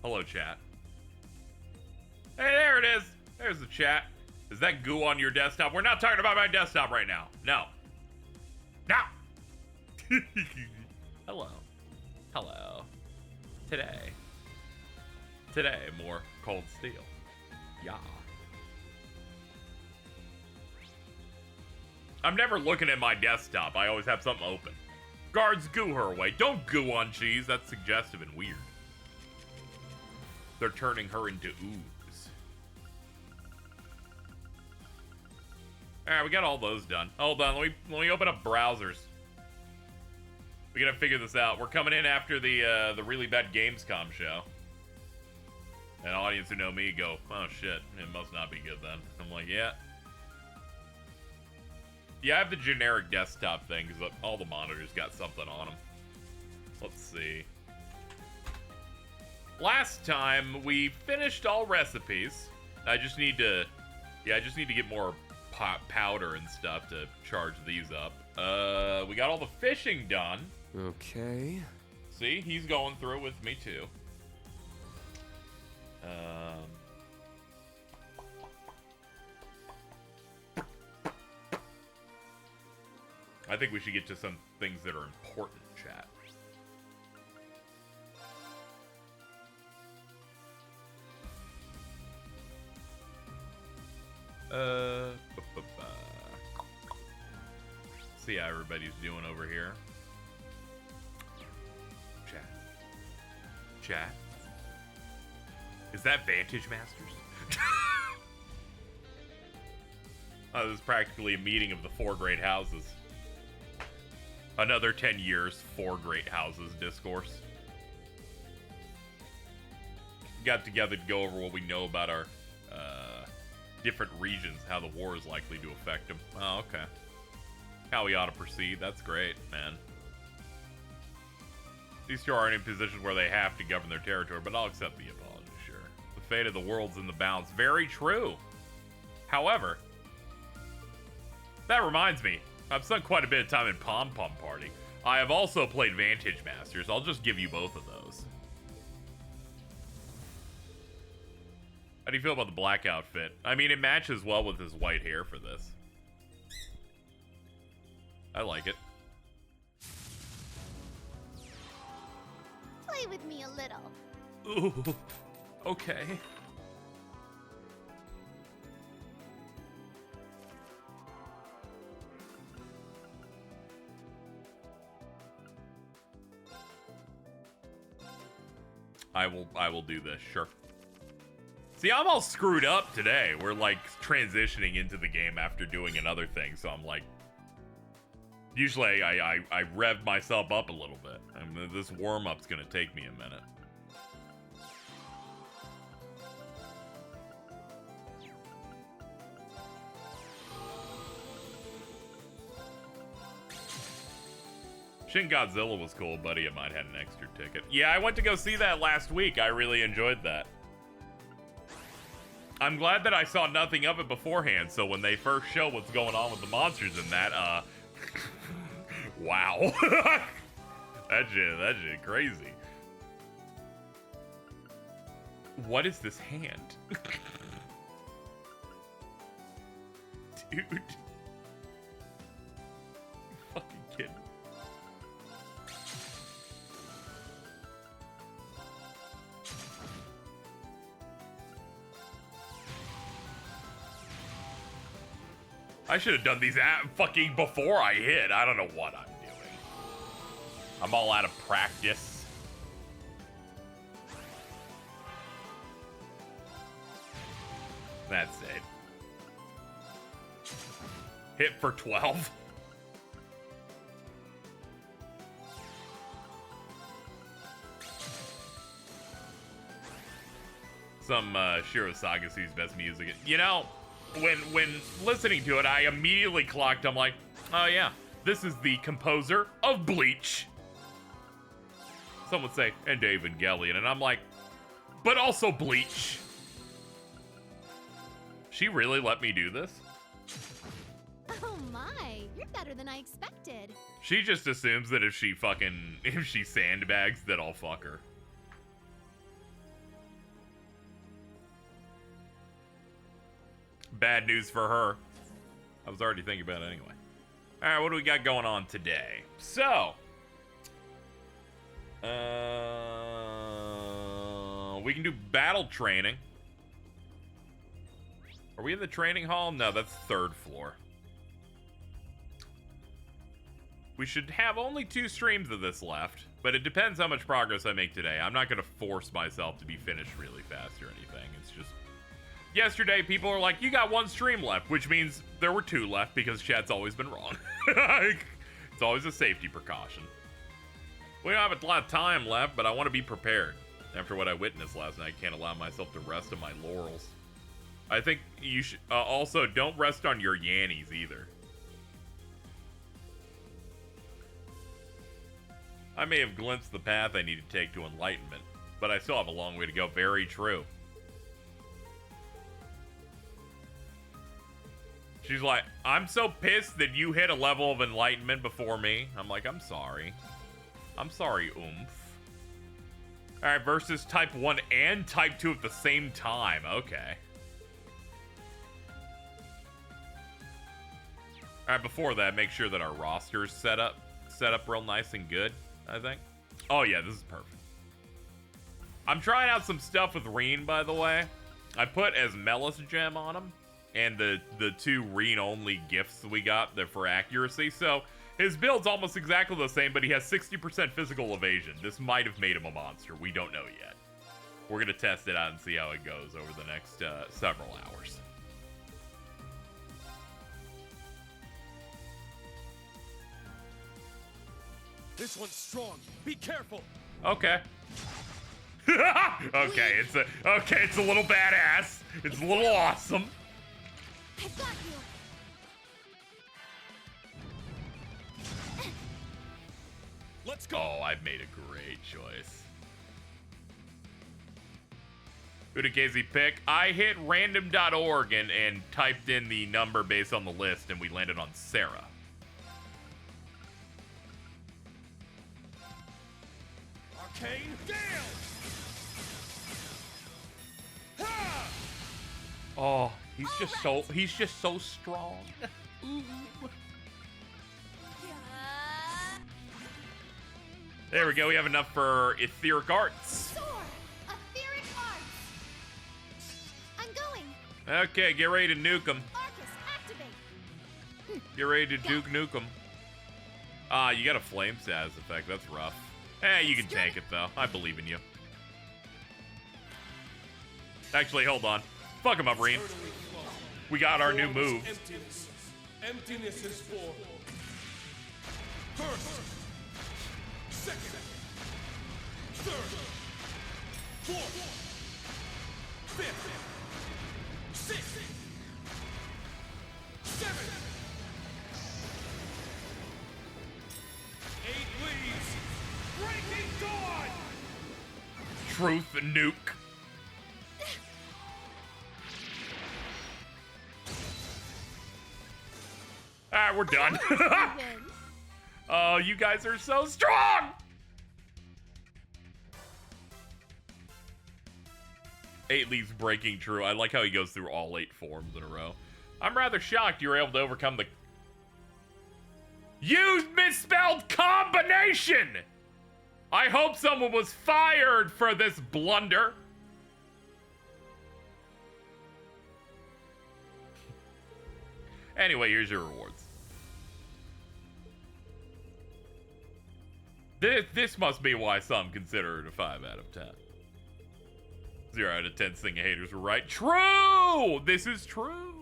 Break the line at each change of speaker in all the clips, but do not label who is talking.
Hello, chat. Hey, there it is. There's the chat. Is that goo on your desktop? We're not talking about my desktop right now. No. No. Hello. Hello. Today, more cold steel. Yeah. I'm never looking at my desktop. I always have something open. Guards, goo her away. Don't goo on cheese. That's suggestive and weird. They're turning her into ooze. Alright, we got all those done. Hold on, let me open up browsers. We gotta figure this out. We're coming in after the really bad Gamescom show. An audience who know me go, oh shit, it must not be good then. I'm like, yeah. Yeah, I have the generic desktop thing because all the monitors got something on them. Let's see. Last time we finished all recipes. I just need to get more powder and stuff to charge these up. We got all the fishing done.
Okay.
See, he's going through it with me too. I think we should get to some things that are important, chat. See how everybody's doing over here. Chat. Is that Vantage Masters? Oh, this is practically a meeting of the 4 great houses. Another 10 years, 4 great houses discourse. Got together to go over what we know about our different regions, how the war is likely to affect them. Oh, okay. How we ought to proceed. That's great, man. These two aren't in positions where they have to govern their territory, but I'll accept the apology, sure. The fate of the world's in the balance. Very true. However, that reminds me, I've spent quite a bit of time in Pom Pom Party. I have also played Vantage Masters. I'll just give you both of those. How do you feel about the black outfit? I mean, it matches well with his white hair for this. I like it.
Play with me a little.
Ooh, okay. I will do this, sure. See, I'm all screwed up today. We're like transitioning into the game after doing another thing, so I'm like, usually I rev myself up a little bit. I mean, this warm-up's gonna take me a minute. Shin Godzilla was cool. A buddy of mine had an extra ticket. Yeah, I went to go see that last week. I really enjoyed that. I'm glad that I saw nothing of it beforehand, so when they first show what's going on with the monsters in that, wow. that shit crazy. What is this hand? Dude. You fucking kidding. I should have done these fucking before I hit. I don't know what I'm doing. I'm all out of practice. That's it. Hit for 12. Some Shiro Sagasu's best music. You know, when listening to it, I immediately clocked. I'm like, oh yeah, this is the composer of Bleach. Some would say, and Evangelion, and I'm like, but also Bleach. She really let me do this?
Oh my, you're better than I expected.
She just assumes that if she sandbags, that I'll fuck her. Bad news for her. I was already thinking about it anyway. All right, what do we got going on today? So, we can do battle training. Are we in the training hall? No, that's third floor. We should have only 2 streams of this left, but it depends how much progress I make today. I'm not going to force myself to be finished really fast or anything. It's just... Yesterday, people are like, you got 1 stream left, which means there were 2 left because chat's always been wrong. It's always a safety precaution. We don't have a lot of time left, but I want to be prepared. After what I witnessed last night, I can't allow myself to rest on my laurels. I think you should... also, don't rest on your yannies either. I may have glimpsed the path I need to take to enlightenment, but I still have a long way to go. Very true. She's like, I'm so pissed that you hit a level of enlightenment before me. I'm like, I'm sorry. I'm sorry, oomph. Alright, versus type 1 and type 2 at the same time. Okay. Alright, before that, make sure that our roster's set up real nice and good, I think. Oh yeah, this is perfect. I'm trying out some stuff with Reen, by the way. I put Esmelis Gem on him, and the 2 Reen-only gifts we got, they're for accuracy, so his build's almost exactly the same, but he has 60% physical evasion. This might have made him a monster. We don't know yet. We're gonna test it out and see how it goes over the next several hours.
This one's strong. Be careful.
Okay. Okay, it's a little badass. It's a little awesome.
I got you.
Let's go.
Oh, I've made a great choice. Who did Casey pick? I hit random.org and typed in the number based on the list, and we landed on Sarah.
Arcane Gale! Ha!
Oh, he's just so strong. Ooh. There we go. We have enough for etheric arts.
Soar! Etheric arts! I'm going!
Okay, get ready to nuke him.
Arcus, activate!
Get ready to Duke Nukem. Ah, you got a flame status effect. That's rough. Eh, you can take it, though. I believe in you. Actually, hold on. Fuck him up, Reen. We got our new move.
Emptiness. Emptiness is for first, second, third, fourth, fifth, sixth, seventh, 8 leaves. Breaking dawn!
Truth nuke. Alright, we're done. Oh, you guys are so strong! 8 leaves breaking true. I like how he goes through all 8 forms in a row. I'm rather shocked you were able to overcome the... You misspelled combination! I hope someone was fired for this blunder. Anyway, here's your rewards. This must be why some consider it a 5 out of 10. 0 out of 10 singing haters were right. True! This is true.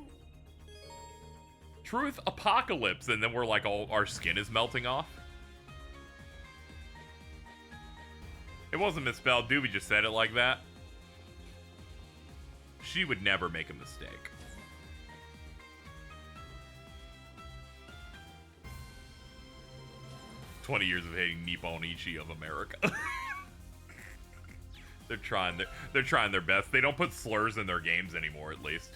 Truth apocalypse, and then we're like, all our skin is melting off. It wasn't misspelled. Doobie just said it like that. She would never make a mistake. "20 years of hating Nippon Ichi of America." They're trying their best. They don't put slurs in their games anymore, at least.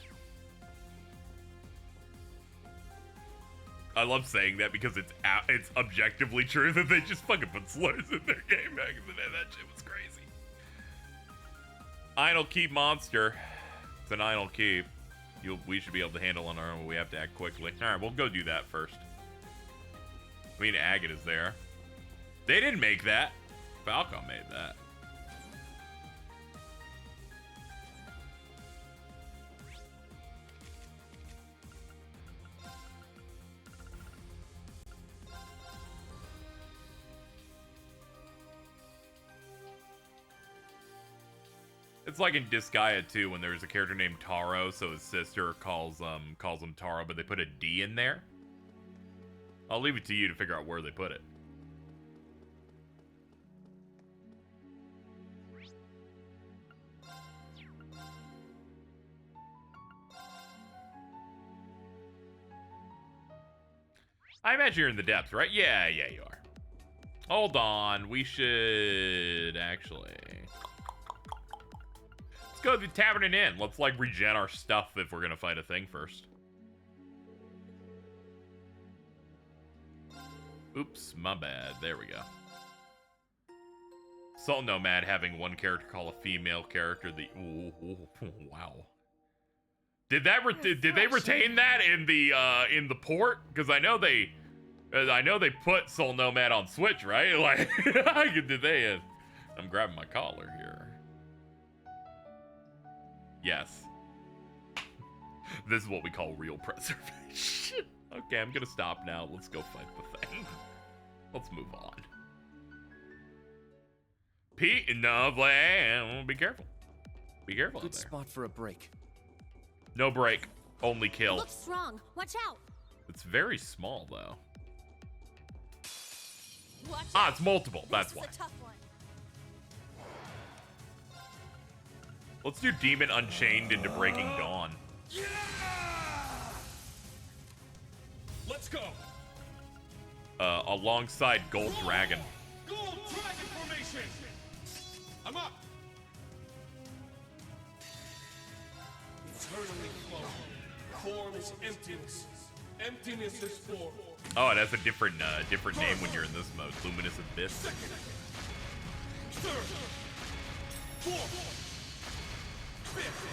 I love saying that because it's objectively true that they just fucking put slurs in their game back in the day. That shit was crazy. Idle Keep monster. It's an idle keep. We should be able to handle on our own, but we have to act quickly. Alright, we'll go do that first. I mean, Agate is there. They didn't make that. Falcon made that. It's like in Disgaea 2 when there's a character named Taro, so his sister calls him Taro, but they put a D in there. I'll leave it to you to figure out where they put it. I imagine you're in the depths, right? Yeah, you are. Hold on, we should actually... Let's go to the Tavern and Inn. Let's, like, regen our stuff if we're gonna fight a thing first. Oops, my bad. There we go. Soul Nomad having one character call a female character the... Ooh, wow. Did they retain that in the port? Because I know they put Soul Nomad on Switch, right? Like, did they? I'm grabbing my collar here. Yes. This is what we call real preservation. Okay, I'm gonna stop now. Let's go fight the thing. Let's move on. No, be careful. Be careful.
Good spot for a break.
No break, only kill.
Looks strong. Watch out.
It's very small though.
Watch
Ah,
out.
it's multiple. That's
This
why.
is a tough one.
Let's do Demon Unchained into Breaking Dawn.
Yeah! Let's go.
Alongside Gold Dragon.
Gold Dragon formation. I'm up. Eternally flow. Form is emptiness. Emptiness is form.
Oh, it has a different name when you're in this mode. Luminous Abyss.
Second. Third. Fourth. Fifth.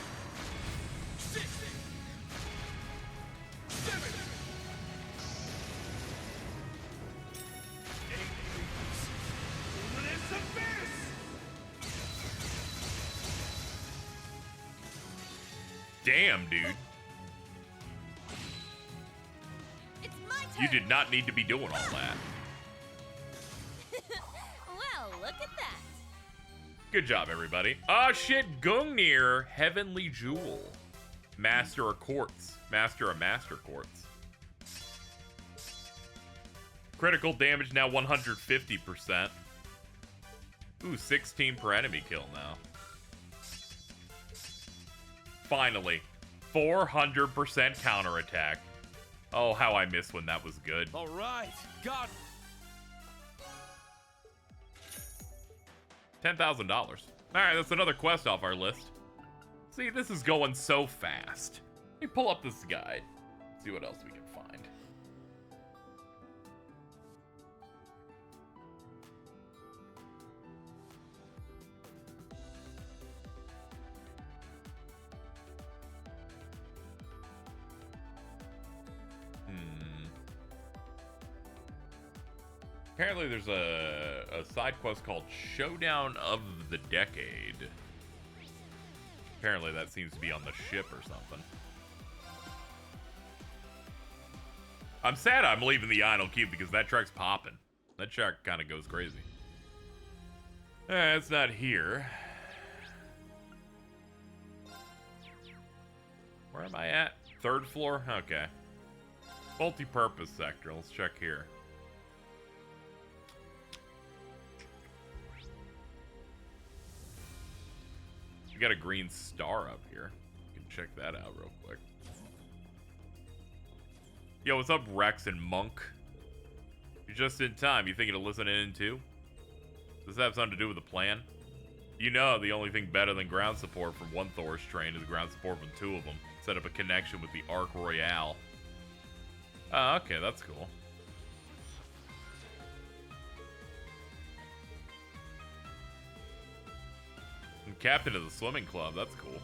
Sixth. Seventh. Eighth. Luminous Abyss.
Damn, dude.
It's my turn.
You did not need to be doing all that.
Well, look at that.
Good job, everybody. Ah, shit. Gungnir, Heavenly Jewel. Master of Quartz. Master of Master Quartz. Critical damage now 150%. Ooh, 16 per enemy kill now. Finally. 400% counterattack. Oh, how I miss when that was good.
All right. God.
$10,000. All right, that's another quest off our list. See, this is going so fast. Let me pull up this guide. See what else we can find. Apparently there's a side quest called Showdown of the Decade. Apparently that seems to be on the ship or something. I'm sad I'm leaving the Idle Cube because that track's popping. That track kind of goes crazy. It's not here. Where am I at? Third floor? Okay. Multi-purpose sector. Let's check here. We got a green star up here. You can check that out real quick. Yo, what's up, Rex and Monk? You're just in time. You thinking of listening in too? Does this have something to do with the plan? You know, the only thing better than ground support from one Thor's train is ground support from two of them. Set up a connection with the Arc Royale. Oh, okay, that's cool. I'm captain of the swimming club. That's cool.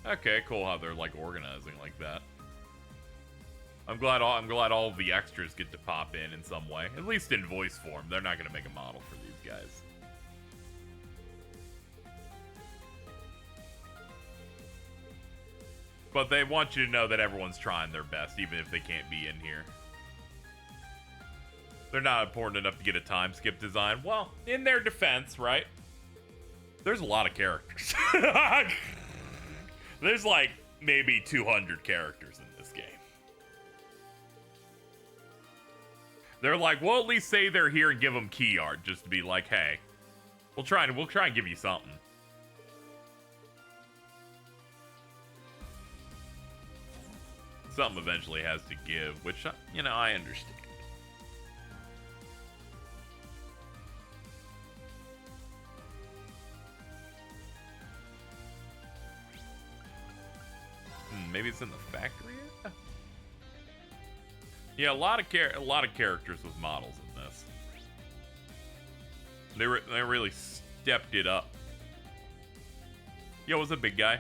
Okay, cool how they're like organizing like that. I'm glad all of the extras get to pop in some way, at least in voice form. They're not gonna make a model for these guys. But they want you to know that everyone's trying their best, even if they can't be in here. They're not important enough to get a time skip design. Well, in their defense, right? There's a lot of characters. There's like maybe 200 characters in this game. They're like, well, at least say they're here and give them key art, just to be like, hey, we'll try and give you something. Something eventually has to give, which, you know, I understand. Maybe it's in the factory area? Yeah, a lot of characters with models in this. They really stepped it up. Yo, what's up, big guy?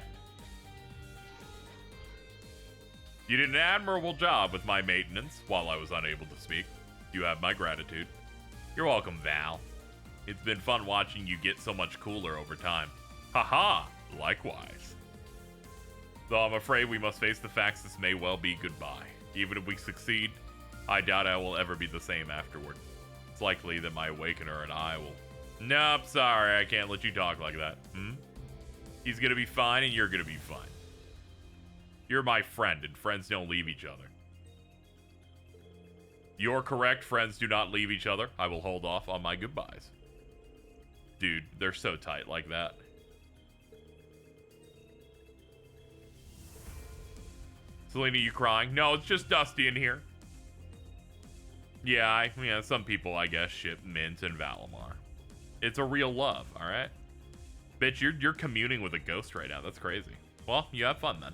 You did an admirable job with my maintenance while I was unable to speak. You have my gratitude. You're welcome, Val. It's been fun watching you get so much cooler over time. Haha, likewise. Though I'm afraid we must face the facts this may well be goodbye. Even if we succeed, I doubt I will ever be the same afterward. It's likely that my awakener and I will... Nope, sorry, I can't let you talk like that. He's gonna be fine and you're gonna be fine. You're my friend, and friends don't leave each other. You're correct, friends do not leave each other. I will hold off on my goodbyes. Dude, they're so tight like that. Selena, you crying? No, it's just Dusty in here. Yeah, some people, I guess, ship Mint and Valimar. It's a real love, alright? Bitch, you're communing with a ghost right now. That's crazy. Well, you have fun then.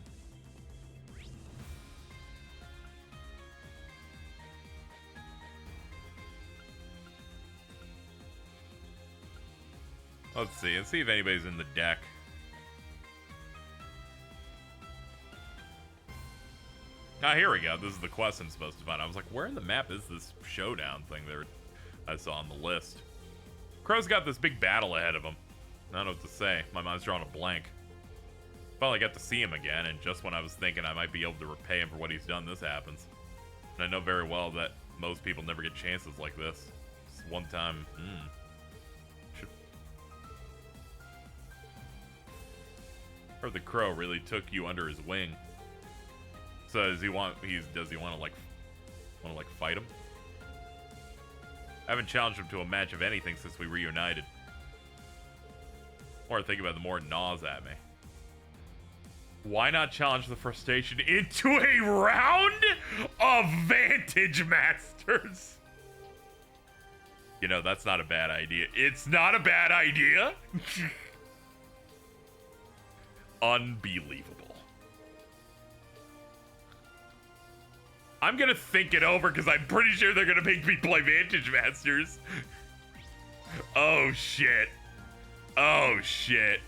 Let's see if anybody's in the deck. Ah, here we go. This is the quest I'm supposed to find. I was like, where in the map is this showdown thing there I saw on the list? Crow's got this big battle ahead of him. I don't know what to say. My mind's drawing a blank. Finally got to see him again, and just when I was thinking I might be able to repay him for what he's done, this happens. And I know very well that most people never get chances like this. Just one time, Heard the Crow really took you under his wing. So does he want to like fight him? I haven't challenged him to a match of anything since we reunited. The more I think about it, the more it gnaws at me. Why not challenge the frustration into a round of Vantage Masters? You know, that's not a bad idea. It's not a bad idea. Unbelievable. I'm gonna think it over because I'm pretty sure they're gonna make me play Vantage Masters. Oh shit. Oh shit.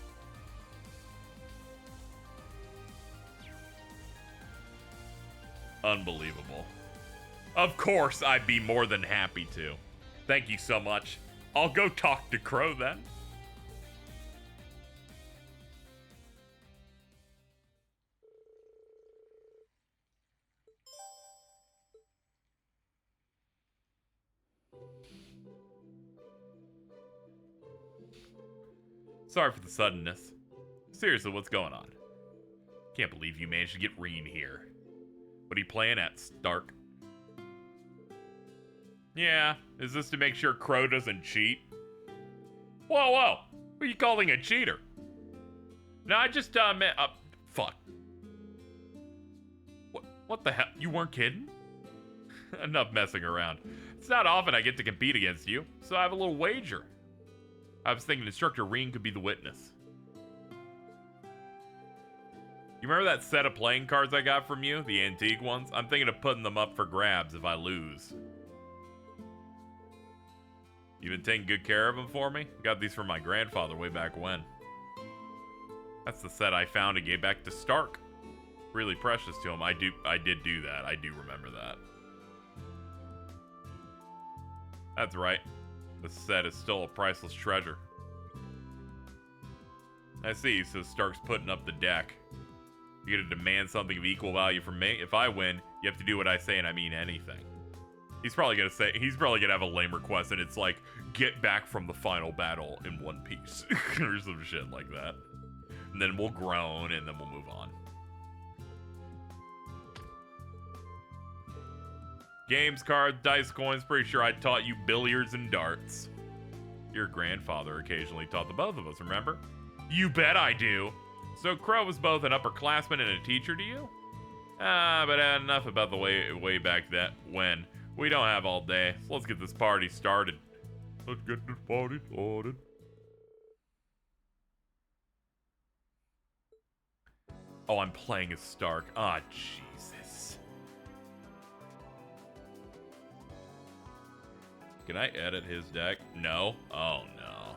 Unbelievable. Of course, I'd be more than happy to. Thank you so much. I'll go talk to Crow then. Sorry for the suddenness. Seriously, what's going on? Can't believe you managed to get Reen here. What are you playing at, Stark? Yeah, is this to make sure Crow doesn't cheat? Whoa, whoa, who are you calling a cheater? No, I just, fuck. What the hell? You weren't kidding? Enough messing around. It's not often I get to compete against you, so I have a little wager. I was thinking Instructor Reen could be the witness. You remember that set of playing cards I got from you? The antique ones? I'm thinking of putting them up for grabs if I lose. You been taking good care of them for me? Got these from my grandfather way back when. That's the set I found and gave back to Stark. Really precious to him. I did do that. I do remember that. That's right. The set is still a priceless treasure. I see, so Stark's putting up the deck. You're gonna demand something of equal value from me? If I win, you have to do what I say and I mean anything. He's probably gonna have a lame request and it's like, get back from the final battle in one piece. Or some shit like that. And then we'll groan and then we'll move on. Games, cards, dice, coins. Pretty sure I taught you billiards and darts. Your grandfather occasionally taught the both of us, remember? You bet I do. So Crow was both an upperclassman and a teacher to you? But enough about the way back that when. We don't have all day, so let's get this party started. Let's get this party started. Oh, I'm playing as Stark. Ah, Jesus. Can I edit his deck? No? Oh, no.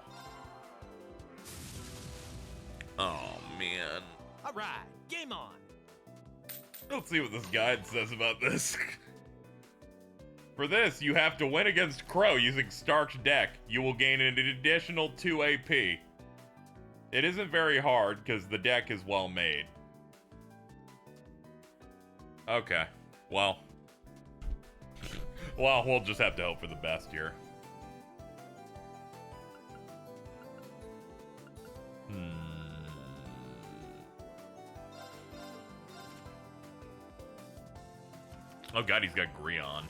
Oh, man.
All right, game on.
Let's see what this guide says about this. For this, you have to win against Crow using Stark's deck. You will gain an additional 2 AP. It isn't very hard because the deck is well made. Okay. Well, we'll just have to hope for the best here. Oh god, he's got Grion.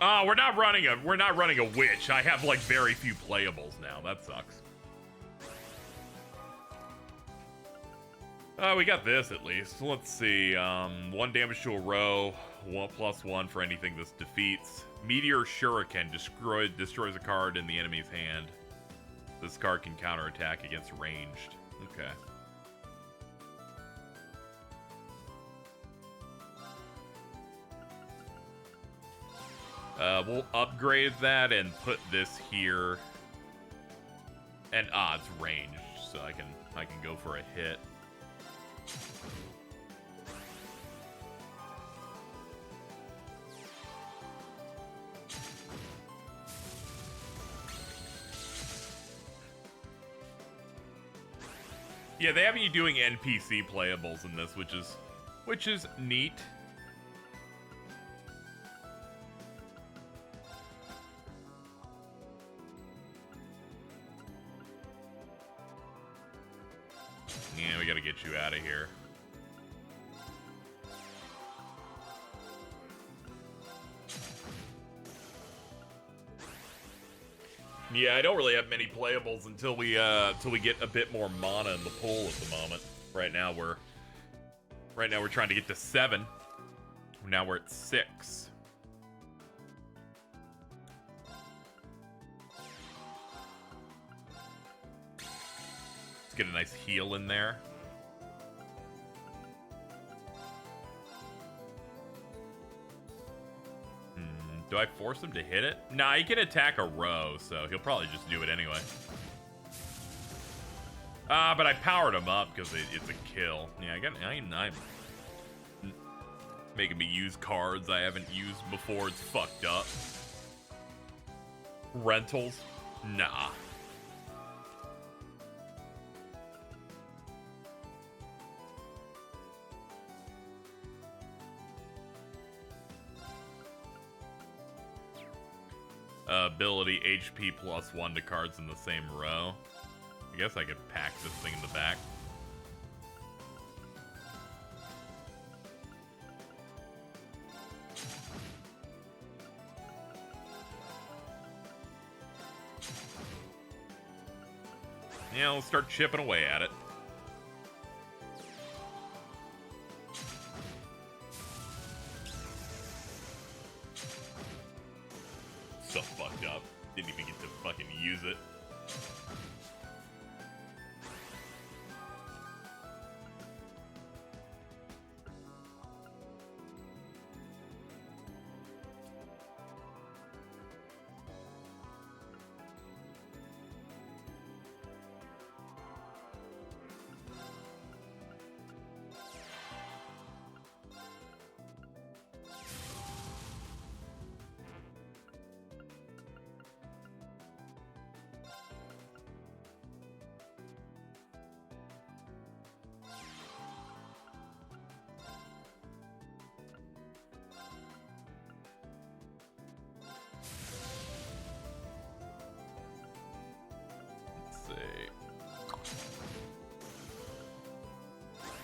Oh, we're not running a witch. I have like very few playables now. That sucks. We got this at least. Let's see. 1 damage to a row. 1+1 for anything this defeats. Meteor Shuriken destroys a card in the enemy's hand. This card can counterattack against ranged. Okay. We'll upgrade that and put this here. And it's ranged, so I can go for a hit. Yeah, they have you doing NPC playables in this, which is neat. Yeah, we gotta get you out of here. Yeah, I don't really have many playables until we get a bit more mana in the pool at the moment. Right now we're trying to get to 7. Now we're at 6. Let's get a nice heal in there. Do I force him to hit it? Nah, he can attack a row, so he'll probably just do it anyway. But I powered him up because it's a kill. Yeah, I'm making me use cards I haven't used before. It's fucked up. Rentals? Nah. Ability HP +1 to cards in the same row. I guess I could pack this thing in the back. Yeah, let's start chipping away at it. So fucked up. Didn't even get to fucking use it.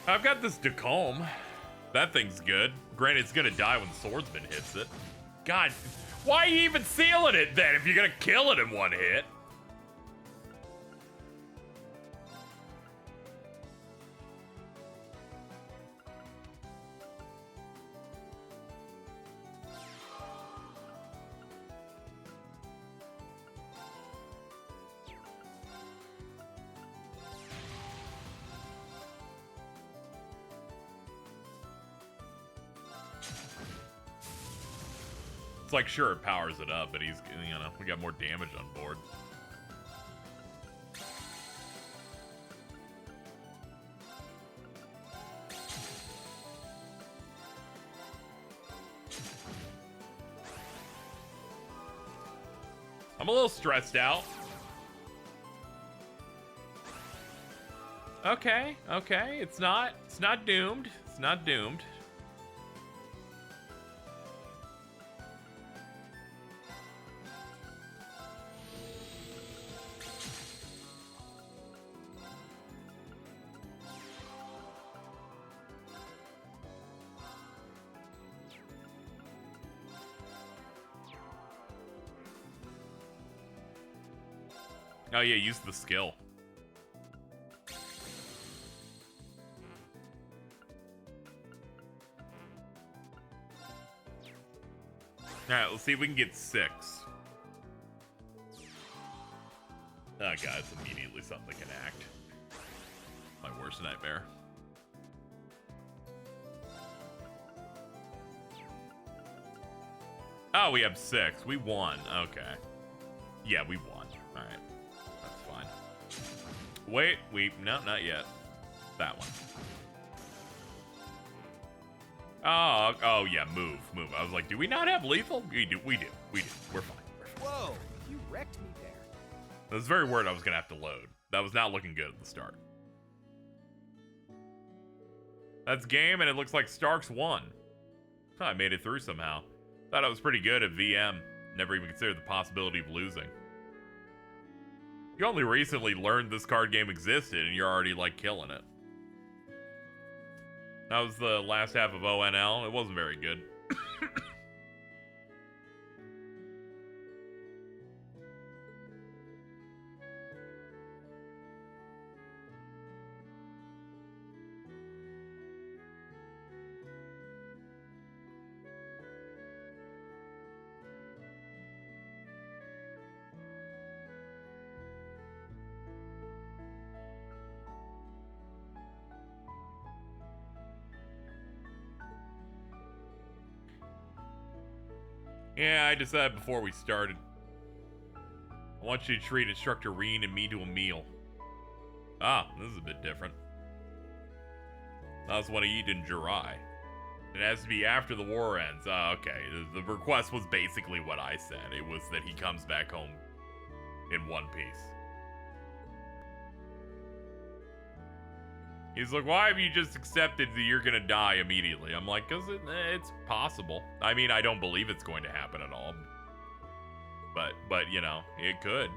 I've got this Decomb. That thing's good. Granted, it's gonna die when the swordsman hits it. God, why are you even sealing it then if you're gonna kill it in one hit? It's like, sure, it powers it up, but he's, you know, we got more damage on board. I'm a little stressed out. Okay, okay, it's not doomed. It's not doomed. Oh yeah, use the skill. Alright, let's see if we can get 6. Oh god, it's immediately something that can act. My worst nightmare. Oh, we have 6. We won. Okay. Yeah, we won. Alright. That's fine. Wait, no, not yet. That one. Oh yeah, move. I was like, do we not have lethal? We do. We're fine.
Whoa, you wrecked me there.
I was very worried I was gonna have to load. That was not looking good at the start. That's game, and it looks like Starks won. Huh, I made it through somehow. Thought I was pretty good at VM. Never even considered the possibility of losing. You only recently learned this card game existed, and you're already, like, killing it. That was the last half of ONL. It wasn't very good. Yeah, I decided before we started. I want you to treat Instructor Reen and me to a meal. Ah, this is a bit different. I also want to eat in Jirai. It has to be after the war ends. Okay. The request was basically what I said. It was that he comes back home in one piece. He's like, why have you just accepted that you're gonna die immediately? I'm like, because it's possible. I mean, I don't believe it's going to happen at all. But you know, it could.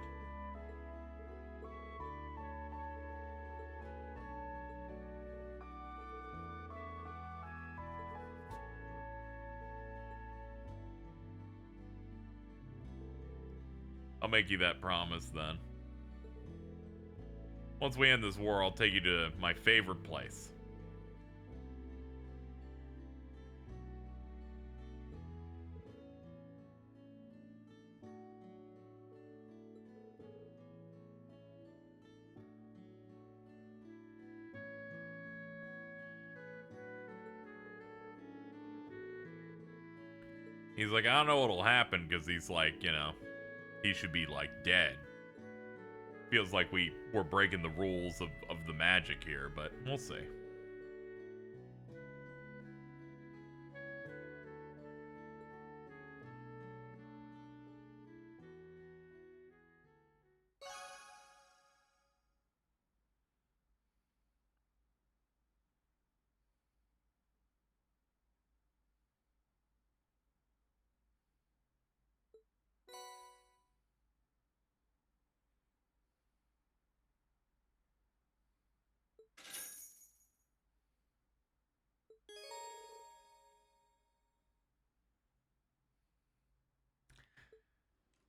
I'll make you that promise then. Once we end this war, I'll take you to my favorite place. He's like, I don't know what'll happen, because he's like, you know, he should be, like, dead. Feels like we're breaking the rules of the magic here, but we'll see.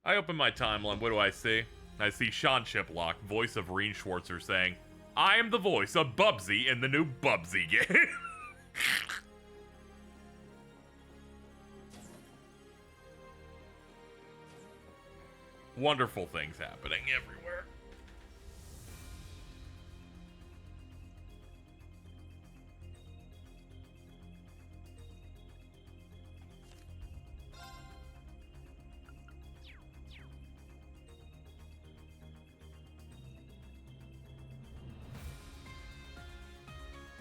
I open my timeline. What do I see? I see Sean Chiplock, voice of Reen Schwartzer, saying, I am the voice of Bubsy in the new Bubsy game. Wonderful things happening everywhere.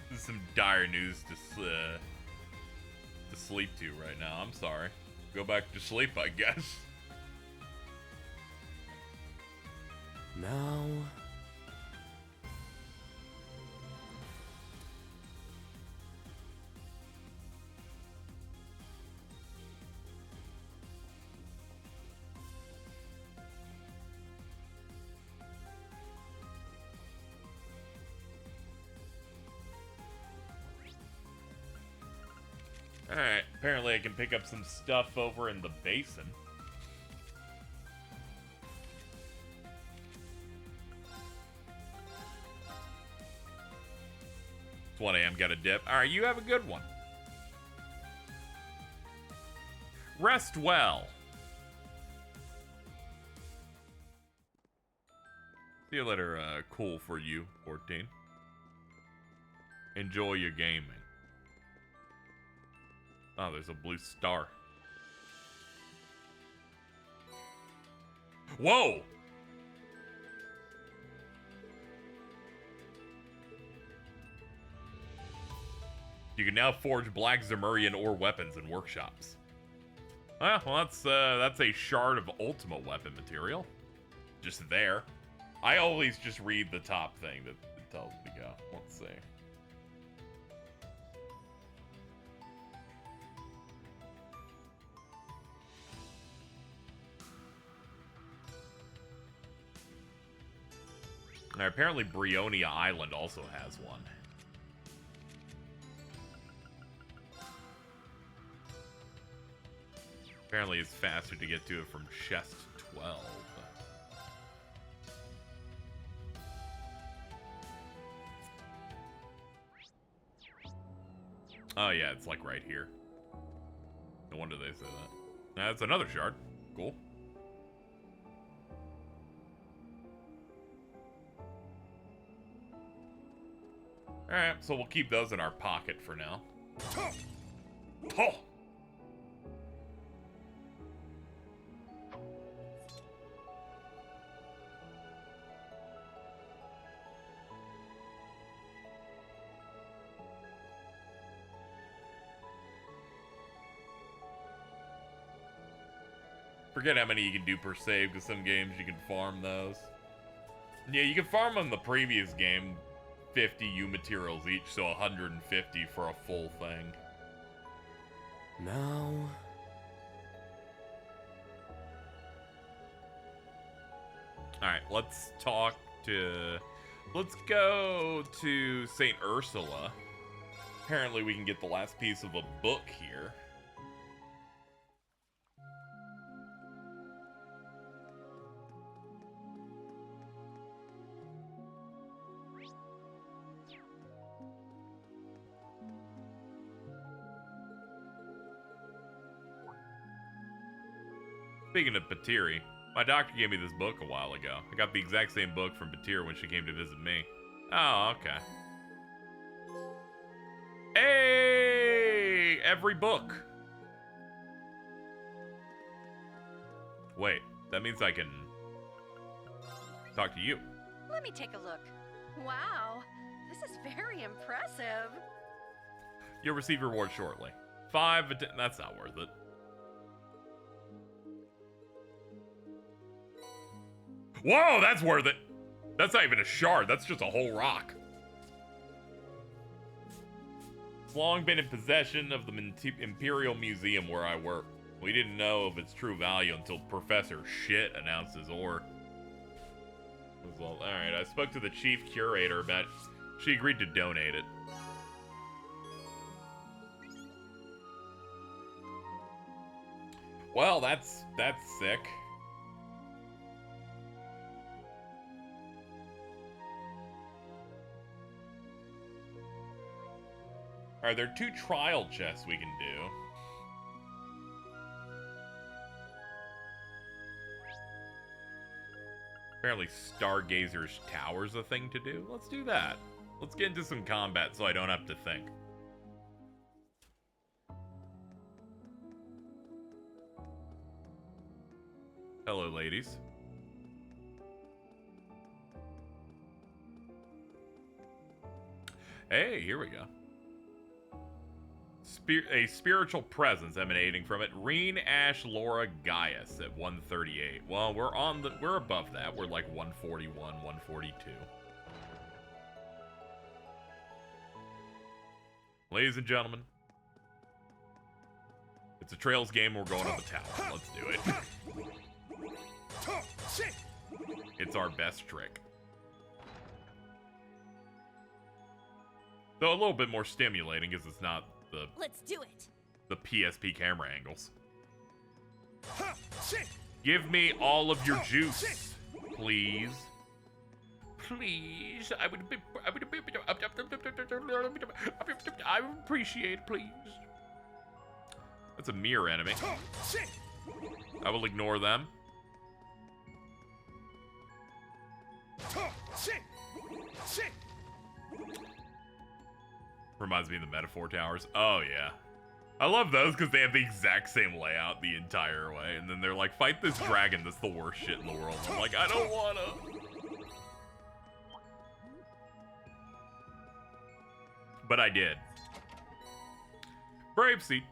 This is some dire news to sleep to right now. I'm sorry. Go back to sleep, I guess.
Now...
Alright, apparently I can pick up some stuff over in the basin. It's 1 a.m., got a dip. Alright, you have a good one. Rest well. See you later, cool for you, 14. Enjoy your gaming. Oh, there's a blue star. Whoa! You can now forge black Zemurian ore weapons in workshops. Well, that's a shard of Ultima weapon material. Just there. I always just read the top thing that it tells me to go. Let's see. Now, apparently Brionia Island also has one. Apparently it's faster to get to it from chest 12. Oh yeah, it's like right here. No wonder they say that. That's another shard. Cool. Alright, so we'll keep those in our pocket for now. Oh! Forget how many you can do per save, because some games you can farm those. Yeah, you can farm on the previous game 50 U materials each, so 150 for a full thing.
Now...
Alright, let's talk to... Let's go to St. Ursula. Apparently we can get the last piece of a book here. Speaking of Patiri, my doctor gave me this book a while ago. I got the exact same book from Patiri when she came to visit me. Oh, okay. Hey! Every book! Wait, that means I can talk to you.
Let me take a look. Wow, this is very impressive.
You'll receive your reward shortly. 5 that's not worth it. Whoa, that's worth it. That's not even a shard. That's just a whole rock. It's long been in possession of the Imperial Museum where I work. We didn't know of its true value until Professor Shit announced his ore. Well, alright, I spoke to the chief curator, but she agreed to donate it. Well, that's sick. Alright, there are 2 trial chests we can do. Apparently Stargazer's Tower's a thing to do. Let's do that. Let's get into some combat so I don't have to think. Hello, ladies. Hey, here we go. A spiritual presence emanating from it. Reen Ash Laura Gaius at 138. Well, we're above that. We're like 141, 142. Ladies and gentlemen, it's a Trails game. We're going up a tower. Let's do it. It's our best trick. Though a little bit more stimulating because it's not
Let's do it.
the PSP camera angles. Give me all of your juice, please. Please, I would appreciate it, please. That's a mirror enemy. I will ignore them. Reminds me of the Metaphor Towers. Oh, yeah. I love those because they have the exact same layout the entire way. And then they're like, fight this dragon that's the worst shit in the world. I'm like, I don't wanna. But I did. Brave Seed.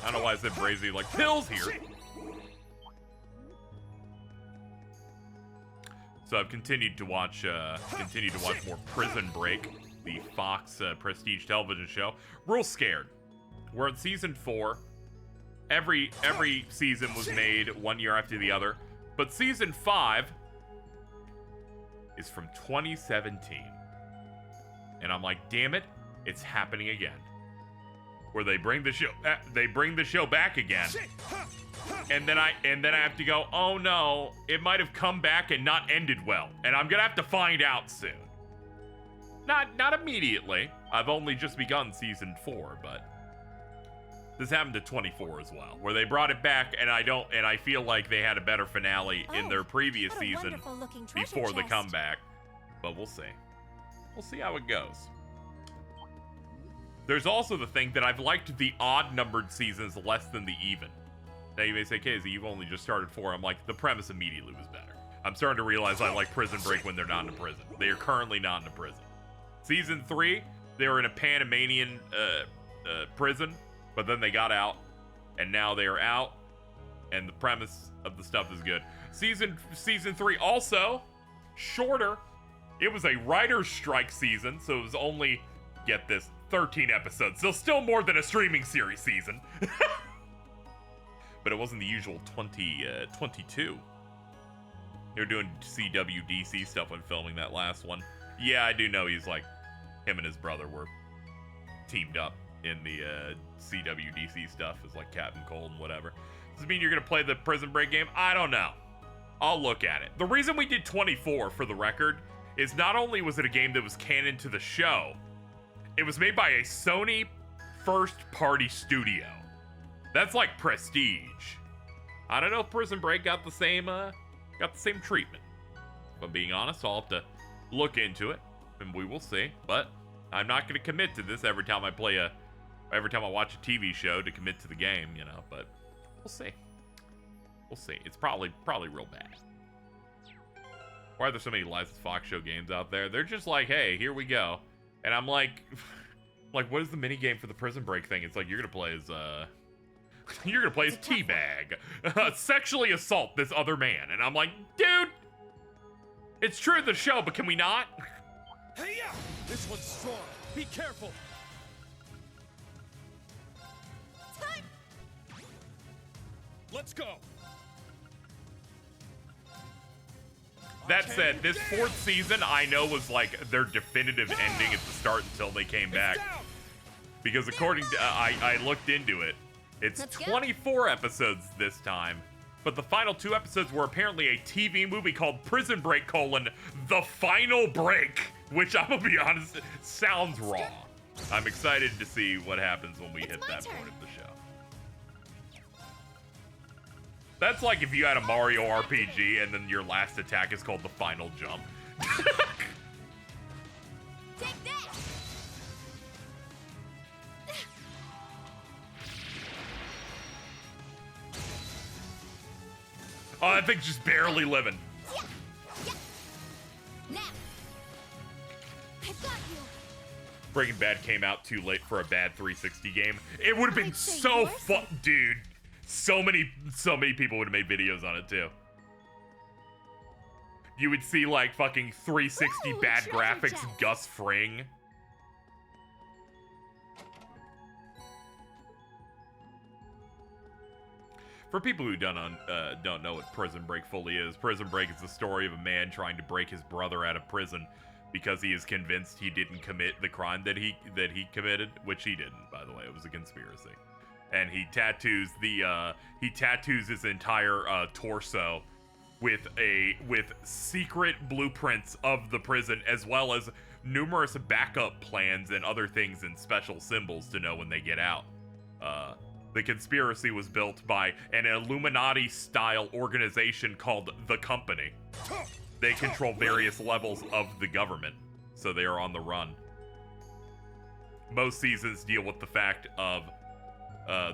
I don't know why I said Brazy, like, pills here. So I've continued to watch more Prison Break, the Fox prestige television show. Real scared. We're in season 4. Every season was made 1 year after the other, but season 5 is from 2017, and I'm like, damn it, it's happening again. Where they bring the show back again. And then I have to go, oh no, it might have come back and not ended well. And I'm gonna have to find out soon. Not immediately. I've only just begun season 4, but this happened to 24 as well, where they brought it back and I feel like they had a better finale in their previous season before the comeback. But we'll see. We'll see how it goes. There's also the thing that I've liked the odd-numbered seasons less than the even. Now you may say, Casey, you've only just started 4. I'm like, the premise immediately was better. I'm starting to realize I like Prison Break when they're not in a prison. They are currently not in a prison. Season 3, they were in a Panamanian prison, but then they got out, and now they are out, and the premise of the stuff is good. Season 3 also, shorter. It was a writer's strike season, so it was only, get this, 13 episodes. So still more than a streaming series season. But it wasn't the usual 22. They were doing CWDC stuff when filming that last one. Yeah, I do know he's like, him and his brother were teamed up in the CWDC stuff as like Captain Cold and whatever. Does it mean you're going to play the Prison Break game? I don't know. I'll look at it. The reason we did 24, for the record, is not only was it a game that was canon to the show, it was made by a Sony first-party studio. That's like prestige. I don't know if Prison Break got the same treatment. If I'm being honest, I'll have to look into it, and we will see. But I'm not going to commit to this every time I watch a TV show to commit to the game, you know. But we'll see. We'll see. It's probably real bad. Why are there so many licensed Fox show games out there? They're just like, hey, here we go. And I'm like, what is the mini game for the Prison Break thing? It's like, you're gonna play as Teabag, sexually assault this other man. And I'm like, dude, it's true of the show, but can we not?
Hey, yeah! This one's strong. Be careful.
Time.
Let's go.
That said, this 4th season I know was like their definitive ending at the start until they came back. Because according to, I looked into it, it's 24 episodes this time. But the final 2 episodes were apparently a TV movie called Prison Break: The Final Break. which I'm gonna be honest, sounds raw. I'm excited to see what happens when we hit
my
that
turn.
point of the show. That's like if you had a Mario RPG and then your last attack is called the final jump.
Take that!
Oh, that thing's just barely living.
Yeah. Yeah. Now. I've got you.
Breaking Bad came out too late for a bad 360 game. It would have been
I'd say
so
yours.
fun, dude. So many people would have made videos on it too. You would see like fucking 360
Ooh,
bad
treasure
graphics,
chest.
Gus Fring. For people who don't know what Prison Break fully is, Prison Break is the story of a man trying to break his brother out of prison because he is convinced he didn't commit the crime that he committed, which he didn't, by the way. It was a conspiracy. And he tattoos his entire torso with secret blueprints of the prison, as well as numerous backup plans and other things and special symbols to know when they get out. The conspiracy was built by an Illuminati-style organization called The Company. They control various levels of the government, so they are on the run. Most seasons deal with the fact of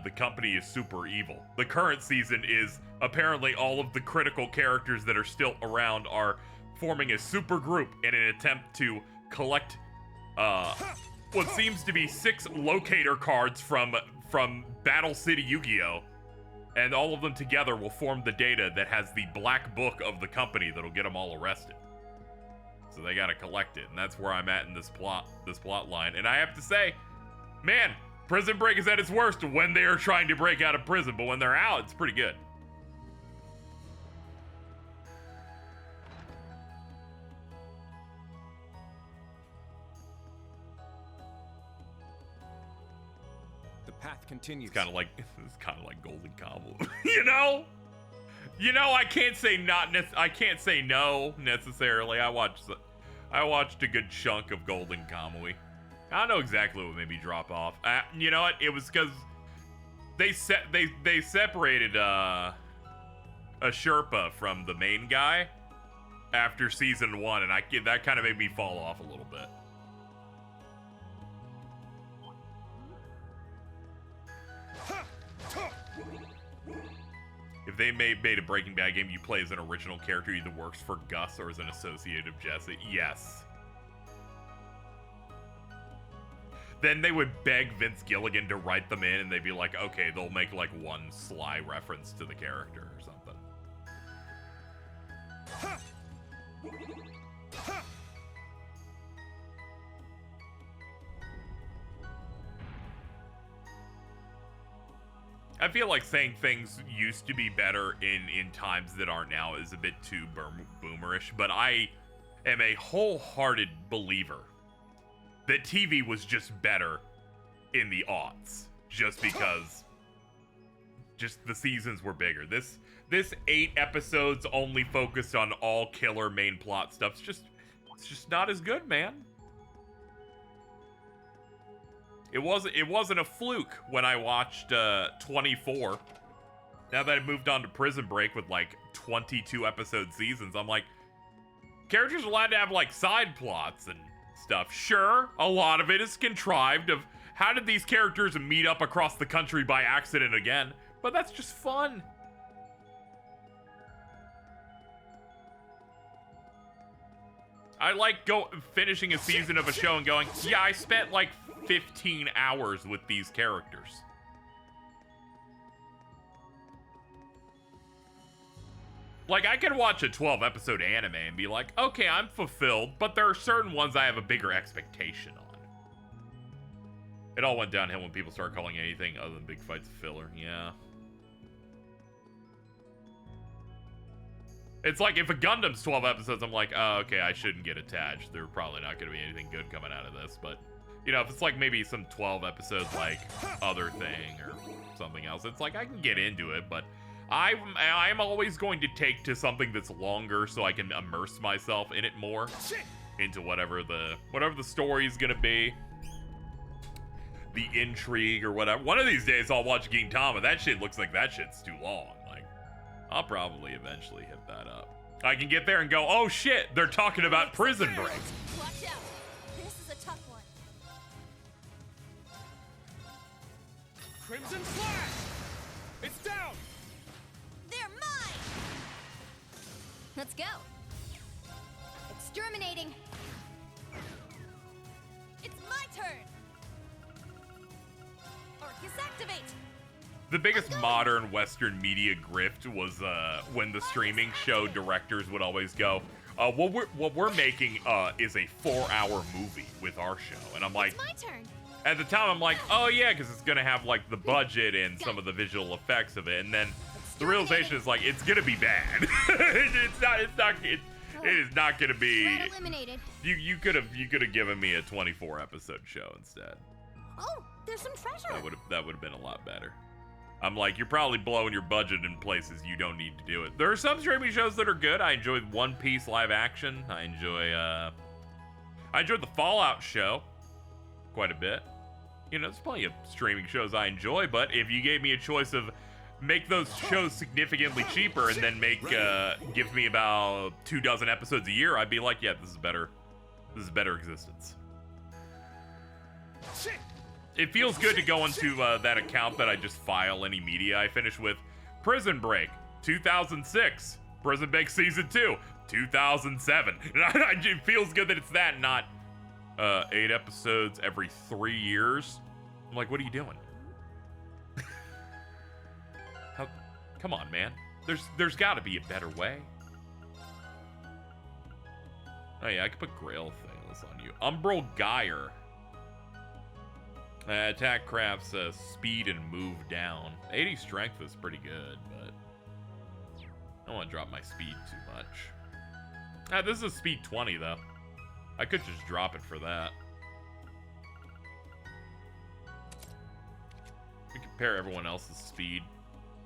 the company is super evil. The current season is apparently all of the critical characters that are still around are forming a super group in an attempt to collect what seems to be 6 locator cards from Battle City Yu-Gi-Oh! And all of them together will form the data that has the black book of the company that'll get them all arrested. So they gotta collect it, and that's where I'm at in this plot line. And I have to say, man, Prison Break is at its worst when they are trying to break out of prison, but when they're out, it's pretty good.
The path continues.
It's kind of like Golden Combo, you know. I can't say no necessarily. I watched a good chunk of Golden Kamui. I don't know exactly what made me drop off. You know what? It was because they separated a Sherpa from the main guy after season 1, and that kind of made me fall off a little bit. If they made a Breaking Bad game you play as an original character, either works for Gus or as an associate of Jesse, yes. Then they would beg Vince Gilligan to write them in, and they'd be like, okay, they'll make like one sly reference to the character or something. I feel like saying things used to be better in times that aren't now is a bit too boomerish, but I am a wholehearted believer that TV was just better in the aughts, just because just the seasons were bigger. This 8 episodes only focused on all killer main plot stuff. It's just not as good, man. It wasn't a fluke when I watched 24. Now that I've moved on to Prison Break with like 22 episode seasons, I'm like, characters are allowed to have like side plots and stuff. Sure, a lot of it is contrived of how did these characters meet up across the country by accident again, but that's just fun. I like finishing a season of a show and going, yeah, I spent like 15 hours with these characters. Like, I could watch a 12 episode anime and be like, okay, I'm fulfilled, but there are certain ones I have a bigger expectation on. It all went downhill when people started calling anything other than big fights filler. Yeah. It's like if a Gundam's 12 episodes, I'm like, oh, okay, I shouldn't get attached. There's probably not going to be anything good coming out of this, but you know, if it's like maybe some 12 episodes like Other Thing or something else, it's like I can get into it, but I'm always going to take to something that's longer so I can immerse myself in it more. into whatever the story's gonna be, the intrigue or whatever. One of these days I'll watch Gintama. That shit looks like that shit's too long. Like, I'll probably eventually hit that up. I can get there and go, oh shit, they're talking about Prison Break.
Watch out. This is a tough one.
Crimson Slash! It's down!
They're mine! Let's go. Exterminating. It's my turn. Arcus activate.
The biggest modern Western media grift was when the streaming show directors would always go, what we're making is a 4-hour movie with our show. And I'm like,
It's my turn.
at the time I'm like, oh yeah, because it's gonna have like the budget and some of the visual effects of it. And then the realization is like, it's gonna be bad. it is not gonna be.
Threat eliminated.
You could have given me a 24 episode show instead.
Oh, there's some treasure.
That would have been a lot better. I'm like, you're probably blowing your budget in places you don't need to do it. There are some streaming shows that are good. I enjoyed One Piece live action. I enjoyed the Fallout show quite a bit. You know, there's plenty of streaming shows I enjoy, but if you gave me a choice of make those shows significantly cheaper and then give me about 24 episodes a year, I'd be like, yeah, this is better. This is better existence. It feels good to go into that account that I just file any media I finish with. Prison Break, 2006. Prison Break Season 2, 2007. It feels good that it's that, not 8 episodes every 3 years. I'm like, what are you doing? Come on, man. There's got to be a better way. Oh yeah, I could put Grail things on you. Umbral Geyer. Attack crafts speed and move down. 80 strength is pretty good, but I don't want to drop my speed too much. This is speed 20 though. I could just drop it for that. We compare everyone else's speed.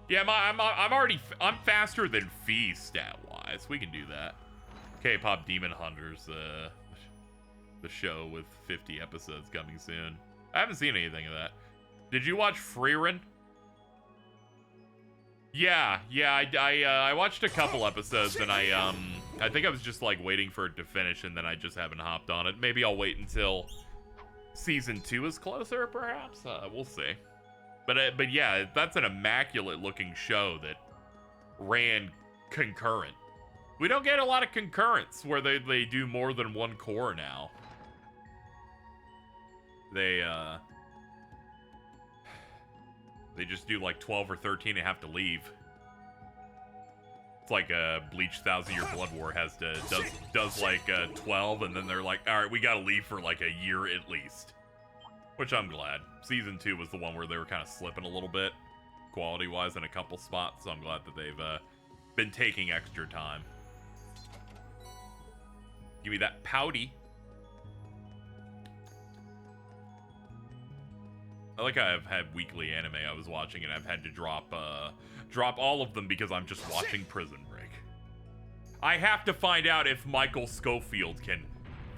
Yeah, I'm faster than Fee stat wise. We can do that. K-pop Demon Hunters, the show with 50 episodes coming soon. I haven't seen anything of that. Did you watch Freerun? Yeah, I watched a couple episodes and I think I was just like waiting for it to finish and then I just haven't hopped on it. Maybe I'll wait until season 2 is closer, perhaps. We'll see. But yeah, that's an immaculate looking show that ran concurrent. We don't get a lot of concurrents where they do more than one core now. They just do like 12 or 13 and have to leave. It's like Bleach 1,000 Year Blood War does like 12 and then they're like, all right, we gotta leave for like a year at least. Which I'm glad. Season 2 was the one where they were kind of slipping a little bit quality-wise in a couple spots, so I'm glad that they've been taking extra time. Give me that pouty. I like I've had weekly anime I was watching and I've had to drop all of them because I'm just watching Prison Break. I have to find out if Michael Schofield can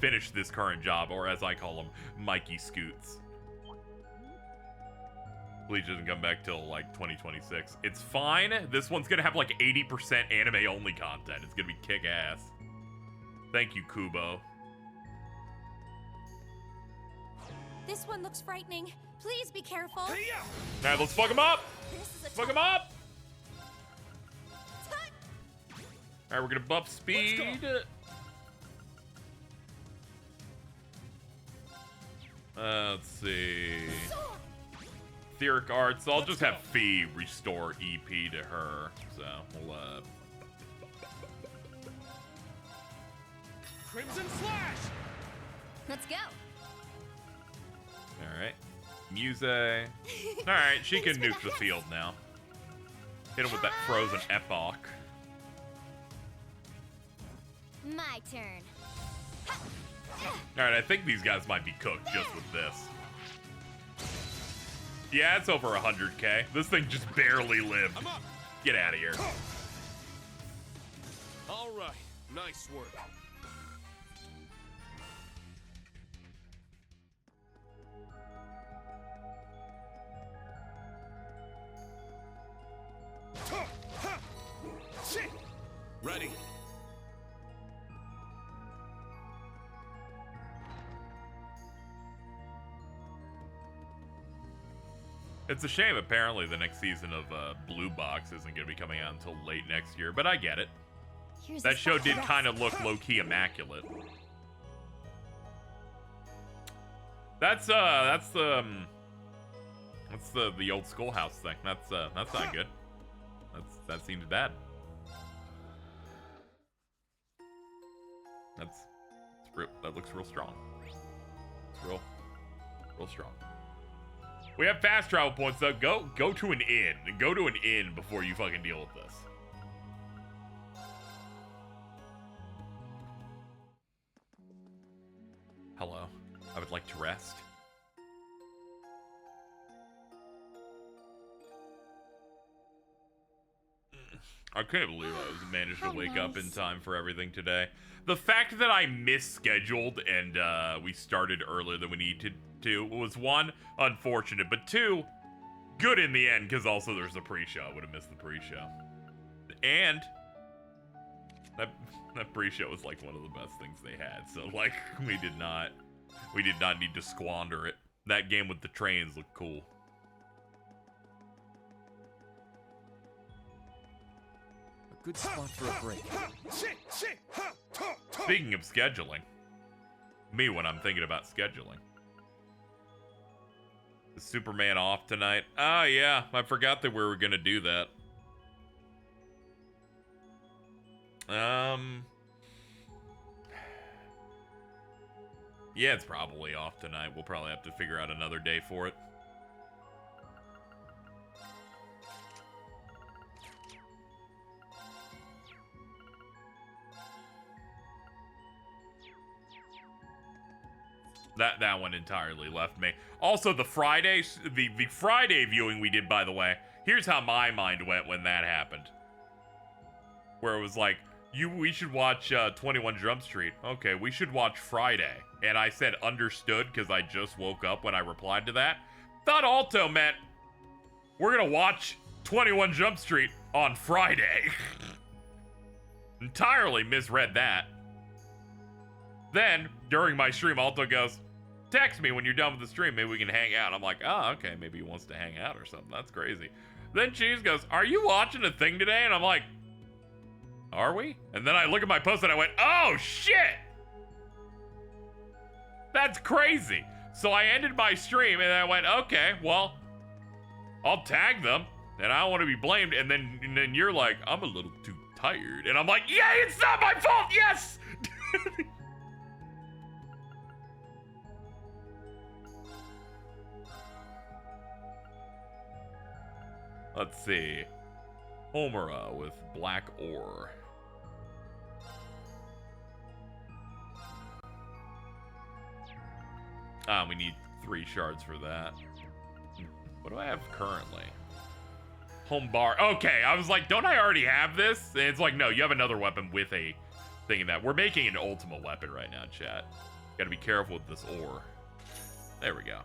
finish this current job, or as I call him, Mikey Scoots. Bleach doesn't come back till like 2026. It's fine. This one's gonna have like 80% anime only content. It's gonna be kick ass. Thank you, Kubo.
This one looks frightening. Please be careful.
All right, let's fuck him up. Fuck him up. All right, we're gonna buff speed. Let's see. Etheric Arts. I'll just have Fee restore EP to her. So we'll
Crimson Slash!
Let's go.
all right. Muse. All right, she can nuke the field now. Hit him with that frozen epoch.
My turn.
All right, I think these guys might be cooked just with this. Yeah, it's over 100k. This thing just barely lived. Get out of here.
All right, nice work. Ready.
It's a shame, apparently, the next season of Blue Box isn't going to be coming out until late next year, but I get it. That show did kind of look low-key immaculate. That's the old schoolhouse thing. That's not good. That seems bad. That looks real strong. It's real strong. We have fast travel points though. Go to an inn. Go to an inn before you fucking deal with this. Hello. I would like to rest. I can't believe I managed to wake up in time for everything today. The fact that I misscheduled and we started earlier than we needed to was, one, unfortunate, but two, good in the end, because also there's the pre-show. I would have missed the pre-show. And that pre-show was like one of the best things they had. So like we did not need to squander it. That game with the trains looked cool.
Good spot for a break.
Speaking of scheduling, me when I'm thinking about scheduling. Is Superman off tonight? Ah, yeah, I forgot that we were gonna do that. Yeah, it's probably off tonight. We'll probably have to figure out another day for it. That one entirely left me. Also, the Friday viewing we did, by the way, here's how my mind went when that happened. Where it was like, we should watch 21 Jump Street. Okay, we should watch Friday. And I said understood because I just woke up when I replied to that. Thought Alto meant we're gonna watch 21 Jump Street on Friday. Entirely misread that. Then, during my stream, Alto goes, text me when you're done with the stream, maybe we can hang out. I'm like, oh, okay, maybe he wants to hang out or something. That's crazy. Then Cheese goes, are you watching a thing today? And I'm like, are we? And then I look at my post and I went, oh, shit! That's crazy. So I ended my stream and I went, okay, well, I'll tag them and I don't want to be blamed. And then you're like, I'm a little too tired. And I'm like, yeah, it's not my fault, yes! Let's see. Homura with black ore. We need 3 shards for that. What do I have currently? Home bar. Okay, I was like, don't I already have this? And it's like, no, you have another weapon with a thing in that. We're making an ultimate weapon right now, chat. Gotta be careful with this ore. There we go.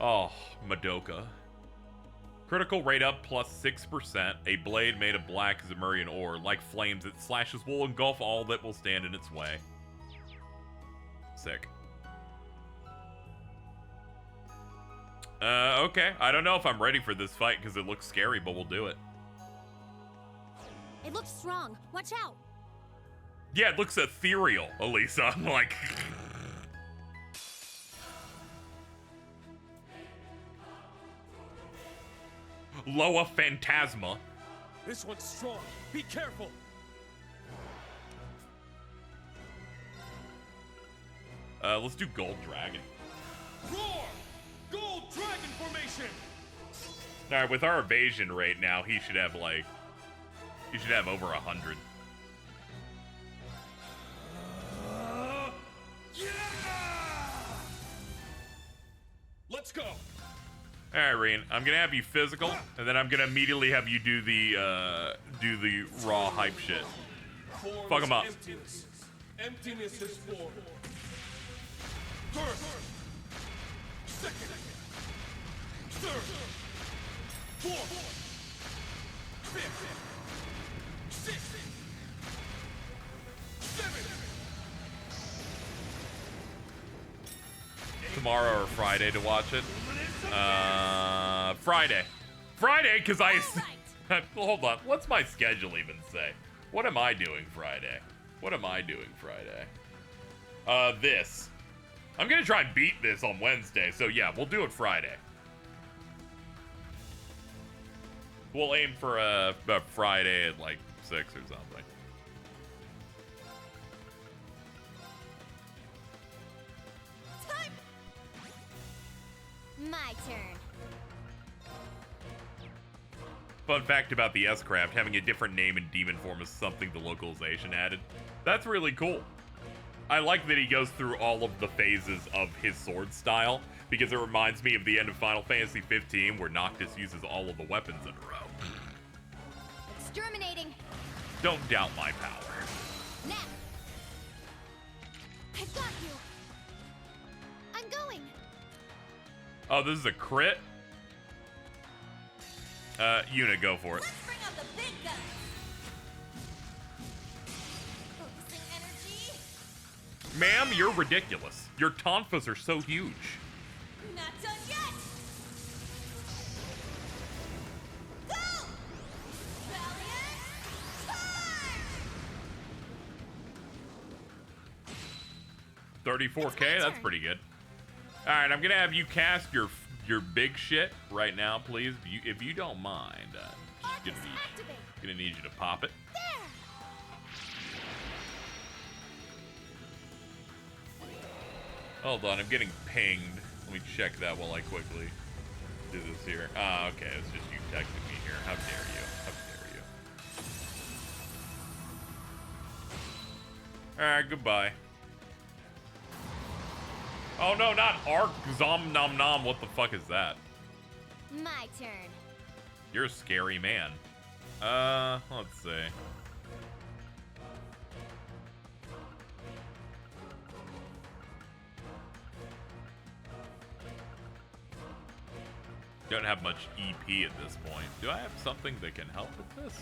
Oh, Madoka. Critical rate up plus 6%. A blade made of black Zemurian ore. Like flames, it slashes will engulf all that will stand in its way. Sick. Okay. I don't know if I'm ready for this fight because it looks scary, but we'll do it.
It looks strong. Watch out.
Yeah, it looks ethereal, Elisa. I'm like... Loa Phantasma.
This one's strong. Be careful.
Let's do Gold Dragon.
Roar! Gold Dragon formation.
All right, with our evasion rate now, he should have like, he should have over 100.
Yeah! Let's go.
All right, Reen, I'm gonna have you physical, and then I'm gonna immediately have you do the raw hype shit.
Form
Fuck
is
'em up.
Emptiness. Emptiness is form. First. Second. Third. Fourth. 6, 7.
Tomorrow or Friday to watch it? Friday. Friday, because I... Hold on. What's my schedule even say? What am I doing Friday? What am I doing Friday? This. I'm gonna try and beat this on Wednesday, so yeah, we'll do it Friday. We'll aim for a Friday at like 6 or something.
Time. My turn.
Fun fact about the S-Craft, having a different name in demon form is something the localization added. That's really cool. I like that he goes through all of the phases of his sword style, because it reminds me of the end of Final Fantasy 15, where Noctis uses all of the weapons in a row.
Exterminating.
Don't doubt my power.
Now. I've got you. I'm going.
Oh, this is a crit? Yuna, go for it.
Let's bring out the big guns. Focusing energy.
Ma'am, you're ridiculous. Your tonfas are so huge.
Not done yet. Go! Valiant time!
34K, that's pretty good. All right, I'm gonna have you cast your big shit right now, please. If you don't mind, just gonna need you to pop it.
There.
Hold on, I'm getting pinged. Let me check that while I quickly do this here. Ah, okay, it's just you texting me here. How dare you? How dare you? All right, goodbye. Oh no, not Arc Zom Nom Nom. What the fuck is that?
My turn.
You're a scary man. Let's see. Don't have much EP at this point. Do I have something that can help with this?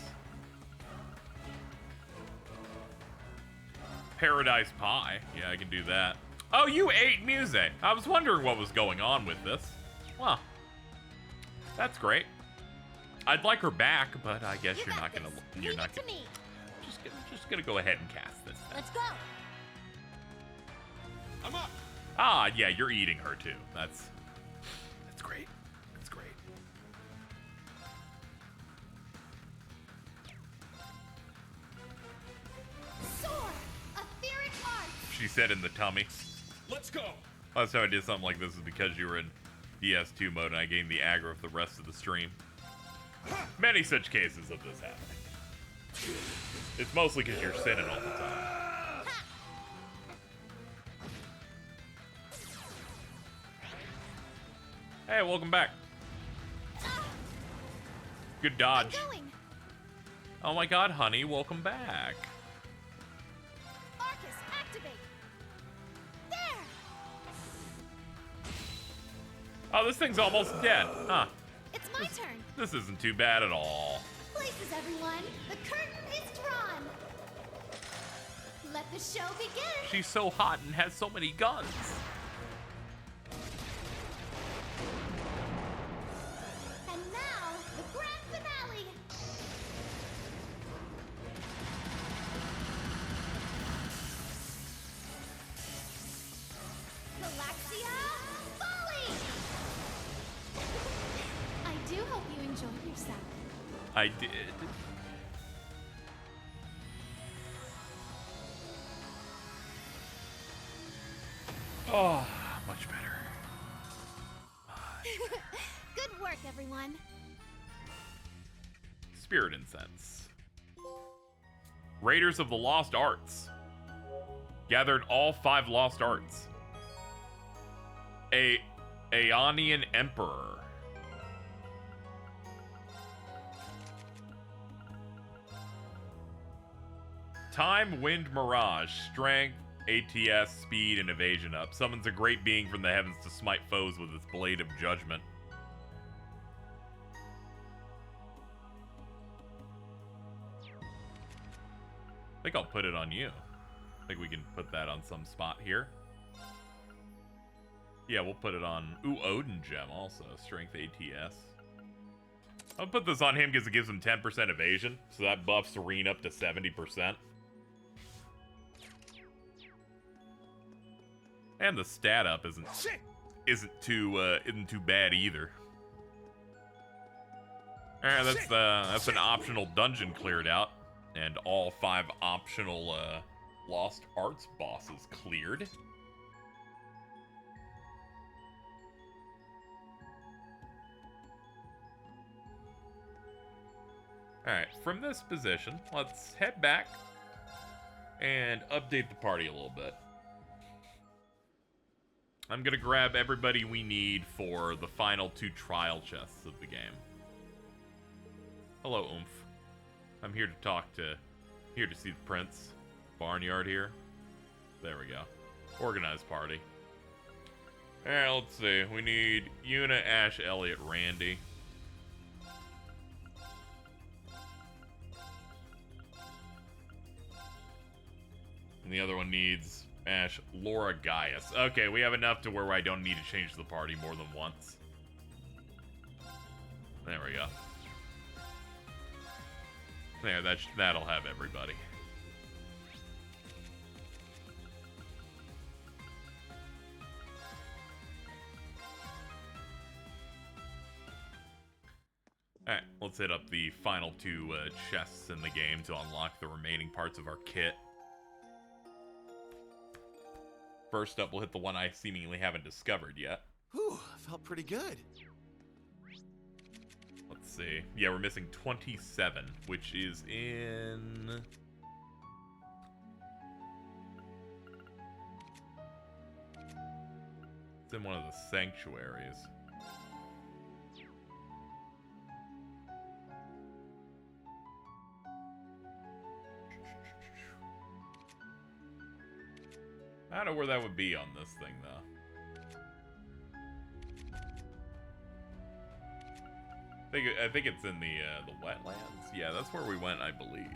Paradise Pie. Yeah, I can do that. Oh, you ate Muse. I was wondering what was going on with this. Well, that's great. I'd like her back, but I guess you're not gonna. You're not gonna. Just gonna go ahead and cast this. Then.
Let's go.
I'm up.
Ah, yeah, you're eating her too. That's great. That's great.
Soar. Etheric art.
She said in the tummy.
Let's go.
Last time I did something like this is because you were in DS2 mode and I gained the aggro of the rest of the stream. Many such cases of this happening. It's mostly because you're sinning all the time. Hey, welcome back. Good dodge.
I'm going.
Oh my god, honey, welcome back.
Arcus, activate. There.
Oh, this thing's almost dead. Huh.
It's my turn.
This isn't too bad at all.
Places, everyone. The curtain is drawn. Let the show begin.
She's so hot and has so many guns.
And now, the grand finale. Galaxia Volley! I do hope you enjoyed yourself.
I did. Oh, much better.
Good work, everyone.
Spirit Incense. Raiders of the Lost Arts. Gathered all 5 lost arts. Aeonian Emperor. Time, Wind, Mirage. Strength, ATS, Speed, and Evasion up. Summons a great being from the heavens to smite foes with its Blade of Judgment. think I'll put it on you. I think we can put that on some spot here. Yeah, we'll put it on... Ooh, Odin Gem also. Strength ATS. I'll put this on him because it gives him 10% evasion. So that buffs Serene up to 70%. And the stat up isn't too bad either. Alright, that's an optional dungeon cleared out. And all 5 optional Lost Arts bosses cleared. Alright, from this position, let's head back and update the party a little bit. I'm gonna grab everybody we need for the final 2 trial chests of the game. Hello, Oomph. I'm here to see the prince. Barnyard here. There we go. Organized party. Alright, let's see. We need Yuna, Ash, Elliot, Randy. And the other one needs Ash, Laura, Gaius. Okay, we have enough to where I don't need to change the party more than once. There we go. There, that'll have everybody. Alright, let's hit up the final 2 chests in the game to unlock the remaining parts of our kit. First up, we'll hit the one I seemingly haven't discovered yet.
Whew, felt pretty good.
Let's see. Yeah, we're missing 27, which is in... It's in one of the sanctuaries. I don't know where that would be on this thing, though. I think it's in the wetlands. Yeah, that's where we went, I believe.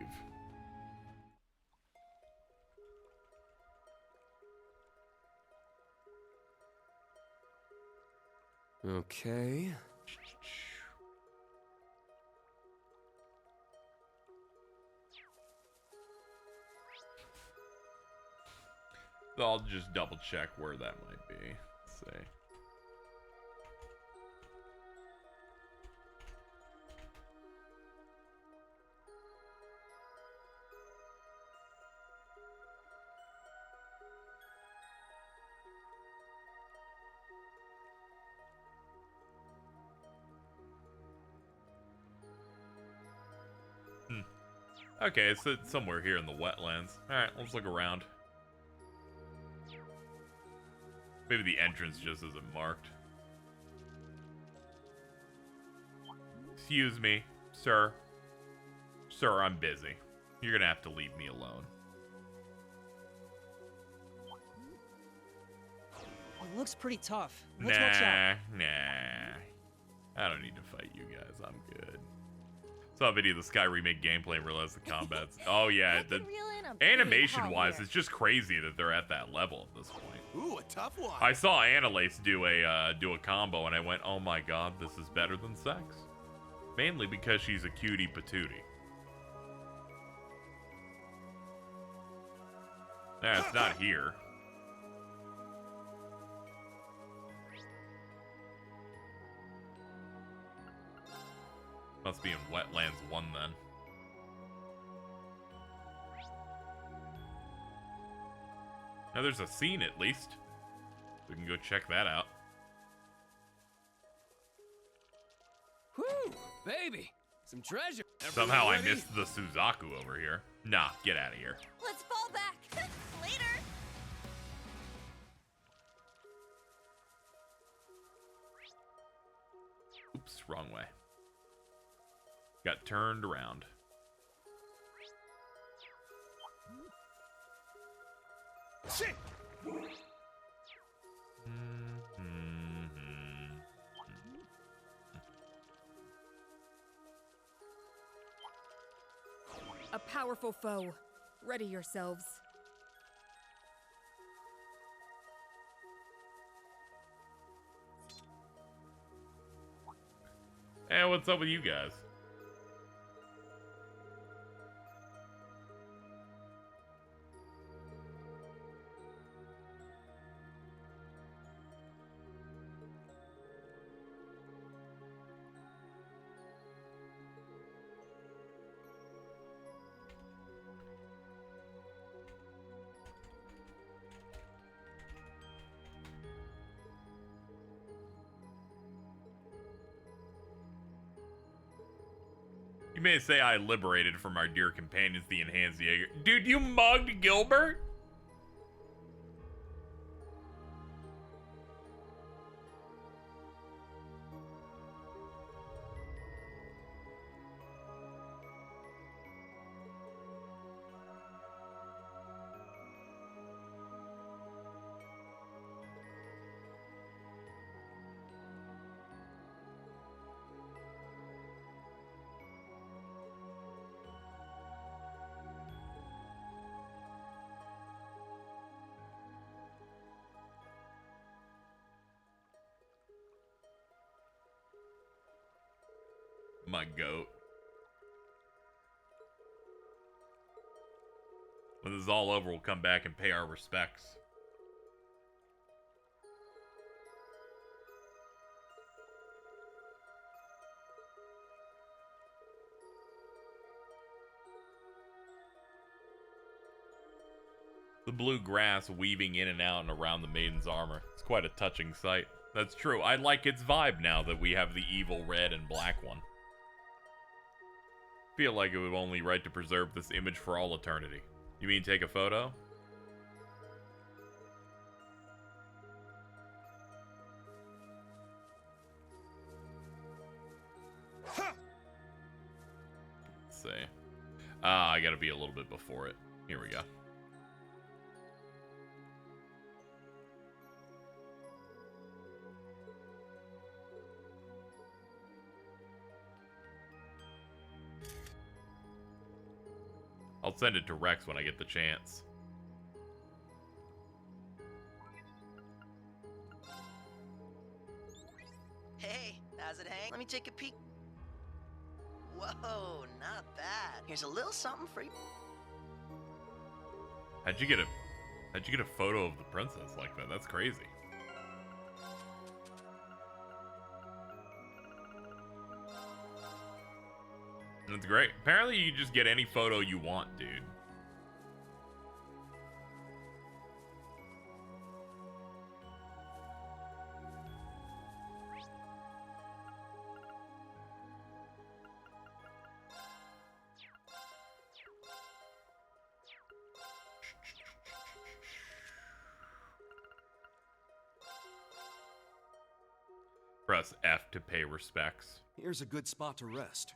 Okay.
So I'll just double check where that might be. Let's see. Okay, it's somewhere here in the wetlands. Alright, let's look around. Maybe the entrance just isn't marked. Excuse me, sir. Sir, I'm busy. You're gonna have to leave me alone.
It looks pretty tough. Let's watch out.
Nah. I don't need to fight you guys. I'm good. Saw a video of the Sky remake gameplay and realized the combat's... Oh yeah, the animation-wise, it's just crazy that they're at that level at this point.
Ooh, a tough one.
I saw Annalace do a combo, and I went, "Oh my god, this is better than sex." Mainly because she's a cutie patootie. Nah, it's not here. Must be in Wetlands 1 then. Now there's a scene at least. We can go check that out.
Whew, baby, some treasure.
Somehow I missed the Suzaku over here. Nah, get out of here.
Let's fall back. Later.
Oops, wrong way. Got turned around.
Shit.
A powerful foe. Ready yourselves.
Hey, what's up with you guys? You may say I liberated from our dear companions the enhanced Jaeger. Dude, you mugged Gilbert? My goat. When this is all over, we'll come back and pay our respects. The blue grass weaving in and out and around the maiden's armor. It's quite a touching sight. That's true. I like its vibe now that we have the evil red and black one. Feel like it would only right to preserve this image for all eternity. You mean take a photo? Let's see. I gotta be a little bit before it. Here we go. I'll send it to Rex when I get the chance.
Hey, how's it hang? Let me take a peek. Whoa, not bad. Here's a little something for you.
How'd you get a photo of the princess like that? That's crazy. That's great. Apparently you just get any photo you want, dude. Press F to pay respects.
Here's a good spot to rest.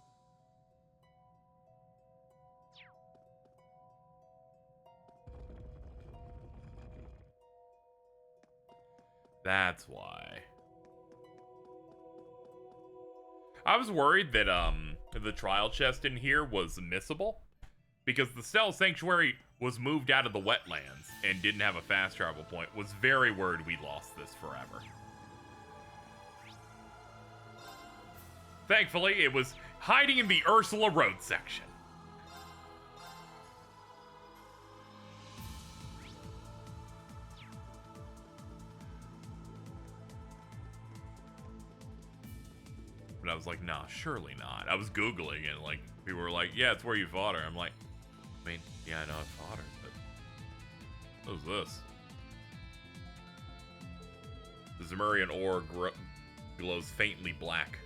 That's why. I was worried that the trial chest in here was missable because the Stealth Sanctuary was moved out of the wetlands and didn't have a fast travel point. Was very worried we lost this forever. Thankfully, it was hiding in the Ursula Road section. But I was like, nah, surely not. I was Googling and like people were like, yeah, it's where you fought her. I'm like, I mean, yeah, I know I fought her, but what was this? The Zemurian ore glows faintly black.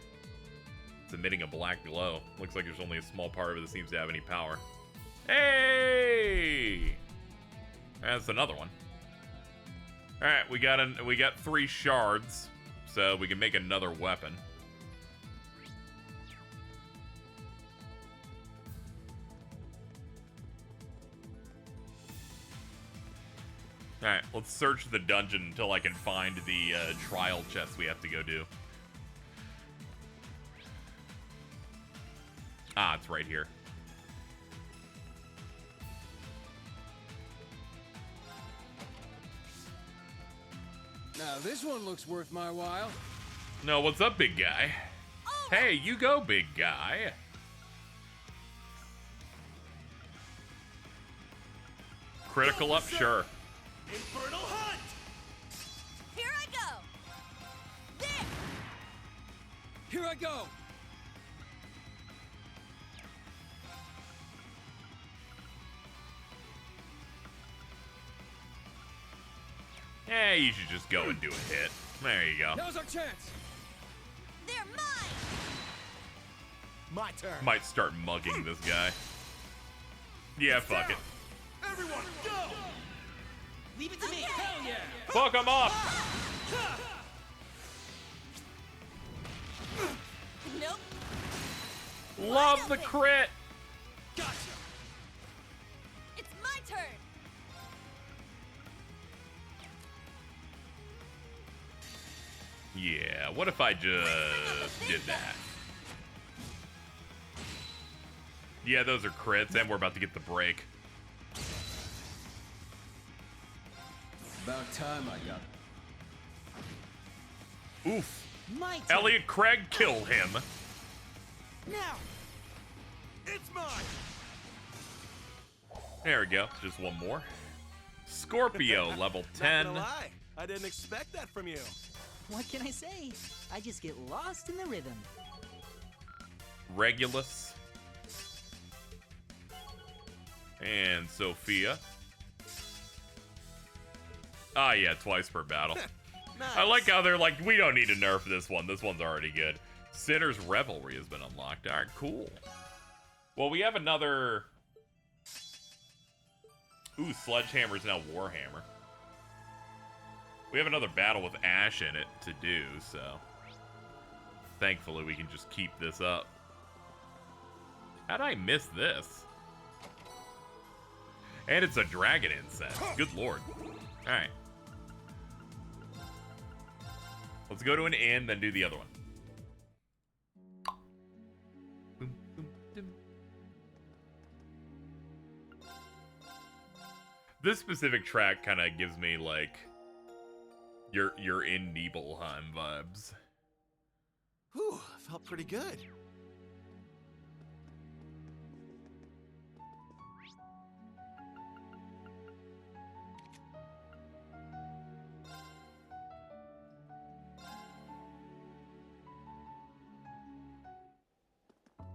It's emitting a black glow. Looks like there's only a small part of it that seems to have any power. Hey! That's another one. All right, we got 3 shards, so we can make another weapon. Alright, let's search the dungeon until I can find the trial chest we have to go do. Ah, it's right here.
Now this one looks worth my while.
No, what's up, big guy? Hey, you go, big guy. Critical up, sure.
Infernal Hunt!
Here I go. There.
Here I go.
Eh, you should just go and do a hit. There you go.
Now's our chance.
They're mine.
My turn.
Might start mugging this guy. Yeah, fuck it.
Everyone, go!
Leave it to me.
Hell yeah.
Fuck him up!
Nope.
Love the crit!
Gotcha.
It's my turn.
Yeah, what if I just did that? Yeah, those are crits, and we're about to get the break.
About time I got it.
Oof.
My turn.
Elliot Craig, kill him.
Now.
It's mine!
There we go, just one more. Scorpio, level 10.
Not gonna lie, I didn't expect that from you.
What can I say? I just get lost in the rhythm.
Regulus. And Sophia. Ah, yeah, twice per battle.
Nice.
I like how they're like, we don't need to nerf this one. This one's already good. Sinner's Revelry has been unlocked. All right, cool. Well, we have another... Ooh, Sledgehammer's now Warhammer. We have another battle with Ash in it to do, so... Thankfully, we can just keep this up. How'd I miss this? And it's a dragon incense. Good lord. Alright. Let's go to an inn, then do the other one. Boom, boom, boom. This specific track kind of gives me, like, you're in Nibelheim vibes.
Whew, felt pretty good.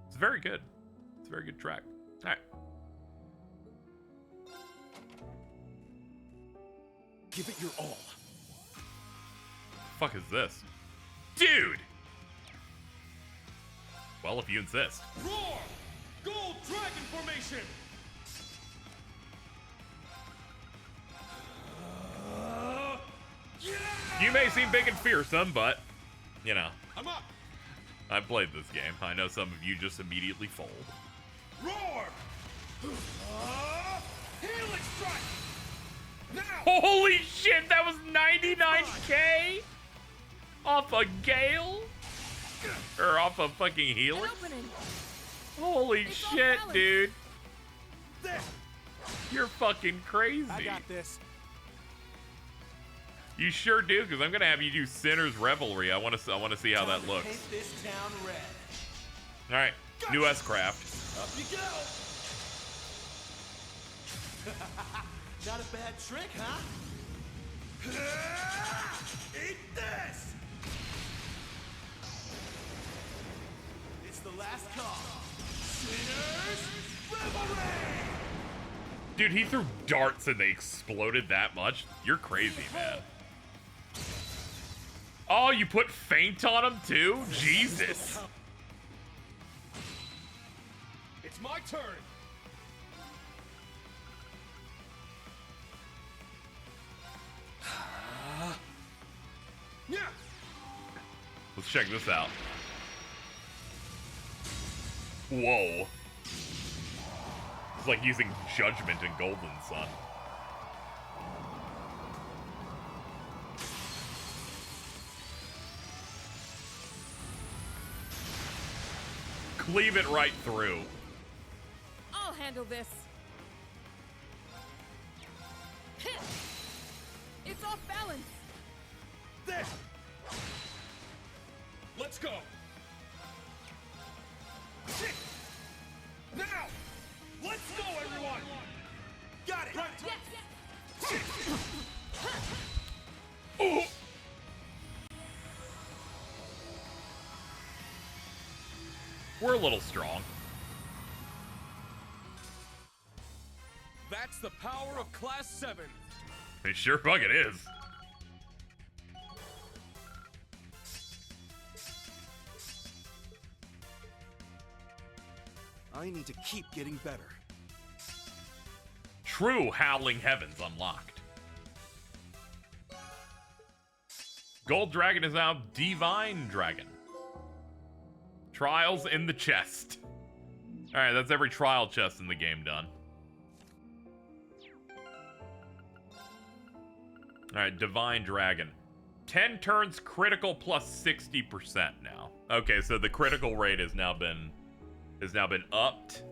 It's very good. It's a very good track. Alright.
Give it your all.
Fuck is this? Dude! Well, if you insist.
Roar! Gold Dragon Formation! Yeah!
You may seem big and fearsome, but, you know,
I'm up!
I've played this game. I know some of you just immediately fold.
Roar! Helix Strike! Now!
Holy shit, that was 99k? Off a Gale? Or off a fucking Helix?
Opening.
Holy
It's all
shit,
balanced.
dude.
There!
You're fucking crazy.
I got this.
You sure do, because I'm gonna have you do Sinner's Revelry. I want to see how that looks.
Paint this town red.
All right, new S-Craft.
Up you go! Not a bad trick, huh? Eat this! It's the last call. Sinner's Revelry!
Dude, he threw darts and they exploded that much. You're crazy, man. Oh, you put feint on him too? Jesus.
It's my turn. Yeah.
Let's check this out. Whoa. It's like using Judgment in Golden Sun. Cleave it right through.
I'll handle this. It's off balance.
this! Let's go! Now! Let's go, everyone! Got it! Right.
Oh. We're a little strong.
That's the power of Class 7.
It sure fucking is.
I need to keep getting better.
True Howling Heavens unlocked. Gold Dragon is now Divine Dragon. Trials in the chest. Alright, that's every trial chest in the game done. Alright, Divine Dragon. 10 turns critical plus 60% now. Okay, so the critical rate has now been upped.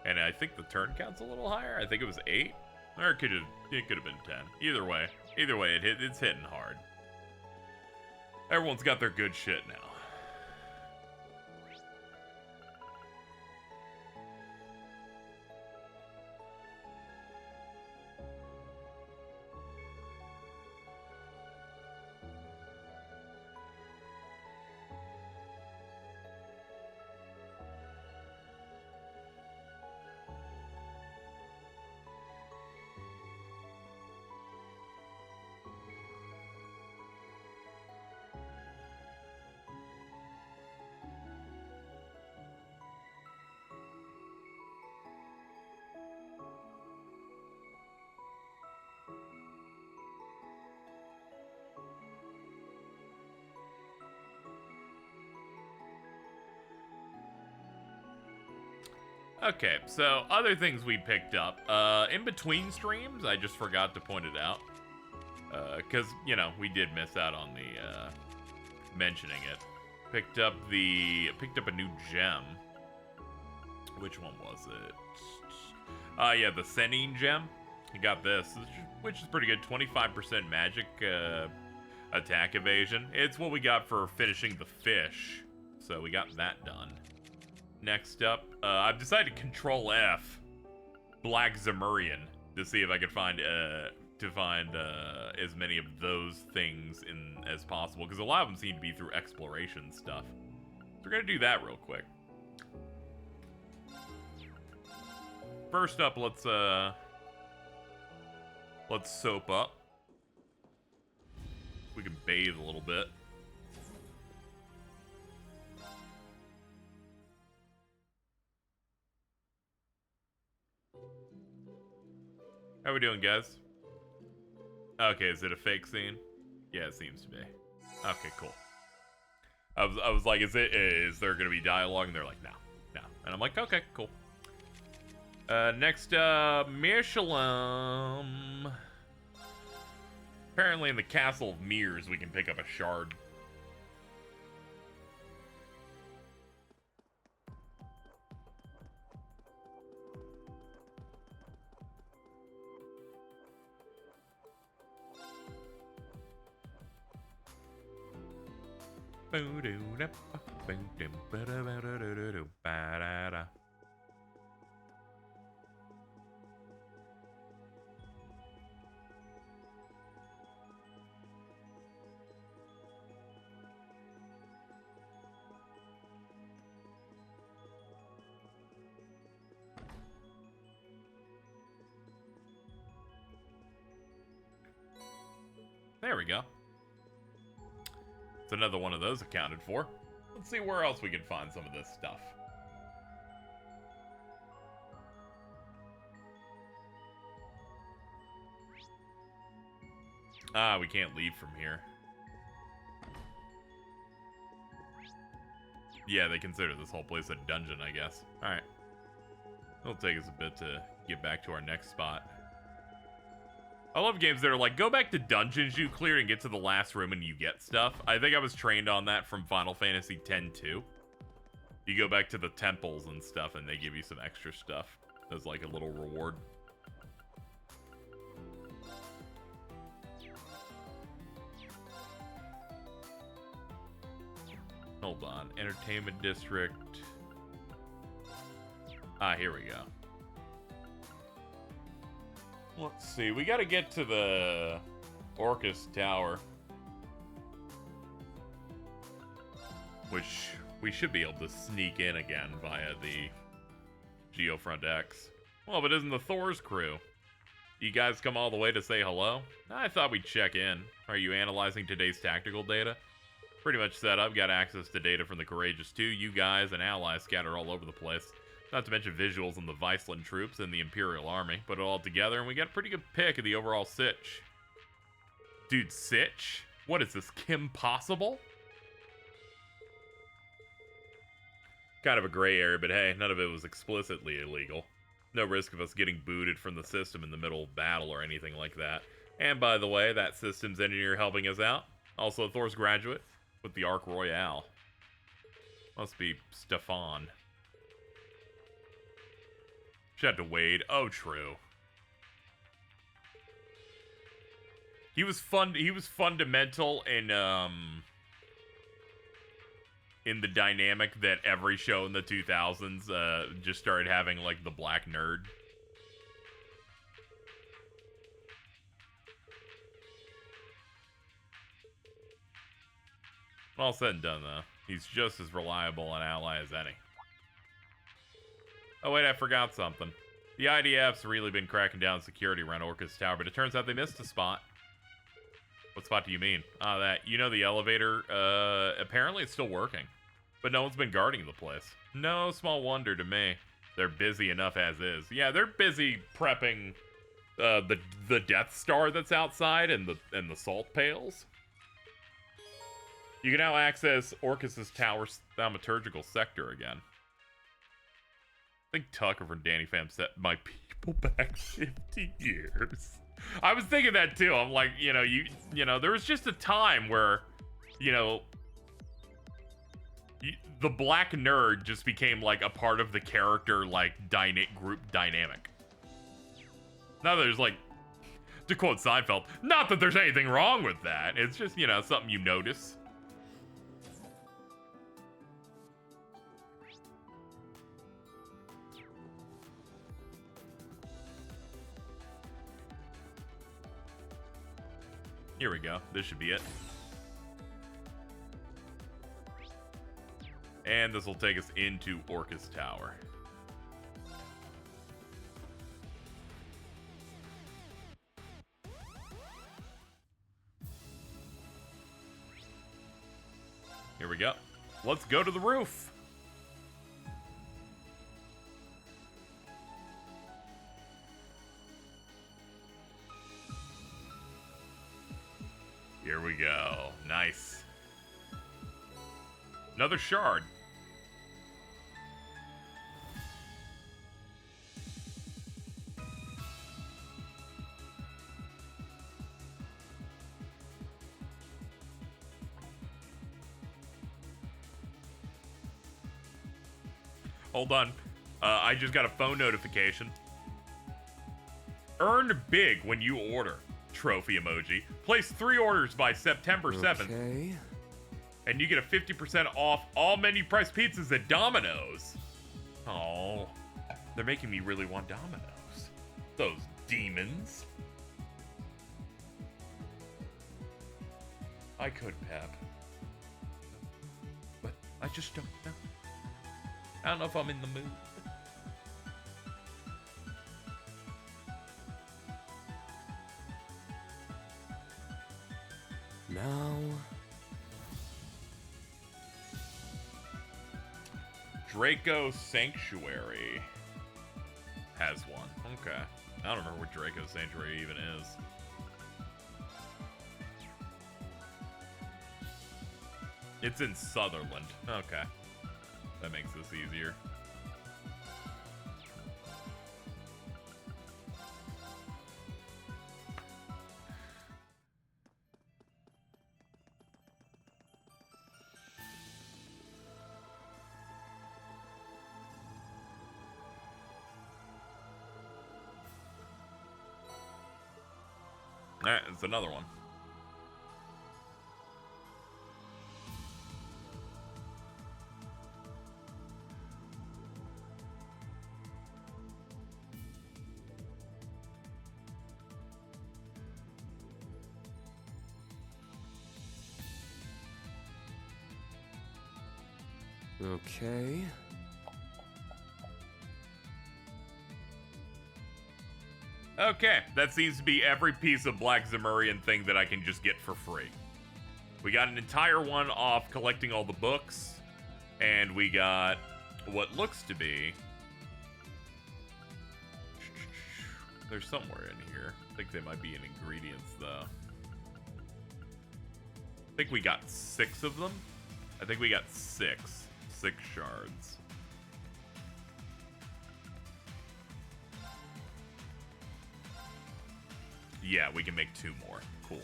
And I think the turn count's a little higher. I think it was 8. Or it could have been 10. Either way, it's hitting hard. Everyone's got their good shit now. Okay, so other things we picked up. In between streams, I just forgot to point it out. Because, you know, we did miss out on the, mentioning it. Picked up a new gem. Which one was it? Yeah, the Senine gem. You got this, which is pretty good. 25% magic, attack evasion. It's what we got for finishing the fish. So we got that done. Next up, I've decided to Control F Black Zemurian to see if I could find as many of those things as possible, because a lot of them seem to be through exploration stuff. So we're gonna do that real quick. First up, let's soap up. We can bathe a little bit. How we doing, guys? Okay, is it a fake scene? Yeah, it seems to be. Okay, cool. I was like, is there gonna be dialogue? And they're like, no. And I'm like, okay, cool. Next, Michelin. Apparently in the Castle of Mirrors, we can pick up a shard. There we go. It's another one of those accounted for. Let's see where else we can find some of this stuff. Ah, we can't leave from here. Yeah, they consider this whole place a dungeon, I guess. Alright. It'll take us a bit to get back to our next spot. I love games that are like, go back to dungeons you cleared and get to the last room and you get stuff. I think I was trained on that from Final Fantasy X-2. You go back to the temples and stuff and they give you some extra stuff as like a little reward. Hold on. Entertainment District. Ah, here we go. Let's see. We gotta get to the Orcus Tower. Which we should be able to sneak in again via the Geofront X. Well, but isn't the Thor's crew? You guys come all the way to say hello? I thought we'd check in. Are you analyzing today's tactical data? Pretty much set up. Got access to data from the Courageous 2, you guys, and allies scattered all over the place. Not to mention visuals on the Viceland troops and the Imperial Army. Put it all together, and we got a pretty good pick of the overall sitch. Dude, sitch? What is this, Kim Possible? Kind of a gray area, but hey, none of it was explicitly illegal. No risk of us getting booted from the system in the middle of battle or anything like that. And by the way, that systems engineer helping us out, also a Thor's graduate with the Arc Royale. Must be Stefan. Shout out to Wade. Oh, true. He was fundamental in the dynamic that every show in the 2000s just started having, like, the black nerd. All said and done, though. He's just as reliable an ally as any. Oh, wait, I forgot something. The IDF's really been cracking down security around Orcus Tower, but it turns out they missed a spot. What spot do you mean? That, you know, the elevator, apparently it's still working. But no one's been guarding the place. No small wonder to me. They're busy enough as is. Yeah, they're busy prepping the Death Star that's outside and the salt pails. You can now access Orcus's Tower's thaumaturgical sector again. I think Tucker from Danny Fam set my people back 50 years. I was thinking that too. I'm like, you know, there was just a time where, you know, the black nerd just became like a part of the character, like, group dynamic. Now there's, like, to quote Seinfeld, not that there's anything wrong with that. It's just, you know, something you notice. Here we go. This should be it. And this will take us into Orcus Tower. Here we go. Let's go to the roof. Here we go. Nice. Another shard. Hold on. I just got a phone notification. Earn big when you order. Trophy emoji. Place 3 orders by September 7th.
Okay.
And you get a 50% off all menu price pizzas at Domino's. Oh, they're making me really want Domino's. Those demons. I could, Pep. But I just don't know. I don't know if I'm in the mood.
Now...
Draco Sanctuary has one. Okay. I don't remember what Draco Sanctuary even is. It's in Sutherland. Okay. That makes this easier. Alright, it's another one.
Okay.
Okay, that seems to be every piece of Black Zemurian thing that I can just get for free. We got an entire one off collecting all the books, and we got what looks to be... There's somewhere in here. I think they might be in ingredients, though. I think we got 6 of them. I think we got 6. 6 shards. Yeah, we can make 2 more. Cool.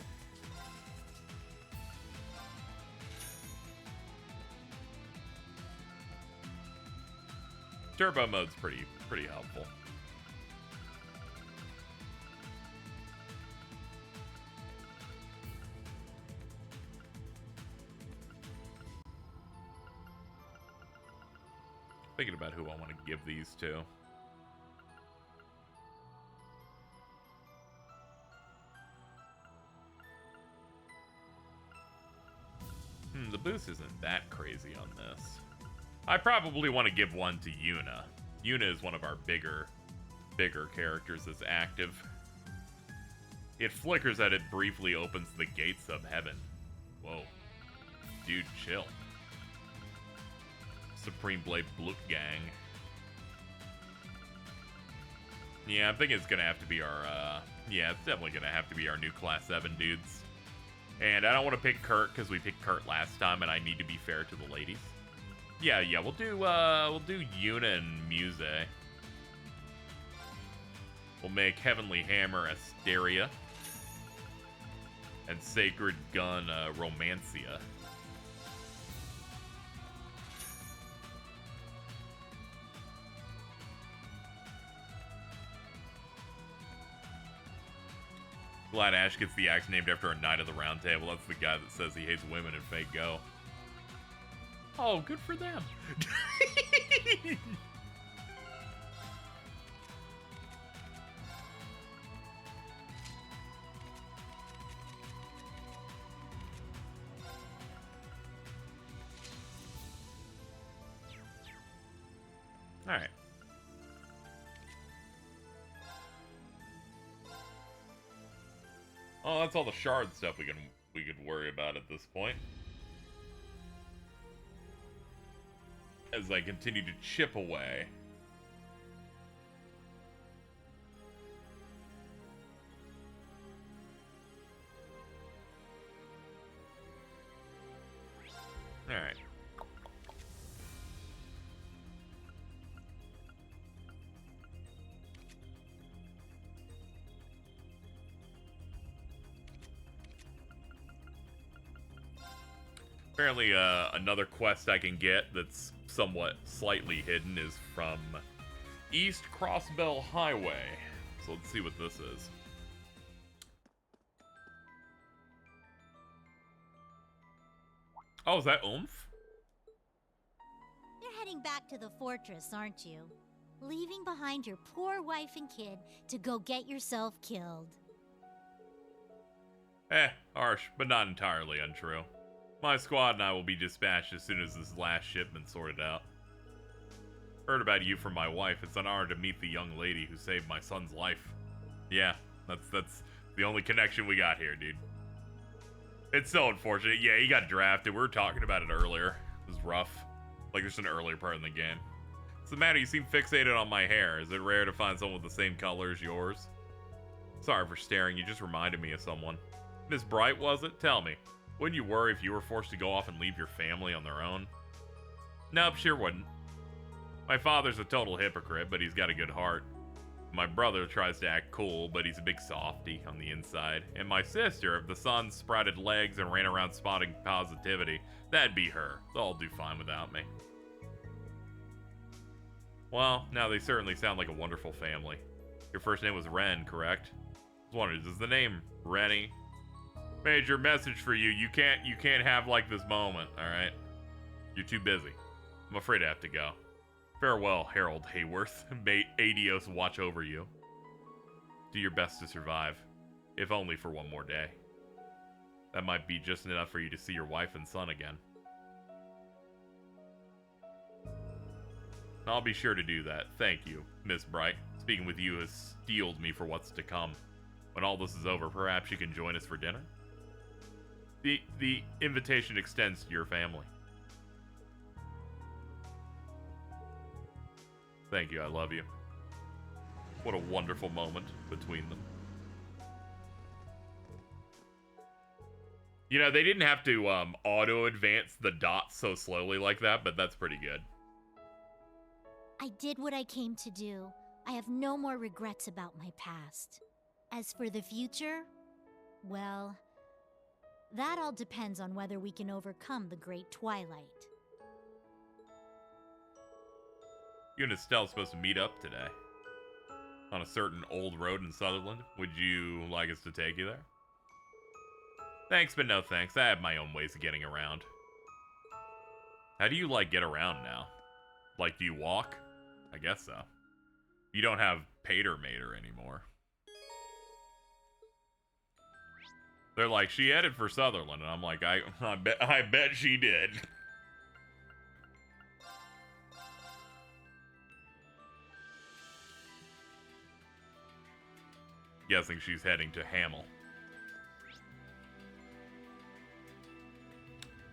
Turbo mode's pretty helpful. Thinking about who I want to give these to. The boost isn't that crazy on this. I probably want to give one to Yuna. Yuna is one of our bigger characters that's active. It flickers at it briefly opens the gates of heaven. Whoa. Dude, chill. Supreme Blade Blut Gang. Yeah, I'm thinking it's gonna have to be our, yeah, it's definitely gonna have to be our new Class 7 dudes. And I don't want to pick Kurt, because we picked Kurt last time, and I need to be fair to the ladies. Yeah, we'll do Yuna and Muse. We'll make Heavenly Hammer Asteria. And Sacred Gun, Romancia. Glad Ash gets the axe named after a Knight of the Round Table. That's the guy that says he hates women in Fate Go. Oh, good for them. All right. Oh, that's all the shard stuff we could worry about at this point. As I continue to chip away. All right. Apparently, another quest I can get that's somewhat slightly hidden is from East Crossbell Highway. So let's see what this is. Oh, is that Oomph?
You're heading back to the fortress, aren't you? Leaving behind your poor wife and kid to go get yourself killed.
Harsh, but not entirely untrue. My squad and I will be dispatched as soon as this last shipment's sorted out. Heard about you from my wife. It's an honor to meet the young lady who saved my son's life. Yeah, that's the only connection we got here, dude. It's so unfortunate. Yeah, he got drafted. We were talking about it earlier. It was rough. Like, there's an earlier part in the game. What's the matter? You seem fixated on my hair. Is it rare to find someone with the same color as yours? Sorry for staring. You just reminded me of someone. Miss Bright, was it? Tell me. Wouldn't you worry if you were forced to go off and leave your family on their own? Nope, sure wouldn't. My father's a total hypocrite, but he's got a good heart. My brother tries to act cool, but he's a big softy on the inside. And my sister, if the sun sprouted legs and ran around spotting positivity, that'd be her. They'll all do fine without me. Well, now they certainly sound like a wonderful family. Your first name was Ren, correct? I was wondering, is the name Rennie? Major message for you. You can't have like this moment, alright? You're too busy. I'm afraid I have to go. Farewell, Harold Hayworth. May Adios watch over you. Do your best to survive, if only for one more day. That might be just enough for you to see your wife and son again. I'll be sure to do that. Thank you, Miss Bright. Speaking with you has steeled me for what's to come. When all this is over, perhaps you can join us for dinner? The invitation extends to your family. Thank you, I love you. What a wonderful moment between them. You know, they didn't have to auto-advance the dots so slowly like that, but that's pretty good.
I did what I came to do. I have no more regrets about my past. As for the future, well, that all depends on whether we can overcome the Great Twilight.
You and Estelle supposed to meet up today on a certain old road in Sutherland. Would you like us to take you there? Thanks, but no thanks. I have my own ways of getting around. How do you, like, get around now? Like, do you walk? I guess so. You don't have Pater Mater anymore. They're like, she headed for Sutherland, and I'm like, I bet she did. Guessing she's heading to Hamel.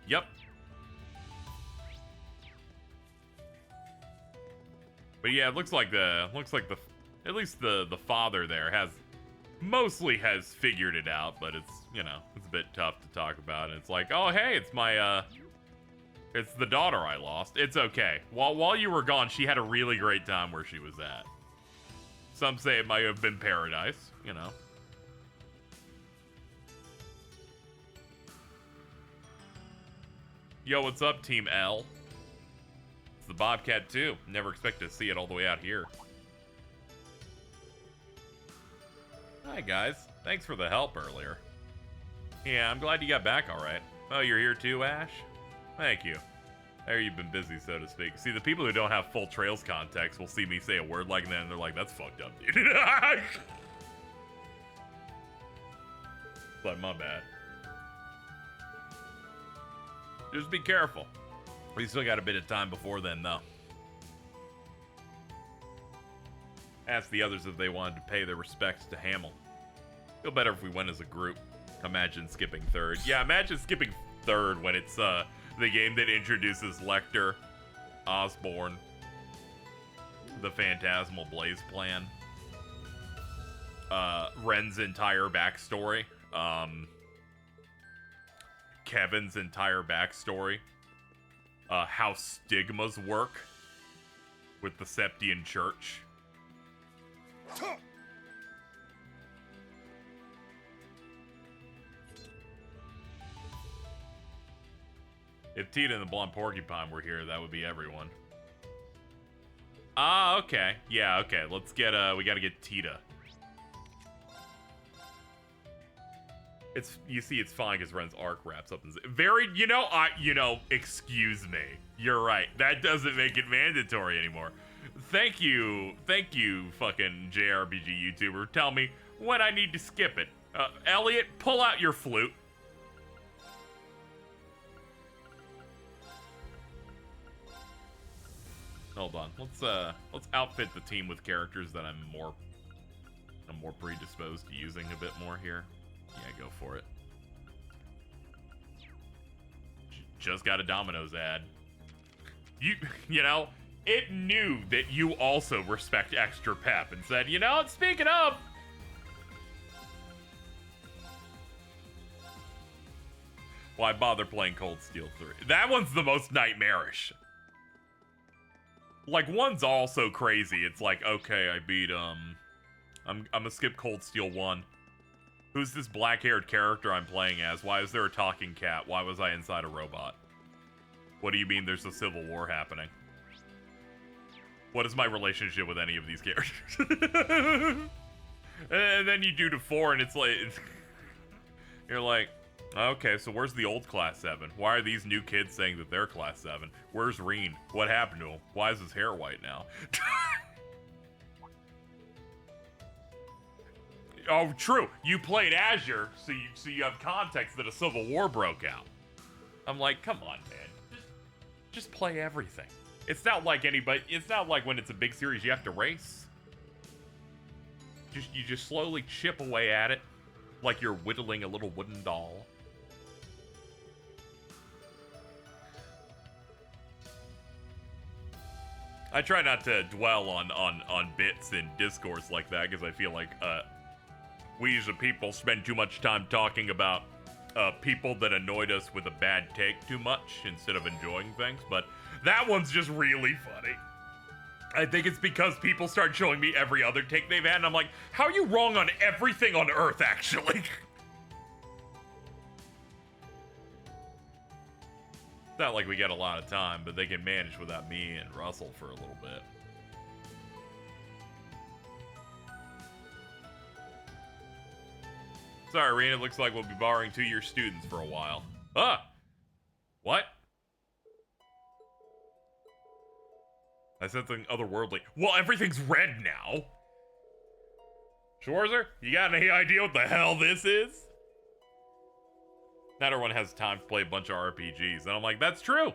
Yep. But yeah, it looks like at least the father there mostly has figured it out, but it's, you know, it's a bit tough to talk about. And it's like, oh hey, it's the daughter I lost. It's okay. While you were gone, she had a really great time where she was at. Some say it might have been paradise, you know. Yo, what's up, Team L? It's the Bobcat 2. Never expected to see it all the way out here. Hi, guys. Thanks for the help earlier. Yeah, I'm glad you got back all right. Oh, you're here too, Ash? Thank you. There, you've been busy, so to speak. See, the people who don't have full Trails context will see me say a word like that, and they're like, that's fucked up, dude. But my bad. Just be careful. We still got a bit of time before then, though. Asked the others if they wanted to pay their respects to Hamel. Feel better if we went as a group. Imagine skipping third. Yeah, imagine skipping third when it's the game that introduces Lecter, Osborne, the Phantasmal Blaze Plan, Ren's entire backstory, Kevin's entire backstory, how stigmas work with the Septian Church. If Tita and the Blonde Porcupine were here, that would be everyone. Ah, okay. Yeah, okay. Let's get, we gotta get Tita. You see, it's fine because Ren's arc wraps up in excuse me. You're right. That doesn't make it mandatory anymore. Thank you, fucking JRPG YouTuber. Tell me when I need to skip it. Elliot, pull out your flute. Hold on. Let's outfit the team with characters that I'm more predisposed to using a bit more here. Yeah, go for it. Just got a Domino's ad. You know, it knew that you also respect extra pep and said, you know, speaking of. Why bother playing Cold Steel 3? That one's the most nightmarish. Like, one's also crazy. It's like, okay, I beat, I'm gonna skip Cold Steel 1. Who's this black-haired character I'm playing as? Why is there a talking cat? Why was I inside a robot? What do you mean there's a civil war happening? What is my relationship with any of these characters? And then you do to 4 and it's like... You're like, okay, so where's the old Class 7? Why are these new kids saying that they're Class 7? Where's Reen? What happened to him? Why is his hair white now? Oh, true. You played Azure, so you have context that a civil war broke out. I'm like, come on, man. Just play everything. It's not like anybody. It's not like when it's a big series you have to race. You just slowly chip away at it, like you're whittling a little wooden doll. I try not to dwell on bits in discourse like that because I feel like we as a people spend too much time talking about people that annoyed us with a bad take too much instead of enjoying things. But that one's just really funny. I think it's because people start showing me every other take they've had, and I'm like, how are you wrong on everything on Earth, actually? It's not like we get a lot of time, but they can manage without me and Russell for a little bit. Sorry, Rena, it looks like we'll be borrowing 2-year students for a while. Ah! What? I said something otherworldly. Well, everything's red now. Schwarzer, you got any idea what the hell this is? Not everyone has time to play a bunch of RPGs. And I'm like, that's true.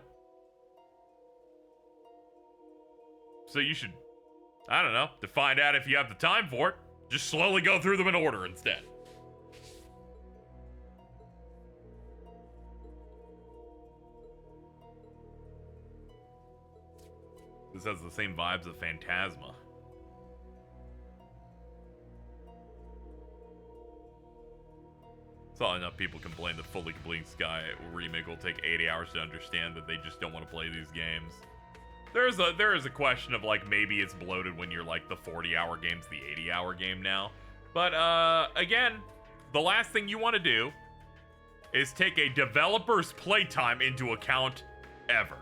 So you should, I don't know, to find out if you have the time for it, just slowly go through them in order instead. This has the same vibes of Phantasma. Saw enough people complain that fully completing Sky remake will take 80 hours to understand that they just don't want to play these games. There is a question of like maybe it's bloated when you're like the 40-hour game's the 80-hour game now. But again, the last thing you want to do is take a developer's playtime into account ever.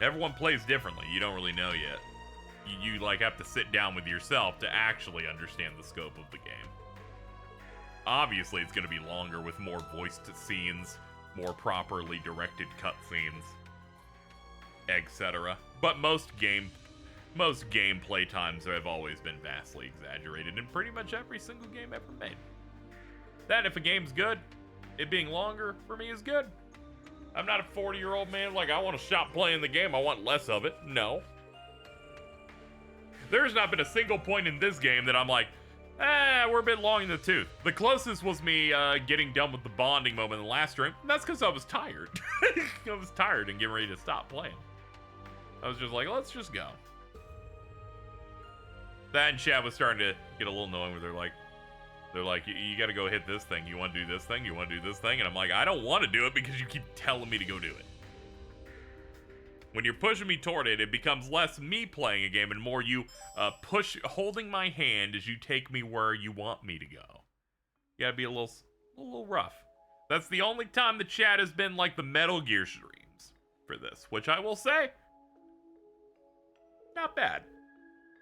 Everyone plays differently. You don't really know yet. You like have to sit down with yourself to actually understand the scope of the game. Obviously, it's going to be longer with more voiced scenes, more properly directed cutscenes, etc. But most gameplay times have always been vastly exaggerated in pretty much every single game ever made. Then, if a game's good, it being longer for me is good. I'm not a 40-year-old man like I want to stop playing the game. I want less of it. No. There's not been a single point in this game that I'm like, we're a bit long in the tooth. The closest was me getting done with the bonding moment in the last stream. And that's because I was tired. I was tired and getting ready to stop playing. I was just like, let's just go. That and chat was starting to get a little annoying where they're like, you gotta go hit this thing. You wanna do this thing? You wanna do this thing? And I'm like, I don't wanna do it because you keep telling me to go do it. When you're pushing me toward it, it becomes less me playing a game and more you holding my hand as you take me where you want me to go. You gotta be a little rough. That's the only time the chat has been like the Metal Gear streams for this, which I will say, not bad.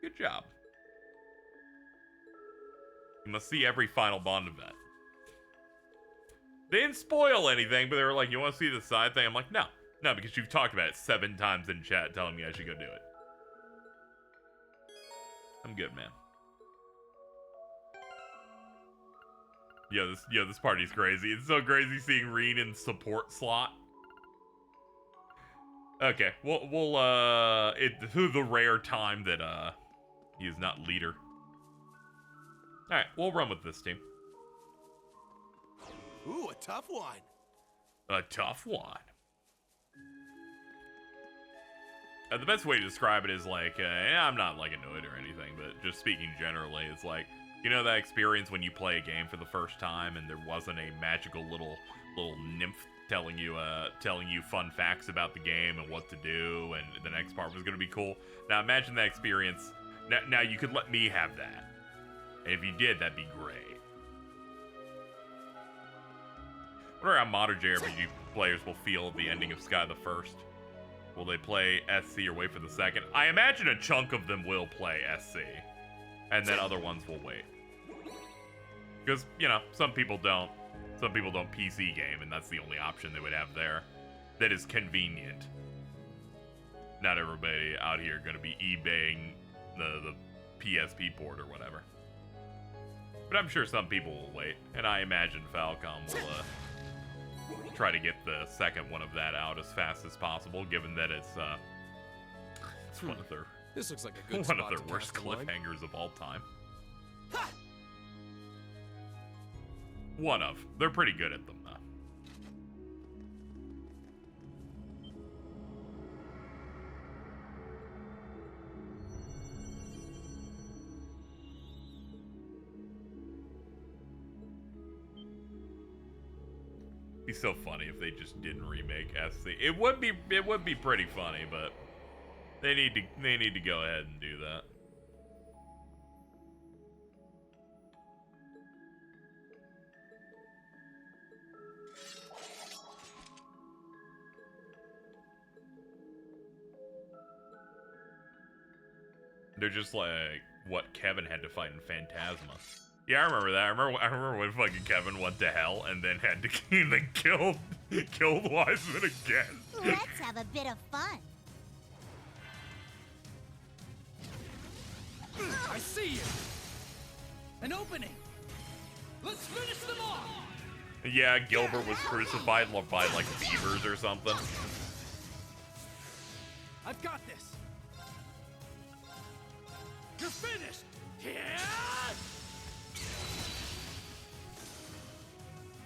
Good job. You must see every final Bond event. They didn't spoil anything, but they were like, you want to see the side thing? I'm like, no. No, because you've talked about it 7 times in chat telling me I should go do it. I'm good, man. This party's crazy. It's so crazy seeing Reen in support slot. Okay, we'll through the rare time that he is not leader. Alright, we'll run with this team.
Ooh, a tough one.
A tough one. The best way to describe it is like, I'm not like annoyed or anything, but just speaking generally, it's like, you know that experience when you play a game for the first time and there wasn't a magical little nymph telling you fun facts about the game and what to do and the next part was going to be cool. Now imagine that experience. Now you could let me have that. And if you did, that'd be great. I wonder how modern JRPG players will feel at the ending of Sky the First. Will they play SC or wait for the second? I imagine a chunk of them will play SC. And then other ones will wait. Because, you know, some people don't. Some people don't PC game, and that's the only option they would have there. That is convenient. Not everybody out here going to be eBaying the PSP port or whatever. But I'm sure some people will wait. And I imagine Falcom will try to get the second one of that out as fast as possible, given that it's one of their
This looks like a good
one of
spot
their
to
worst
cast a line.
cliffhangers of all time. One of. They're pretty good at them, though. Be so funny if they just didn't remake SC. It would be pretty funny, but they need to go ahead and do that. They're just like what Kevin had to fight in Phantasma. Yeah, I remember that. I remember when fucking Kevin went to hell and then had to then killed Wiseman again.
Let's have a bit of fun.
I see you. An opening. Let's finish them off.
Yeah, Gilbert was crucified by like beavers or something.
I've got this. You're finished. Yeah.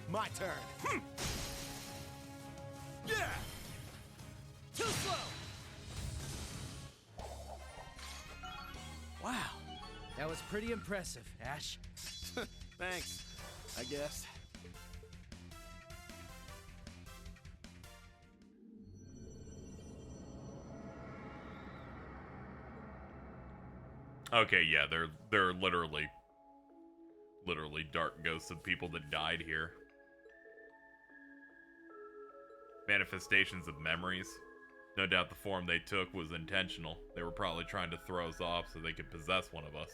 My turn.
Yeah. Too slow. Wow, that was pretty impressive, Ash.
Thanks, I guess.
Okay, yeah, they're literally dark ghosts of people that died here. Manifestations of memories. No doubt the form they took was intentional. They were probably trying to throw us off so they could possess one of us.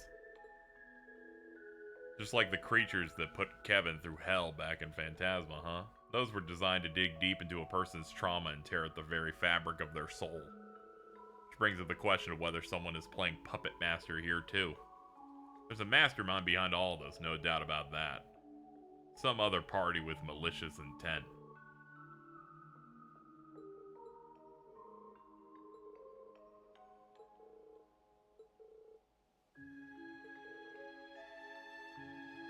Just like the creatures that put Kevin through hell back in Phantasma, huh? Those were designed to dig deep into a person's trauma and tear at the very fabric of their soul. Which brings up the question of whether someone is playing Puppet Master here too. There's a mastermind behind all this, no doubt about that. Some other party with malicious intent.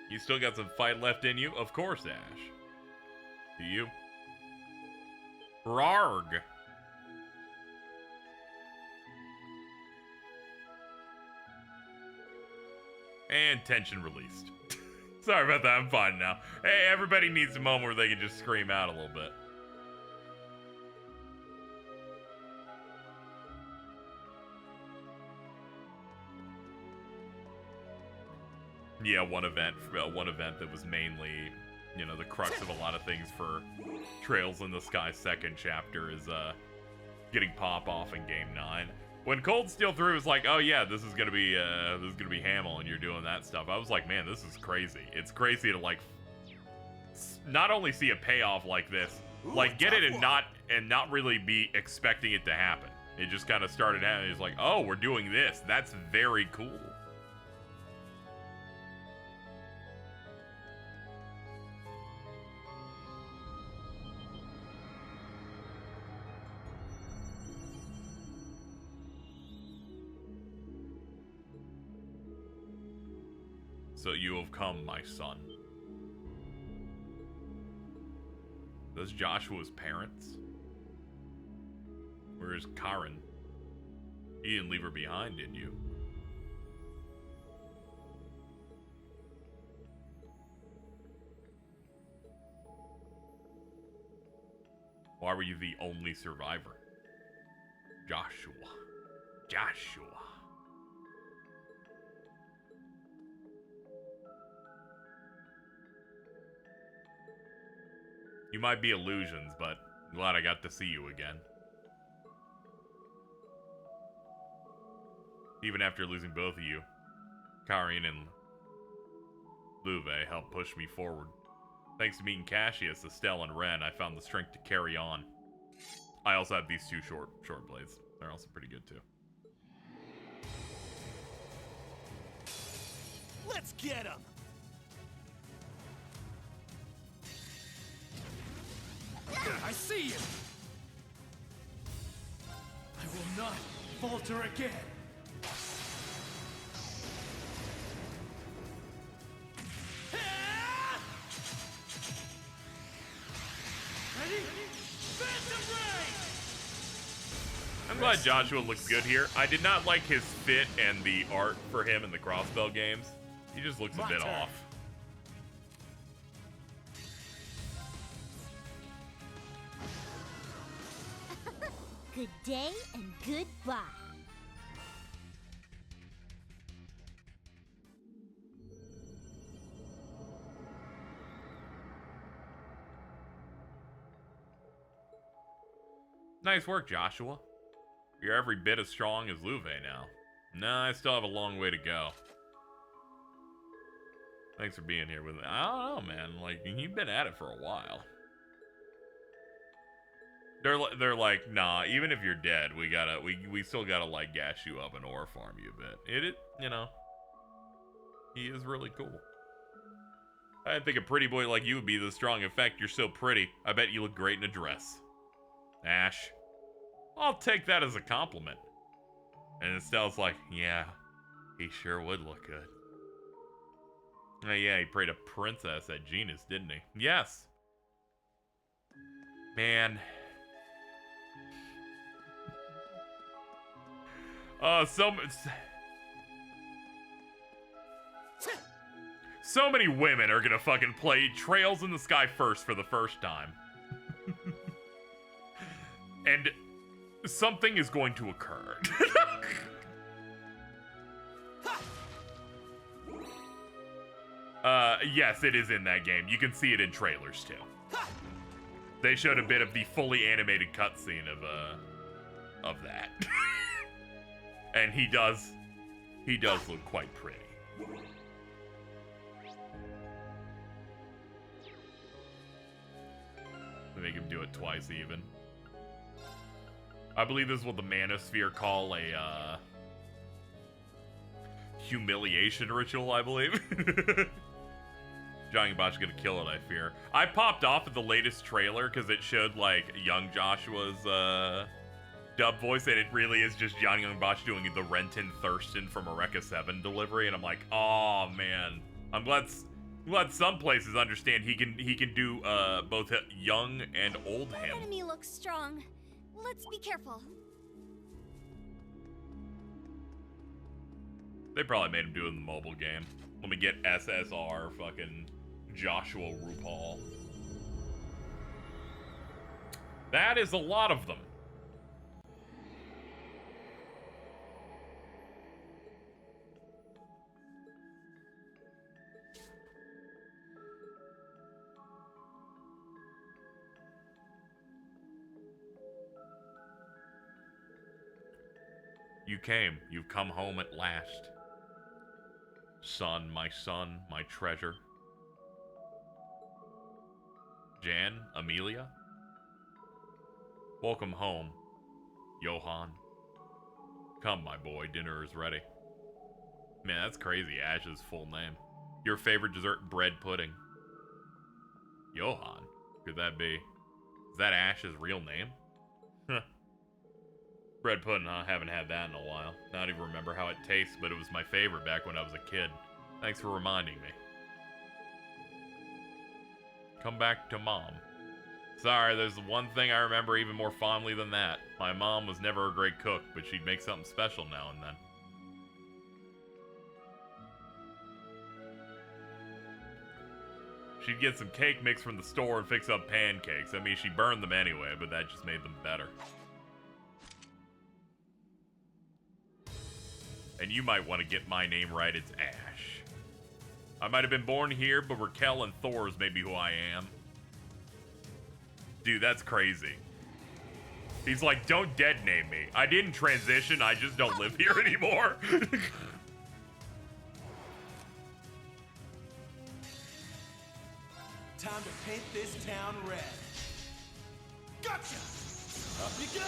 You still got some fight left in you? Of course, Ash. Do you? Rarg! And tension released. Sorry about that, I'm fine now. Hey, everybody needs a moment where they can just scream out a little bit. Yeah, one event that was mainly, you know, the crux of a lot of things for Trails in the Sky second chapter is getting pop off in Game 9. When Cold Steel 3 was like, oh yeah, this is gonna be Hamill and you're doing that stuff, I was like, man, this is crazy. It's crazy to like not only see a payoff like this, like get it and not really be expecting it to happen. It just kind of started happening. It's like, oh, we're doing this. That's very cool. So you have come, my son. Those Joshua's parents? Where is Karen? You didn't leave her behind, did you? Why were you the only survivor? Joshua. You might be illusions, but I'm glad I got to see you again. Even after losing both of you, Karian and Luve helped push me forward. Thanks to meeting Cassius, Estelle, and Ren, I found the strength to carry on. I also have these two short blades. They're also pretty good too.
Let's get him!
No!
I see you! I will not falter again! Ready? Phantom Ray!
I'm glad Joshua looks good here. I did not like his fit and the art for him in the Crossbell games. He just looks a bit off.
Good day and goodbye.
Nice work, Joshua. You're every bit as strong as Luve now. Nah, I still have a long way to go. Thanks for being here with me. I don't know, man. Like, you've been at it for a while. They're like, nah, even if you're dead, we still gotta, like, gas you up and ore farm you a bit. You know, he is really cool. I didn't think a pretty boy like you would be this strong. In fact, you're so pretty. I bet you look great in a dress. Ash, I'll take that as a compliment. And Estelle's like, yeah, he sure would look good. Oh yeah, he prayed a princess at Genus, didn't he? Yes. Man. So many women are gonna fucking play Trails in the Sky first for the first time. And something is going to occur. Yes, it is in that game. You can see it in trailers too. They showed a bit of the fully animated cutscene of that. And he does look quite pretty. They make him do it twice even. I believe this is what the Manosphere call a humiliation ritual, I believe. Johnny Bosch is gonna kill it, I fear. I popped off at the latest trailer because it showed like young Joshua's dub voice, and it really is just Johnny Young Bosch doing the Renton Thurston from Eureka 7 delivery, and I'm like, oh man. I'm glad some places understand he can do both young and old him.
The enemy looks strong. Let's be careful.
They probably made him do it in the mobile game. Let me get SSR fucking Joshua RuPaul. That is a lot of them. You came. You've come home at last. Son, my treasure. Jan, Amelia? Welcome home, Johan. Come, my boy, dinner is ready. Man, that's crazy, Ash's full name. Your favorite dessert, bread pudding. Johan? Could that be? Is that Ash's real name? Huh. Bread pudding, huh? Haven't had that in a while. I don't even remember how it tastes, but it was my favorite back when I was a kid. Thanks for reminding me. Come back to Mom. Sorry, there's one thing I remember even more fondly than that. My mom was never a great cook, but she'd make something special now and then. She'd get some cake mix from the store and fix up pancakes. I mean, she burned them anyway, but that just made them better. And you might want to get my name right, it's Ash. I might have been born here, but Raquel and Thor's maybe who I am. Dude, that's crazy. He's like, don't dead name me. I didn't transition, I just don't live here anymore.
Time to paint this town red. Gotcha! Up you go!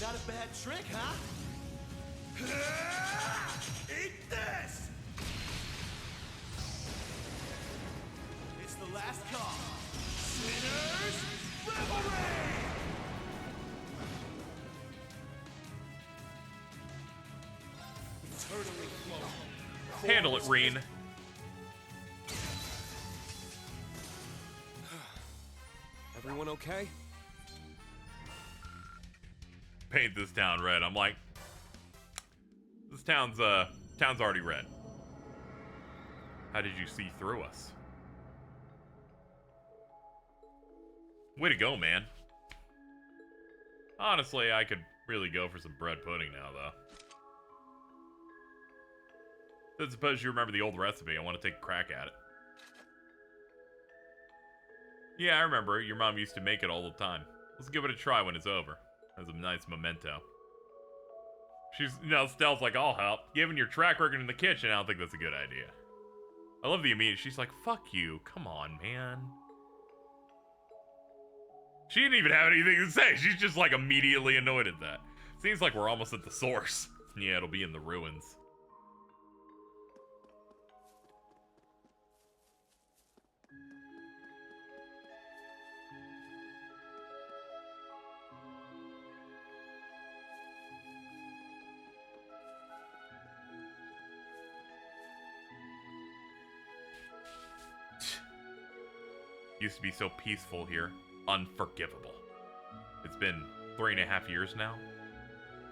Not a bad trick, huh? Eat this! It's the last call. Sinners Revelry!
Eternally flow.
Handle it, Reen.
Everyone okay?
Paint this town red. I'm like, this town's already red. How did you see through us? Way to go, man. Honestly, I could really go for some bread pudding now, though. I suppose you remember the old recipe. I want to take a crack at it. Yeah, I remember. Your mom used to make it all the time. Let's give it a try when it's over. As a nice memento. She's, Stella's like, I'll help. Given your track record in the kitchen, I don't think that's a good idea. I love the immediate. She's like, fuck you. Come on, man. She didn't even have anything to say. She's just like immediately annoyed at that. Seems like we're almost at the source. Yeah, it'll be in the ruins. Used to be so peaceful here. Unforgivable. It's been 3.5 years now.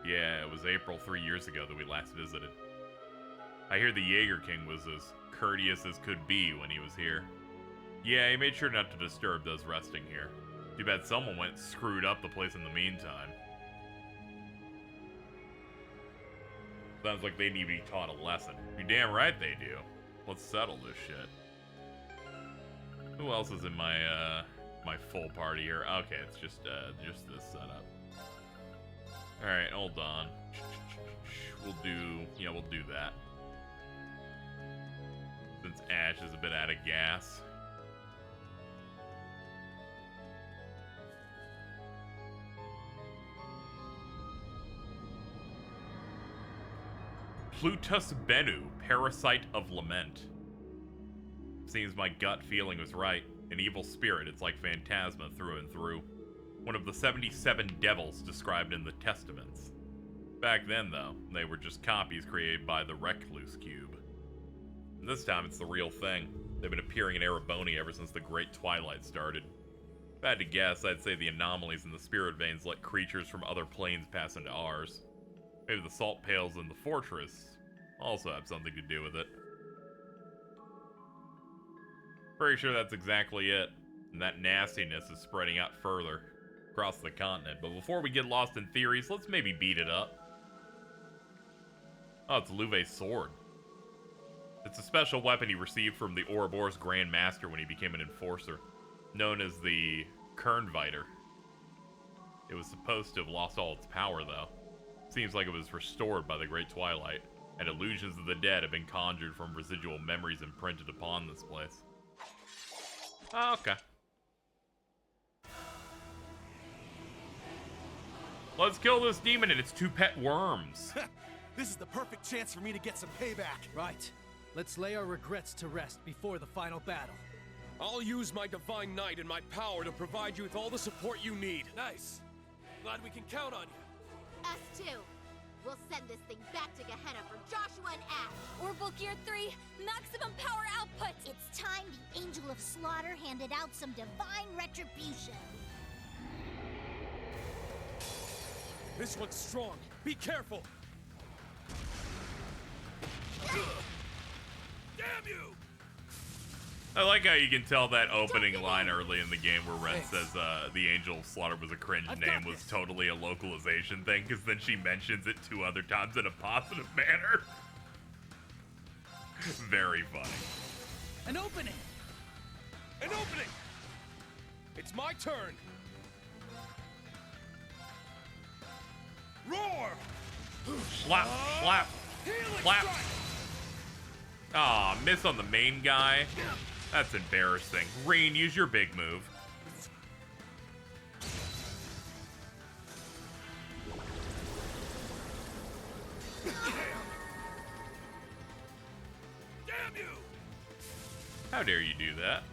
Yeah, it was April 3 years ago that we last visited. I hear the Jaeger King was as courteous as could be when he was here. Yeah, he made sure not to disturb those resting here. Too bad someone went and screwed up the place in the meantime. Sounds like they need to be taught a lesson. You're damn right they do. Let's settle this shit. Who else is in my my full party here? Okay, it's just this setup. All right, hold on. We'll do that. Since Ash is a bit out of gas. Plutus Bennu, Parasite of Lament. Seems my gut feeling was right. An evil spirit, it's like Phantasma through and through. One of the 77 devils described in the Testaments. Back then, though, they were just copies created by the Recluse Cube. And this time, it's the real thing. They've been appearing in Ereboni ever since the Great Twilight started. If I had to guess, I'd say the anomalies in the spirit veins let creatures from other planes pass into ours. Maybe the salt pails in the fortress also have something to do with it. Pretty sure that's exactly it. And that nastiness is spreading out further across the continent. But before we get lost in theories, let's maybe beat it up. Oh, it's Luve's sword. It's a special weapon he received from the Ouroboros Grand Master when he became an enforcer, known as the Kernviter. It was supposed to have lost all its power, though. Seems like it was restored by the Great Twilight, and illusions of the dead have been conjured from residual memories imprinted upon this place. Oh, okay. Let's kill this demon and its 2 pet worms.
This is the perfect chance for me to get some payback.
Right. Let's lay our regrets to rest before the final battle.
I'll use my Divine Knight and my power to provide you with all the support you need. Nice. Glad we can count on you.
Us too. We'll send this thing back to Gehenna for Joshua and Ash.
Orbital Gear 3, maximum power output! It's time the Angel of Slaughter handed out some divine retribution.
This one's strong. Be careful. Damn you!
I like how you can tell that opening line early in the game where Ren says the Angel of Slaughter was a cringe name was totally a localization thing, because then she mentions it 2 other times in a positive manner. Very funny.
An opening!
An opening! It's my turn. Roar!
Slap, slap, slap. Aw, miss on the main guy. That's embarrassing. Reen, use your big move.
Damn you!
How dare you do that?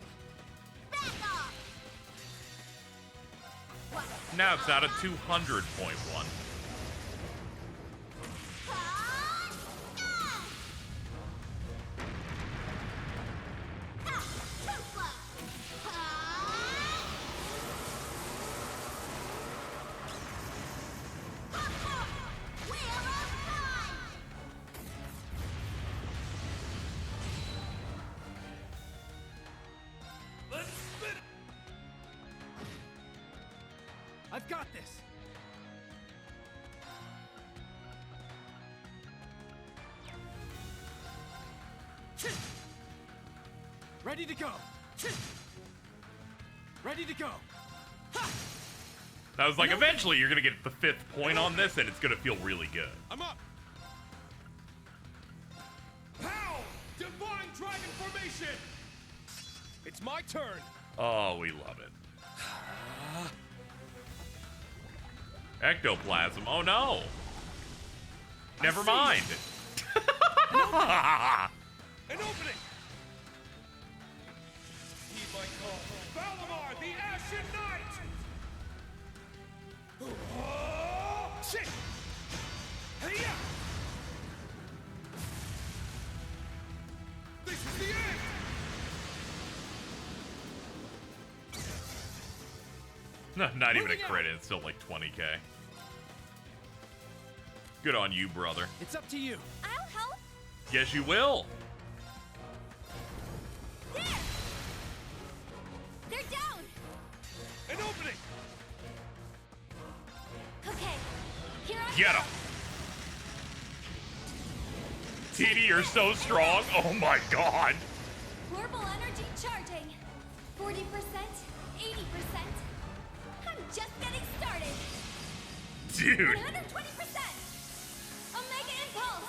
Now it's not a 200.1.
I've got this. Ready to go. Ready to go.
I was like, eventually you're gonna get the 5th point on this, and it's gonna feel really good.
I'm up. Pow! Divine Dragon Formation! It's my turn.
Oh, we love it. Ectoplasm. Oh no. Never mind.
An opening. Heed my call. Valimar, the Ashen Knight. Shit. Hey-ya! This is the end.
Not even a crit, it's still like 20k. Good on you, brother.
It's up to you.
I'll help.
Yes, you will.
There! They're down!
An opening.
Okay, here I
Get him. TD, you're so strong. Oh my god.
Orbital energy charging. 40%, 80%. I'm just getting started.
Dude.
120%. Omega impulse.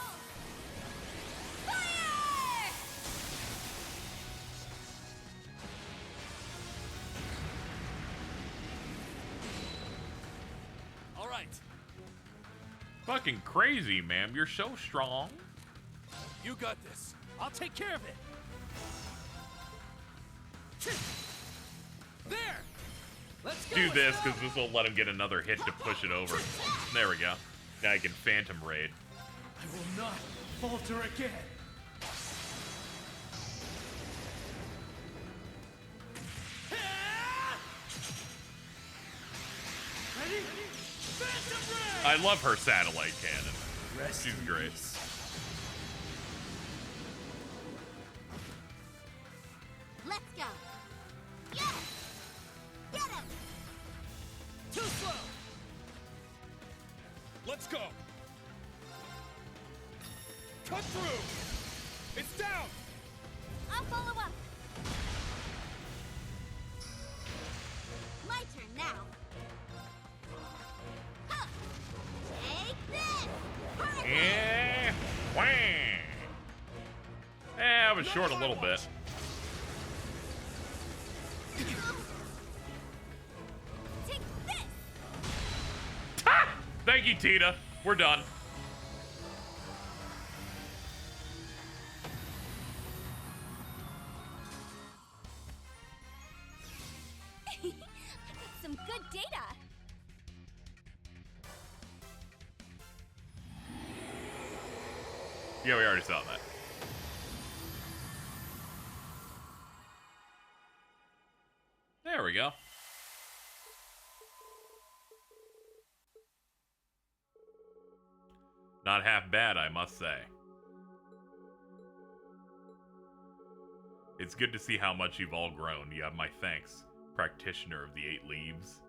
Fire!
All right.
Fucking crazy, ma'am. You're so strong.
You got this.
I'll take care of it. There. Let's go.
Do this, because this will let him get another hit to push it over. There we go. Now I can Phantom Raid.
I will not falter again. Ready? Phantom Ray!
I love her satellite cannon.
Rest
She's
in
great.
peace.
Let's go. Yes! Get him!
Too slow.
Let's go. Cut through. It's down.
I'll follow up. My turn now. Huh. Take this! Hurricane!
Eh, whang. I was short a little bit.
Take this!
Ha! Thank you, Tita. We're done.
Some good data.
Yeah, we already saw that. There we go. Not half bad, I must say. It's good to see how much you've all grown. You have my thanks, practitioner of the 8 leaves.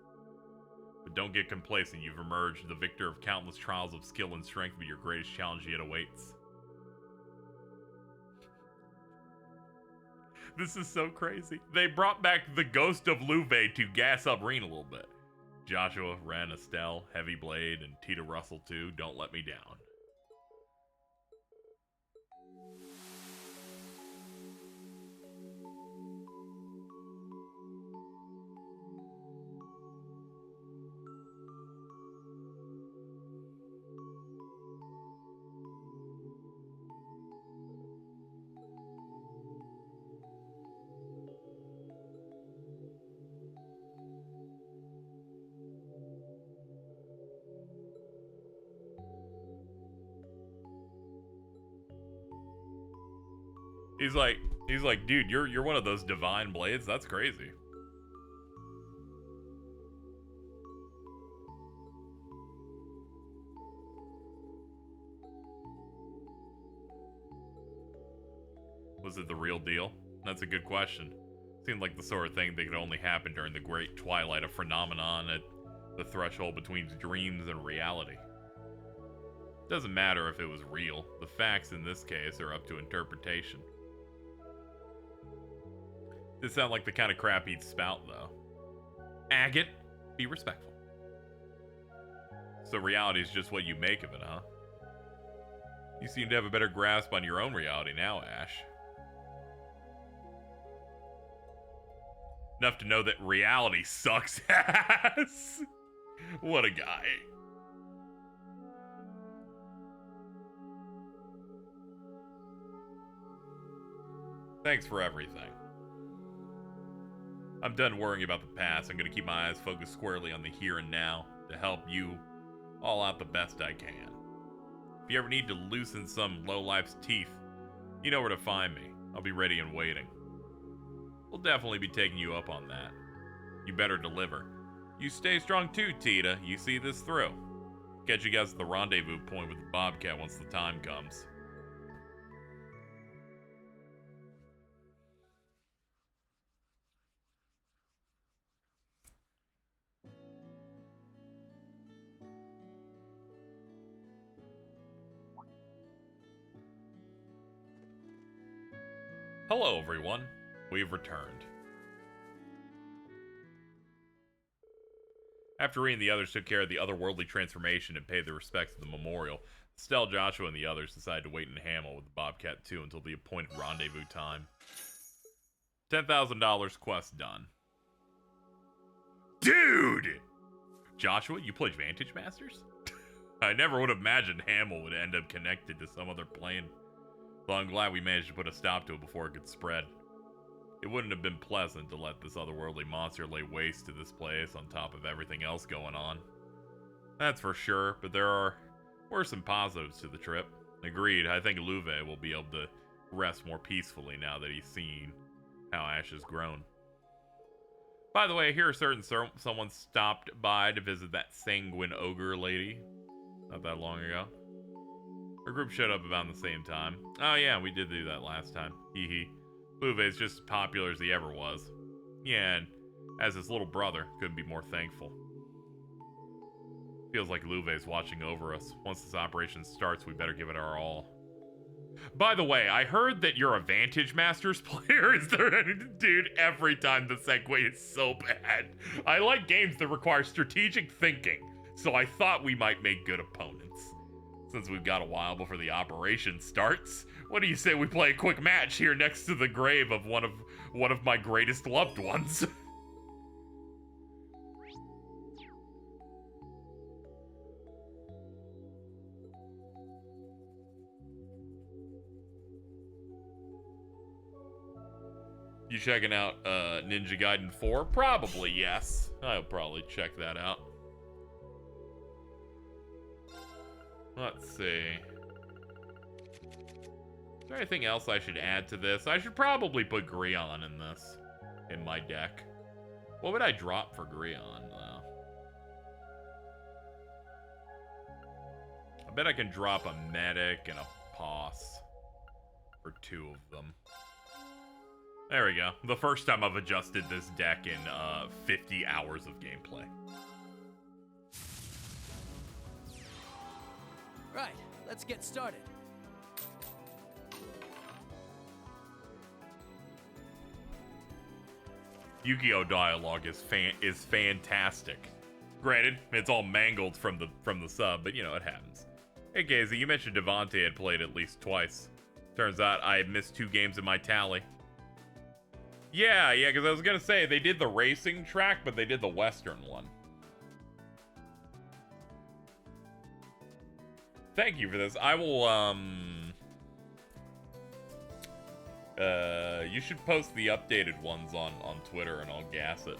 But don't get complacent. You've emerged the victor of countless trials of skill and strength, but your greatest challenge yet awaits. This is so crazy. They brought back the ghost of Louve to gas up Reen a little bit. Joshua, Ren, Estelle, Heavy Blade, and Tita Russell too. Don't let me down. He's like, dude, you're one of those divine blades. That's crazy. Was it the real deal? That's a good question. Seemed like the sort of thing that could only happen during the great twilight of phenomenon at the threshold between dreams and reality. Doesn't matter if it was real. The facts in this case are up to interpretation. This sounds like the kind of crap he'd spout, though. Agate, be respectful. So reality is just what you make of it, huh? You seem to have a better grasp on your own reality now, Ash. Enough to know that reality sucks ass. What a guy. Thanks for everything. I'm done worrying about the past. I'm gonna keep my eyes focused squarely on the here and now to help you all out the best I can. If you ever need to loosen some lowlife's teeth, you know where to find me. I'll be ready and waiting. We'll definitely be taking you up on that. You better deliver. You stay strong too, Tita. You see this through. Catch you guys at the rendezvous point with the Bobcat once the time comes. Hello, everyone. We've returned. After Ree and the others took care of the otherworldly transformation and paid their respects at the memorial, Estelle, Joshua, and the others decided to wait in Hamel with the Bobcat 2 until the appointed rendezvous time. $10,000 quest done. Dude! Joshua, you play Vantage Masters? I never would have imagined Hamel would end up connected to some other plane. Though I'm glad we managed to put a stop to it before it could spread. It wouldn't have been pleasant to let this otherworldly monster lay waste to this place on top of everything else going on. That's for sure, but there were some positives to the trip. Agreed, I think Louve will be able to rest more peacefully now that he's seen how Ash has grown. By the way, I hear someone stopped by to visit that sanguine ogre lady not that long ago. Her group showed up about the same time. Oh yeah, we did do that last time. Hee hee. Louve's just as popular as he ever was. Yeah, and as his little brother, couldn't be more thankful. Feels like Louve's watching over us. Once this operation starts, we better give it our all. By the way, I heard that you're a Vantage Masters player. Is there any... Dude, every time the segue is so bad. I like games that require strategic thinking, so I thought we might make good opponents. Since we've got a while before the operation starts, what do you say we play a quick match here next to the grave of one of my greatest loved ones? You checking out Ninja Gaiden 4? Probably, yes. I'll probably check that out. Let's see. Is there anything else I should add to this? I should probably put Grion in this, in my deck. What would I drop for Grion, though? I bet I can drop a medic and a Poss for 2 of them. There we go. The first time I've adjusted this deck in 50 hours of gameplay.
Right, let's get started.
Yu-Gi-Oh! Dialogue is fantastic. Granted, it's all mangled from the sub, but you know, it happens. Hey Gazy, you mentioned Devante had played at least twice. Turns out I had missed 2 games in my tally. Yeah, because I was gonna say, they did the racing track, but they did the Western one. Thank you for this. I will, you should post the updated ones on Twitter and I'll gas it.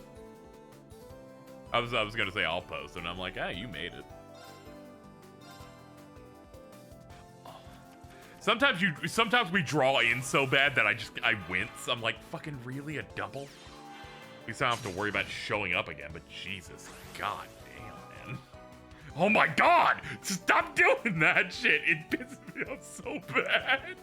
I was gonna say I'll post, and I'm like, ah, you made it. Sometimes we draw in so bad that I wince. I'm like, fucking really, a double? At least I don't have to worry about showing up again, but Jesus, god damn, man. Oh my god! Stop doing that shit! It pisses me off so bad.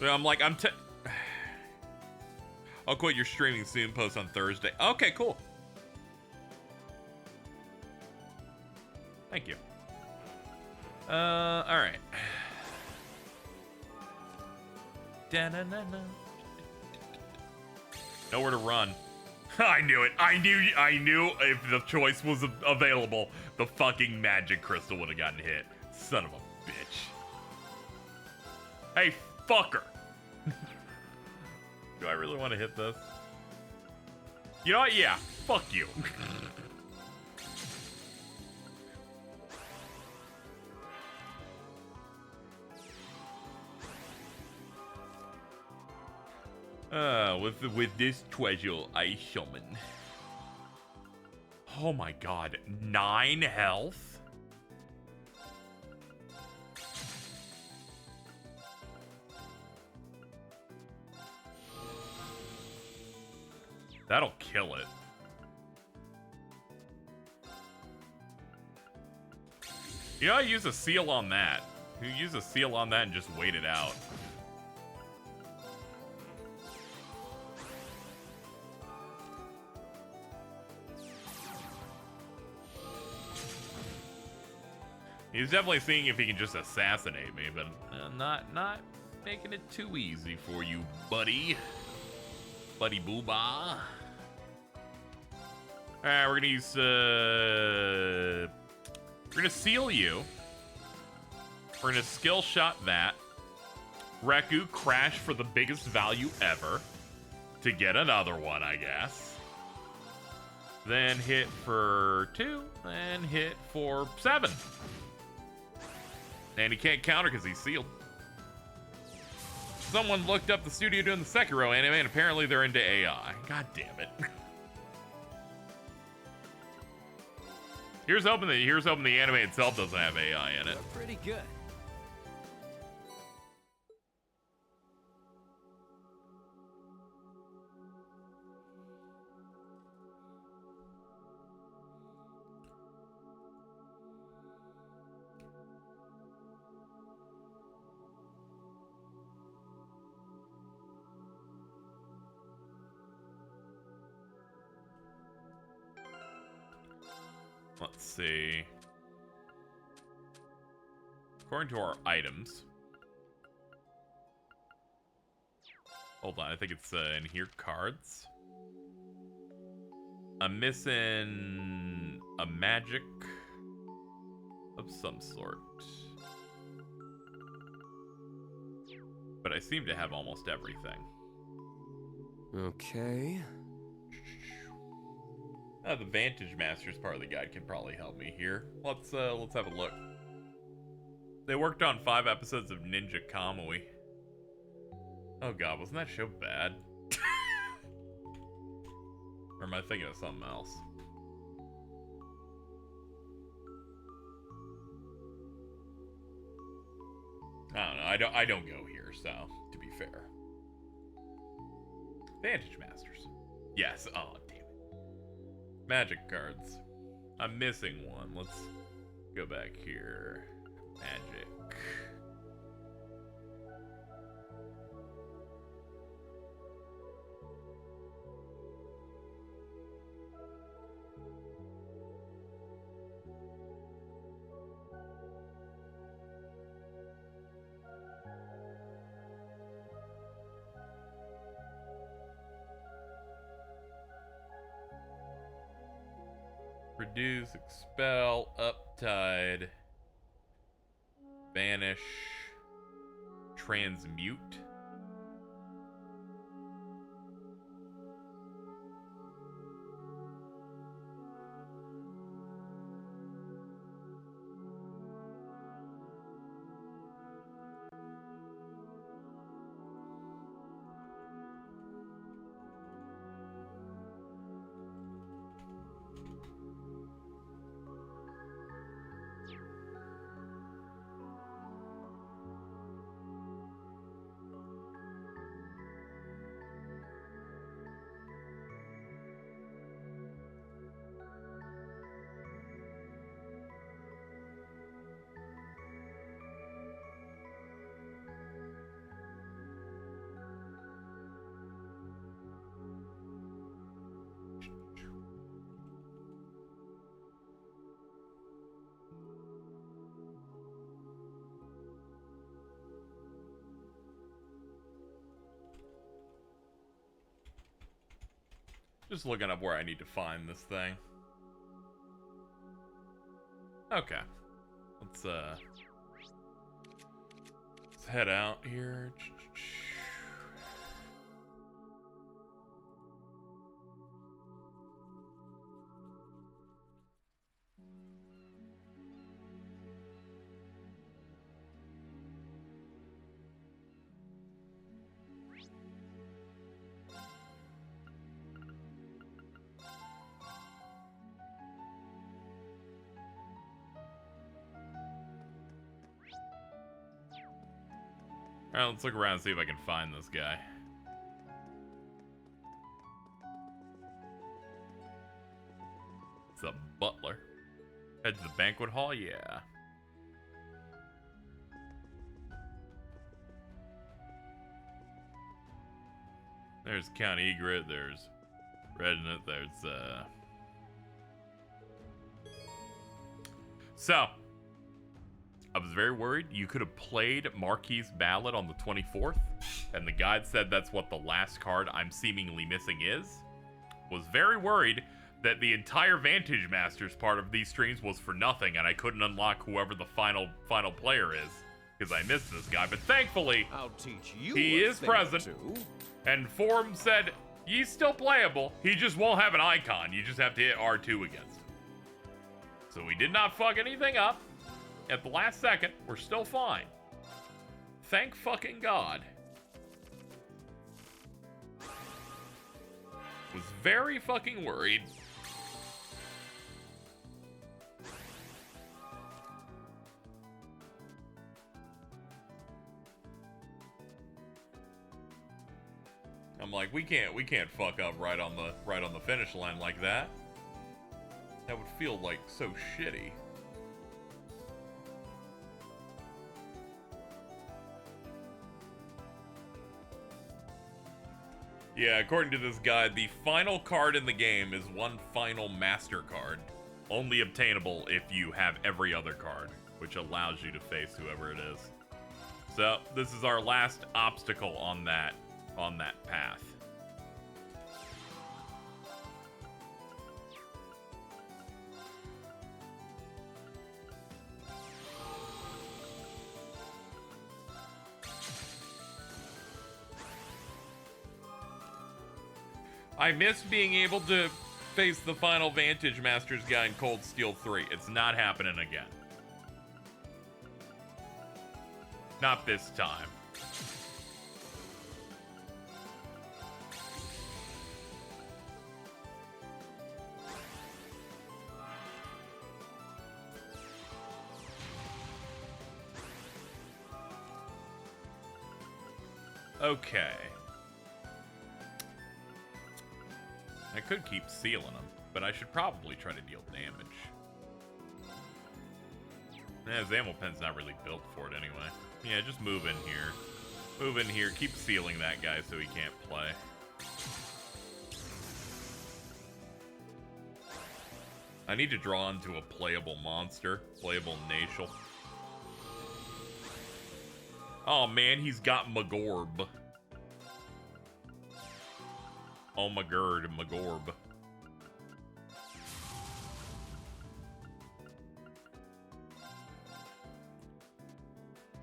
I'm like, I'll quit your streaming soon, post on Thursday. Okay, cool. Thank you. Alright. Nowhere to run. I knew it. I knew if the choice was available, the fucking magic crystal would have gotten hit. Son of a bitch. Hey, fucker. Do I really want to hit this? You know what? Yeah. Fuck you. With this treasure, I summon. Oh my god. 9 health? That'll kill it. You know, I use a seal on that. You use a seal on that and just wait it out. He's definitely seeing if he can just assassinate me, but not making it too easy for you, buddy. Buddy Booba. Alright, we're gonna use, we're gonna seal you. We're gonna skill shot that. Reku crash for the biggest value ever. To get another one, I guess. Then hit for 2, and hit for 7. And he can't counter because he's sealed. Someone looked up the studio doing the Sekiro anime, and apparently they're into AI. God damn it. Here's hoping the anime itself doesn't have AI in it.
They're pretty good.
Let's see. According to our items. Hold on, I think it's in here, cards. I'm missing a magic of some sort. But I seem to have almost everything.
Okay.
The Vantage Masters part of the guide can probably help me here. Let's have a look. They worked on 5 episodes of Ninja Kamui. Oh god, wasn't that show bad? Or am I thinking of something else? I don't know. I don't go here, so to be fair. Vantage Masters. Yes. Oh, damn it. Magic cards. I'm missing one. Let's go back here. Magic. Reduce, expel, uptide, banish, transmute. Just looking up where I need to find this thing. Okay. Let's head out here. Alright, let's look around and see if I can find this guy. It's a butler. Head to the banquet hall? Yeah. There's Count Egret, there's Regnant, there's, So, I was very worried. You could have played Marquis' Ballad on the 24th, and the guide said that's what the last card I'm seemingly missing is. Was very worried that the entire Vantage Masters part of these streams was for nothing, and I couldn't unlock whoever the final player is, because I missed this guy. But thankfully,
I'll teach you
he is present, and Forum said, he's still playable. He just won't have an icon. You just have to hit R2 against him. So we did not fuck anything up. At the last second, we're still fine. Thank fucking God. Was very fucking worried. I'm like, we can't fuck up right on the finish line like that. That would feel like so shitty. Yeah, according to this guide, the final card in the game is one final master card, only obtainable if you have every other card, which allows you to face whoever it is. So, this is our last obstacle on that path. I miss being able to face the final Vantage Masters guy in Cold Steel 3. It's not happening again. Not this time. Okay. I could keep sealing them, but I should probably try to deal damage. His ammo pen's not really built for it anyway. Yeah, just move in here. Move in here, keep sealing that guy so he can't play. I need to draw into a playable monster. Playable Nashel. Oh man, he's got Magorb. Oh my god, Magorb.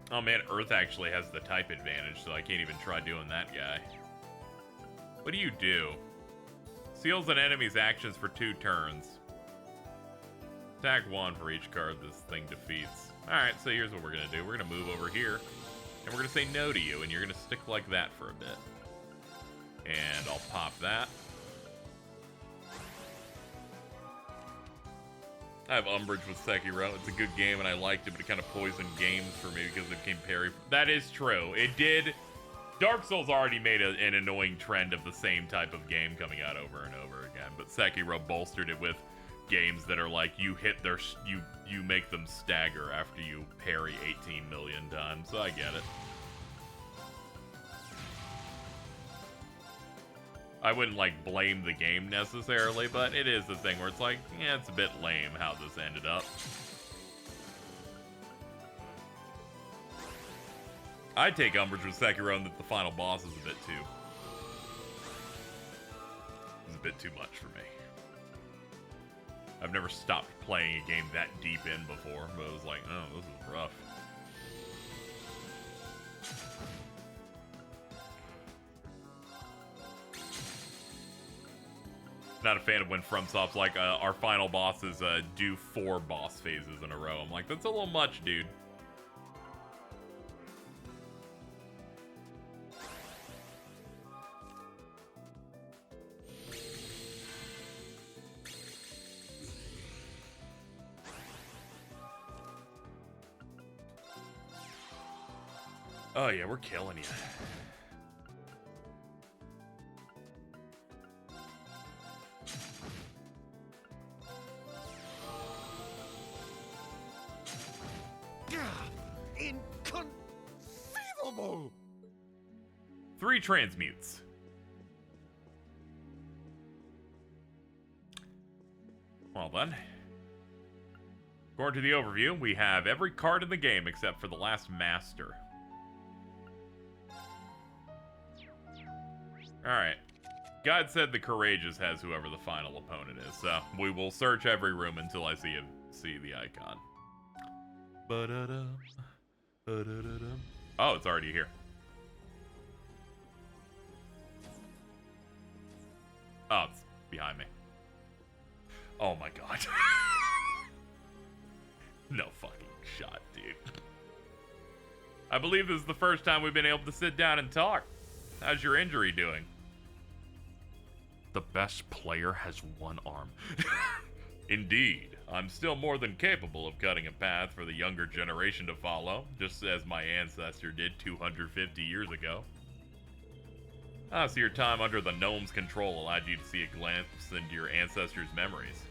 Oh man, Earth actually has the type advantage, so I can't even try doing that guy. What do you do? Seals an enemy's actions for 2 turns. Attack 1 for each card this thing defeats. Alright, so here's what we're gonna do. We're gonna move over here, and we're gonna say no to you, and you're gonna stick like that for a bit. And I'll pop that. I have umbrage with Sekiro. It's a good game and I liked it, but it kind of poisoned games for me because it became parry. That is true. It did. Dark Souls already made an annoying trend of the same type of game coming out over and over again, but Sekiro bolstered it with games that are like you hit their you make them stagger after you parry 18 million times. So I get it. I wouldn't, like, blame the game necessarily, but it is the thing where it's like, yeah, it's a bit lame how this ended up. I take umbrage with Sekiro and that the final boss is a bit too. a bit too much for me. I've never stopped playing a game that deep in before, but it was like, oh, this is rough. Not a fan of when FromSoft's like, our final bosses do 4 boss phases in a row. I'm like, that's a little much, dude. Oh yeah, we're killing you.
Inconceivable!
3 transmutes. Well then. According to the overview, we have every card in the game except for the last master. Alright. God said the Courageous has whoever the final opponent is, so we will search every room until I see the icon. Ba-da-dum, ba-da-da-dum. Oh, it's already here. Oh, it's behind me. Oh my god. No fucking shot, dude. I believe this is the first time we've been able to sit down and talk. How's your injury doing? The best player has 1 arm. Indeed, I'm still more than capable of cutting a path for the younger generation to follow, just as my ancestor did 250 years ago. Ah, so your time under the gnome's control allowed you to see a glimpse into your ancestors' memories.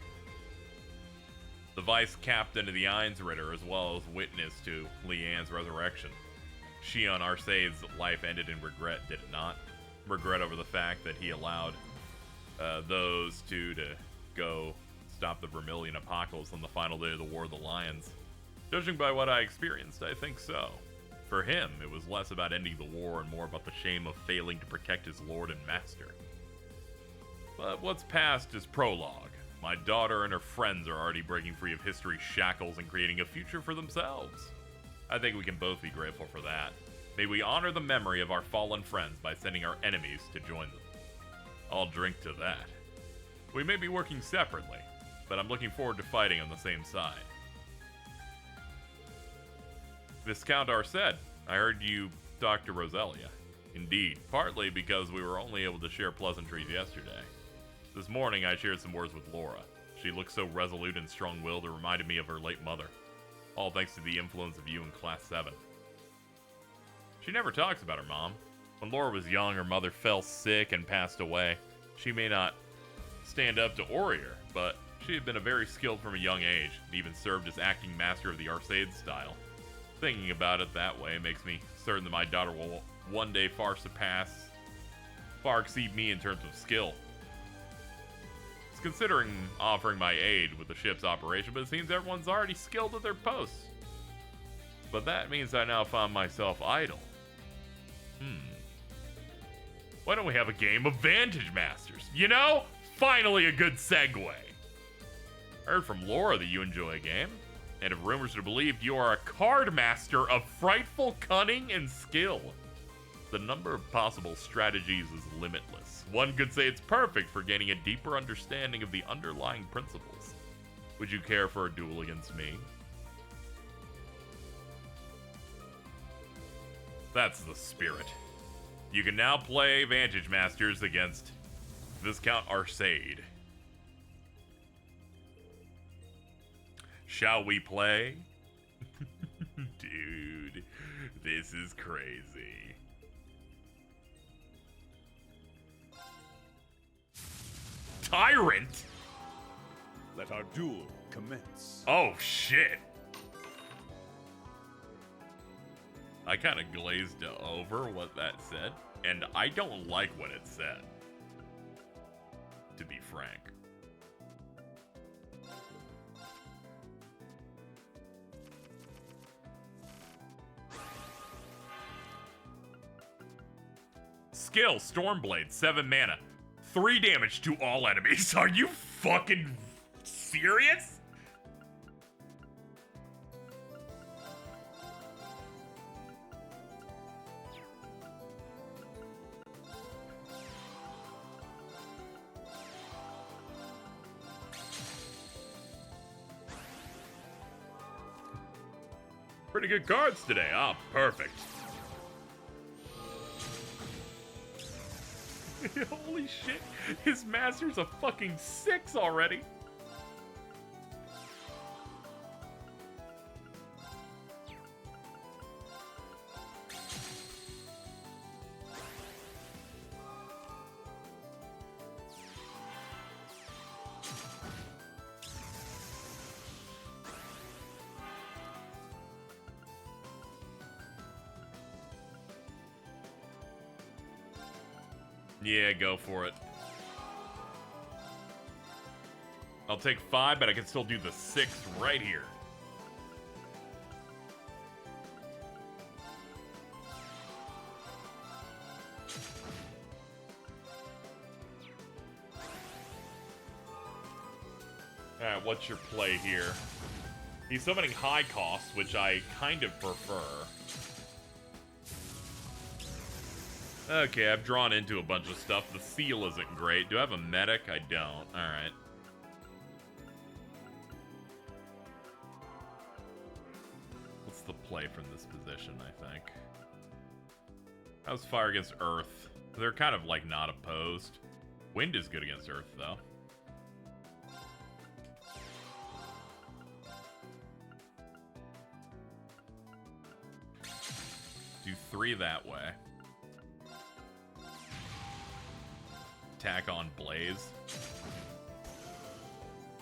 The vice captain of the Einsritter, as well as witness to Leanne's resurrection. Shion Arcede's life ended in regret, did it not? Regret over the fact that he allowed those two to go stop the Vermilion Apocalypse on the final day of the War of the Lions. Judging by what I experienced, I think so. For him, it was less about ending the war and more about the shame of failing to protect his lord and master. But what's past is prologue. My daughter and her friends are already breaking free of history's shackles and creating a future for themselves. I think we can both be grateful for that. May we honor the memory of our fallen friends by sending our enemies to join them. I'll drink to that. We may be working separately, but I'm looking forward to fighting on the same side. Viscount Arced, I heard you talk to Roselia. Indeed, partly because we were only able to share pleasantries yesterday. This morning I shared some words with Laura. She looked so resolute and strong-willed it reminded me of her late mother. All thanks to the influence of you in Class 7. She never talks about her mom. When Laura was young, her mother fell sick and passed away. She may not stand up to Aurier, but she had been very skilled from a young age, and even served as acting master of the Arcade style. Thinking about it that way makes me certain that my daughter will one day far exceed me in terms of skill. I was considering offering my aid with the ship's operation, but it seems everyone's already skilled at their posts. But that means I now find myself idle. Why don't we have a game of Vantage Masters? You know? Finally a good segue. I heard from Laura that you enjoy a game, and if rumors are believed, you are a card master of frightful cunning and skill. The number of possible strategies is limitless. One could say it's perfect for gaining a deeper understanding of the underlying principles. Would you care for a duel against me? That's the spirit. You can now play Vantage Masters against Viscount Arcade. Shall we play? Dude, this is crazy. Tyrant?
Let our duel commence.
Oh, shit. I kind of glazed over what that said, and I don't like what it said, to be frank. Skill, Stormblade, 7 mana. 3 damage to all enemies. Are you fucking serious? Pretty good cards today. Ah, perfect. Holy shit. His master's a fucking 6 already. Yeah, go for it. I'll take 5, but I can still do the 6 right here. Alright, what's your play here? He's summoning high cost, which I kind of prefer. Okay, I've drawn into a bunch of stuff. The seal isn't great. Do I have a medic? I don't. Alright. What's the play from this position, I think? How's fire against earth? They're kind of, like, not opposed. Wind is good against earth, though. Do 3 that way. Attack on Blaze.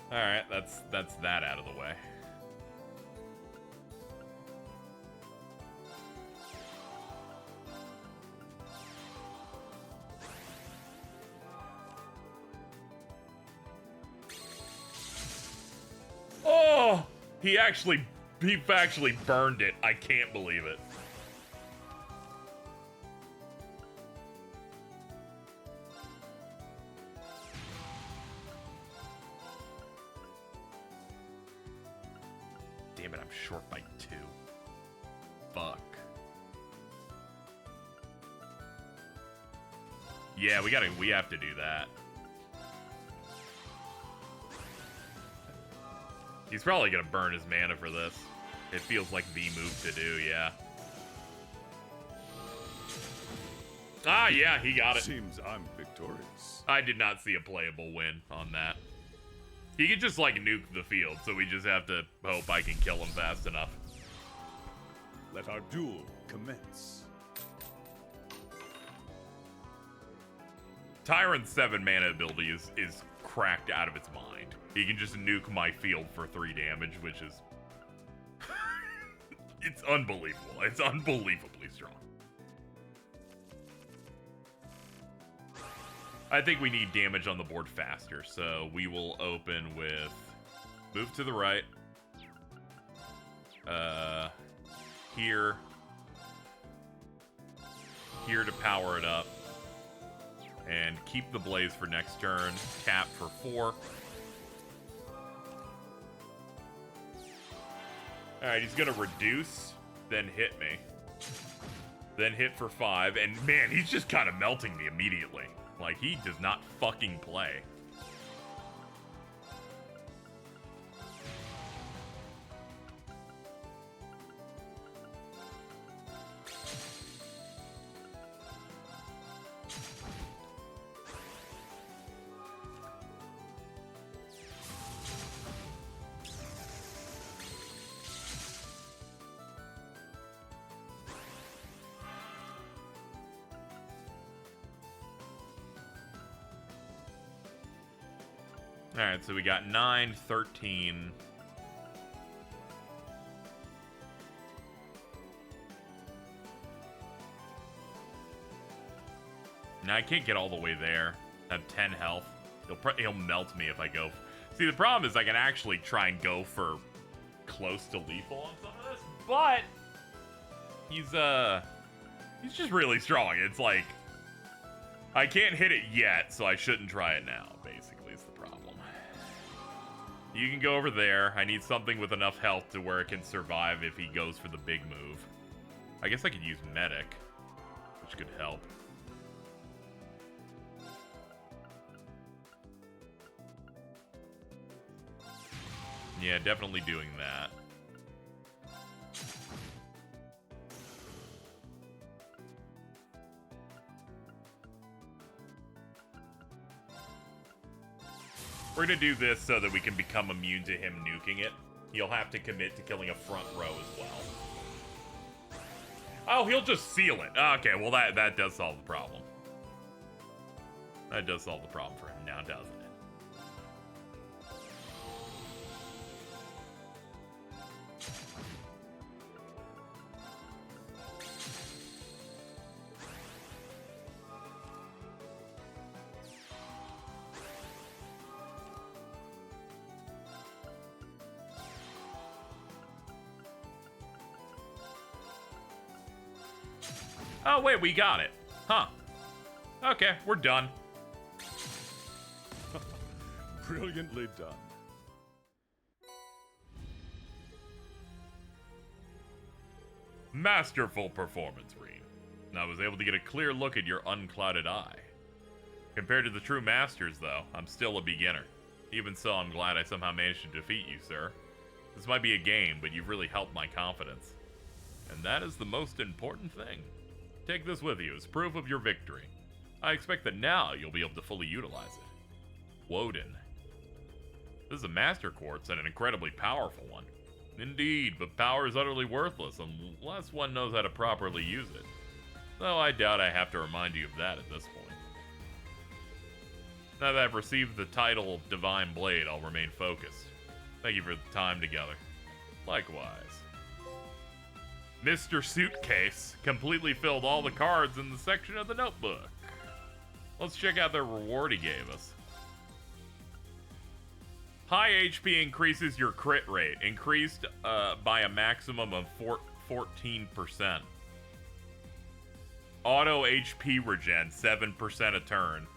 Alright, that's that out of the way. Oh! He actually burned it. I can't believe it. Damn it, I'm short by 2. Fuck. Yeah, we have to do that. He's probably gonna burn his mana for this. It feels like the move to do, yeah. Ah, yeah, he got it.
Seems I'm victorious.
I did not see a playable win on that. He could just, like, nuke the field, so we just have to hope I can kill him fast enough.
Let our duel commence.
Tyrant's 7 mana ability is cracked out of its mind. He can just nuke my field for 3 damage, which is... it's unbelievable. It's unbelievably strong. I think we need damage on the board faster, so we will open with move to the right. Here to power it up. And keep the Blaze for next turn. Tap for 4. Alright, he's gonna reduce, then hit me. Then hit for 5, and man, he's just kind of melting me immediately. Like, he does not fucking play. Alright, so we got 9, 13. Now I can't get all the way there. I have 10 health. He'll melt me if I go. See, the problem is I can actually try and go for close to lethal on some of this, but he's just really strong. It's like I can't hit it yet, so I shouldn't try it now, basically, is the problem. You can go over there. I need something with enough health to where it can survive if he goes for the big move. I guess I could use Medic, which could help. Yeah, definitely doing that. We're gonna do this so that we can become immune to him nuking it. He'll have to commit to killing a front row as well. Oh, he'll just seal it. Okay, well that does solve the problem. That does solve the problem for him now, doesn't it? Oh, wait, we got it. Huh. Okay, we're done.
Brilliantly done.
Masterful performance, Reen. I was able to get a clear look at your unclouded eye. Compared to the true masters, though, I'm still a beginner. Even so, I'm glad I somehow managed to defeat you, sir. This might be a game, but you've really helped my confidence. And that is the most important thing. Take this with you as proof of your victory. I expect that now you'll be able to fully utilize it. Woden. This is a master quartz and an incredibly powerful one. Indeed, but power is utterly worthless unless one knows how to properly use it. Though I doubt I have to remind you of that at this point. Now that I've received the title of Divine Blade, I'll remain focused. Thank you for the time together. Likewise. Mr. Suitcase completely filled all the cards in the section of the notebook. Let's check out the reward he gave us. High HP increases your crit rate, increased by a maximum of 14%. Auto HP regen, 7% a turn.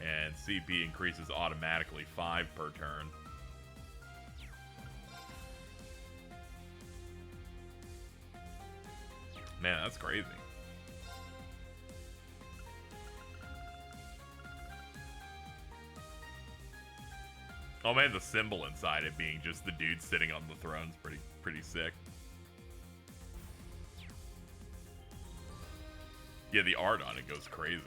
And CP increases automatically, 5 per turn. Man, that's crazy. Oh man, the symbol inside it being just the dude sitting on the throne's pretty sick. Yeah, the art on it goes crazy.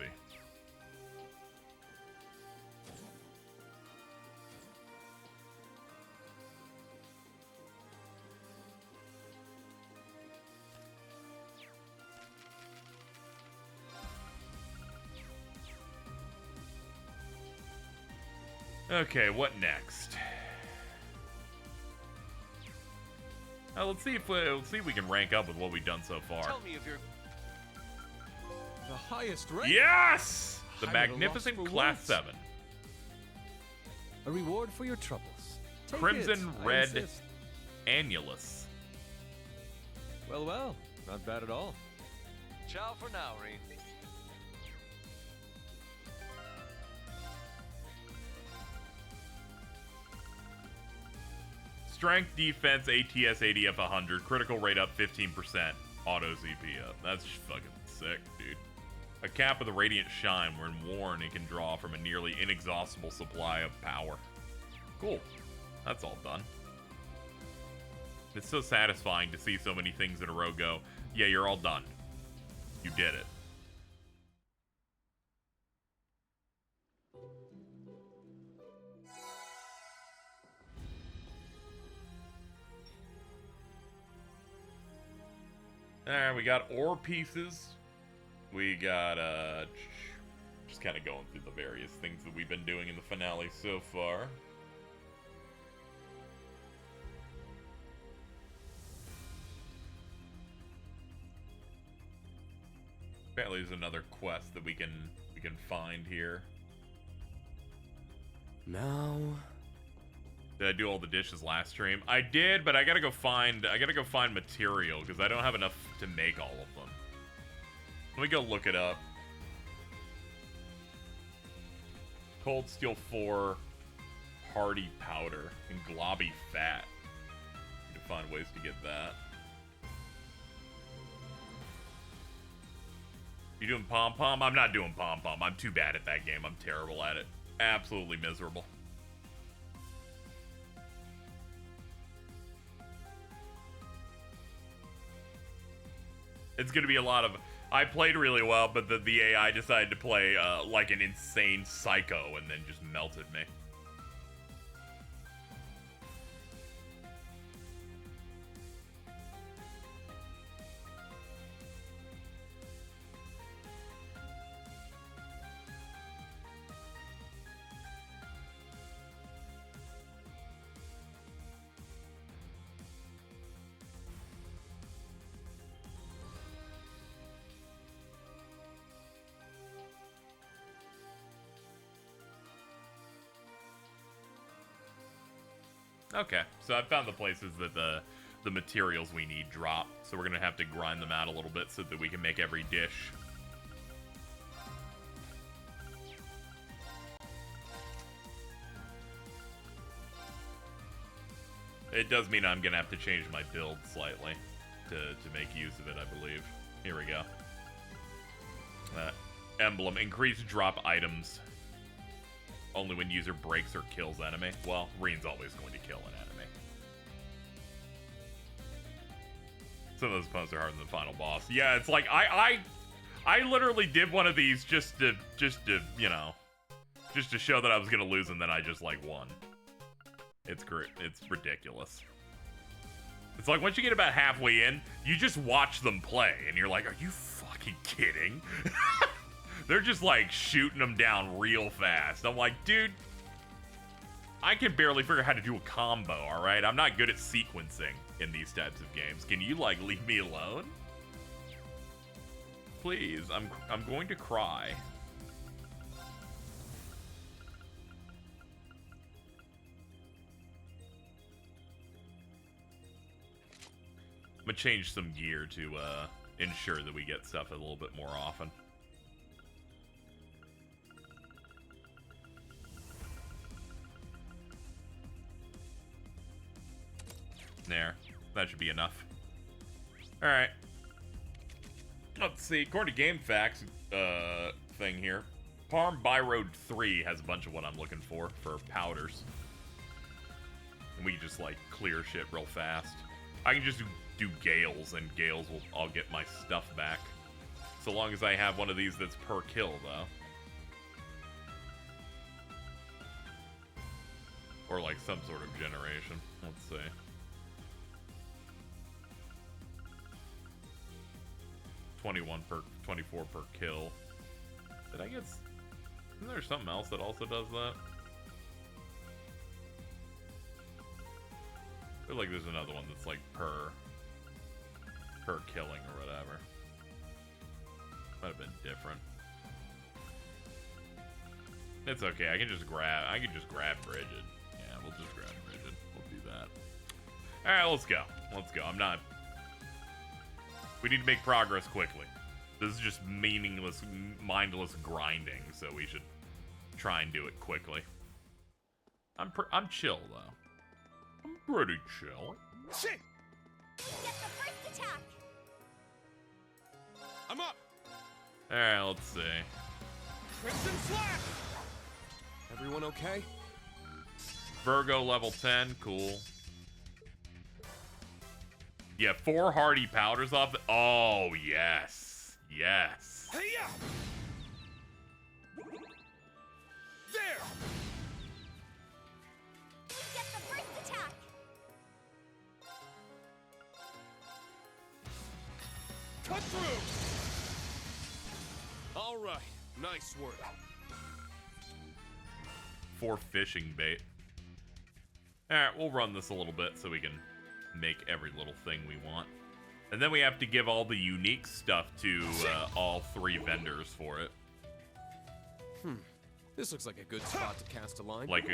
Okay, what next? Let's see if we can rank up with what we've done so far.
Tell me of your...
The highest rank?
Yes! The
I'm at a
magnificent
loss for
class
words.
7.
A reward for your troubles. Take
Crimson
it, I
Red
insist.
Annulus.
Well, not bad at all.
Ciao for now, Reen.
Strength, defense, ATS, ADF 100, critical rate up 15%, auto ZP up. That's just fucking sick, dude. A cap of the Radiant Shine, when worn, it can draw from a nearly inexhaustible supply of power. Cool. That's all done. It's so satisfying to see so many things in a row go, yeah, you're all done. You did it. Alright, we got ore pieces. We got, just kind of going through the various things that we've been doing in the finale so far. Apparently there's another quest that we can find here.
Now...
Did I do all the dishes last stream? I did, but I gotta go find material because I don't have enough to make all of them. Let me go look it up. Cold Steel 4, Hardy Powder, and Globby Fat. Need to find ways to get that. You doing Pom Pom? I'm not doing Pom Pom. I'm too bad at that game. I'm terrible at it. Absolutely miserable. It's gonna be a lot of... I played really well, but the AI decided to play like an insane psycho and then just melted me. Okay, so I found the places that the materials we need drop, so we're gonna have to grind them out a little bit so that we can make every dish. It does mean I'm gonna have to change my build slightly to make use of it, I believe. Here we go. Emblem, increase drop items only when user breaks or kills enemy. Well, Reen's always going to kill an enemy. Some of those opponents are harder than the final boss. Yeah, it's like I literally did one of these just to you know, just to show that I was gonna lose, and then I just like won. It's great. It's ridiculous. It's like once you get about halfway in, you just watch them play, and you're like, are you fucking kidding? They're just like shooting them down real fast. I'm like, dude, I can barely figure out how to do a combo, all right? I'm not good at sequencing in these types of games. Can you like leave me alone? Please, I'm going to cry. I'm gonna change some gear to ensure that we get stuff a little bit more often. There. That should be enough. Alright. Let's see. According to GameFAQs thing here, Parm Byroad 3 has a bunch of what I'm looking for powders. And we can just, like, clear shit real fast. I can just do Gales, and Gales will... I'll get my stuff back. So long as I have one of these that's per kill, though. Or, like, some sort of generation. Let's see. Per 24 per kill. Did I get... Isn't there something else that also does that? I feel like there's another one that's like per killing or whatever. Might have been different. It's okay. I can just grab Bridget. Yeah, we'll just grab Bridget. We'll do that. All right, let's go. Let's go. We need to make progress quickly. This is just meaningless, mindless grinding, so we should try and do it quickly. I'm chill though. I'm pretty chill.
Shit!
Get the first attack!
I'm up!
Alright, let's see.
Crimson Slash! Everyone okay?
Virgo level 10, cool. Yeah, 4 hardy powders off the... Oh, yes. Yes.
Hey-ya! There!
Get the first attack!
Cut through! All right, nice work.
4 fishing bait. Alright, we'll run this a little bit so we can make every little thing we want. And then we have to give all the unique stuff to all 3 vendors for it.
This looks like a good spot to cast a line.
Like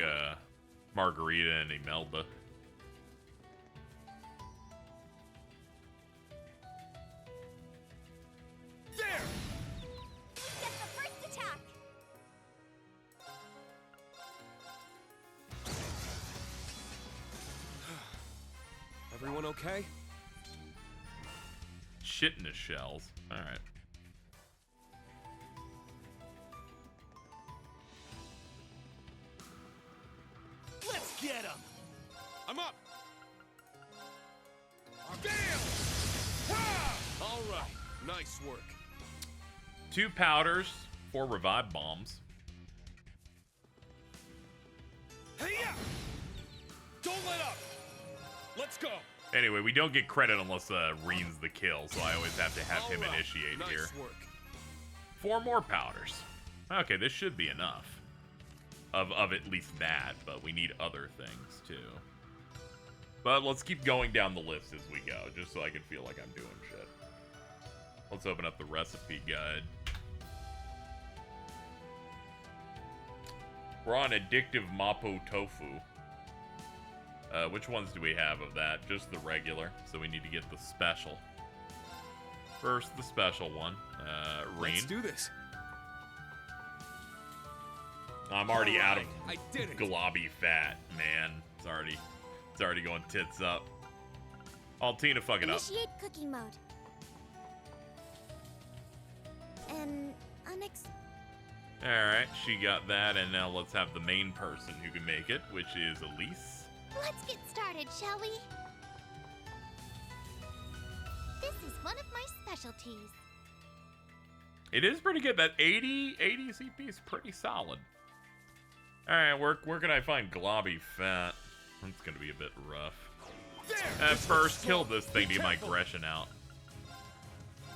Margarita and Imelda.
There!
Get the first attack!
okay?
Shit in his shells. Alright.
Let's get him!
I'm up! Damn! Ha! All right, nice work.
2 powders, 4 revive bombs.
Hey-ya! Don't let up! Let's go!
Anyway, we don't get credit unless Reen's the kill, so I always have to have him initiate
nice
here.
Work.
4 more powders. Okay, this should be enough. Of at least that, but we need other things too. But let's keep going down the list as we go, just so I can feel like I'm doing shit. Let's open up the recipe guide. We're on addictive mapo tofu. Which ones do we have of that? Just the regular, so we need to get the special. First, the special one. Reen.
Let's do this.
I'm already out of
I did it.
globby fat, man. It's already going tits up. Oh, Tina, fuck it up.
Initiate cooking mode. An
Alright, she got that, and now let's have the main person who can make it, which is Elise.
Let's get started, shall we? This is one of my specialties.
It is pretty good. That 80 CP is pretty solid. Alright, where can I find globby fat? That's gonna be a bit rough. At first, kill this thing to get my aggression out.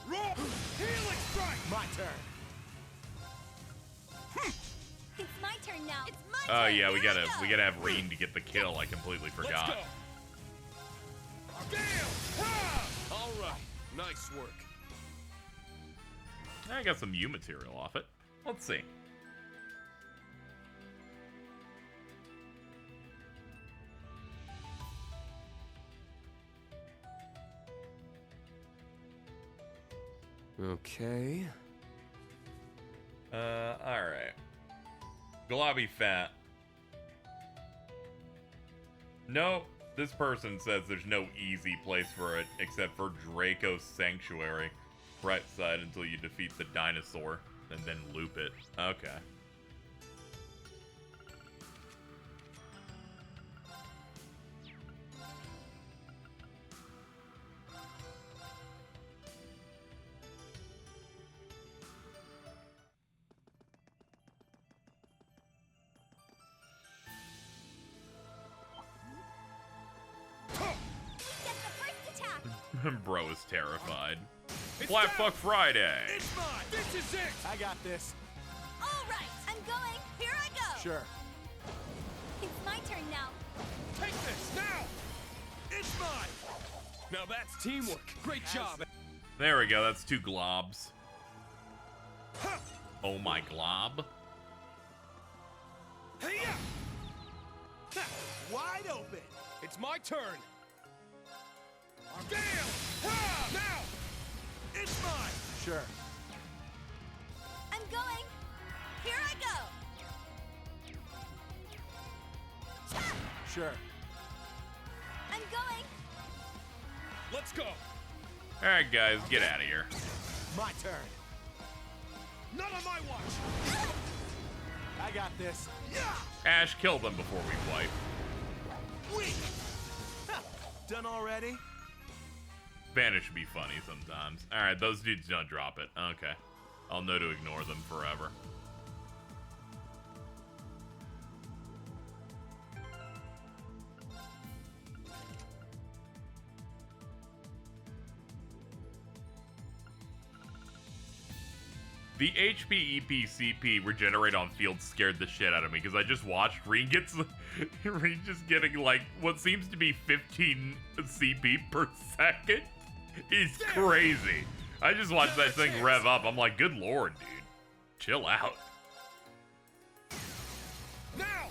Roll! Healing strike! My turn.
It's my turn now. It's my
Oh
turn.
yeah, we
Here I
gotta
go.
have Reen to get the kill. I completely
Let's
forgot.
go. Damn! Ha! All right, nice work.
I got some U material off it. Let's see.
Okay.
Alright. Globby fat. No, this person says there's no easy place for it except for Draco's Sanctuary. Right side until you defeat the dinosaur, and then loop it. Okay.
Get the first attack.
Bro is terrified.
It's
Flat
down.
Fuck Friday!
It's mine. This is it.
I got this.
All right, I'm going. Here I go.
Sure.
It's my turn now.
Take this now. It's mine. Now that's teamwork. Great job.
There we go, that's 2 globs.
Ha!
Oh my glob.
Hey-ya! Ha!
Wide open.
It's my turn. Damn! Ha! Now! It's mine.
Sure.
I'm going. Here I go. Ha!
Sure.
I'm going.
Let's go.
Alright guys, get out of here.
My turn.
Not on my watch.
I got this.
Ash, kill them before we wipe.
Weak. Ha! Done already?
Vanish should be funny sometimes. Alright, those dudes don't drop it. Okay. I'll know to ignore them forever. The HP, EP, CP regenerate on field scared the shit out of me because I just watched Reen Reen just getting like what seems to be 15 CP per second. Is crazy. I just watched that thing rev up. I'm like, good lord, dude. Chill out.
Now!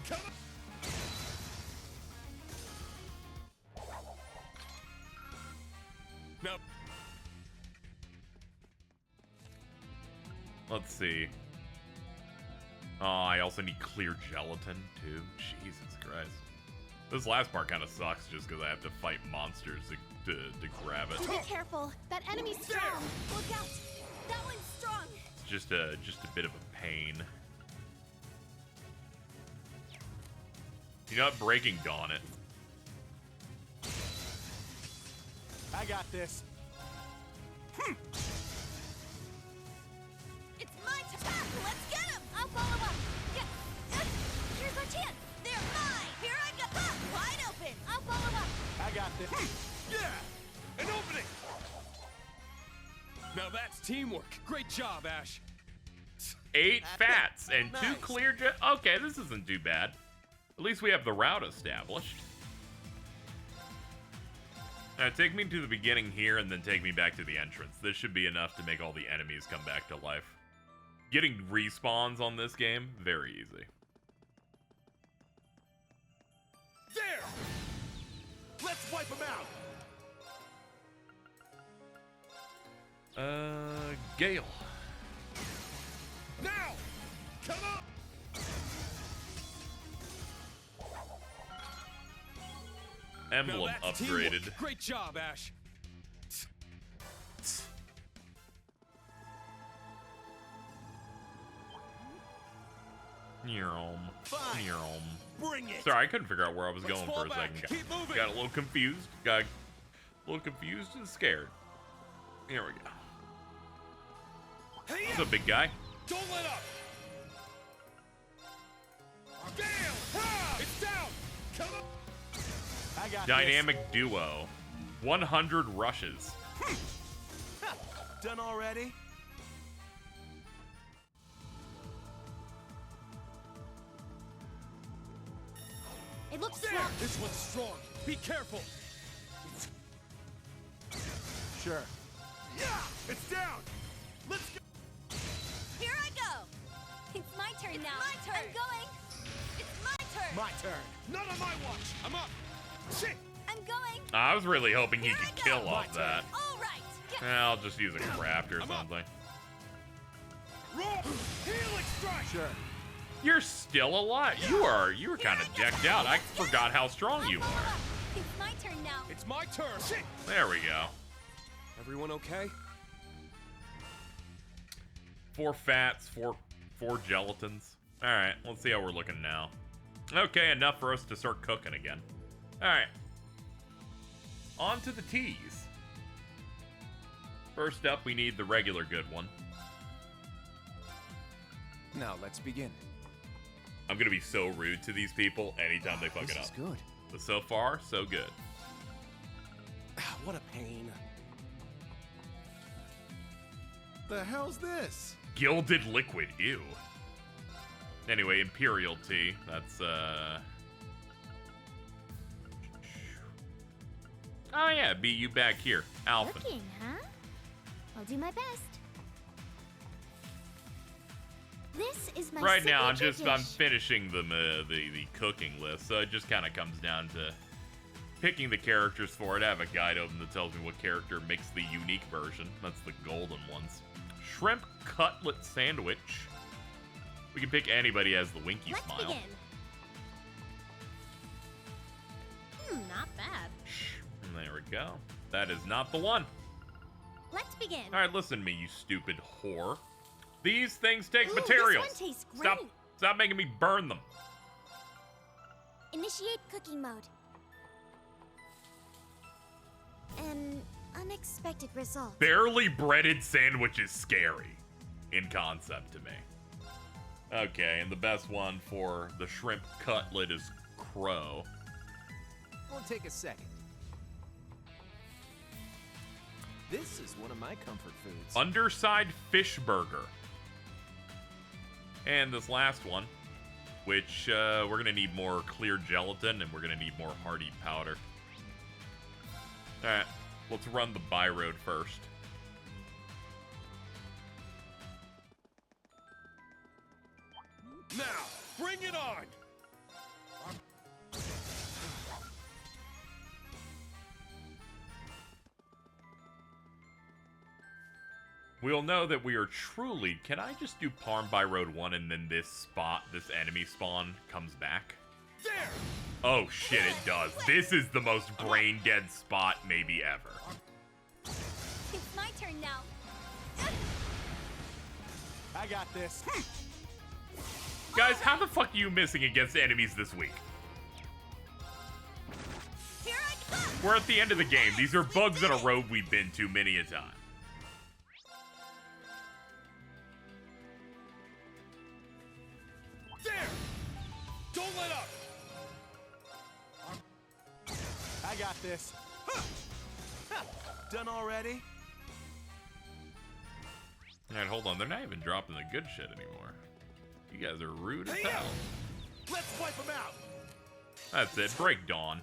Come on! Now,
Let's see. Oh, I also need clear gelatin, too. Jesus Christ. This last part kind of sucks just because I have to fight monsters to grab it.
Be careful. That enemy's strong.
Look out! That one's strong!
It's just a bit of a pain. You're not breaking Dawn it.
I got this.
It's my turn! Let's get him! I'll follow up! Yeah. Here's our chance! They're mine! Here I go! Ha! Wide open! I'll follow up!
I got this.
Yeah! An opening! Now that's teamwork. Great job, Ash.
8 fats and 2
Nice.
clear okay, this isn't too bad. At least we have the route established. Now take me to the beginning here and then take me back to the entrance. This should be enough to make all the enemies come back to life. Getting respawns on this game, very easy.
There! Let's wipe them out!
Gale.
Now! Come on!
Emblem
Now that's teamwork.
upgraded.
Great job, Ash.
Fine. Bring it!
Sorry, I couldn't figure out where I was
Let's
going
fall
for a
back.
second.
Keep moving.
Got a little confused. Got a little confused and scared. Here we go.
Hey,
What's up, big guy?
don't let up! Down! Ha! It's down! Come on!
I got
Dynamic duo. 100 rushes.
this. Done already?
It looks
There!
strong.
This one's strong. Be careful.
Sure. Yeah! It's down! Let's go!
Here I go!
It's my turn now.
my turn.
I'm going.
It's my turn!
My turn.
Not on my watch. I'm up. Shit!
I'm going!
I was really hoping he
Here
could
I go.
kill
My
off that.
All right! Yeah.
I'll just use a craft or
I'm up.
something.
Roll! Healing strike!
Sure.
You're still alive. You were kind of decked out. I forgot how strong you
I'll follow
are.
up. It's my turn now.
It's my turn. Shit!
There we go.
Everyone okay?
4 fats, 4 gelatins. All right, let's see how we're looking now. Okay, enough for us to start cooking again. All right. On to the teas. First up, we need the regular good one.
Now let's begin.
I'm gonna be so rude to these people anytime they fuck it
This
up.
is good.
But so far, so good.
What a pain. The hell's this?
Gilded liquid, ew. Anyway, Imperial tea. That's, Oh yeah, be you back here. Alpha.
Cooking, huh? I'll do my best. This is my
Right now, I'm
signature dish.
finishing the cooking list, so it just kind of comes down to picking the characters for it. I have a guide open that tells me what character makes the unique version. That's the golden ones. Shrimp cutlet sandwich. We can pick anybody as the Winky
Let's
Smile.
begin.
Not bad.
There we go. That is not the one.
Let's begin.
All right, listen to me, you stupid whore. These things take
Ooh,
materials.
This one tastes
Stop!
great.
Stop making me burn them.
Initiate cooking mode. An unexpected result.
Barely breaded sandwich is scary in concept to me. Okay, and the best one for the shrimp cutlet is crow.
Won't take a second. This is one of my comfort foods.
Underside fish burger. And this last one, which we're going to need more clear gelatin and we're going to need more hardy powder. Alright, let's run the buy road first.
Now, bring it on!
We'll know that we are truly... Can I just do Parm by Road 1 and then this enemy spawn comes back?
There!
Oh shit, it does. This is the most brain dead spot maybe ever.
It's my turn now.
I got this.
Guys, how the fuck are you missing against enemies this week?
Here I come.
We're at the end of the game. These are bugs in a road we've been to many a time.
There! Don't let up!
I got this. Done already?
Alright, hold on. They're not even dropping the good shit anymore. You guys are rude as
Hey,
hell.
let's wipe them out.
That's it. Break Dawn.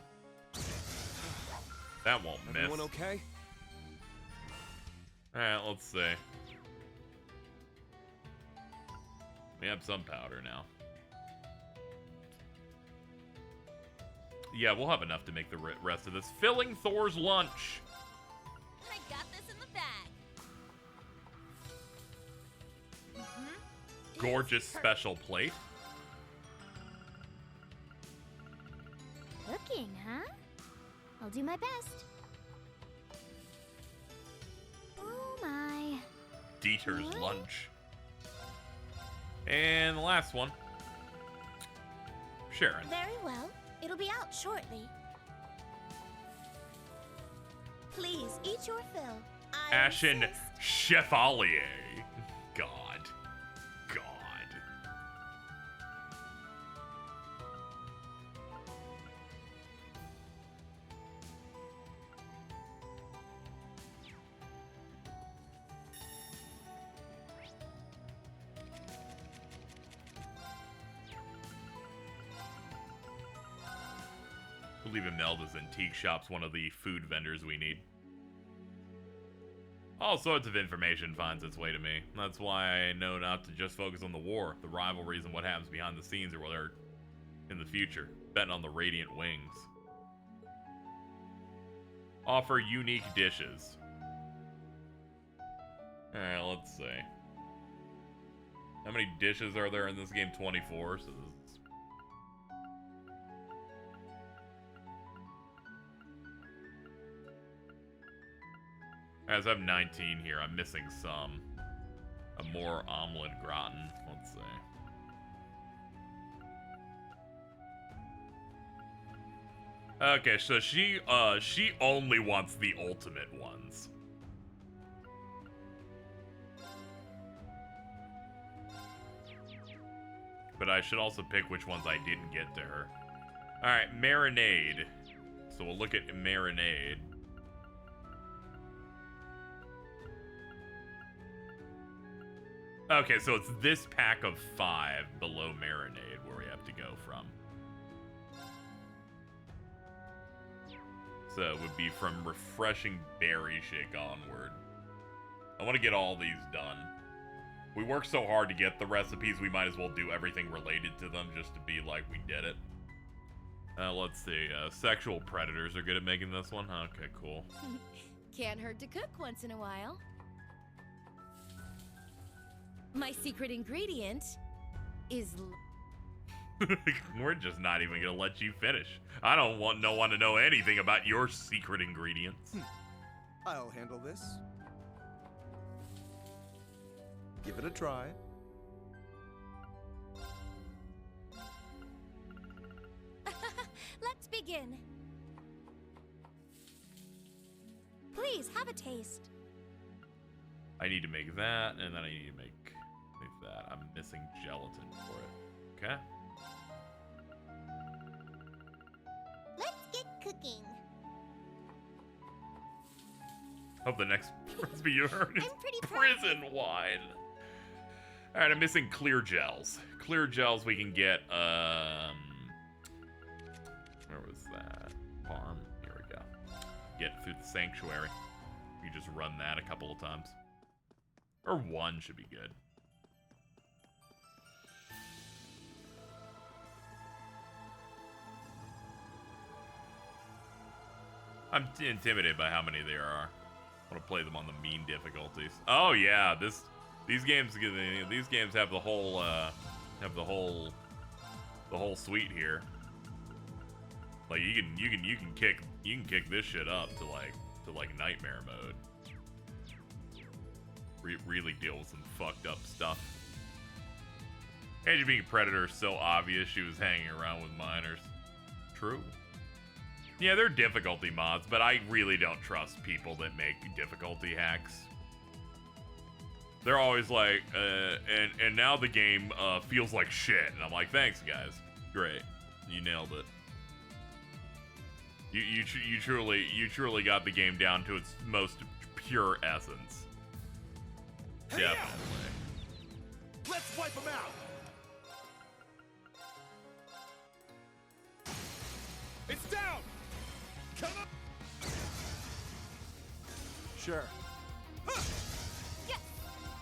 That won't miss.
Everyone okay?
Alright, let's see. We have some powder now. Yeah, we'll have enough to make the rest of this. Filling Thor's lunch.
I got this in the bag.
Gorgeous special plate.
Cooking, huh? I'll do my best. Oh my.
Dieter's lunch. And the last one. Sharon.
Very well. It'll be out shortly. Please eat your fill. I
Ashen
insist.
Chevalier. God. God. I believe Imelda's Antique Shop's one of the food vendors we need. All sorts of information finds its way to me. That's why I know not to just focus on the war, the rivalries, and what happens behind the scenes or what are in the future. Betting on the Radiant Wings. Offer unique dishes. Alright, let's see. How many dishes are there in this game? 24. So this is... Guys, I have 19 here. I'm missing some. A more omelet gratin. Let's see. Okay, so she only wants the ultimate ones. But I should also pick which ones I didn't get to her. Alright, marinade. So we'll look at marinade. Okay, so it's this pack of 5 below marinade where we have to go from. So it would be from refreshing berry shake onward. I want to get all these done. We worked so hard to get the recipes, we might as well do everything related to them just to be like we did it. Let's see. Sexual predators are good at making this one. Okay, cool.
Can't hurt to cook once in a while. My secret ingredient is...
We're just not even gonna let you finish. I don't want no one to know anything about your secret ingredients.
I'll handle this. Give it a try.
Let's begin. Please have a taste.
I need to make that, and then I need to make that. I'm missing gelatin for it. Okay.
Let's get cooking.
Hope the next recipe you heard is
I'm pretty
prison wine. Alright, I'm missing clear gels. Clear gels we can get, where was that? Farm. Here we go. Get it through the sanctuary. You just run that a couple of times. Or one should be good. I'm intimidated by how many there are. I want to play them on the mean difficulties. Oh yeah, these games have the whole suite here. Like you can kick this shit up to like nightmare mode. Really deal with some fucked up stuff. Age of being a predator is so obvious she was hanging around with minors. True. Yeah, they're difficulty mods, but I really don't trust people that make difficulty hacks. They're always like, and now the game feels like shit, and I'm like, thanks guys, great, you nailed it. You truly got the game down to its most pure essence. Definitely.
Let's wipe them out.
It's down! Come on!
Sure.
Yes!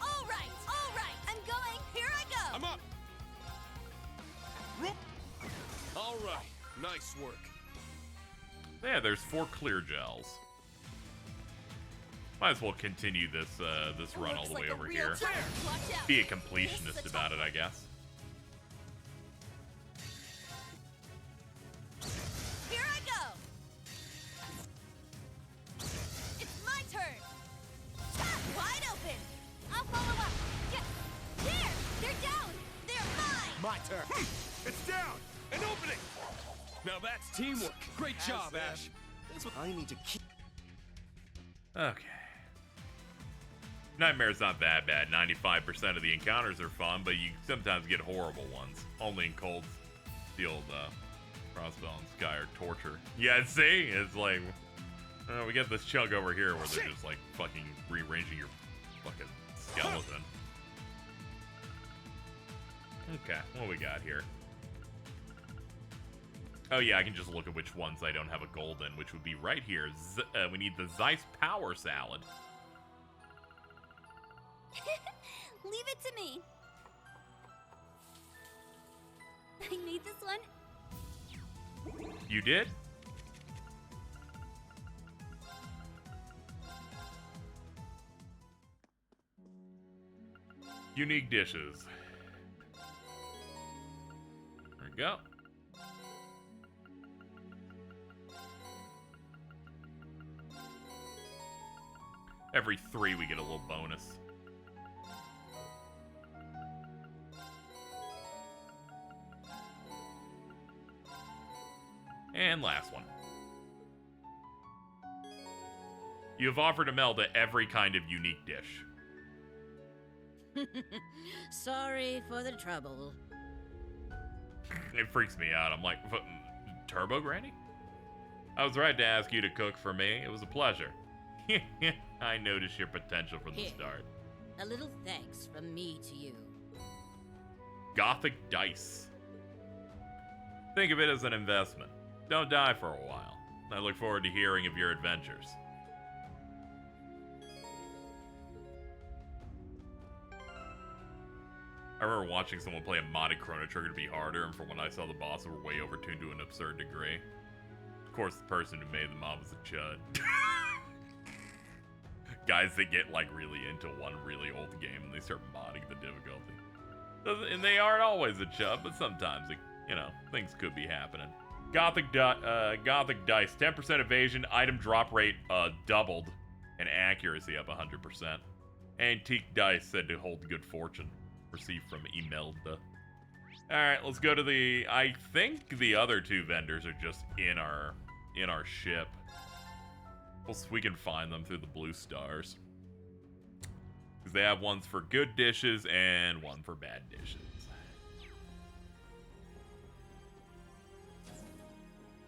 All right! I'm going! Here I go!
I'm up! All right. Nice work.
Yeah, there's 4 clear gels. Might as well continue this this run all the way over here.
Watch out!
Be a completionist about it, I guess.
Here I go! It's my turn! Wide open! I'll follow up! Yes! There! They're down! They're mine!
My turn.
It's down! An opening! Now that's teamwork. Great job, Ash.
That's what I need to keep.
Okay. Nightmare's not that bad. 95% of the encounters are fun, but you sometimes get horrible ones. Only in Cold Steel, Crossbow and Sky are torture. Yeah, see? It's like, we get this chunk over here where they're just like fucking rearranging your fucking skeleton. Okay, what we got here? Oh yeah, I can just look at which ones I don't have a gold in, which would be right here. We need the Zeiss Power Salad.
Leave it to me. I need this one.
You did? Unique dishes. There we go. Every 3 we get a little bonus. And last one. You have offered a Melda every kind of unique dish.
Sorry for the trouble.
It freaks me out. I'm like, Turbo Granny? I was right to ask you to cook for me. It was a pleasure. I noticed your potential from the
Here.
start.
A little thanks from me to you.
Gothic Dice. Think of it as an investment. Don't die for a while. I look forward to hearing of your adventures. I remember watching someone play a modded Chrono Trigger to be harder, and from when I saw the bosses were way overtuned to an absurd degree. Of course, the person who made the mod was a chud. Guys that get like really into one really old game and they start modding the difficulty. And they aren't always a chud, but sometimes, things could be happening. Gothic Dice, 10% evasion, item drop rate doubled, and accuracy up 100%. Antique Dice said to hold good fortune. Received from Imelda. Alright, let's go to I think the other 2 vendors are just in our ship. We can find them through the blue stars. Because they have ones for good dishes and one for bad dishes.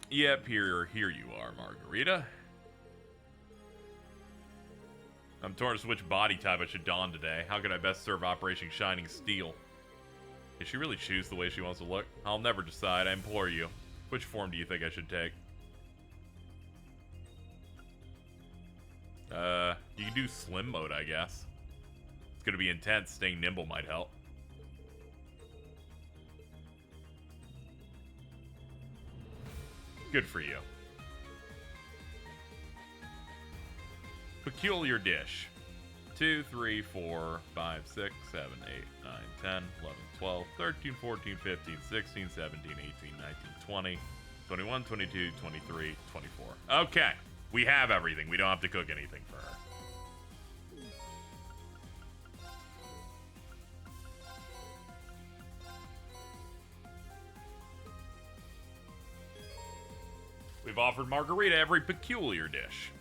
Yep, here you are, Margarita. I'm torn as to which body type I should don today. How could I best serve Operation Shining Steel? Did she really choose the way she wants to look? I'll never decide, I implore you. Which form do you think I should take? You can do slim mode, I guess. It's gonna be intense, staying nimble might help. Good for you. Peculiar dish. 2, 3, 4, 5, 6, 7, 8, 9, 10, 11, 12, 13, 14, 15, 16, 17, 18, 19, 20. 21, 22, 23, 24. Okay. We have everything. We don't have to cook anything for her. We've offered Margarita every peculiar dish.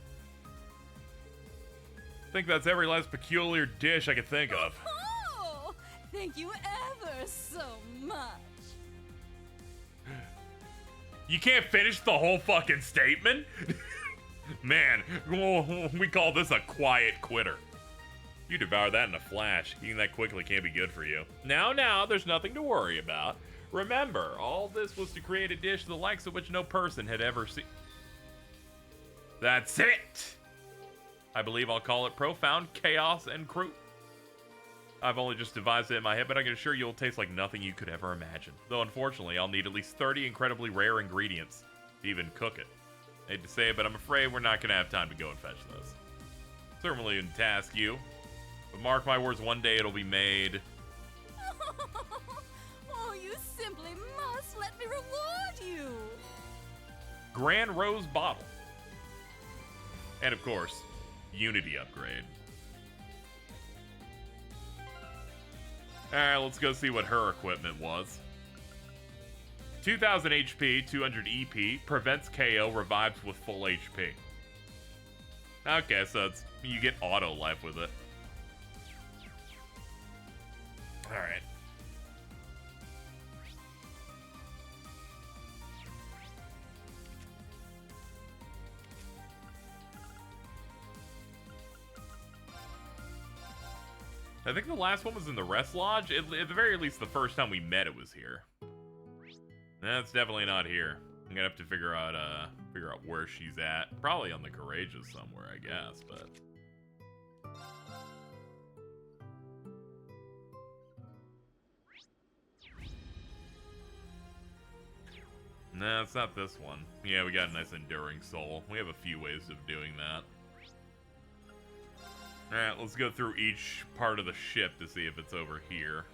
I think that's every last peculiar dish I could think of.
Oh, thank you ever so much.
You can't finish the whole fucking statement? Man, we call this a quiet quitter. You devour that in a flash. Eating that quickly can't be good for you. Now, there's nothing to worry about. Remember, all this was to create a dish the likes of which no person had ever seen. That's it! I believe I'll call it Profound Chaos and Croup. I've only just devised it in my head, but I can assure you it'll taste like nothing you could ever imagine. Though unfortunately, I'll need at least 30 incredibly rare ingredients to even cook it. Hate to say it, but I'm afraid we're not going to have time to go and fetch those. Certainly wouldn't task you, but mark my words, one day it'll be made.
Oh, you simply must let me reward you.
Grand Rose Bottle. And of course, Unity upgrade. Alright, let's go see what her equipment was. 2000 HP, 200 EP, prevents KO, revives with full HP. Okay, so it's, you get auto life with it. Alright. I think the last one was in the Rest Lodge. At the very least, the first time we met, it was here. That's definitely not here. I'm gonna have to figure out where she's at. Probably on the Courageous somewhere, I guess, but. No, it's not this one. Yeah, we got a nice Enduring Soul. We have a few ways of doing that. Alright, let's go through each part of the ship to see if it's over here.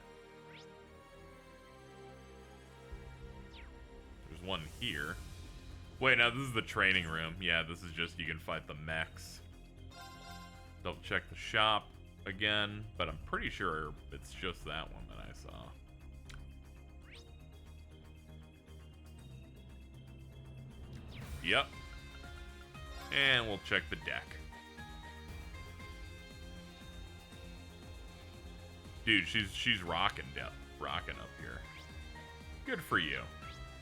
There's one here. Wait, now this is the training room. Yeah, this is just, you can fight the mechs. Double check the shop again, but I'm pretty sure it's just that one that I saw. Yep. And we'll check the deck. Dude, she's rocking up here. Good for you.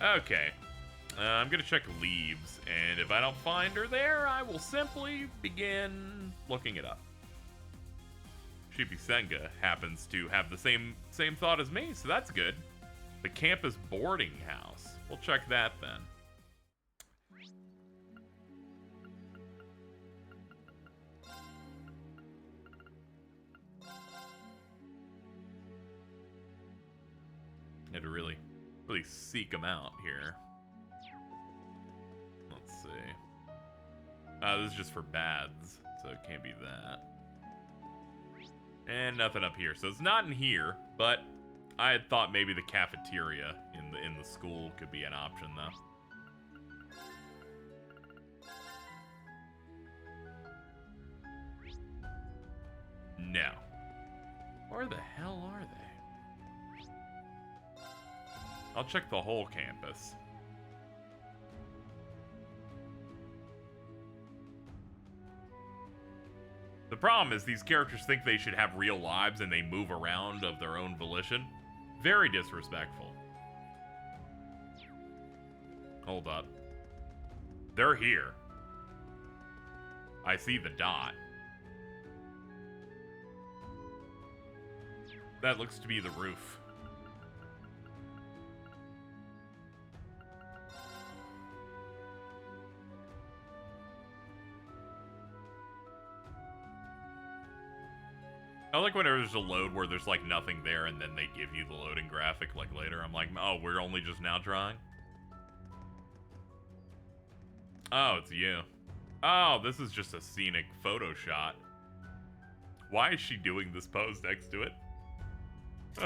Okay. I'm gonna check leaves, and if I don't find her there, I will simply begin looking it up. Shippy Senga happens to have the same thought as me, so that's good. The campus boarding house. We'll check that then. Had to really seek them out here. Let's see. This is just for baths, so it can't be that. And nothing up here, so it's not in here. But I had thought maybe the cafeteria in the school could be an option, though. No. Where the hell are they? I'll check the whole campus. The problem is these characters think they should have real lives and they move around of their own volition. Very disrespectful. Hold up. They're here. I see the dot. That looks to be the roof. I like whenever there's a load where there's like nothing there and then they give you the loading graphic like later. I'm like, oh, we're only just now drawing? Oh, it's you. Oh, this is just a scenic photo shot. Why is she doing this pose next to it?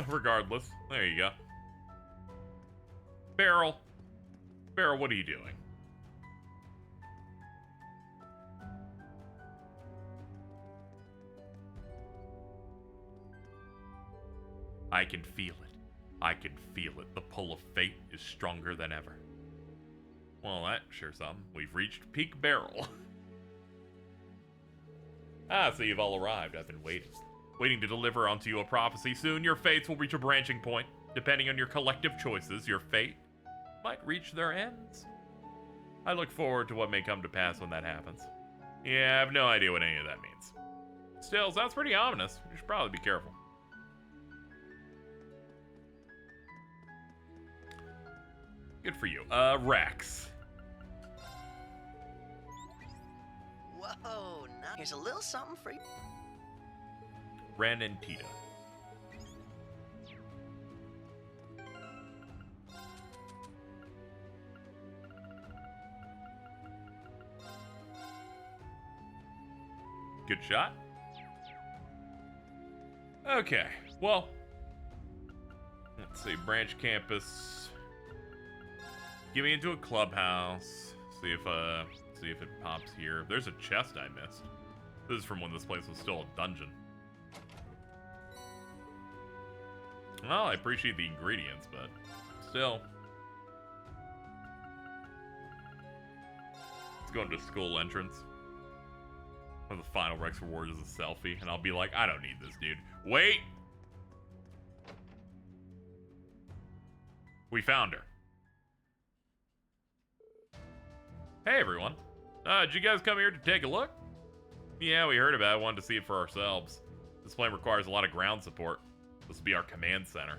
Regardless, there you go. Barrel. Barrel, what are you doing? I can feel it. I can feel it. The pull of fate is stronger than ever. Well, that sure something. We've reached peak Barrel. Ah, so you've all arrived. I've been waiting. Waiting to deliver onto you a prophecy. Soon your fates will reach a branching point. Depending on your collective choices, your fate might reach their ends. I look forward to what may come to pass when that happens. Yeah, I have no idea what any of that means. Still, sounds pretty ominous. You should probably be careful. Good for you. Rex.
Whoa, now here's a little something for you.
Ren and Tita. Good shot. Okay, well, let's see, branch campus. Get me into a clubhouse. See if it pops here. There's a chest I missed. This is from when this place was still a dungeon. Well, I appreciate the ingredients, but still. Let's go into school entrance. One of the final Rex rewards is a selfie, and I'll be like, I don't need this, dude. Wait! We found her. Hey, everyone. Did you guys come here to take a look? Yeah, we heard about it. Wanted to see it for ourselves. This plane requires a lot of ground support. This will be our command center.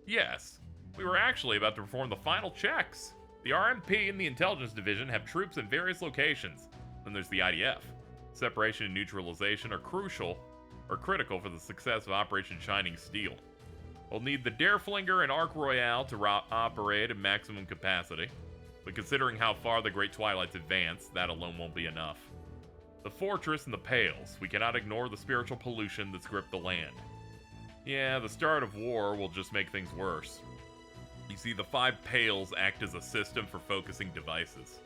Yes, we were actually about to perform the final checks. The RMP and the Intelligence Division have troops in various locations. Then there's the IDF. Separation and neutralization are critical for the success of Operation Shining Steel. We'll need the Dareflinger and Arc Royale to operate at maximum capacity. But considering how far the Great Twilight's advanced, that alone won't be enough. The Fortress and the Pales. We cannot ignore the spiritual pollution that's gripped the land. Yeah, the start of war will just make things worse. You see, the 5 Pales act as a system for focusing devices.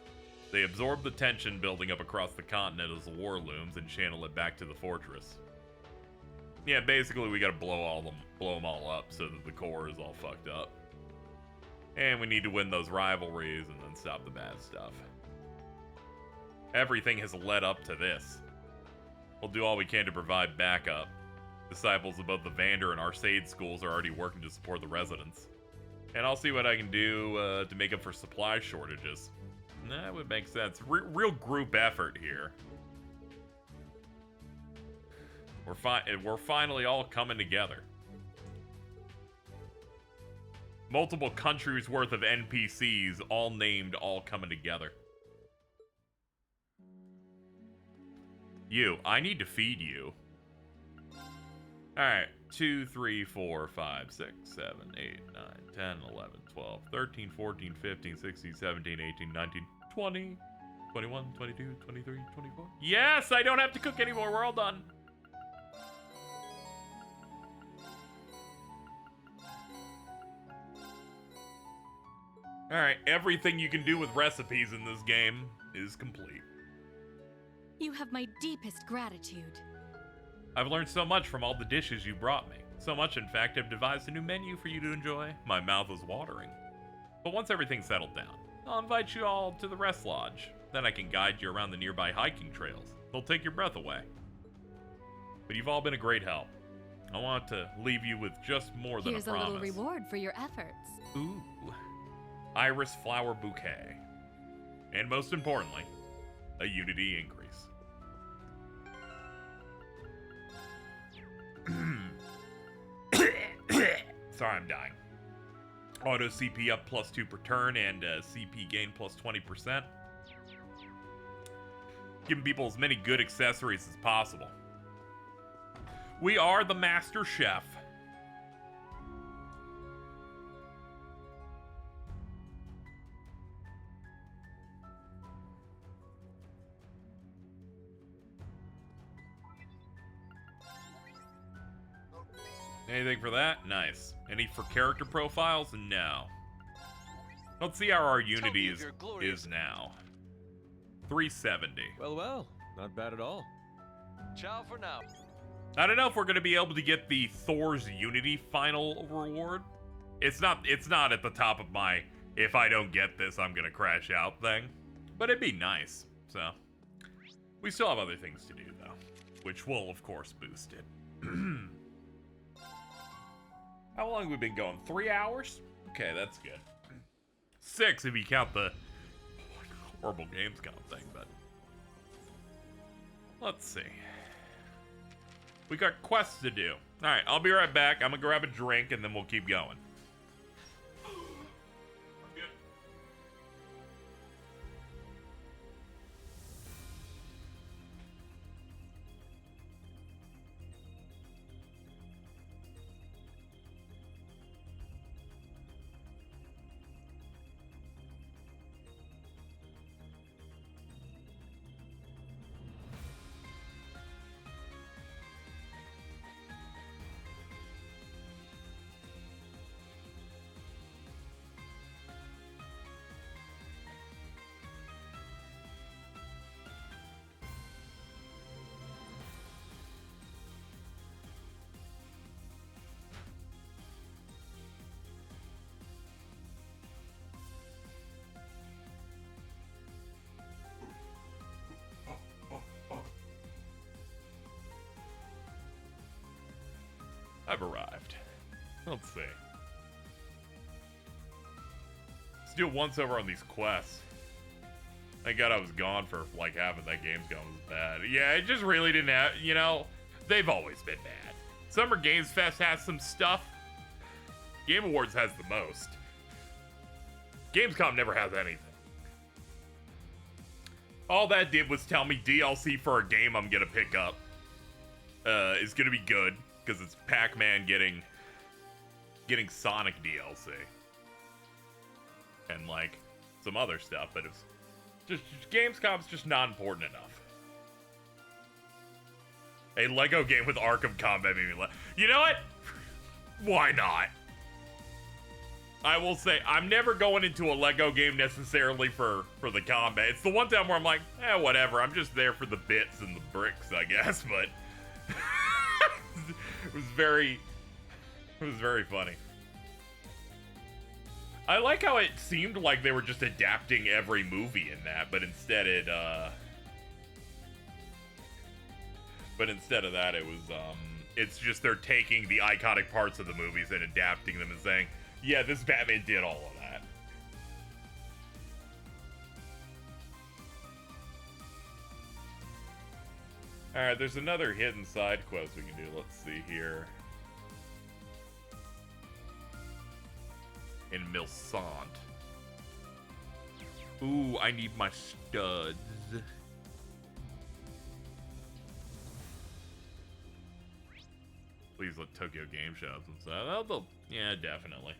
They absorb the tension building up across the continent as the war looms and channel it back to the fortress. Yeah, basically we gotta blow them all up so that the core is all fucked up. And we need to win those rivalries and then stop the bad stuff. Everything has led up to this. We'll do all we can to provide backup. Disciples of both the Vander and Arcade schools are already working to support the residents. And I'll see what I can do to make up for supply shortages. That would make sense. Real group effort here. We're finally all coming together. Multiple countries worth of NPCs, all named, all coming together. You, I need to feed you. Alright, 2, 3, 4, 5, 6, 7, 8, 9, 10, 11, 12, 13, 14, 15, 16, 17, 18, 19, 20, 21, 22, 23, 24. Yes, I don't have to cook anymore, we're all done. Alright, everything you can do with recipes in this game is complete.
You have my deepest gratitude.
I've learned so much from all the dishes you brought me. So much, in fact, I've devised a new menu for you to enjoy. My mouth is watering. But once everything's settled down, I'll invite you all to the rest lodge. Then I can guide you around the nearby hiking trails. They'll take your breath away. But you've all been a great help. I want to leave you with just more than a promise.
Here's a little reward for your efforts.
Ooh. Iris flower bouquet. And most importantly, a unity increase. Sorry, I'm dying. Auto CP up +2 per turn and CP gain +20%. Giving people as many good accessories as possible. We are the Master Chef. Anything for that? Nice. Any for character profiles? No. Let's see how our Unity is now. 370.
Well, not bad at all. Ciao for now.
I don't know if we're gonna be able to get the Thor's Unity final reward. It's not at the top of my if I don't get this I'm gonna crash out thing. But it'd be nice. So we still have other things to do though, which will of course boost it. How long have we been going? 3 hours? Okay, that's good. 6 if you count the horrible Gamescom thing, but let's see. We got quests to do. Alright, I'll be right back. I'm gonna grab a drink and then we'll keep going. I've arrived. Let's see. Let's do a once over on these quests. Thank God I was gone for like half of that Gamescom. Was bad. Yeah, it just really didn't have, you know, they've always been bad. Summer Games Fest has some stuff. Game Awards has the most. Gamescom never has anything. All that did was tell me DLC for a game I'm gonna pick up is gonna be good. Because it's Pac-Man getting Sonic DLC. And like some other stuff, but it's just Gamescom's just not important enough. A Lego game with Arkham combat made me laugh. You know what? Why not? I will say I'm never going into a Lego game necessarily for the combat. It's the one time where I'm like, whatever. I'm just there for the bits and the bricks, I guess. But it was very funny. I like how it seemed like they were just adapting every movie in that, but instead of that, it was it's just they're taking the iconic parts of the movies and adapting them and saying, yeah, this Batman did all of that. Alright, there's another hidden side quest we can do. Let's see here. In Milsant. Ooh, I need my studs. Please let Tokyo Game Show have some stuff. Yeah, definitely.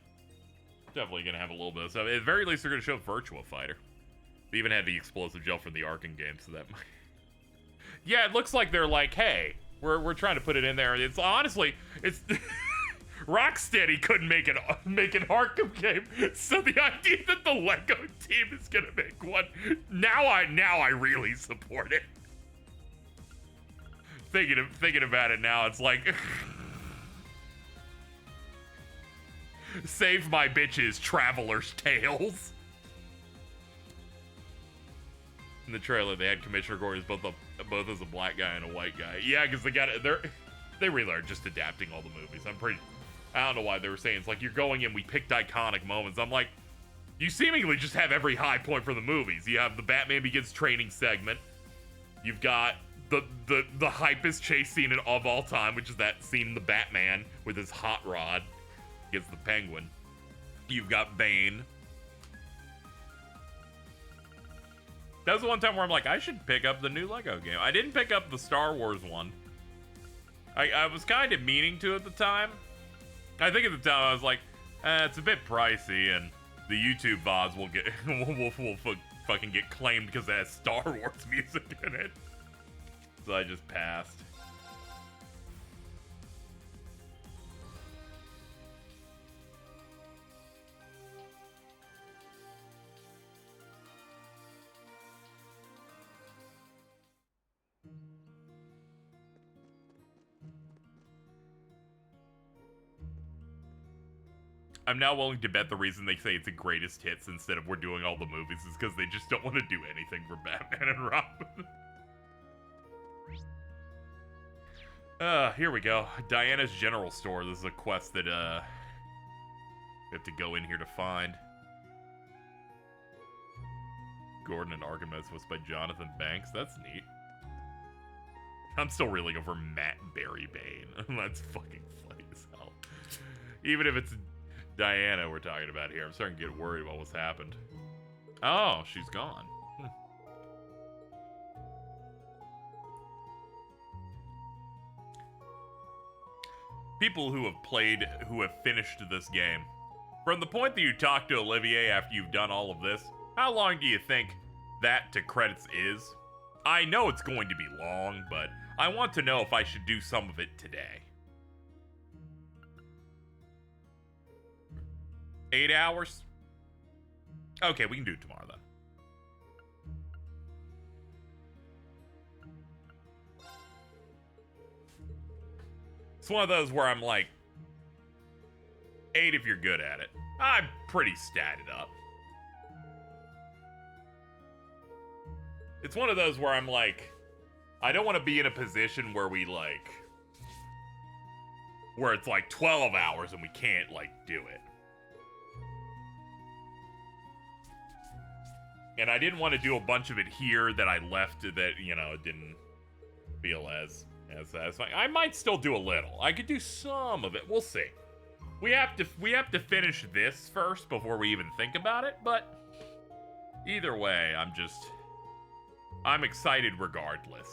Definitely gonna have a little bit of stuff. At the very least, they're gonna show Virtua Fighter. They even had the explosive gel from the Arkham game, so that might... Yeah, it looks like they're like, hey, we're trying to put it in there. It's honestly, it's Rocksteady couldn't make an Arkham game, so the idea that the Lego team is gonna make one, now I really support it. Thinking about it now, it's like, save my bitches, Traveler's Tales. In the trailer, they had Commissioner Gordon both as a black guy and a white guy. Yeah, because they really are just adapting all the movies. I don't know why they were saying it's like you're going in. We picked iconic moments. I'm like, you seemingly just have every high point for the movies. You have the Batman Begins training segment. You've got the hypest chase scene of all time, which is that scene in the Batman with his hot rod against the Penguin. You've got Bane. That was the one time where I'm like, I should pick up the new Lego game. I didn't pick up the Star Wars one. I was kind of meaning to at the time. I think at the time I was like, it's a bit pricey, and the YouTube VODs will get will fucking get claimed because it has Star Wars music in it. So I just passed. I'm now willing to bet the reason they say it's a greatest hits instead of we're doing all the movies is because they just don't want to do anything for Batman and Robin. Here we go. Diana's General Store. This is a quest that, we have to go in here to find. Gordon and Archimedes was by Jonathan Banks. That's neat. I'm still reeling over Matt Berrybane. That's fucking funny as hell. Even if it's Diana we're talking about here, I'm starting to get worried about what's happened. Oh, she's gone. People who have played, who have finished this game, from the point that you talk to Olivier after you've done all of this, how long do you think that to credits is? I know it's going to be long, but I want to know if I should do some of it today. 8 hours? Okay, we can do it tomorrow then. It's one of those where I'm like, 8 if you're good at it. I'm pretty statted up. It's one of those where I'm like, I don't want to be in a position where we like, where it's like 12 hours and we can't like do it. And I didn't want to do a bunch of it here that I left that, you know, didn't feel as satisfying. I might still do a little. I could do some of it. We'll see. We have to finish this first before we even think about it, but either way, I'm excited regardless.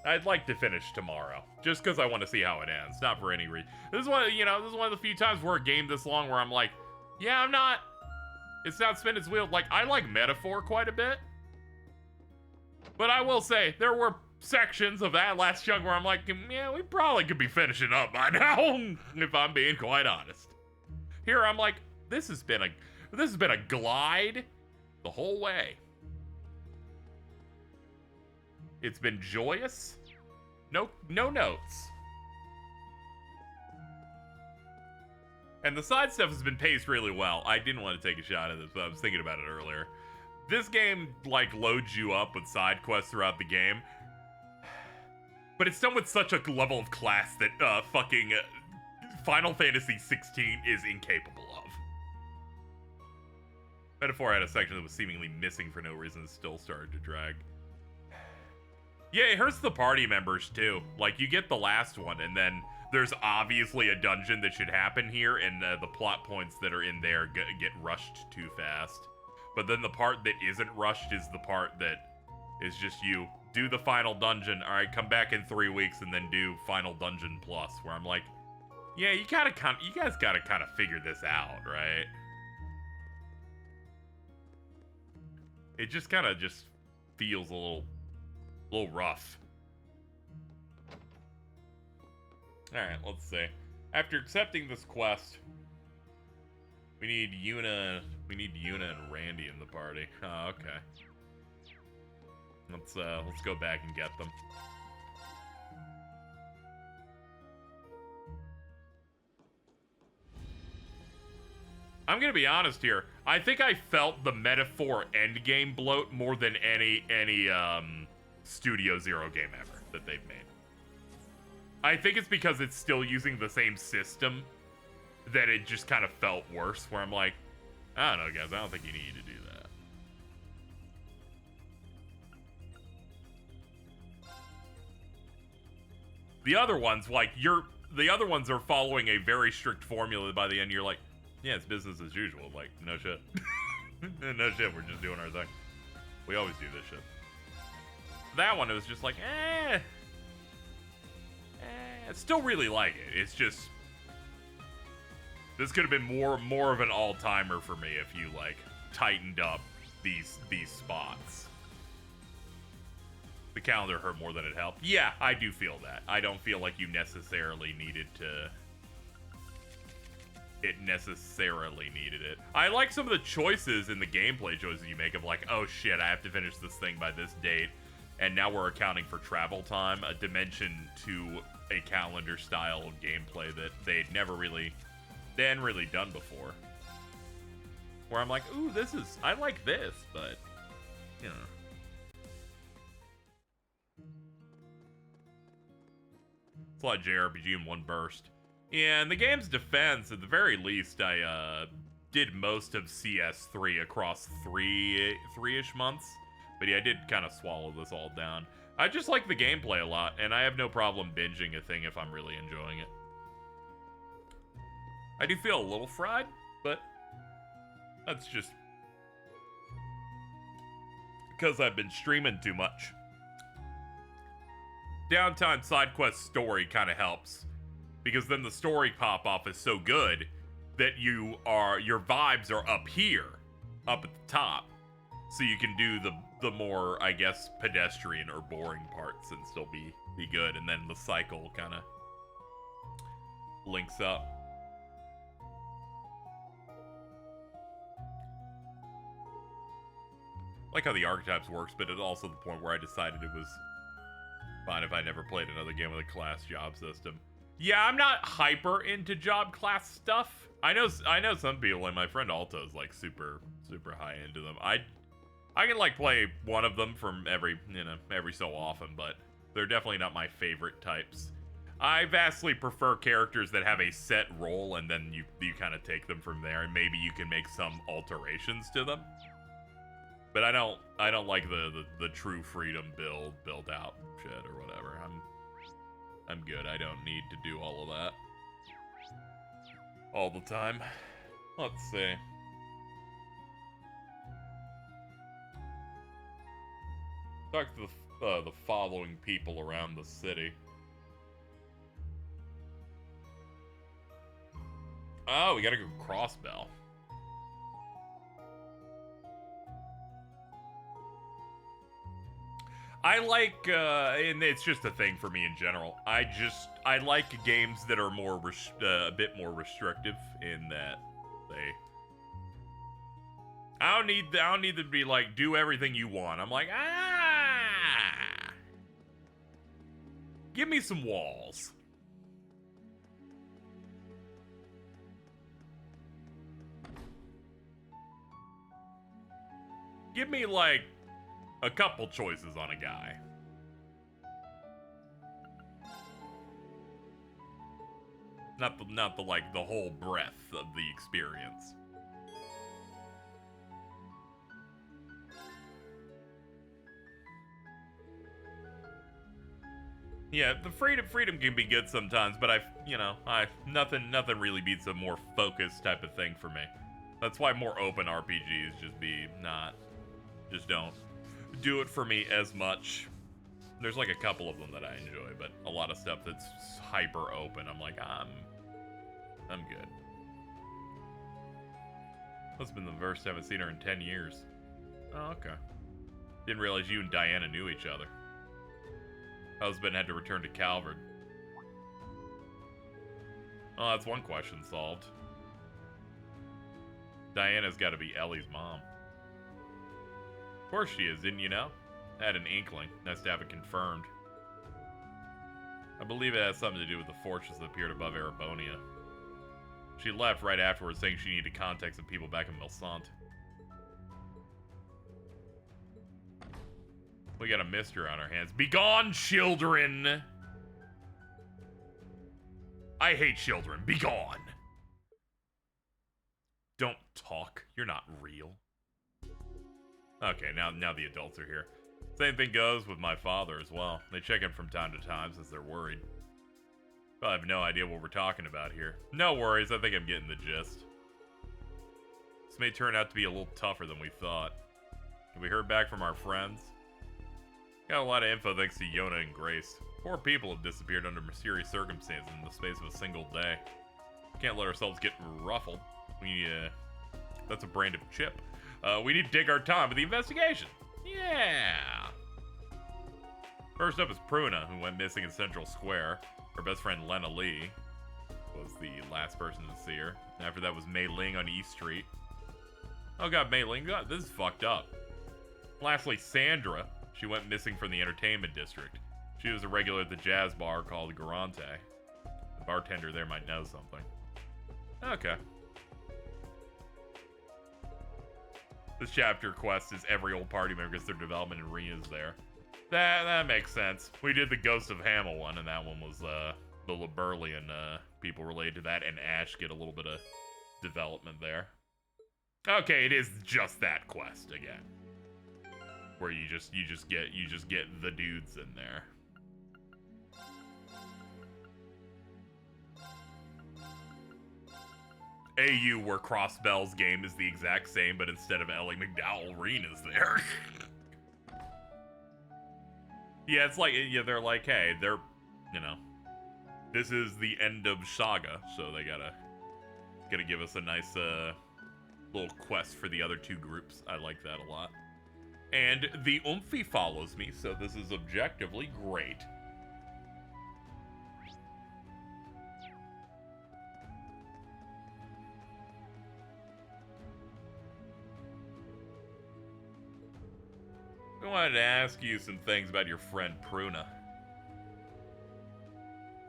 I'd like to finish tomorrow, just because I want to see how it ends, not for any reason. This is one of the few times where a game this long where I'm like, yeah, it's not spin its wheel. Like, I like Metaphor quite a bit. But I will say, there were sections of that last chunk where I'm like, yeah, we probably could be finishing up by now, if I'm being quite honest. Here, I'm like, this has been a glide the whole way. It's been joyous. No notes. And the side stuff has been paced really well. I didn't want to take a shot at this, but I was thinking about it earlier. This game, like, loads you up with side quests throughout the game. But it's done with such a level of class that Final Fantasy 16 is incapable of. Metaphor had a section that was seemingly missing for no reason and still started to drag. Yeah, it hurts the party members, too. Like, you get the last one, and then there's obviously a dungeon that should happen here, and the plot points that are in there get rushed too fast. But then the part that isn't rushed is the part that is just you do the final dungeon, alright, come back in 3 weeks, and then do final dungeon plus, where I'm like, yeah, you guys gotta kind of figure this out, right? It just kind of just feels a little rough. Alright, let's see. After accepting this quest, we need Yuna and Randy in the party. Oh, okay. Let's go back and get them. I'm gonna be honest here. I think I felt the Metaphor endgame bloat more than any Studio Zero game ever that they've made. I think it's because it's still using the same system that it just kind of felt worse, where I'm like, I don't know, guys, I don't think you need to do that. The other ones, like, the other ones are following a very strict formula. By the end, you're like, yeah, it's business as usual. Like, no shit. No shit, we're just doing our thing. We always do this shit. That one, it was just like, I still really like it. It's just, this could have been more of an all-timer for me if you, like, tightened up these spots. The calendar hurt more than it helped. Yeah, I do feel that. I don't feel like you necessarily needed to... It necessarily needed it. I like some of the choices in the gameplay choices you make of like, oh shit, I have to finish this thing by this date. and now we're accounting for travel time, a dimension to a calendar style of gameplay that they hadn't really done before. Where I'm like, ooh, I like this, but, you know. It's a lot of JRPG in one burst. Yeah, in the game's defense, at the very least, I did most of CS3 across three-ish months. But yeah, I did kind of swallow this all down. I just like the gameplay a lot, and I have no problem binging a thing if I'm really enjoying it. I do feel a little fried, but that's just because I've been streaming too much. Downtime side quest story kind of helps, because then the story pop-off is so good that your vibes are up here, up at the top, so you can do the more, I guess, pedestrian or boring parts and still be good, and then the cycle kind of links up. I like how the archetypes works, but it's also the point where I decided it was fine if I never played another game with a class job system. Yeah, I'm not hyper into job class stuff. I know some people, like my friend Alto's like super high into them. I can like play one of them from every so often, but they're definitely not my favorite types. I vastly prefer characters that have a set role and then you kind of take them from there, and maybe you can make some alterations to them. But I don't like the true freedom build out shit or whatever. I'm good. I don't need to do all of that all the time. Let's see. Talk to the following people around the city. Oh, we gotta go Crossbell. I like, and it's just a thing for me in general. I like games that are more a bit more restrictive in that I don't need to be like, do everything you want. I'm like, give me some walls. Give me like a couple choices on a guy. Not the like the whole breadth of the experience. Yeah, the freedom can be good sometimes, but nothing really beats a more focused type of thing for me. That's why more open RPGs just don't do it for me as much. There's like a couple of them that I enjoy, but a lot of stuff that's hyper open, I'm like, I'm good. That's been the first time I've seen her in 10 years. Oh, okay. Didn't realize you and Diana knew each other. Husband had to return to Calvert. Oh, that's one question solved. Diana's got to be Ellie's mom. Of course she is, didn't you know? I had an inkling. Nice to have it confirmed. I believe it has something to do with the fortress that appeared above Erebonia. She left right afterwards, saying she needed to contact some people back in Milsant. We got a mystery on our hands. Begone, children! I hate children. Begone! Don't talk. You're not real. Okay, now the adults are here. Same thing goes with my father as well. They check in from time to time since they're worried. But I have no idea what we're talking about here. No worries, I think I'm getting the gist. This may turn out to be a little tougher than we thought. Have we heard back from our friends? Got a lot of info thanks to Yona and Grace. 4 people have disappeared under mysterious circumstances in the space of a single day. Can't let ourselves get ruffled. That's a brand of chip. We need to take our time with the investigation. Yeah! First up is Pruna, who went missing in Central Square. Her best friend Lena Lee was the last person to see her. After that was Mei Ling on East Street. Oh god, Mei Ling, God, this is fucked up. Lastly, Sandra, She went missing from the entertainment district. She was a regular at the jazz bar called Garante. The bartender there might know something. Okay. This chapter quest is every old party member gets their development and Rena's there. That makes sense. We did the Ghost of Hamel one, and that one was the Liberlian people related to that, and Ash get a little bit of development there. Okay, it is just that quest again, where you just get the dudes in there. AU, where Crossbell's game is the exact same, but instead of Ellie McDowell, Reen is there. Yeah, it's like, yeah, they're like, hey, they're, you know, this is the end of Saga, so they gotta give us a nice little quest for the other two groups. I like that a lot. And the Oomphy follows me, so this is objectively great. I wanted to ask you some things about your friend Pruna.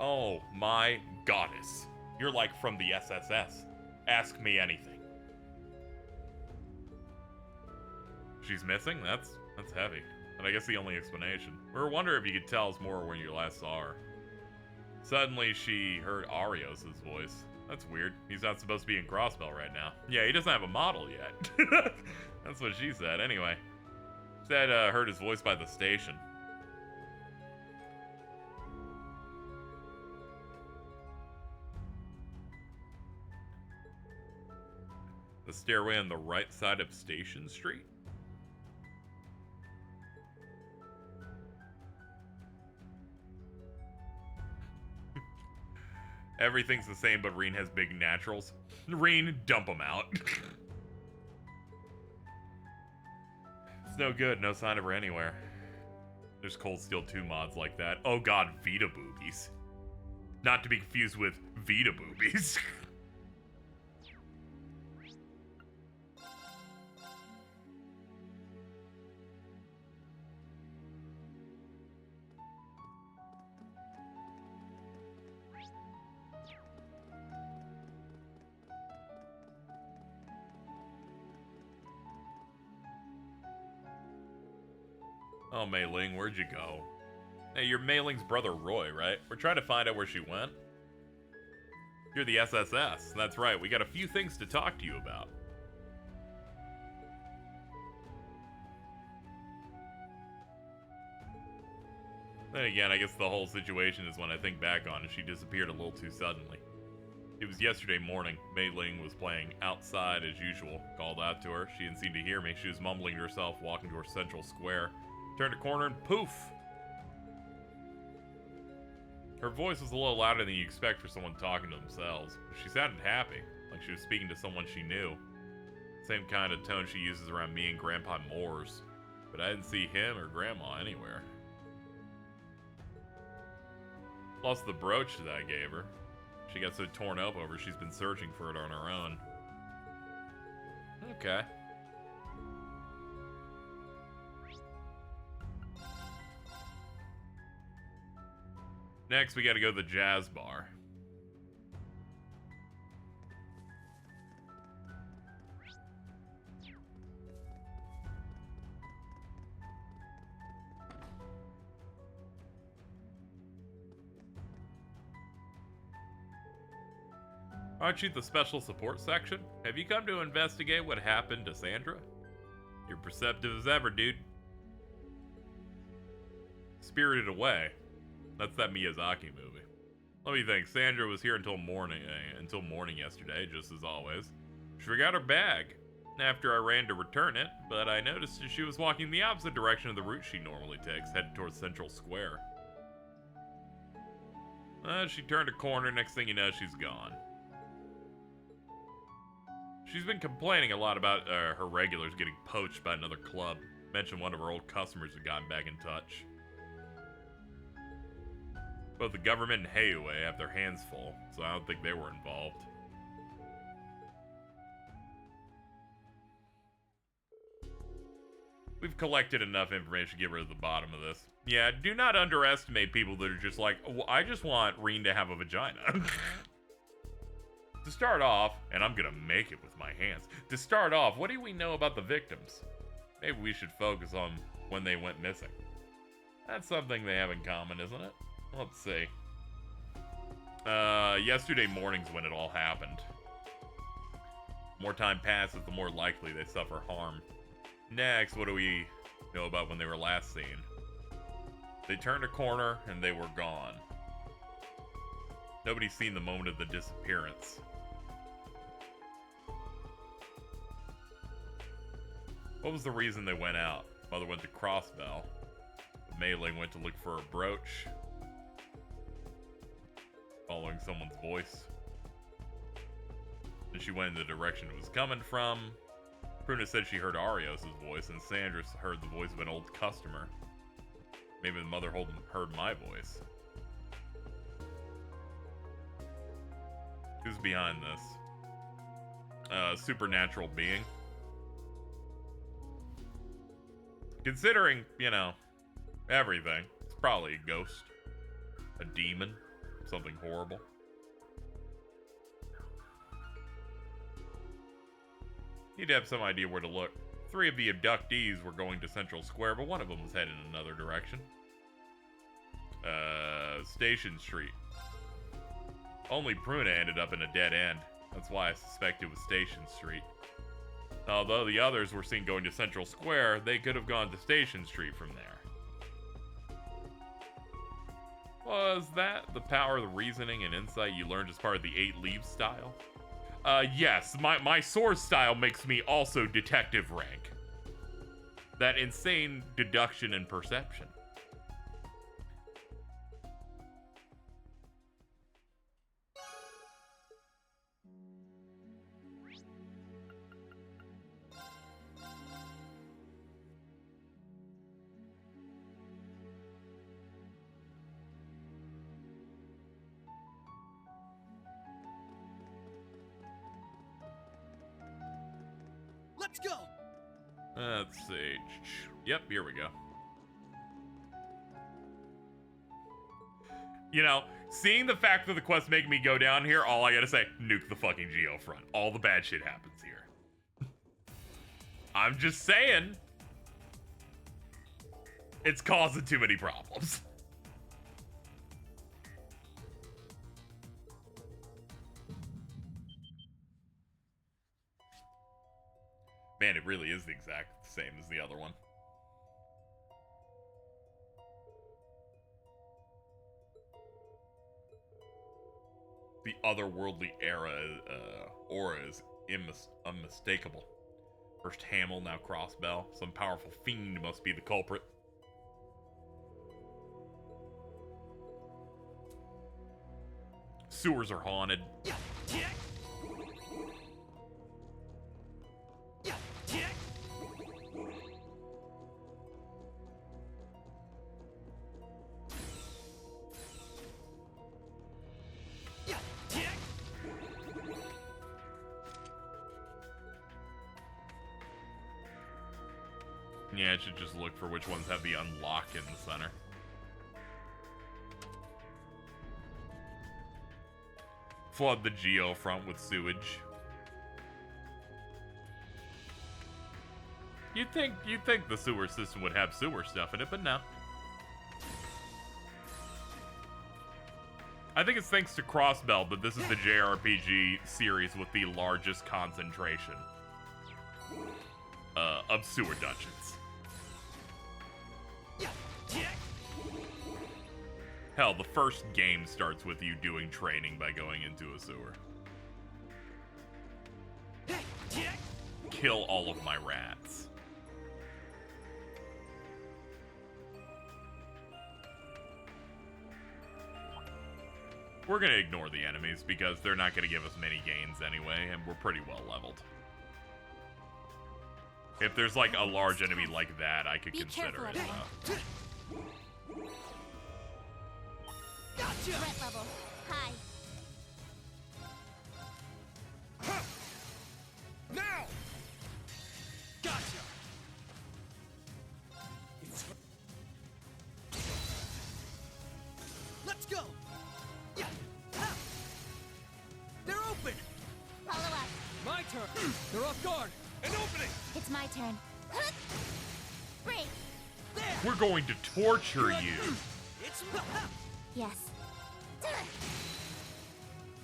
Oh my goddess. You're like from the SSS. Ask me anything. She's missing? That's heavy. But I guess the only explanation. We were wondering if you could tell us more when you last saw her. Suddenly she heard Arios' voice. That's weird. He's not supposed to be in Crossbell right now. Yeah, he doesn't have a model yet. That's what she said. Anyway. Said heard his voice by the station. The stairway on the right side of Station Street? Everything's the same, but Reen has big naturals. Reen, dump them out. It's no good, no sign of her anywhere. There's Cold Steel 2 mods like that. Oh god, Vita boobies. Not to be confused with Vita boobies. Oh, Mei Ling, where'd you go? Hey, you're Mei Ling's brother Roy, right? We're trying to find out where she went. You're the SSS. That's right, we got a few things to talk to you about. Then again, I guess the whole situation is when I think back on it, she disappeared a little too suddenly. It was yesterday morning. Mei Ling was playing outside as usual. Called out to her. She didn't seem to hear me. She was mumbling to herself, walking towards Central Square. Turned a corner and poof! Her voice was a little louder than you expect for someone talking to themselves, but she sounded happy, like she was speaking to someone she knew. Same kind of tone she uses around me and Grandpa Moores, but I didn't see him or Grandma anywhere. Lost the brooch that I gave her. She got so torn up over she's been searching for it on her own. Okay. Next, we gotta go to the jazz bar. Aren't you the special support section? Have you come to investigate what happened to Sandra? You're perceptive as ever, dude. Spirited Away. That's that Miyazaki movie. Let me think. Sandra was here until morning yesterday, just as always. She forgot her bag after I ran to return it, but I noticed she was walking the opposite direction of the route she normally takes, headed towards Central Square. She turned a corner, next thing you know, she's gone. She's been complaining a lot about her regulars getting poached by another club. Mentioned one of her old customers had gotten back in touch. Both the government and Heiue have their hands full, so I don't think they were involved. We've collected enough information to get rid of the bottom of this. Yeah, do not underestimate people that are just like, well, I just want Reen to have a vagina. To start off, and I'm gonna make it with my hands. To start off, what do we know about the victims? Maybe we should focus on when they went missing. That's something they have in common, isn't it? Let's see. Yesterday morning's when it all happened. More time passes, the more likely they suffer harm. Next, what do we know about when they were last seen? They turned a corner and they were gone. Nobody's seen the moment of the disappearance. What was the reason they went out? Mother went to Crossbell. Mei-Ling went to look for a brooch. Following someone's voice. Then she went in the direction it was coming from. Pruna said she heard Arios' voice, and Sandra heard the voice of an old customer. Maybe the mother heard my voice. Who's behind this? Supernatural being. Considering, you know, everything, it's probably a ghost. A demon. Something horrible. Need to have some idea where to look. 3 of the abductees were going to Central Square, but one of them was heading in another direction. Station Street. Only Pruna ended up in a dead end. That's why I suspect it was Station Street. Although the others were seen going to Central Square, they could have gone to Station Street from there. Was that the power of the reasoning and insight you learned as part of the 8 Leaves style? Yes, my sword style makes me also detective rank. That insane deduction and perception.
Let's go.
Let's see. Yep, here we go. You know, seeing the fact that the quest make me go down here, all I gotta say, nuke the fucking Geofront. All the bad shit happens here. I'm just saying. It's causing too many problems. Man, it really is the exact same as the other one. The otherworldly aura is unmistakable. First Hamill, now Crossbell. Some powerful fiend must be the culprit. Sewers are haunted. Yeah, I should just look for which ones have the unlock in the center. Flood the Geofront with sewage. You'd think the sewer system would have sewer stuff in it, but no. I think it's thanks to Crossbell that this is the JRPG series with the largest concentration of sewer dungeons. Hell, the first game starts with you doing training by going into a sewer. Kill all of my rats. We're gonna ignore the enemies because they're not gonna give us many gains anyway, and we're pretty well leveled. If there's like a large enemy like that, I could consider it.
Gotcha! Threat level high.
Now! Gotcha! They're off guard. An opening.
It's my turn. Break.
We're going to torture you.
It's
Yes.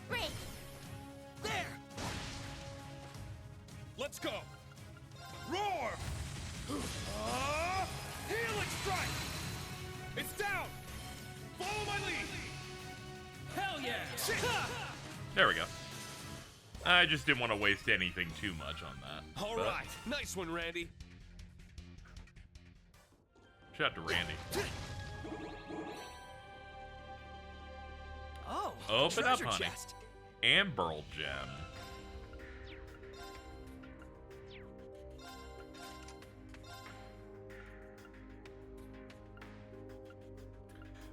Break.
there.
Let's go. Roar. Healing strike. It's down. Follow my lead.
Hell yeah!
There we go. I just didn't want to waste anything too much on that.
All right. Nice one, Randy.
Shout out to Randy.
Oh,
Open up,
treasure
honey.
chest.
Amberl gem.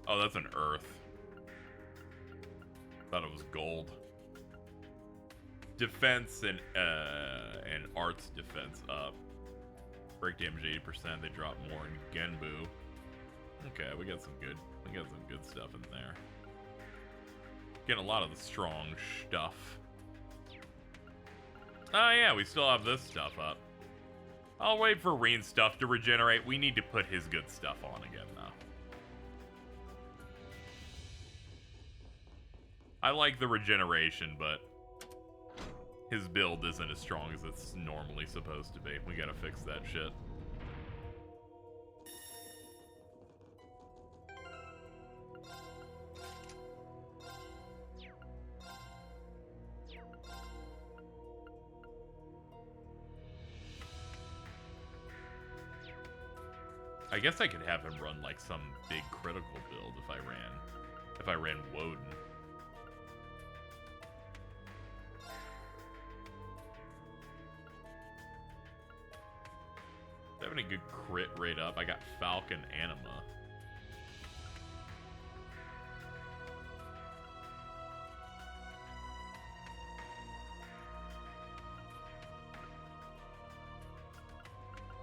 Oh, that's an earth. Thought it was gold. Defense and arts defense up. Break damage 80%. They drop more in Genbu. Okay, we got some good stuff in there. Getting a lot of the strong stuff. Oh yeah, we still have this stuff up. I'll wait for Reen's stuff to regenerate. We need to put his good stuff on again, though. I like the regeneration, but his build isn't as strong as it's normally supposed to be. We gotta fix that shit. I guess I could have him run like some big critical build if I ran Woden. Do I have any good crit rate up? I got Falcon Anima.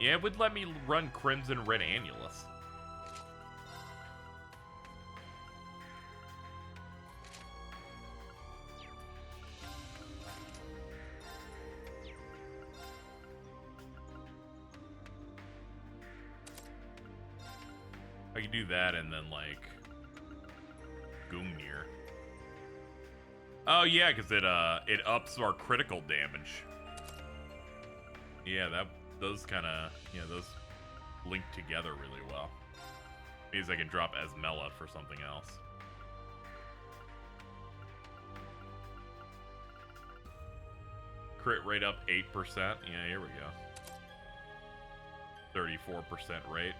Yeah, it would let me run Crimson Red Annulus. I could do that and then, like, Gungnir. Oh, yeah, because it ups our critical damage. Yeah, those kind of, those link together really well. Means I can drop Esmella for something else. Crit rate up 8%. Yeah, here we go. 34% rate.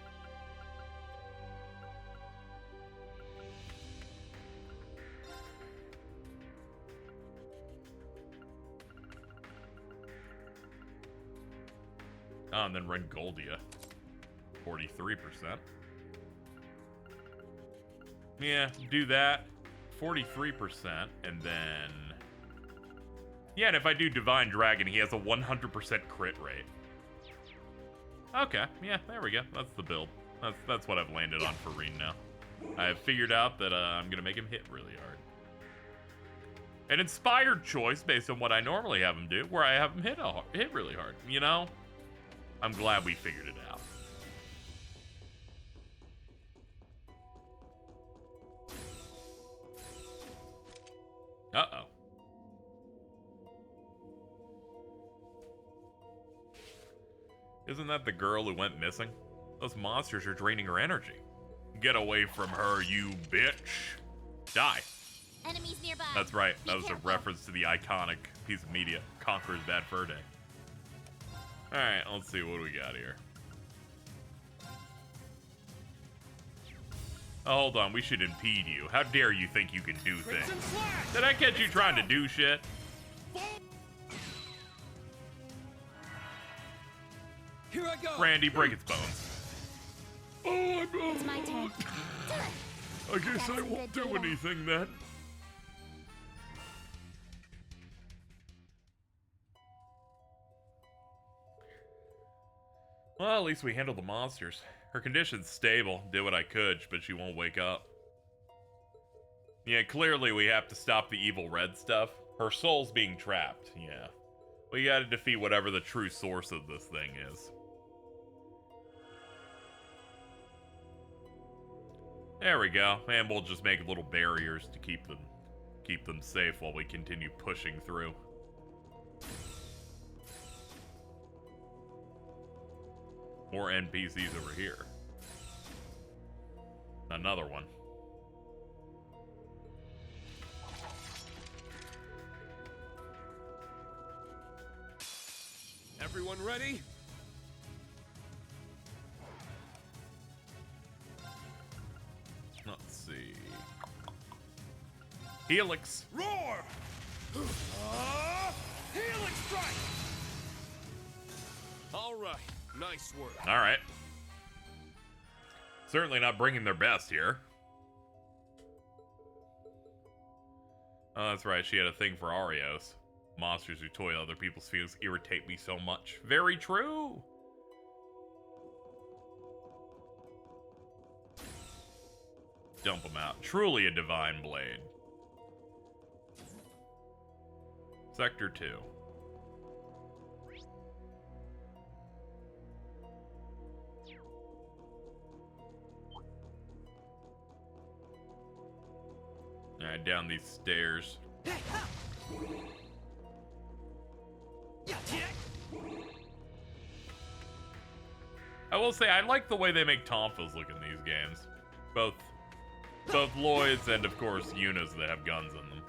Oh, and then run Goldia. 43%. Yeah, do that. 43%, and then... Yeah, and if I do Divine Dragon, he has a 100% crit rate. Okay, yeah, there we go. That's the build. That's what I've landed on for Reen now. I have figured out that I'm going to make him hit really hard. An inspired choice based on what I normally have him do, where I have him hit really hard, you know? I'm glad we figured it out. Uh-oh. Isn't that the girl who went missing? Those monsters are draining her energy. Get away from her, you bitch. Die.
Enemies nearby.
That's right.
Be
That was
careful.
a reference to the iconic piece of media, Conqueror's Bad Fur Day. Alright, let's see what we got here. Oh, hold on, we should impede you. How dare you think you can do things? Did I catch you trying to do shit?
Here I go.
Randy, break its bones. Oh,
It's my turn.
I guess I won't do anything then. Well, at least we handled the monsters. Her condition's stable. Did what I could, but she won't wake up. Yeah, clearly we have to stop the evil red stuff. Her soul's being trapped, yeah. We gotta defeat whatever the true source of this thing is. There we go. And we'll just make little barriers to keep them safe while we continue pushing through. More NPCs over here. Another one.
Everyone ready?
Let's see. Helix.
Roar! Helix strike! All right, nice work.
All right. Certainly not bringing their best here. Oh, that's right. She had a thing for Arios. Monsters who toy other people's feelings irritate me so much. Very true. Dump them out. Truly a divine blade. Sector 2. Alright, down these stairs. I will say, I like the way they make Tonfas look in these games. Both Lloyd's and, of course, Yunas that have guns in them.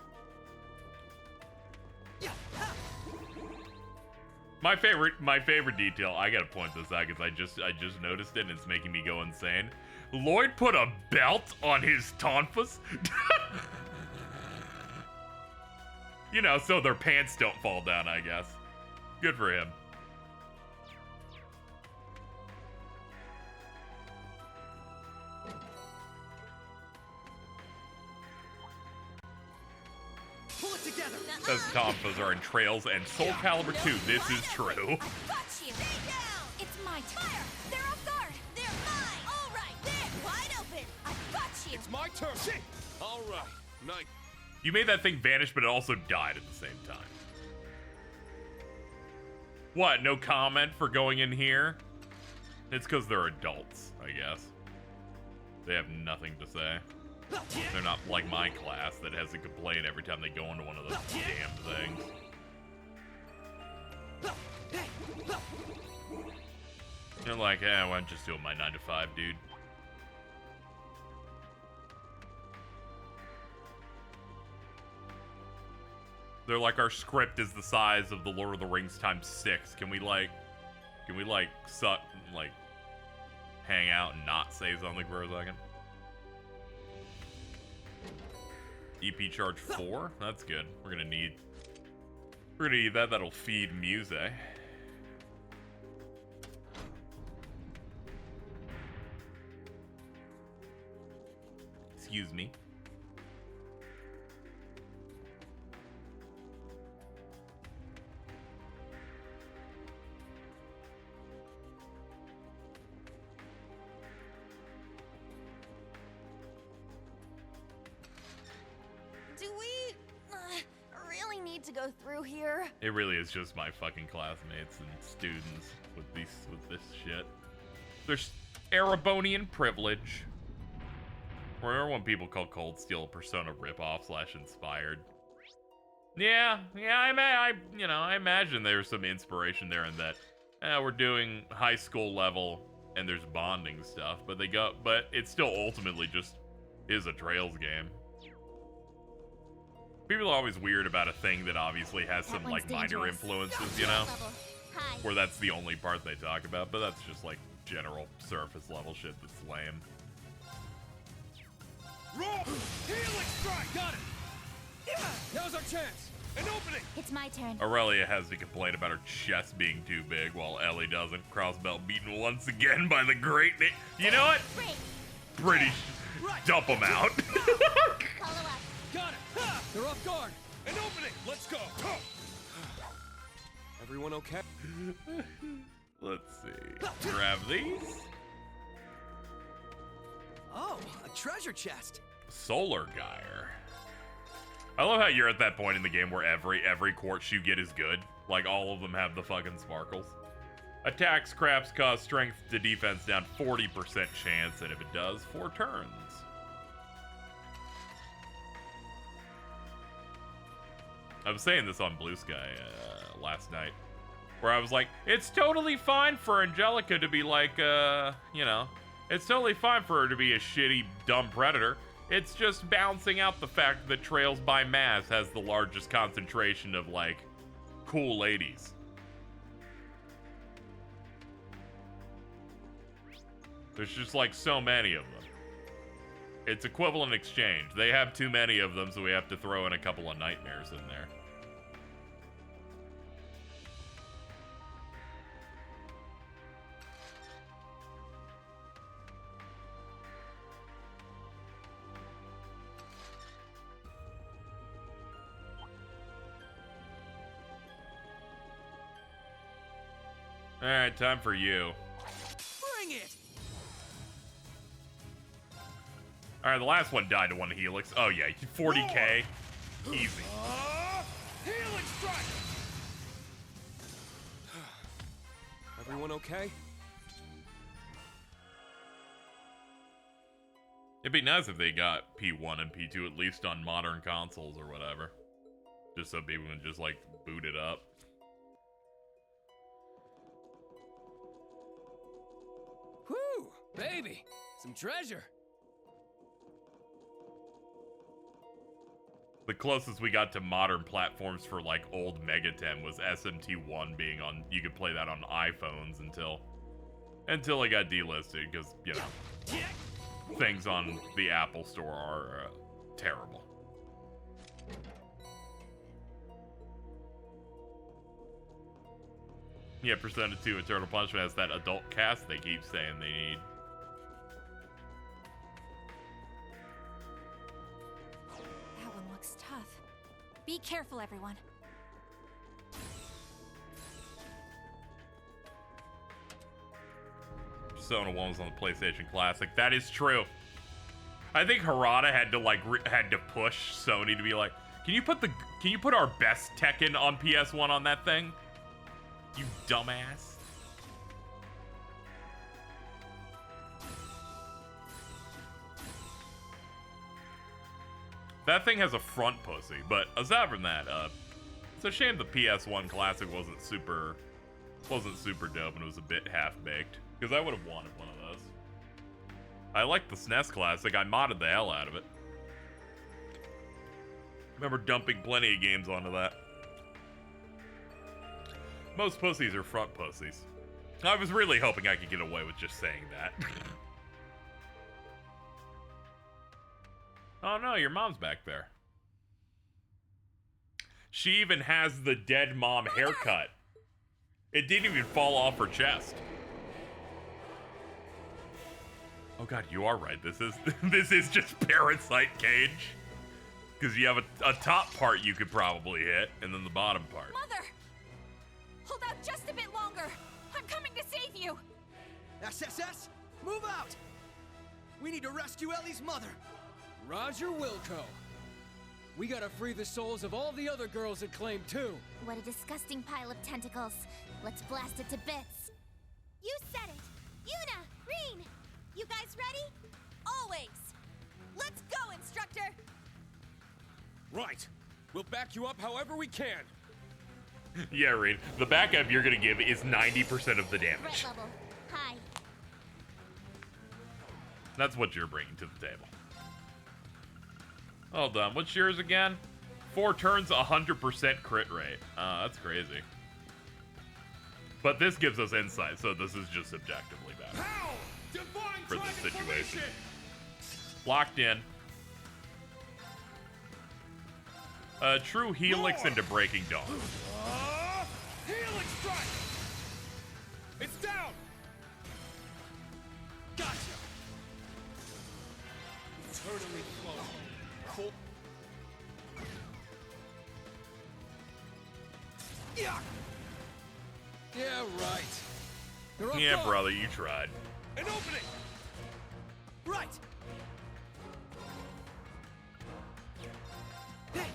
My favorite detail, I gotta point this out because I just noticed it and it's making me go insane. Lloyd put a belt on his Tonfas. You know, so their pants don't fall down, I guess. Good for him.
Pull it together.
Those Tonfas are in Trails and Soul Calibur 2. This is true.
I got you. Stay down. It's my turn. Fire. They're off guard. They're mine. All right. They're wide open. I got you.
It's my turn. Shit. All right. Nice.
You made that thing vanish, but it also died at the same time. What? No comment for going in here? It's because they're adults, I guess. They have nothing to say. They're not like my class that has to complain every time they go into one of those damn things. They're like, well, I'm just doing my 9 to 5, dude. They're like, our script is the size of the Lord of the Rings times 6. Can we suck, hang out and not say something for a second? EP charge 4? That's good. We're gonna need that. That'll feed Muse. Excuse me.
Do we really need to go through here?
It really is just my fucking classmates and students with this shit. There's Erebonian privilege. Remember when people called Cold Steel a Persona ripoff / inspired? Yeah, I imagine there's some inspiration there in that. We're doing high school level and there's bonding stuff, but it still ultimately just is a Trails game. People are always weird about a thing that obviously has some minor influences, you know? Where that's the only part they talk about, but that's just like general surface level shit that's lame.
Roll! Helix strike! Got it! Yeah! Now's our chance! An opening!
It's my turn.
Aurelia has to complain about her chest being too big, while Ellie doesn't. Crossbelt beaten once again by the great You know what? British. Dump them out.
Got it! Ha! They're off guard! An opening! Let's go! Everyone okay?
Let's see. Grab these.
Oh, a treasure chest.
Solar Gyre. I love how you're at that point in the game where every quartz you get is good. Like, all of them have the fucking sparkles. Attack scraps cause strength to defense down 40% chance, and if it does, 4 turns. I was saying this on Blue Sky last night, where I was like, it's totally fine for Angelica to be like, you know, it's totally fine for her to be a shitty, dumb predator. It's just balancing out the fact that Trails by Mass has the largest concentration of, like, cool ladies. There's just, like, so many of them. It's equivalent exchange. They have too many of them, so we have to throw in a couple of nightmares in there. Alright, time for you.
Bring it!
Alright, the last one died to one Helix. Oh yeah, 40k. Easy.
Healing strike! Everyone okay?
It'd be nice if they got P1 and P2 at least on modern consoles or whatever. Just so people can just, like, boot it up.
Whew! Baby! Some treasure!
The closest we got to modern platforms for, like, old Megaten was SMT1 being on... You could play that on iPhones until it got delisted, because, you know, things on the Apple Store are terrible. Yeah, Persona 2 Eternal Punishment has that adult cast they keep saying they need.
That one looks tough. Be careful, everyone.
Persona 1 was on the PlayStation Classic. That is true. I think Harada had to had to push Sony to be like, can you put our best Tekken on PS1 on that thing? You dumbass. That thing has a front pussy, but aside from that, it's a shame the PS1 Classic wasn't super dope and it was a bit half-baked, because I would have wanted one of those. I like the SNES Classic. I modded the hell out of it. Remember dumping plenty of games onto that. Most pussies are front pussies. I was really hoping I could get away with just saying that. Oh no, your mom's back there. She even has the dead mom haircut. It didn't even fall off her chest. Oh god, you are right. This is just Parasite Cage. Because you have a top part you could probably hit, and then the bottom part.
Mother! Hold out just a bit longer. I'm coming to save you.
SSS, move out! We need to rescue Ellie's mother.
Roger Wilco. We gotta free the souls of all the other girls at Claim 2.
What a disgusting pile of tentacles. Let's blast it to bits. You said it! Yuna! Green! You guys ready?
Always! Let's go, instructor!
Right. We'll back you up however we can.
Yeah, Reed. The backup you're gonna give is 90% of the damage.
Threat level. High.
That's what you're bringing to the table. Hold on, what's yours again? 4 turns, 100% crit rate. That's crazy. But this gives us insight, so this is just subjectively better for this situation. Locked in. True Helix into Breaking Dawn.
Healing strike! It's down! Gotcha! Eternally close. Yeah! Yeah, right.
Yeah, brother, you tried.
An opening!
Right! Hey,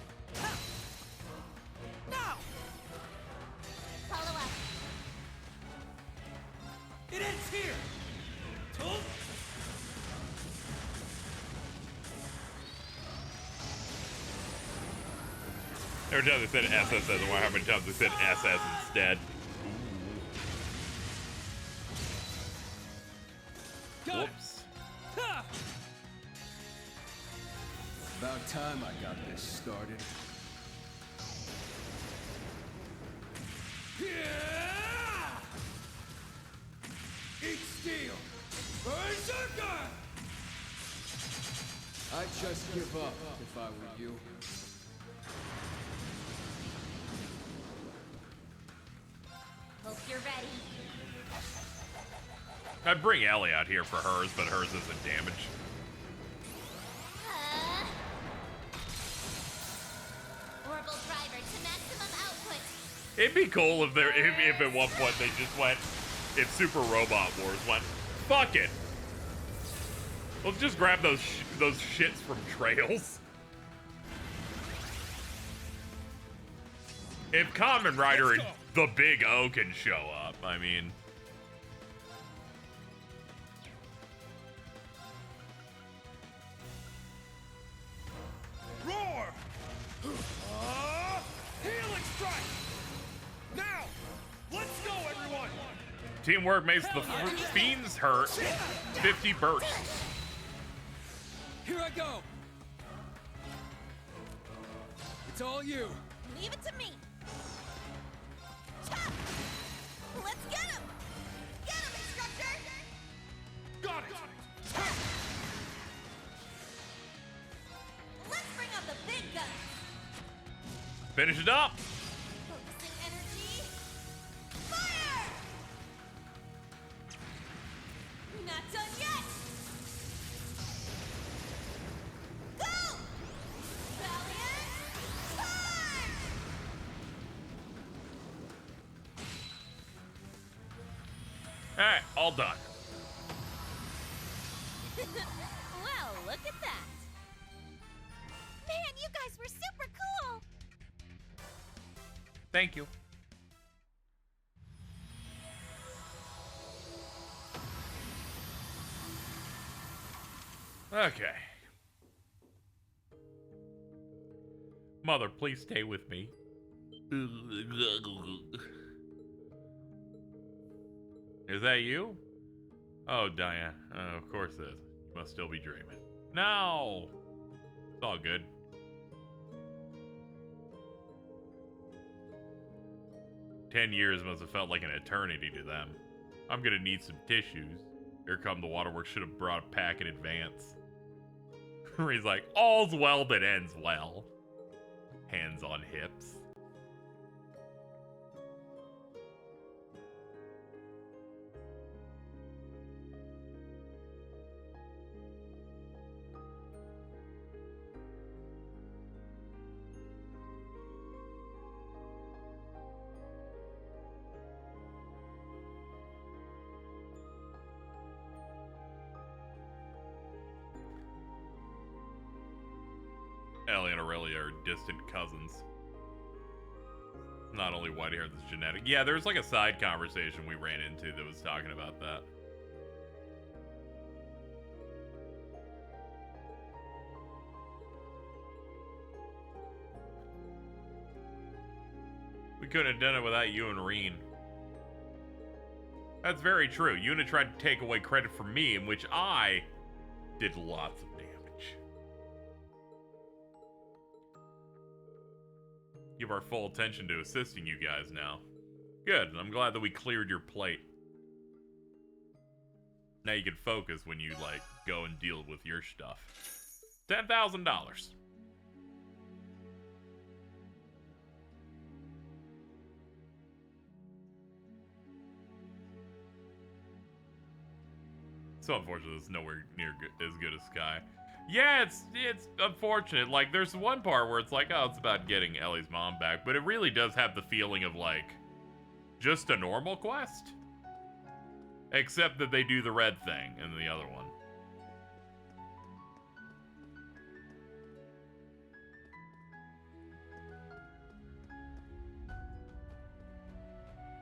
Every time they said SSS, I wonder how many times they said SS instead. Whoops.
About time I got this started. Eat steel! Berserker! I'd just give up if I were you.
Hope you're ready.
I'd bring Ellie out here for hers, but hers isn't damaged.
Orbital driver to maximum output.
It'd be cool if if at one point they just went, if Super Robot Wars went, fuck it. Let's just grab those shits from Trails. If Kamen Rider and the Big O can show up, I mean.
Roar! Healing strike! Now! Let's go, everyone!
Teamwork makes the fiends hurt. 50 bursts.
Here I go! It's all you.
Leave it to me. Chop! Let's get him! Get him, instructor!
Got it!
Let's bring out the big guns!
Finish it up.
Focusing energy. Fire! Not done yet! Go! Valiant! Time!
Alright, all done.
Well, look at that. Man, you guys were super cool.
Thank you. Okay. Mother, please stay with me. Is that you? Oh, Diane. Oh, of course it is. You must still be dreaming. No! It's all good. "10 years must have felt like an eternity to them. I'm gonna need some tissues. Here come the waterworks. Should have brought a pack in advance." He's like, all's well that ends well. Hands on hips. Ellie and Aurelia are distant cousins. Not only white hair that's genetic. Yeah, there's like a side conversation we ran into that was talking about that. We couldn't have done it without you and Reen. That's very true. Yuna tried to take away credit from me, in which I did lots of damage. Give our full attention to assisting you guys now. Good, I'm glad that we cleared your plate. Now you can focus when you, like, go and deal with your stuff. $10,000. So unfortunate it's nowhere near as good as Sky. Yeah, it's unfortunate. Like, there's one part where it's like, oh, it's about getting Ellie's mom back, but it really does have the feeling of, like, just a normal quest. Except that they do the red thing in the other one.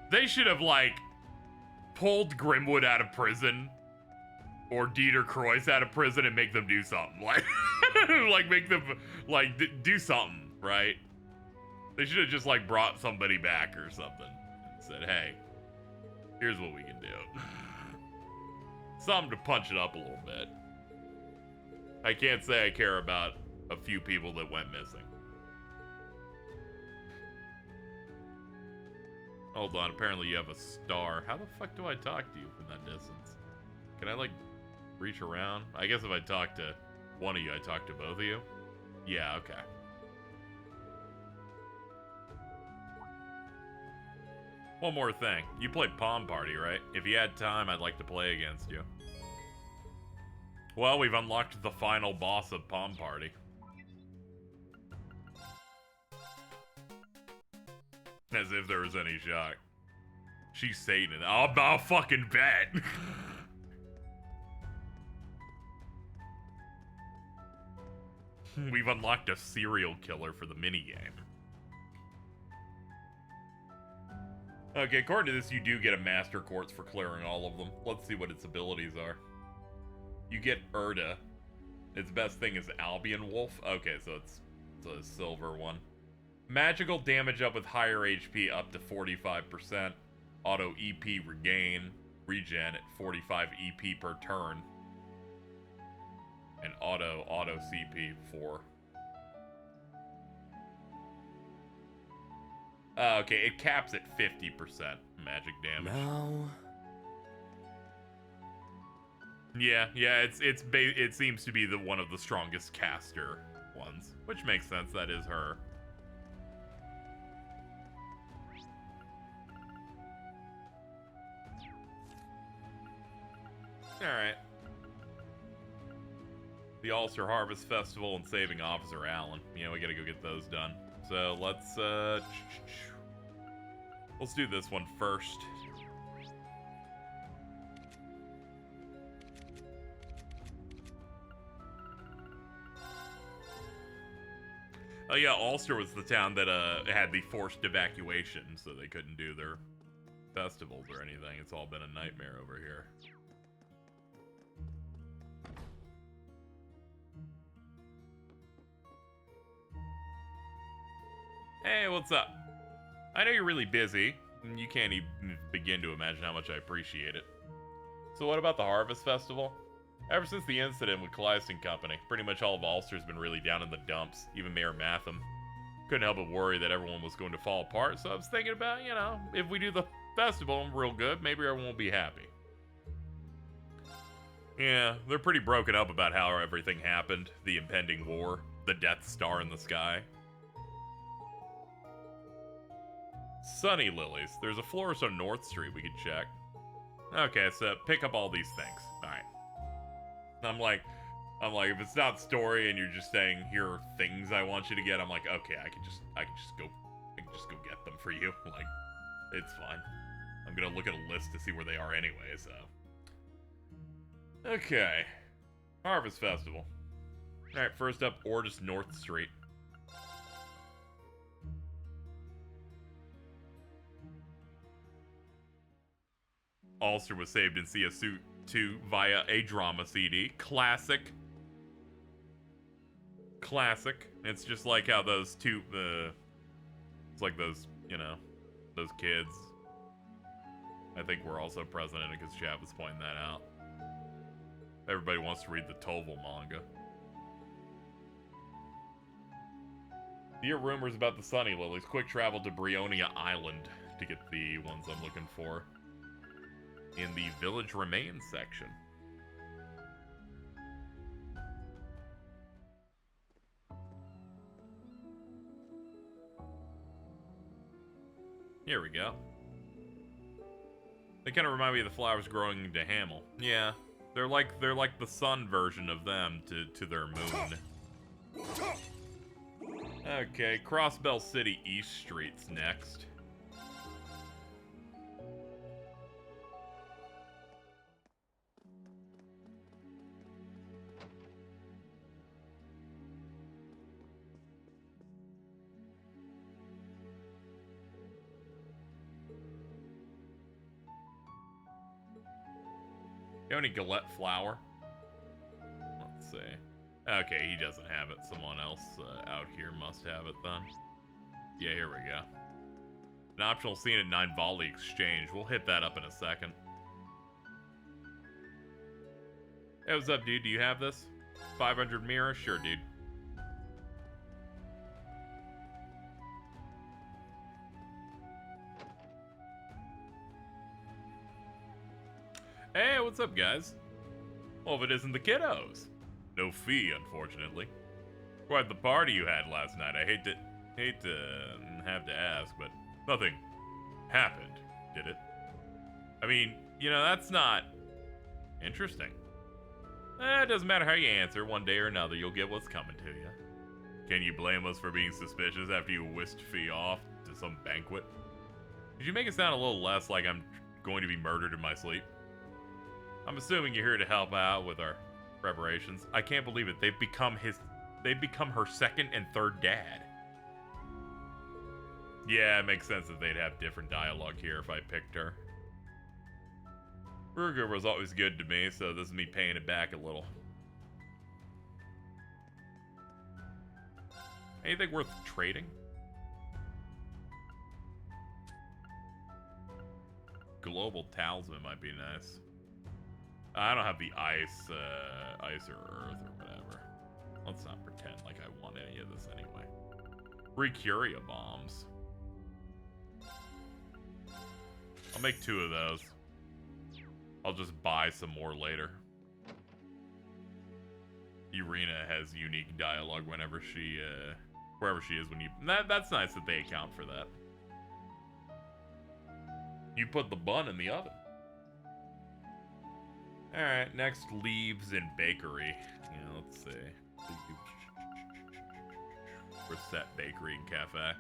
They should have, like, pulled Grimwood out of prison. Or Dieter Croix out of prison and make them do something. Like, like make them, like, do something, right? They should have just, like, brought somebody back or something. And said, hey, here's what we can do. Something to punch it up a little bit. I can't say I care about a few people that went missing. Hold on, apparently you have a star. How the fuck do I talk to you from that distance? Can I, like, reach around? I guess if I talk to one of you, I talk to both of you? Yeah, okay. One more thing. You played Palm Party, right? If you had time, I'd like to play against you. Well, we've unlocked the final boss of Palm Party. As if there was any shock. She's Satan. I'll fucking bet. We've unlocked a serial killer for the minigame. Okay, according to this, you do get a Master Quartz for clearing all of them. Let's see what its abilities are. You get Erda. Its best thing is Albion Wolf. Okay, so it's a silver one. Magical damage up with higher HP up to 45%. Auto EP regain. Regen at 45 EP per turn. And auto CP 4. Okay, it caps at 50% magic damage.
Now...
Yeah, it seems to be the one of the strongest caster ones, which makes sense. That is her. All right. The Ulster Harvest Festival and saving Officer Allen. Yeah, we gotta go get those done. So let's do this one first. Oh yeah, Ulster was the town that had the forced evacuation, so they couldn't do their festivals or anything. It's all been a nightmare over here. Hey, what's up? I know you're really busy, and you can't even begin to imagine how much I appreciate it. So what about the Harvest Festival? Ever since the incident with Calliope Company, pretty much all of Ulster's been really down in the dumps, even Mayor Matham. Couldn't help but worry that everyone was going to fall apart, so I was thinking about, you know, if we do the festival real good, maybe everyone will be happy. Yeah, they're pretty broken up about how everything happened, the impending war, the Death Star in the sky. Sunny Lilies. There's a florist on North Street we could check. Okay, so pick up all these things. Alright. I'm like, if it's not story and you're just saying here are things I want you to get, I'm like, okay, I can just go get them for you. Like, it's fine. I'm gonna look at a list to see where they are anyway, so. Okay. Harvest Festival. Alright, first up, Ordis North Street. Ulster was saved in CS2 via a drama CD. Classic. Classic. It's just like how those two, it's like those, you know, those kids. I think we're also present in it because Chad was pointing that out. Everybody wants to read the Toval manga. You hear rumors about the Sunny Lilies. Quick travel to Brionia Island to get the ones I'm looking for. In the Village Remains section. Here we go. They kind of remind me of the flowers growing into Hamel. Yeah, they're like the sun version of them to their moon. Okay, Crossbell City East Street's next. You have any Galette flour? Let's see. Okay, he doesn't have it. Someone else out here must have it then. Yeah, here we go. An optional scene at 9 volley exchange. We'll hit that up in a second. Hey, what's up, dude? Do you have this? 500 mirror? Sure, dude. Hey, what's up, guys? Well, if it isn't the kiddos. No fee, unfortunately. Quite the party you had last night. I hate to have to ask, but nothing happened, did it? I mean, you know, that's not interesting. It doesn't matter how you answer. One day or another, you'll get what's coming to you. Can you blame us for being suspicious after you whisked Fee off to some banquet? Did you make it sound a little less like I'm going to be murdered in my sleep? I'm assuming you're here to help out with our preparations. I can't believe it. They've become her second and third dad. Yeah, it makes sense that they'd have different dialogue here if I picked her. Burger was always good to me, so this is me paying it back a little. Anything worth trading? Global talisman might be nice. I don't have the ice or earth or whatever. Let's not pretend like I want any of this anyway. Recuria bombs. I'll make 2 of those. I'll just buy some more later. Irina has unique dialogue whenever she, wherever she is when you... That's nice that they account for that. You put the bun in the oven. Alright, next leaves in bakery. Yeah, let's see. Reset Bakery and Cafe.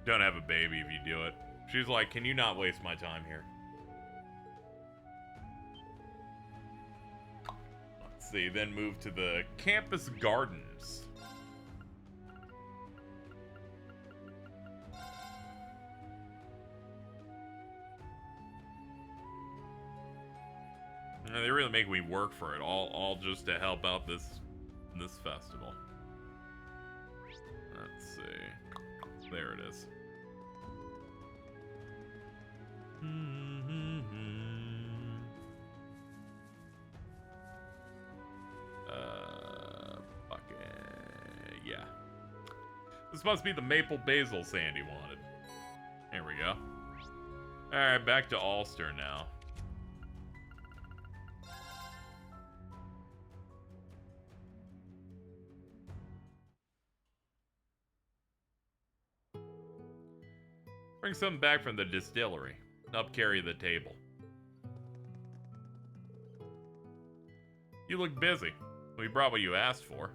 Don't have a baby if you do it. She's like, can you not waste my time here? Let's see, then move to the campus gardens. And they really make me work for it, all just to help out this festival. Let's see. There it is. Yeah. This must be the maple basil Sandy wanted. There we go. Alright, back to Ulster now. Bring something back from the distillery. Up carry the table. You look busy. We brought what you asked for.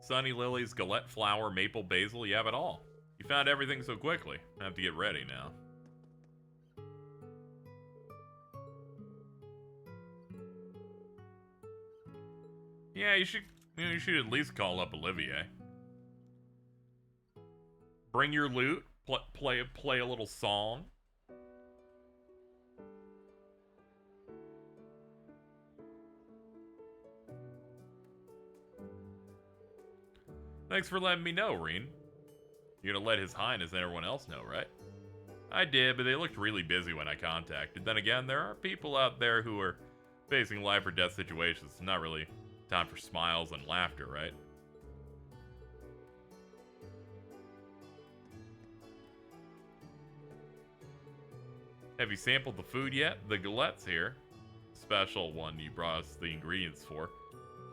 Sunny lilies, galette flower, maple basil, you have it all. You found everything so quickly. I have to get ready now. Yeah, you should at least call up Olivier. Bring your lute, play a little song. Thanks for letting me know, Reen. You're gonna let His Highness and everyone else know, right? I did, but they looked really busy when I contacted. Then again, there are people out there who are facing life or death situations. It's not really time for smiles and laughter, right? Have you sampled the food yet? The galette's here. Special one you brought us the ingredients for.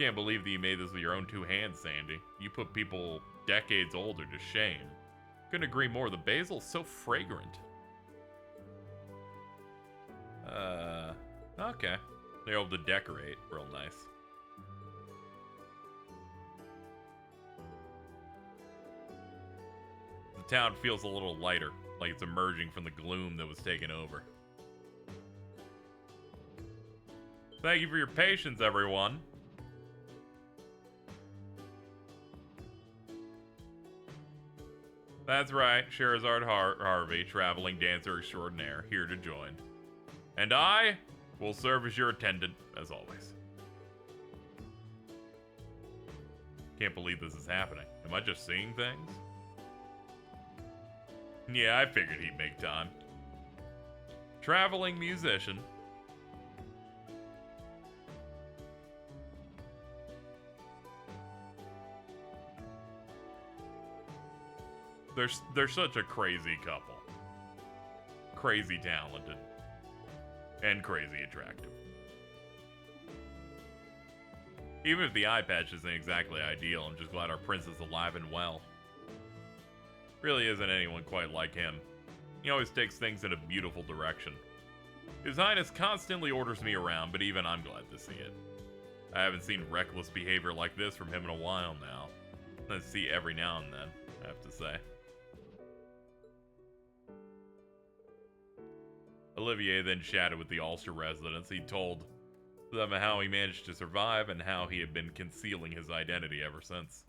Can't believe that you made this with your own 2 hands, Sandy. You put people decades older to shame. Couldn't agree more. The basil's so fragrant. Okay. They're able to decorate. Real nice. The town feels a little lighter, like it's emerging from the gloom that was taken over. Thank you for your patience, everyone. That's right, Sherazard Harvey, traveling dancer extraordinaire, here to join. And I Will serve as your attendant, as always. Can't believe this is happening. Am I just seeing things? Yeah, I figured he'd make time. Traveling musician. They're such a crazy couple. Crazy talented. And crazy attractive. Even if the eye patch isn't exactly ideal, I'm just glad our prince is alive and well. Really isn't anyone quite like him. He always takes things in a beautiful direction. His Highness constantly orders me around, but even I'm glad to see it. I haven't seen reckless behavior like this from him in a while now. I see every now and then, I have to say. Olivier then chatted with the Ulster residents. He told them how he managed to survive and how he had been concealing his identity ever since.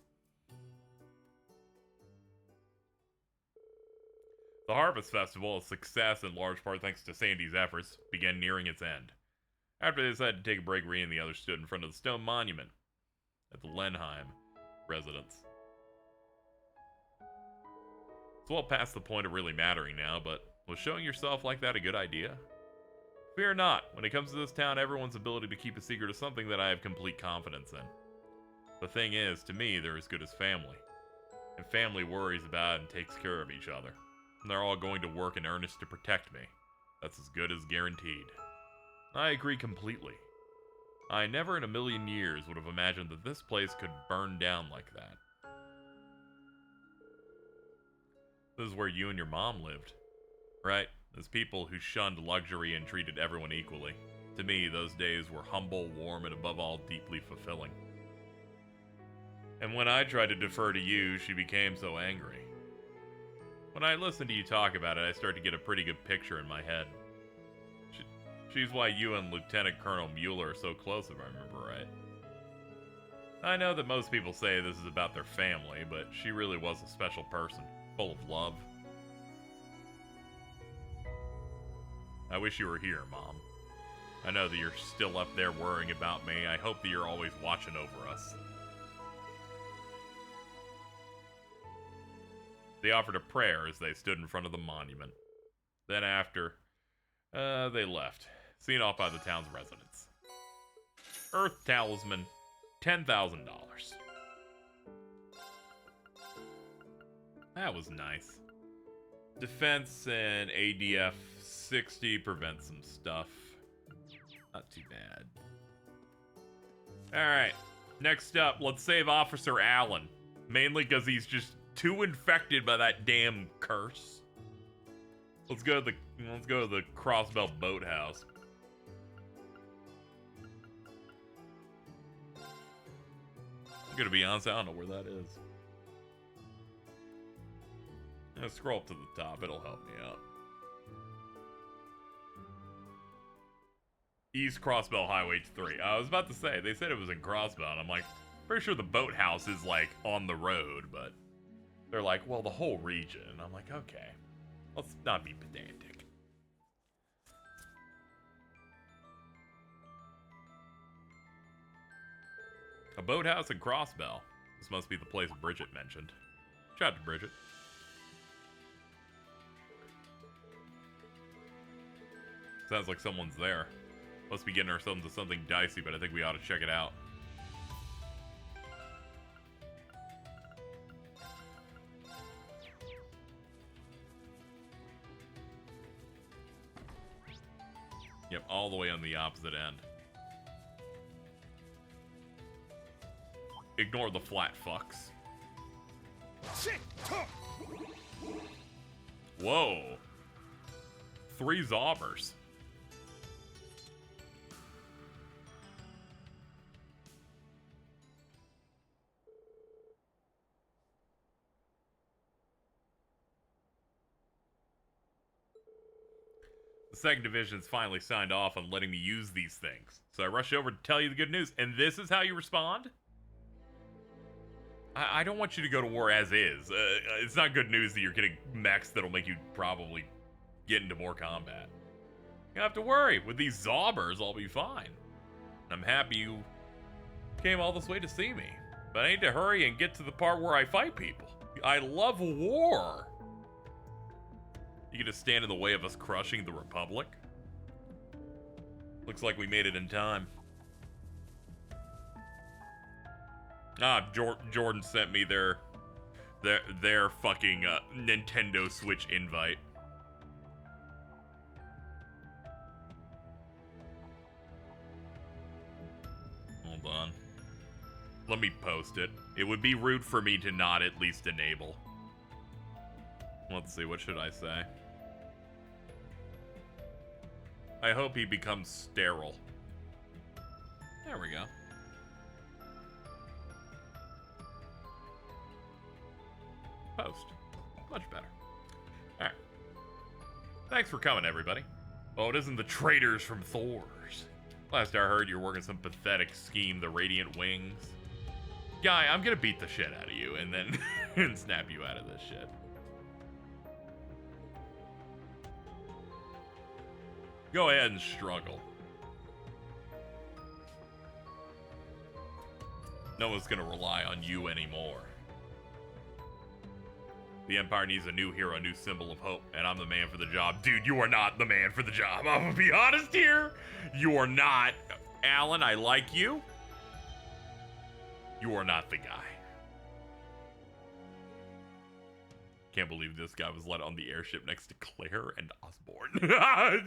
The Harvest Festival, a success in large part thanks to Sandy's efforts, began nearing its end. After they decided to take a break, Ree and the others stood in front of the stone monument at the Lenheim residence. It's well past the point of really mattering now, but was showing yourself like that a good idea? Fear not. When it comes to this town, everyone's ability to keep a secret is something that I have complete confidence in. The thing is, to me, they're as good as family. And family worries about and takes care of each other. And they're all going to work in earnest to protect me. That's as good as guaranteed. I agree completely. I never in a million years would have imagined that this place could burn down like that. This is where you and your mom lived, right? As people who shunned luxury and treated everyone equally. To me, those days were humble, warm, and above all, deeply fulfilling. And when I tried to defer to you, she became so angry. When I listen to you talk about it, I start to get a pretty good picture in my head. She's why you and Lieutenant Colonel Mueller are so close, if I remember right. I know that most people say this is about their family, but she really was a special person, full of love. I wish you were here, Mom. I know that you're still up there worrying about me. I hope that you're always watching over us. They offered a prayer as they stood in front of the monument. Then after, they left, seen off by the town's residents. Earth Talisman, $10,000. That was nice. Defense and ADF 60 prevent some stuff. Not too bad. Alright, next up, let's save Officer Allen. Mainly because he's just too infected by that damn curse. Let's go to the Crossbell Boathouse. I'm gonna be honest, I don't know where that is. I'll scroll up to the top, it'll help me out. East Crossbell Highway 3. I was about to say, they said it was in Crossbell, and I'm like, pretty sure the boathouse is like on the road, but they're like, well, the whole region. And I'm like, okay, let's not be pedantic. A boathouse in Crossbell. This must be the place Bridget mentioned. Shout out to Bridget. Sounds like someone's there. Must be getting ourselves into something dicey, but I think we ought to check it out. Yep, all the way on the opposite end. Ignore the flat fucks. Whoa. 3 zobbers. The 2nd Division's finally signed off on letting me use these things. So I rush over to tell you the good news, and this is how you respond? I don't want you to go to war as is. It's not good news that you're getting mechs that'll make you probably get into more combat. don't have to worry. With these zobbers, I'll be fine. I'm happy you came all this way to see me. But I need to hurry and get to the part where I fight people. I love war. You gonna stand in the way of us crushing the Republic? Looks like we made it in time. Jordan sent me their fucking Nintendo Switch invite. Hold on. Let me post it. It would be rude for me to not at least enable. Let's see, what should I say? I hope he becomes sterile. There we go. Post. Much better. Alright. Thanks for coming, everybody. Oh, it isn't the traitors from Thor's. Last I heard, you're working some pathetic scheme, the Radiant Wings. Guy, I'm gonna beat the shit out of you and then and snap you out of this shit. Go ahead and struggle. No one's gonna rely on you anymore. The Empire needs a new hero, a new symbol of hope, and I'm the man for the job. Dude, you are not the man for the job. I'm gonna be honest here. You are not. Alan, I like you. You are not the guy. Can't believe this guy was let on the airship next to Claire and Osborne.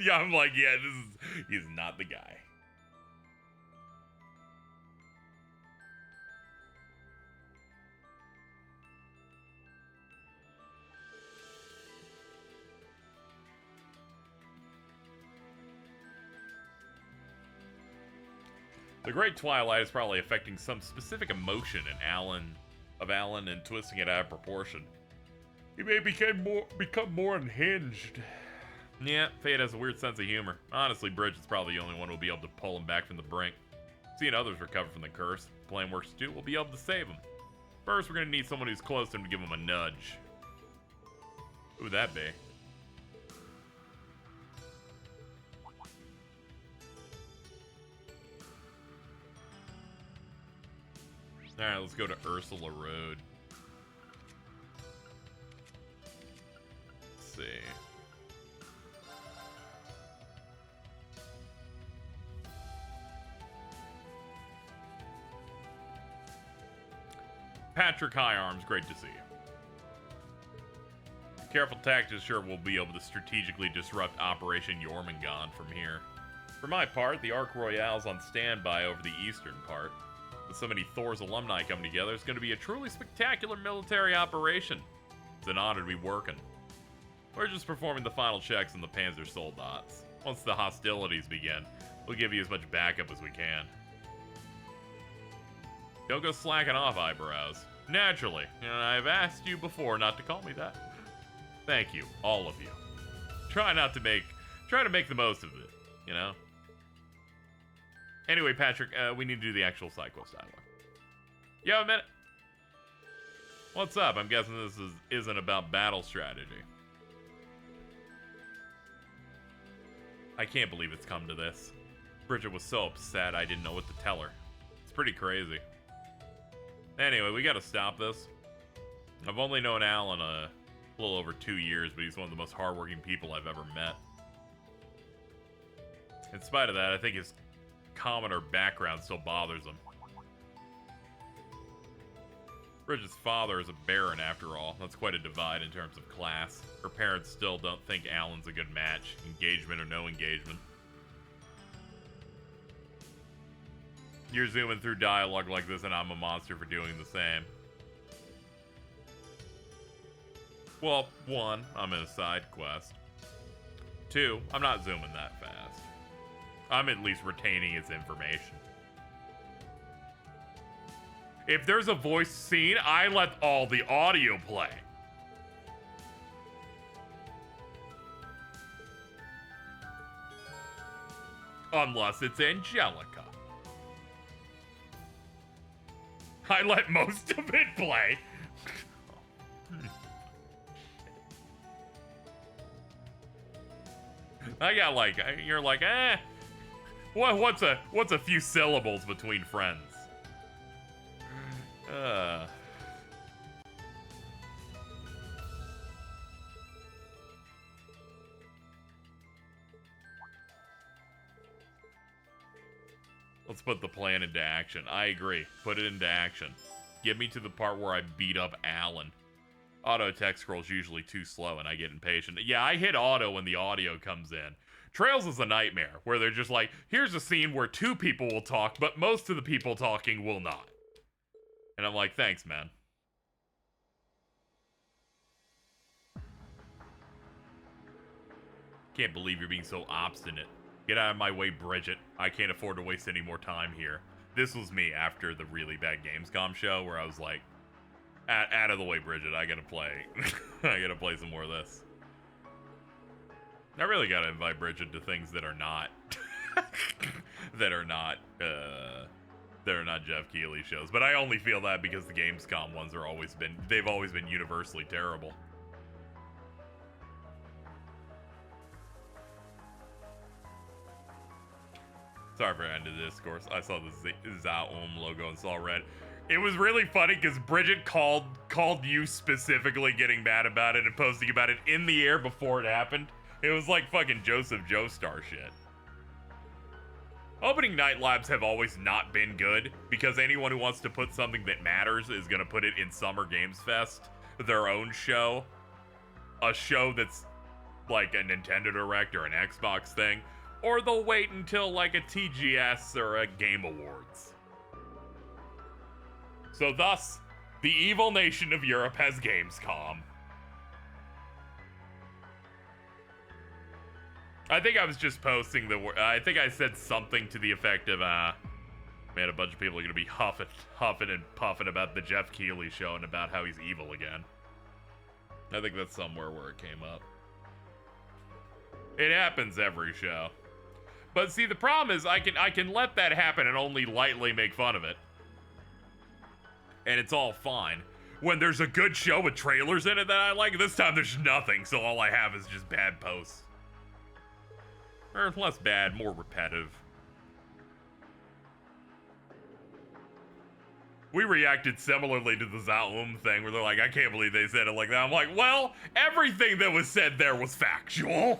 Yeah, I'm like, yeah, he's not the guy. The Great Twilight is probably affecting some specific emotion in Alan and twisting it out of proportion. He may become more unhinged. Yeah, Fate has a weird sense of humor. Honestly, Bridget's probably the only one who will be able to pull him back from the brink. Seeing others recover from the curse, the plan works too, we'll be able to save him. First, we're gonna need someone who's close to him to give him a nudge. Who would that be? Alright, let's go to Ursula Road. Let's see. Patrick Higharms, great to see you. Careful tactics sure we'll be able to strategically disrupt Operation Jormungand from here. For my part, the Arc Royale's on standby over the eastern part. With so many Thor's alumni coming together, it's going to be a truly spectacular military operation. It's an honor to be working. We're just performing the final checks on the Panzer Soldats. Once the hostilities begin, we'll give you as much backup as we can. Don't go slacking off, eyebrows. Naturally, I've asked you before not to call me that. Thank you, all of you. Try to make the most of it, you know? Anyway, Patrick, we need to do the actual side quest dialogue. You have a minute? What's up? I'm guessing this isn't about battle strategy. I can't believe it's come to this. Bridget was so upset I didn't know what to tell her. It's pretty crazy. Anyway, we gotta stop this. I've only known Alan a little over 2 years, but he's one of the most hardworking people I've ever met. In spite of that, I think his commoner background still bothers him. Bridget's father is a baron, after all. That's quite a divide in terms of class. Her parents still don't think Alan's a good match, engagement or no engagement. You're zooming through dialogue like this, and I'm a monster for doing the same. Well, 1, I'm in a side quest. 2, I'm not zooming that fast. I'm at least retaining its information. If there's a voice scene, I let all the audio play. Unless it's Angelica. I let most of it play. I got like, you're like, what's a few syllables between friends? Let's put the plan into action. I agree. Put it into action. Get me to the part where I beat up Alan. Auto text scroll's usually too slow and I get impatient. Yeah, I hit auto when the audio comes in. Trails is a nightmare, where they're just like, here's a scene where 2 people will talk, but most of the people talking will not. And I'm like, thanks, man. Can't believe you're being so obstinate. Get out of my way, Bridget. I can't afford to waste any more time here. This was me after the really bad Gamescom show, where I was like, out of the way, Bridget. I gotta play. I gotta play some more of this. I really gotta invite Bridget to things that are not that are not Jeff Keighley shows. But I only feel that because the Gamescom ones are they've always been universally terrible. Sorry for ending the discourse. I saw the Zaum logo and saw red. It was really funny because Bridget called you specifically getting mad about it and posting about it in the air before it happened. It was like fucking Joseph Joestar shit. Opening night labs have always not been good because anyone who wants to put something that matters is going to put it in Summer Games Fest, their own show. A show that's like a Nintendo Direct or an Xbox thing. Or they'll wait until like a TGS or a Game Awards. So thus, the evil nation of Europe has Gamescom. I think I was just posting I think I said something to the effect of, man, a bunch of people are gonna be huffing and puffing about the Jeff Keighley show and about how he's evil again. I think that's somewhere where it came up. It happens every show. But see, the problem is I can let that happen and only lightly make fun of it. And it's all fine. When there's a good show with trailers in it that I like, this time there's nothing, so all I have is just bad posts. Or less bad, more repetitive. We reacted similarly to the Zaum thing, where they're like, I can't believe they said it like that. I'm like, well, everything that was said there was factual.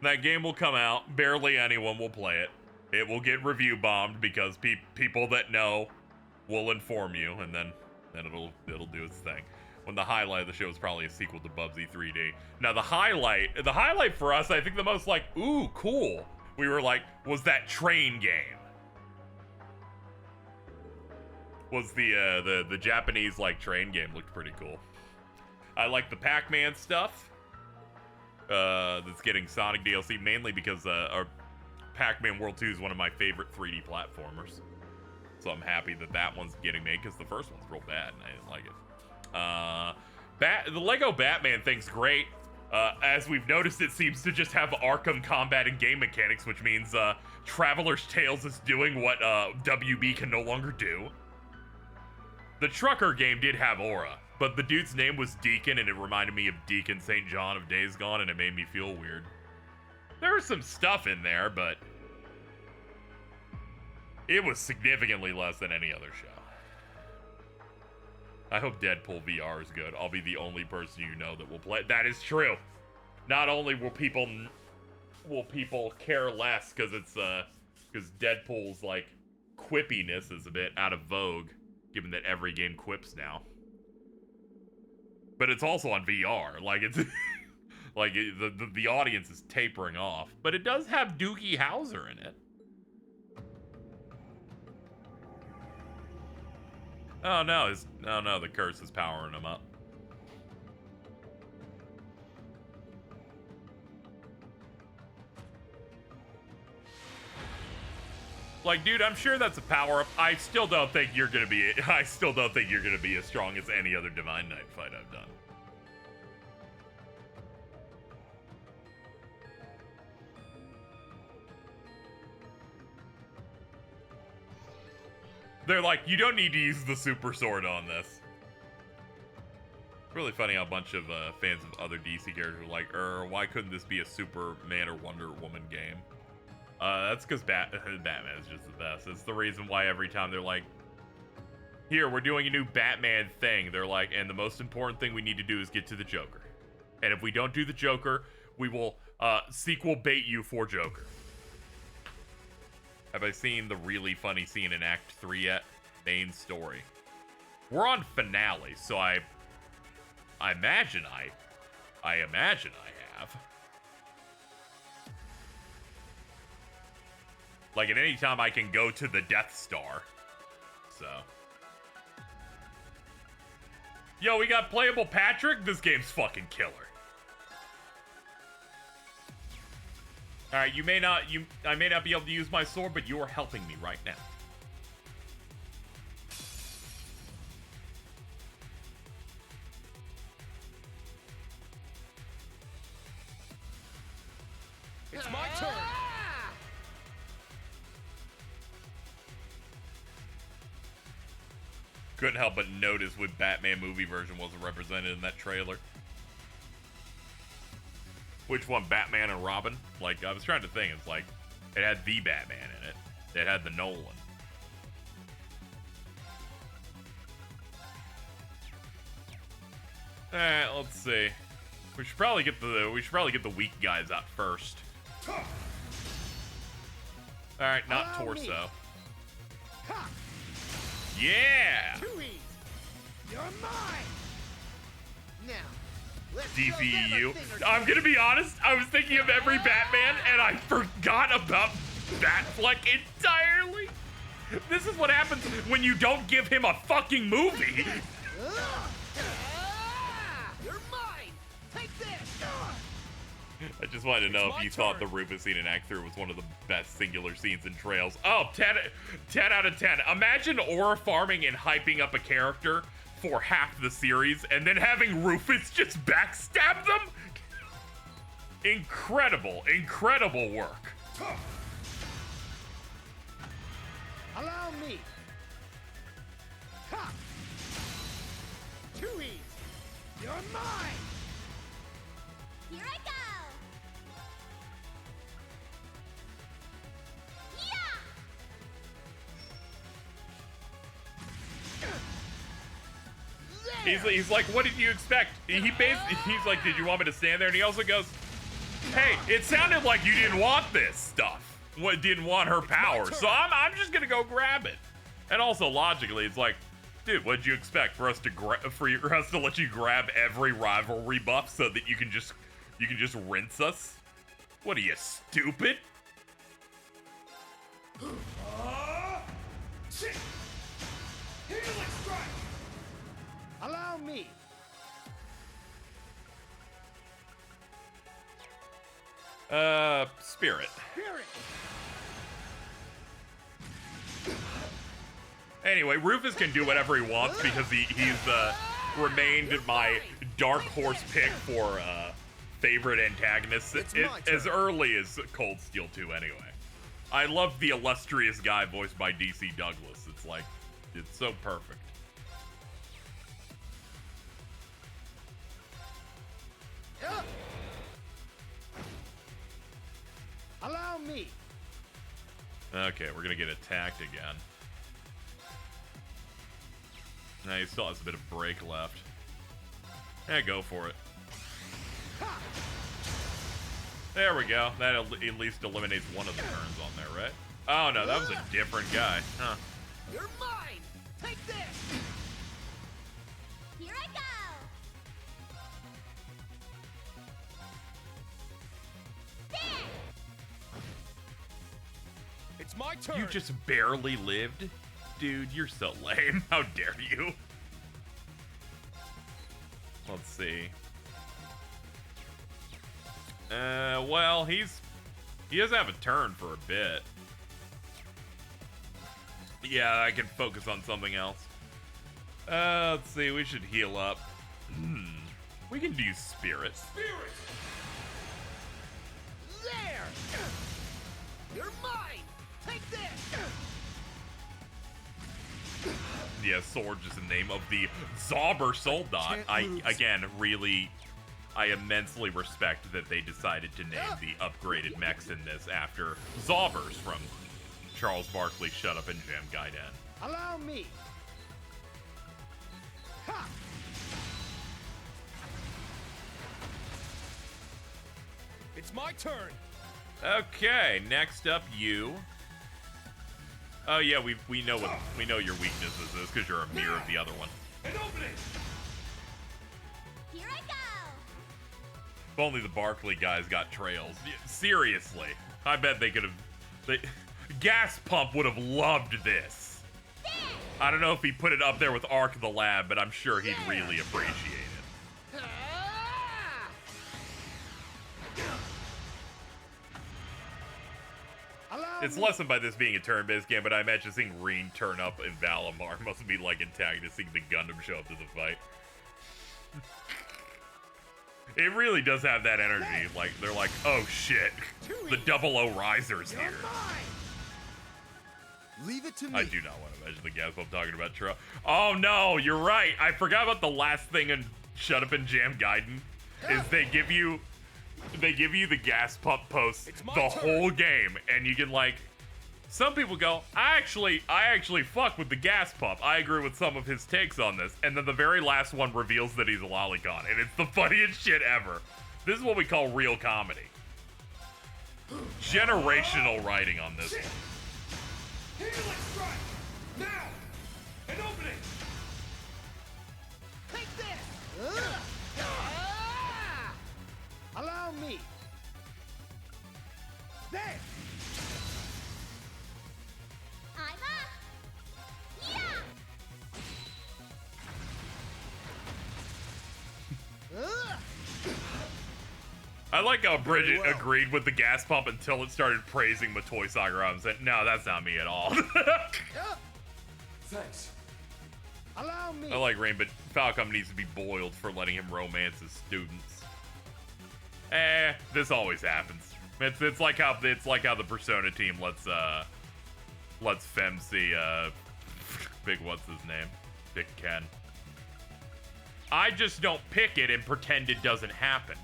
That game will come out. Barely anyone will play it. It will get review bombed because people that know will inform you, and then it'll do its thing. When the highlight of the show is probably a sequel to Bubsy 3D. Now the highlight for us, I think the most like, ooh, cool. We were like, was that train game? Was the Japanese like train game looked pretty cool. I like the Pac-Man stuff. That's getting Sonic DLC mainly because our Pac-Man World 2 is one of my favorite 3D platformers. So I'm happy that one's getting made because the first one's real bad and I didn't like it. The Lego Batman thing's great. As we've noticed, it seems to just have Arkham combat and game mechanics, which means Traveler's Tales is doing what WB can no longer do. The Trucker game did have aura, but the dude's name was Deacon, and it reminded me of Deacon St. John of Days Gone, and it made me feel weird. There was some stuff in there, but it was significantly less than any other show. I hope Deadpool VR is good. I'll be the only person you know that will play. That is true. Not only will people care less because it's because Deadpool's like quippiness is a bit out of vogue, given that every game quips now. But it's also on VR. Like it's like the audience is tapering off. But it does have Doogie Howser in it. Oh no, the curse is powering him up. Like, dude, I'm sure that's a power-up. I still don't think you're gonna be as strong as any other Divine Knight fight I've done. They're like, you don't need to use the super sword on this. really funny how a bunch of fans of other DC characters are like, why couldn't this be a Superman or Wonder Woman game? That's because Batman is just the best. It's the reason why every time they're like, here, we're doing a new Batman thing, they're like, and the most important thing we need to do is get to the Joker. And if we don't do the Joker, we will sequel bait you for Joker. Have I seen the really funny scene in Act 3 yet? Main story. We're on finale, so I imagine I have. Like at any time I can go to the Death Star. So. Yo, we got playable Patrick? This game's fucking killer. Alright, I may not be able to use my sword, but you are helping me right now.
It's my turn.
Couldn't help but notice what Batman movie version wasn't represented in that trailer. Which one, Batman and Robin? Like, I was trying to think. It's like, it had the Batman in it. It had the Nolan. Alright, let's see. We should probably get the weak guys out first. Alright, not torso. Yeah!
You're mine! Now,
DPEU. I'm gonna be honest, I was thinking of every Batman and I forgot about Batfleck entirely. This is what happens when you don't give him a fucking movie.
You're mine! Take this!
I just wanted to know if you thought the Rufus scene in Act 3 was one of the best singular scenes in Trails. Oh, 10 out of 10. Imagine aura farming and hyping up a character for half the series and then having Rufus just backstab them? Incredible, incredible work.
Allow me! Ha! Too easy! You're mine!
Here I go!
He's like, what did you expect? He's like, did you want me to stand there? And he also goes, hey, it sounded like you didn't want this stuff. Didn't want her power. So I'm just gonna go grab it. And also logically, it's like, dude, what'd you expect for us to let you grab every rivalry buff so that you can just rinse us? What are you, stupid?
Healing strike! Allow me!
Spirit.
Spirit!
Anyway, Rufus can do whatever he wants because he's remained my dark horse pick for favorite antagonists as early as Cold Steel 2 anyway. I love the illustrious guy voiced by DC Douglas. It's like, it's so perfect.
Allow me!
Okay, we're gonna get attacked again. Nah, he still has a bit of break left. Yeah, go for it. There we go. That at least eliminates one of the turns on there, right? Oh no, that was a different guy. Huh.
You're mine! Take this!
Here I go!
It's my turn.
You just barely lived? Dude, you're so lame. How dare you? Let's see. Well, he doesn't have a turn for a bit. Yeah, I can focus on something else. Let's see, we should heal up. We can do Spirit.
Spirit! There! You're mine! Take this!
Yeah, Sword is the name of the Zauber Soldat. I immensely respect that they decided to name the upgraded mechs in this after Zaubers from Charles Barkley's Shut Up and Jam Gaiden.
Allow me. Ha!
It's my turn.
Okay, next up, you. Oh yeah, we know your weaknesses is because you're a mirror of the other one.
An opening.
Here I go!
If only the Barkley guys got trails. Yeah, seriously, I bet they could have. Gas Pump would have loved this. I don't know if he put it up there with Ark the Lab, but I'm sure he'd really appreciate it. It's lessened by this being a turn-based game, but I imagine seeing Reen turn up in Valimar must be like antagonist seeing the Gundam show up to the fight. It really does have that energy. Like, they're like, oh shit, the 00 Riser's here.
Leave it to me.
I do not want to imagine the gas pump talking about Tro. Oh no, you're right. I forgot about the last thing in Shut Up and Jam Gaiden is they give you the gas pump post the whole game, and you can like. Some people go, I actually fuck with the gas pump. I agree with some of his takes on this, and then the very last one reveals that he's a lolicon, and it's the funniest shit ever. This is what we call real comedy. Generational writing on this one.
Healing strike! Now! An opening! Take this! Allow me! There!
I'm up! Yeah!
I like how Bridget agreed with the gas pump until it started praising Matoy Sagara and said, no, that's not me at all.
Thanks. Allow me.
I like Rain, but Falcom needs to be boiled for letting him romance his students. This always happens. It's like how the Persona team lets Fem see Big what's his name? Big Ken. I just don't pick it and pretend it doesn't happen.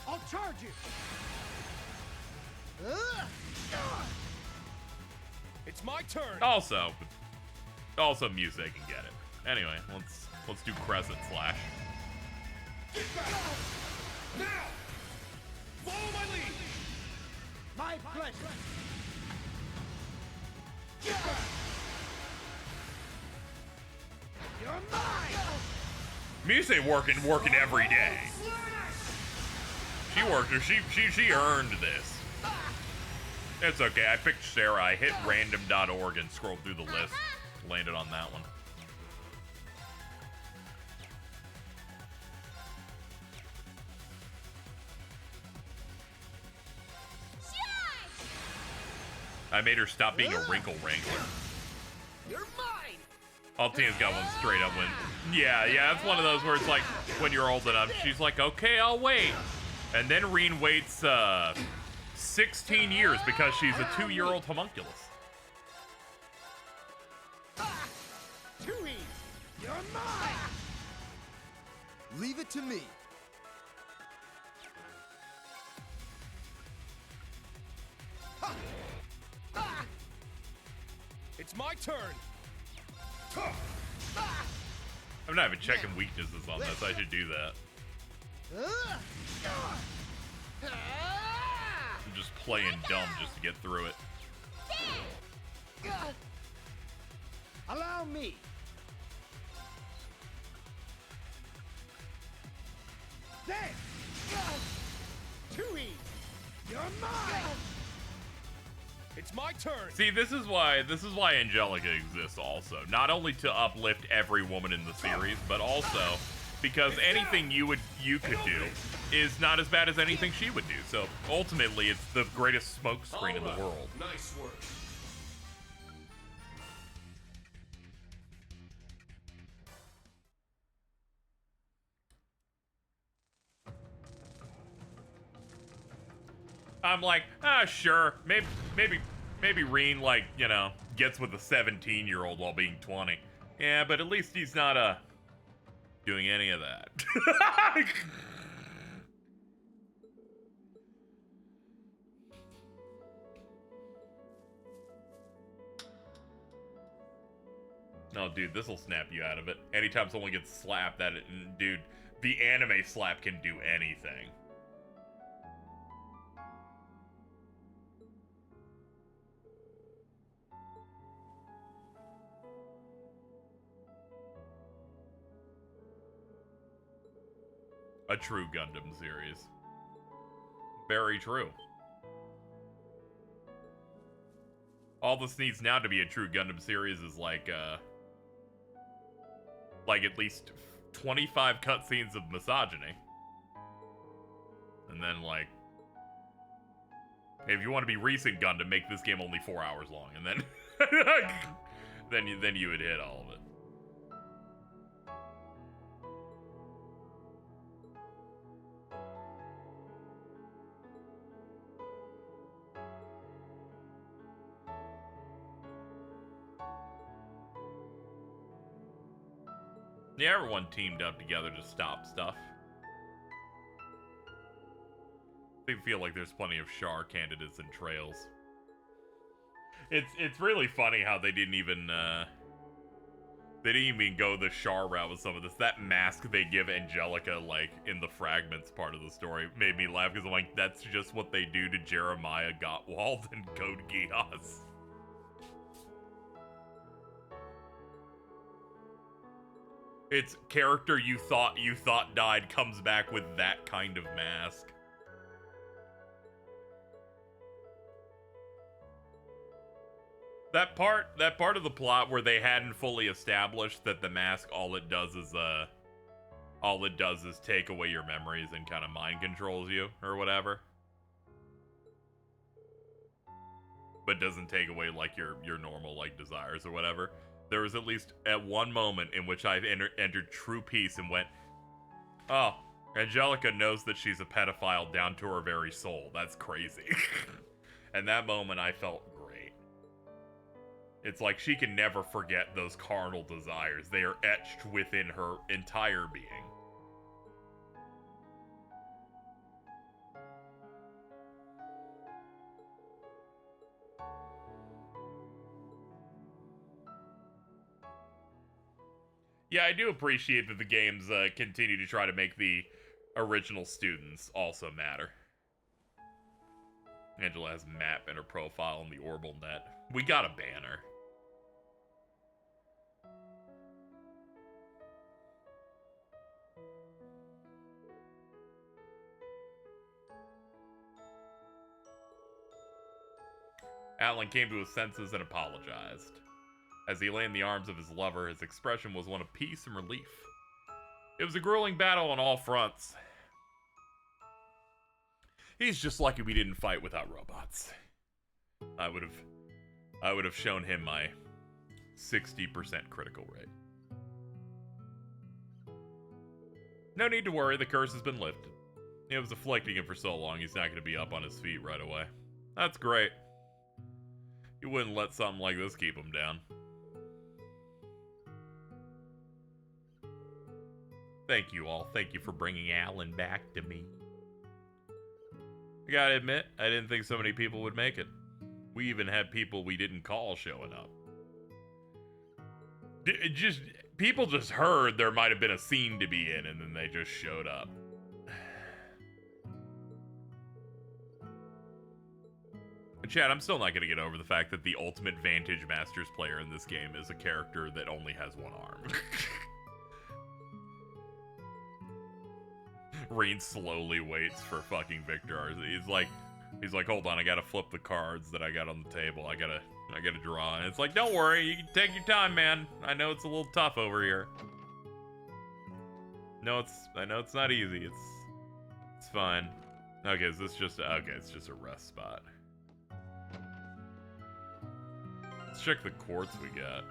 I'll charge you.
It's my turn.
Also Muse can get it. Anyway, let's do Crescent Slash.
Get back! Now! Follow my lead! My pleasure! Get back! You're mine!
Muse working every day. She worked her. She earned this. It's okay. I picked Sarah. I hit random.org and scrolled through the list. Landed on that one. I made her stop being a wrinkle wrangler.
You're mine!
Altina's got one straight up win. Yeah, that's one of those where it's like, when you're old enough, she's like, okay, I'll wait. And then Reen waits 16 years because she's a 2-year-old homunculus.
Tui, you're mine!
Leave it to me.
It's my turn.
I'm not even checking weaknesses on this. I should do that. I'm just playing dumb just to get through it.
Allow me. There. Tui, you're mine.
It's my turn.
See, this is why Angelica exists also. Not only to uplift every woman in the series, but also because anything you could do is not as bad as anything she would do. So ultimately, it's the greatest smokescreen in the world.
Nice work.
I'm like, sure, maybe Maybe Reen, like, you know, gets with a 17-year-old while being 20. Yeah, but at least he's not, doing any of that. No, dude, this'll snap you out of it. Anytime someone gets slapped, dude, the anime slap can do anything. A true Gundam series. Very true. All this needs now to be a true Gundam series is like at least 25 cutscenes of misogyny. And then, like, if you want to be recent Gundam, make this game only 4 hours long, and then then you would hit all of it. Yeah, everyone teamed up together to stop stuff. I feel like there's plenty of Char candidates and trails. It's really funny how they didn't even go the Char route with some of this. That mask they give Angelica, like, in the fragments part of the story made me laugh, because I'm like, that's just what they do to Jeremiah Gottwald and Code Geass. It's character you thought died comes back with that kind of mask. That part of the plot where they hadn't fully established that the mask all it does is take away your memories and kind of mind controls you or whatever. But doesn't take away like your normal like desires or whatever. There was at least at one moment in which I've entered true peace and went, oh, Angelica knows that she's a pedophile down to her very soul. That's crazy. And that moment I felt great. It's like she can never forget those carnal desires. They are etched within her entire being. Yeah, I do appreciate that the games continue to try to make the original students also matter. Angela has a map in her profile on the Orbital Net. We got a banner. Alan came to his senses and apologized. As he lay in the arms of his lover, his expression was one of peace and relief. It was a grueling battle on all fronts. He's just lucky we didn't fight without robots. I would have shown him my 60% critical rate. No need to worry, the curse has been lifted. It was afflicting him for so long, he's not going to be up on his feet right away. That's great. You wouldn't let something like this keep him down. Thank you all. Thank you for bringing Alan back to me. I gotta admit, I didn't think so many people would make it. We even had people we didn't call showing up. People just heard there might have been a scene to be in, and then they just showed up. Chad, I'm still not gonna get over the fact that the ultimate Vantage Masters player in this game is a character that only has one arm. Reen slowly waits for fucking Victor. He's like, hold on, I gotta flip the cards that I got on the table. I gotta draw. And it's like, don't worry, you can take your time, man. I know it's a little tough over here. I know it's not easy. It's fine. Okay, is this just it's just a rest spot. Let's check the quartz we got.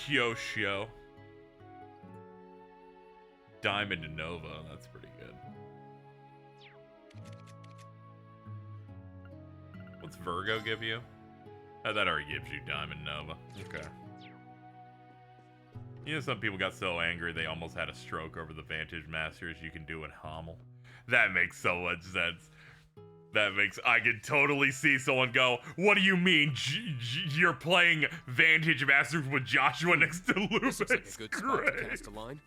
Kyosho. Diamond and Nova. That's pretty good. What's Virgo give you? Oh, that already gives you Diamond Nova. Okay. You know, some people got so angry they almost had a stroke over the Vantage Masters you can do in Hamel. That makes so much sense. I could totally see someone go, what do you mean you're playing Vantage Masters with Joshua next to Lupus?
This looks like a good spot to cast a line.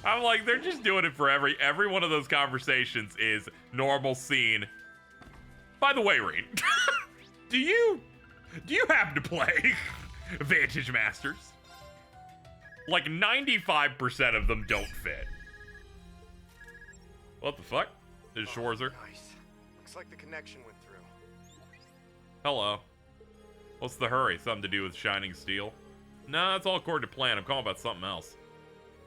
I'm like, they're just doing it for every one of those conversations is normal scene. By the way, Reen, do you happen to play Vantage Masters? Like 95% of them don't fit. What the fuck? Is Schwarzer?
Nice. Looks like the connection went through.
Hello. What's the hurry? Something to do with Shining Steel? No, that's all according to plan. I'm calling about something else.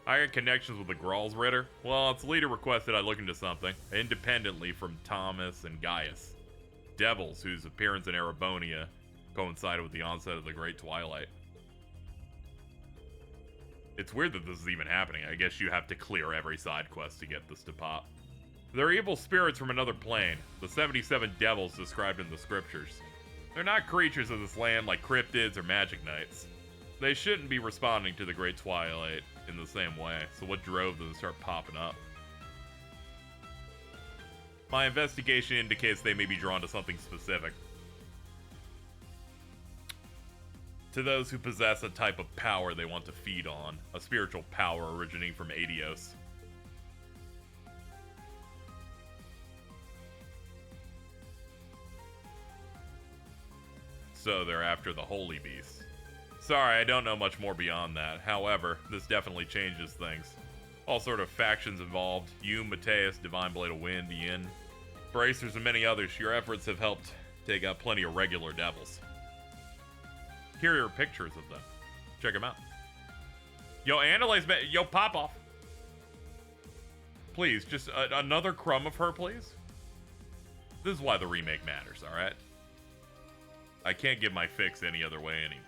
I got connections with the Gralls Ritter. Well, its leader requested I look into something, independently from Thomas and Gaius. Devils, whose appearance in Erebonia coincided with the onset of the Great Twilight. It's weird that this is even happening. I guess you have to clear every side quest to get this to pop. They're evil spirits from another plane, the 77 devils described in the scriptures. They're not creatures of this land like cryptids or magic knights. They shouldn't be responding to the Great Twilight in the same way, so what drove them to start popping up? My investigation indicates they may be drawn to something specific. To those who possess a type of power they want to feed on, a spiritual power originating from Adios. So they're after the Holy Beast. Sorry, I don't know much more beyond that. However, this definitely changes things. All sort of factions involved. You, Mateus, Divine Blade of Wind, Yin, Bracers, and many others. Your efforts have helped take out plenty of regular devils. Here are pictures of them. Check them out. Yo, Annalise, yo, pop off. Please, just another crumb of her, please. This is why the remake matters, alright? I can't give my fix any other way anymore.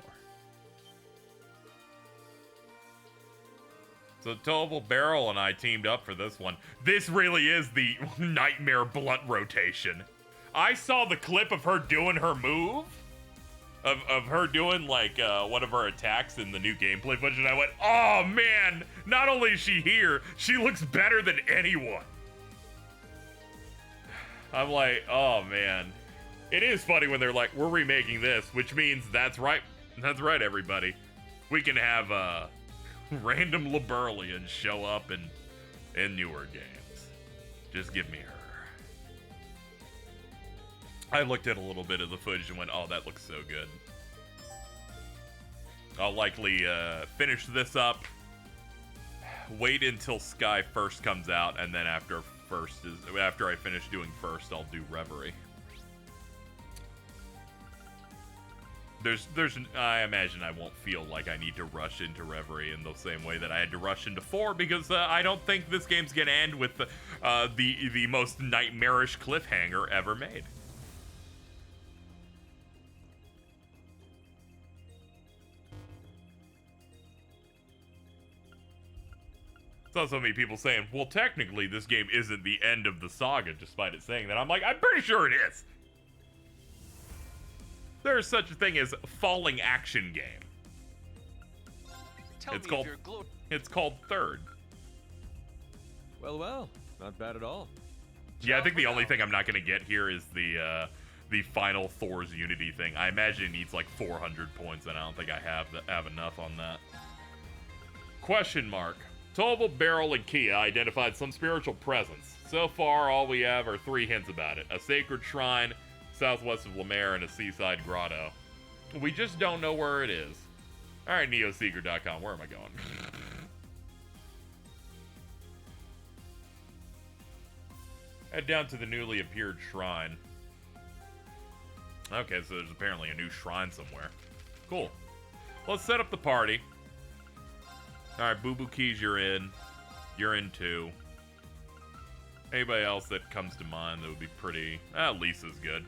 So Tobal, Barrel, and I teamed up for this one. This really is the Nightmare Blunt rotation. I saw the clip of her doing her move. Of her doing, like, one of her attacks in the new gameplay footage, and I went, oh, man! Not only is she here, she looks better than anyone. I'm like, oh, man. It is funny when they're like, we're remaking this, which means that's right, everybody. We can have, random Liberlians show up in newer games. Just give me her. I looked at a little bit of the footage and went, oh, that looks so good. I'll likely finish this up, wait until Sky First comes out, and then after I finish doing First, I'll do Reverie. I imagine I won't feel like I need to rush into Reverie in the same way that I had to rush into 4, because I don't think this game's gonna end with the most nightmarish cliffhanger ever made. Saw so many people saying, well, technically this game isn't the end of the saga, despite it saying that. I'm like, I'm pretty sure it is. There's such a thing as falling action game. It's called Third.
Well, not bad at all.
Yeah, I think the only thing I'm not going to get here is the final Thor's Unity thing. I imagine it needs like 400 points, and I don't think I have enough on that. Question mark. Tobal, Barrel, and Kia identified some spiritual presence. So far, all we have are 3 hints about it. A sacred shrine southwest of Lemaire and a seaside grotto. We just don't know where it is. Alright, neoseeker.com, where am I going? Head down to the newly appeared shrine. Okay, so there's apparently a new shrine somewhere. Cool. Let's set up the party. Alright, Boo Boo Keys, you're in. You're in too. Anybody else that comes to mind that would be pretty... Lisa's good.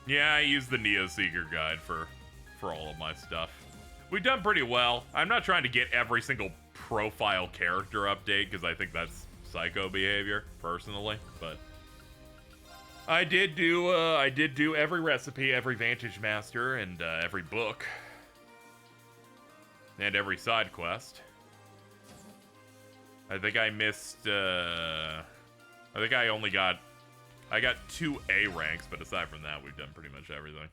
Yeah, I use the Neo Seeker guide for all of my stuff. We've done pretty well. I'm not trying to get every single profile character update because I think that's psycho behavior, personally. But I did do every recipe, every Vantage Master, and every book, and every side quest. I think I missed. I think I got 2 A ranks, but aside from that, we've done pretty much everything.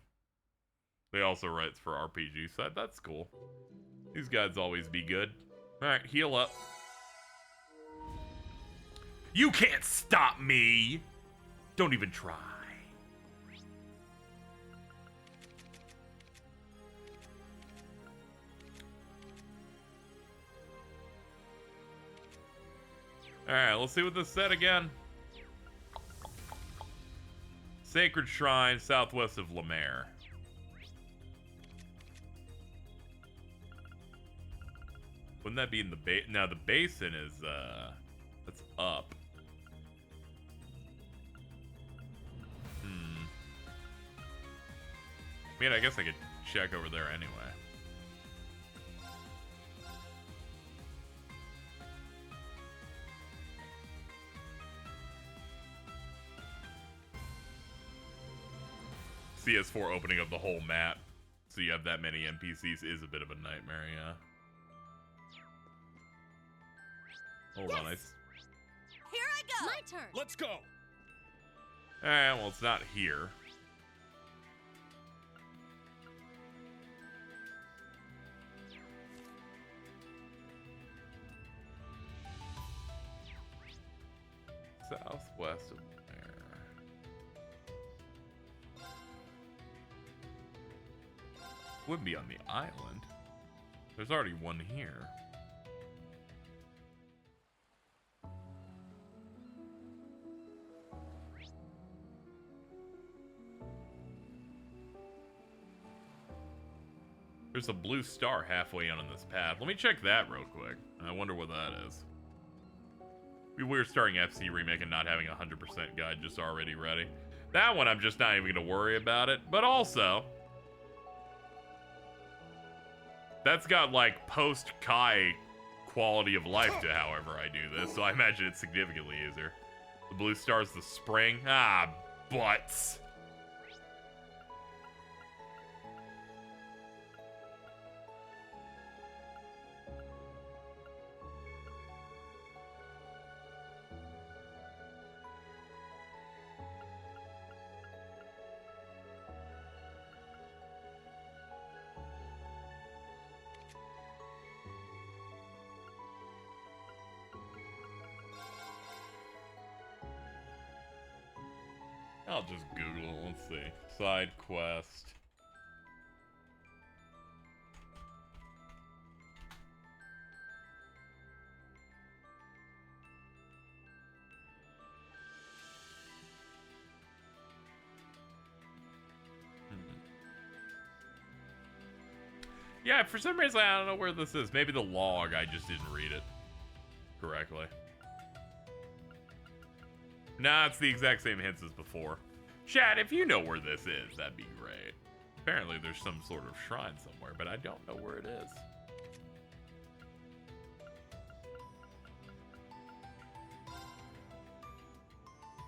They also writes for RPG side. That's cool. These guys always be good. All right, heal up. You can't stop me. Don't even try. All right, let's see what this said again. Sacred Shrine, southwest of Lemaire. Wouldn't that be in the basin? Now the basin is, that's up. I mean, I guess I could check over there anyway. CS4 opening up the whole map, so you have that many NPCs is a bit of a nightmare, yeah. Hold on,
Here I go.
My turn.
Let's go.
Alright, well, it's not here. Southwest of there. Wouldn't be on the island. There's already one here. There's a blue star halfway on this path. Let me check that real quick. I wonder what that is. Be weird starting FC Remake and not having a 100% guide just already ready. That one, I'm just not even going to worry about it. But also, that's got like post-Kai quality of life to however I do this. So I imagine it's significantly easier. The blue star's the spring. Ah, butts. I'll just Google it. Let's see. Side quest. Yeah, for some reason I don't know where this is. Maybe the log, I just didn't read it correctly. Nah, it's the exact same hints as before. Chat, if you know where this is, that'd be great. Apparently there's some sort of shrine somewhere, but I don't know where it is.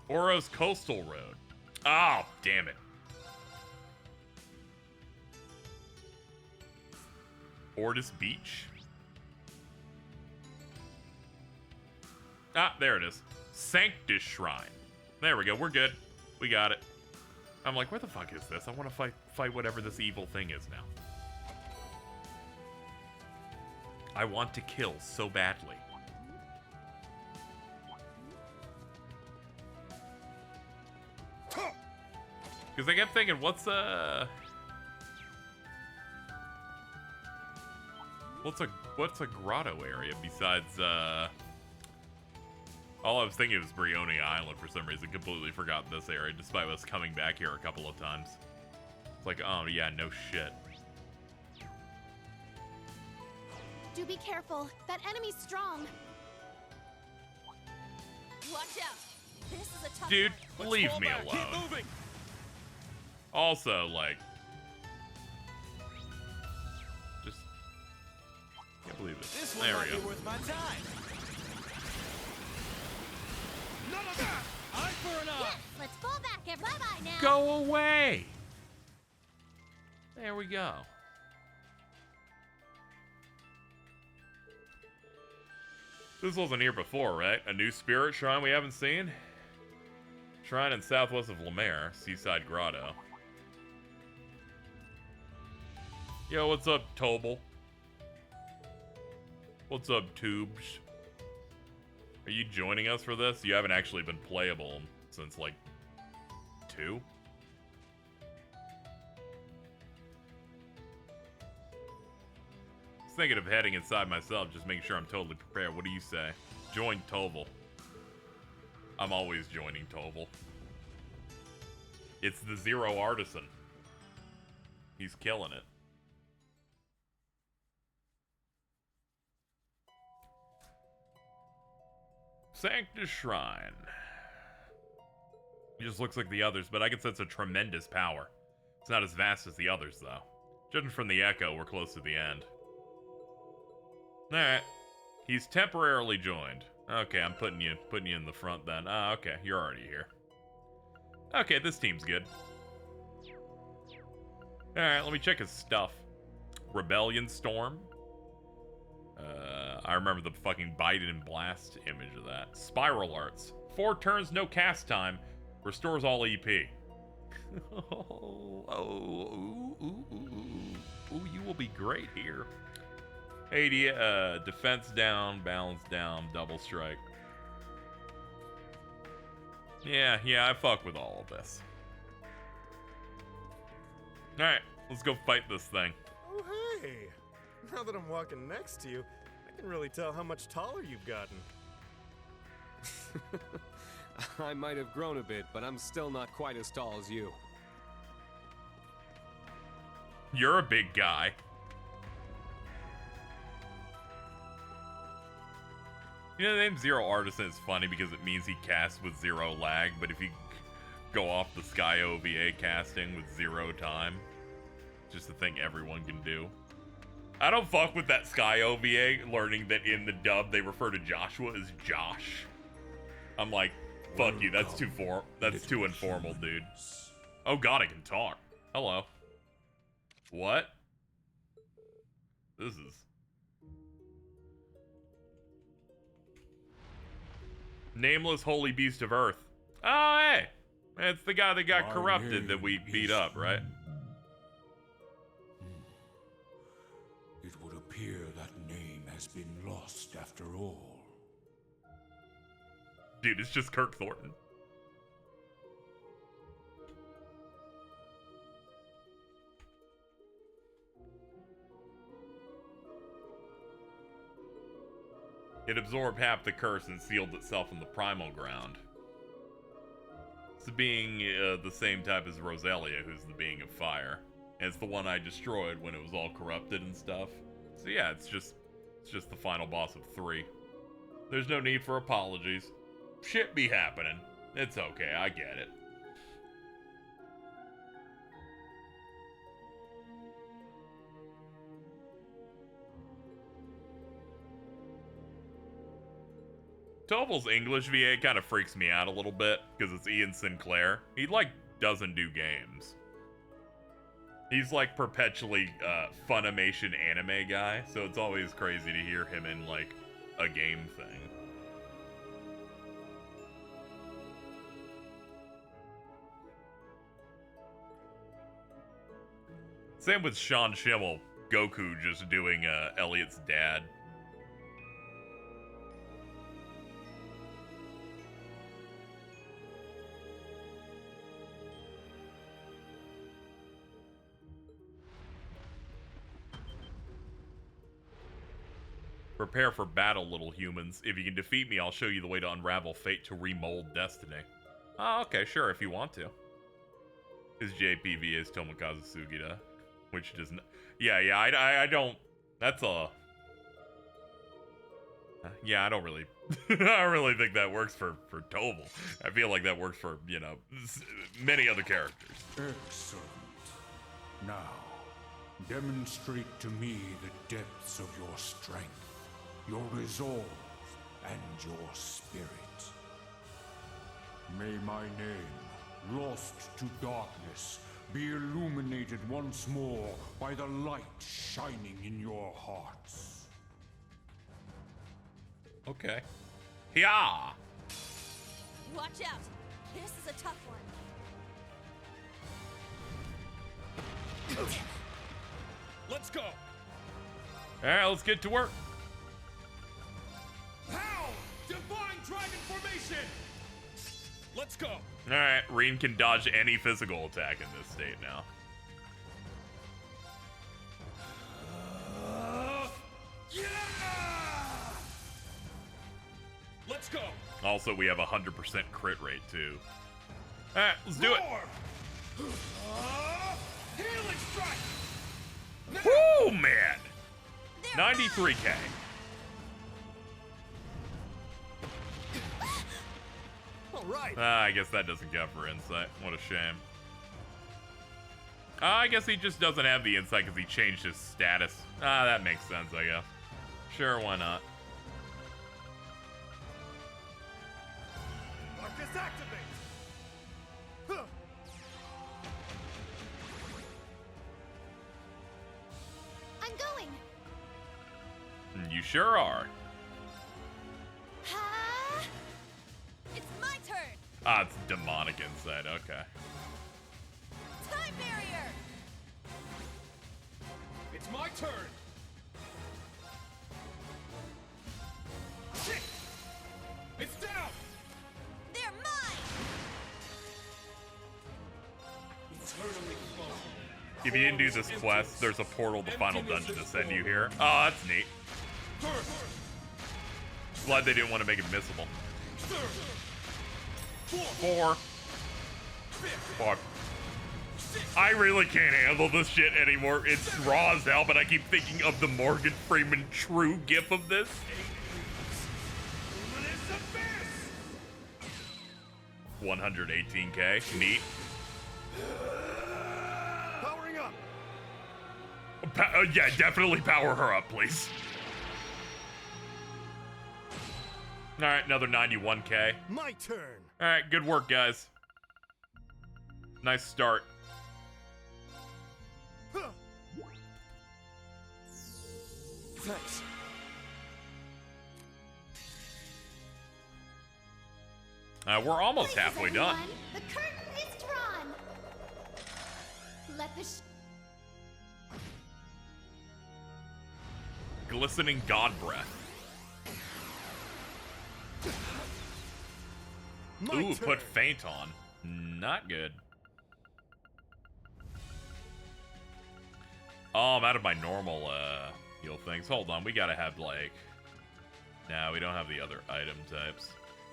Oros Coastal Road. Oh, damn it. Ortis Beach. Ah, there it is. Sanctus Shrine. There we go. We're good. We got it. I'm like, where the fuck is this? I want to fight whatever this evil thing is now. I want to kill so badly. Because I kept thinking, what's a grotto area besides all I was thinking was Brioni Island for some reason. Completely forgot this area, despite us coming back here a couple of times. It's like, oh yeah, no shit.
Do be careful. That enemy's strong.
Watch out. This is a tough
Dude,
one.
leave me
Keep
alone.
moving.
Also, like, just can't believe it.
This
There we go.
Be worth my time.
None of that! Eye for an eye!
Yes, let's fall back, everybody. Bye-bye now.
Go away. There we go. This wasn't here before, right? A new spirit shrine we haven't seen? Shrine in southwest of Lemaire, Seaside Grotto. Yo, what's up, Tobel? What's up, Tubes? Are you joining us for this? You haven't actually been playable since, like, 2? I was thinking of heading inside myself, just making sure I'm totally prepared. What do you say? Join Tovel. I'm always joining Tovel. It's the Zero Artisan. He's killing it. Sanctus Shrine. It just looks like the others, but I can sense a tremendous power. It's not as vast as the others, though. Judging from the echo, we're close to the end. Alright. He's temporarily joined. Okay, I'm putting you in the front then. Okay, you're already here. Okay, this team's good. Alright, let me check his stuff. Rebellion Storm. I remember the fucking Biden and Blast image of that. Spiral Arts. 4 turns, no cast time. Restores all EP. Ooh, you will be great here. 80, defense down, balance down, double strike. Yeah, I fuck with all of this. Alright, let's go fight this thing.
Oh, hey! Now that I'm walking next to you, I can really tell how much taller you've gotten.
I might have grown a bit, but I'm still not quite as tall as you.
You're a big guy. You know, the name Zero Artisan is funny because it means he casts with 0 lag, but if you go off the Sky OVA casting with 0 time, just a thing everyone can do. I don't fuck with that Sky OVA, learning that in the dub they refer to Joshua as Josh. I'm like, fuck you, that's too informal, dude. Oh god, I can talk. Hello. What? This is... Nameless Holy Beast of Earth. Oh, hey! It's the guy that got corrupted that we beat up, right?
It would appear that name has been lost after all.
Dude, it's just Kirk Thornton. It absorbed half the curse and sealed itself in the primal ground. It's the being the same type as Roselia, who's the being of fire. And it's the one I destroyed when it was all corrupted and stuff. So yeah, it's just the final boss of 3. There's no need for apologies. Shit be happening. It's okay, I get it. Tovel's English VA kind of freaks me out a little bit, because it's Ian Sinclair. He, like, doesn't do games. He's, like, perpetually Funimation anime guy, so it's always crazy to hear him in, like, a game thing. Same with Sean Schimmel, Goku just doing Elliot's dad. Prepare for battle, little humans. If you can defeat me, I'll show you the way to unravel fate to remold destiny. Oh, okay, sure, if you want to. His JPV is Tomokazu Sugita, which doesn't... Yeah, I don't... That's Yeah, I don't really, I don't really think that works for Tobal. I feel like that works for, you know, many other characters.
Excellent. Now, demonstrate to me the depths of your strength, your resolve, and your spirit. May my name, lost to darkness, be illuminated once more by the light shining in your hearts.
Okay. Yeah.
Watch out! This is a tough one.
Let's go!
All right, let's get to work.
How? Divine Dragon Formation! Let's go!
All right, Reen can dodge any physical attack in this state now.
Yeah! Let's go!
Also, we have a 100% crit rate, too. All right, let's do it.
Healing strike!
Woo, man! 93k.
All right.
I guess that doesn't count for insight. What a shame. I guess he just doesn't have the insight because he changed his status. That makes sense, I guess. Sure, why not?
Marcus activate. Huh.
I'm going.
You sure are.
Ha!
It's my turn!
Ah, it's demonic insight. Okay.
Time barrier!
It's my turn! Shit! It's down!
They're mine!
Eternally close.
If you didn't do this quest, there's a portal to Final Dungeon to send you here. Oh, that's neat. Glad they didn't want to make it missable. 4. 5. I really can't handle this shit anymore. It's raw as hell, but I keep thinking of the Morgan Freeman true gif of this. 118k. Neat.
Powering up.
Yeah, definitely power her up, please. Alright, another 91k.
My turn.
Alright, good work, guys. Nice start.
Huh. Thanks.
We're almost halfway done.
The curtain is drawn. Let the
Glistening God Breath. Ooh, put Faint on. Not good. Oh, I'm out of my normal heal things. Hold on, we gotta have like... Nah, we don't have the other item types.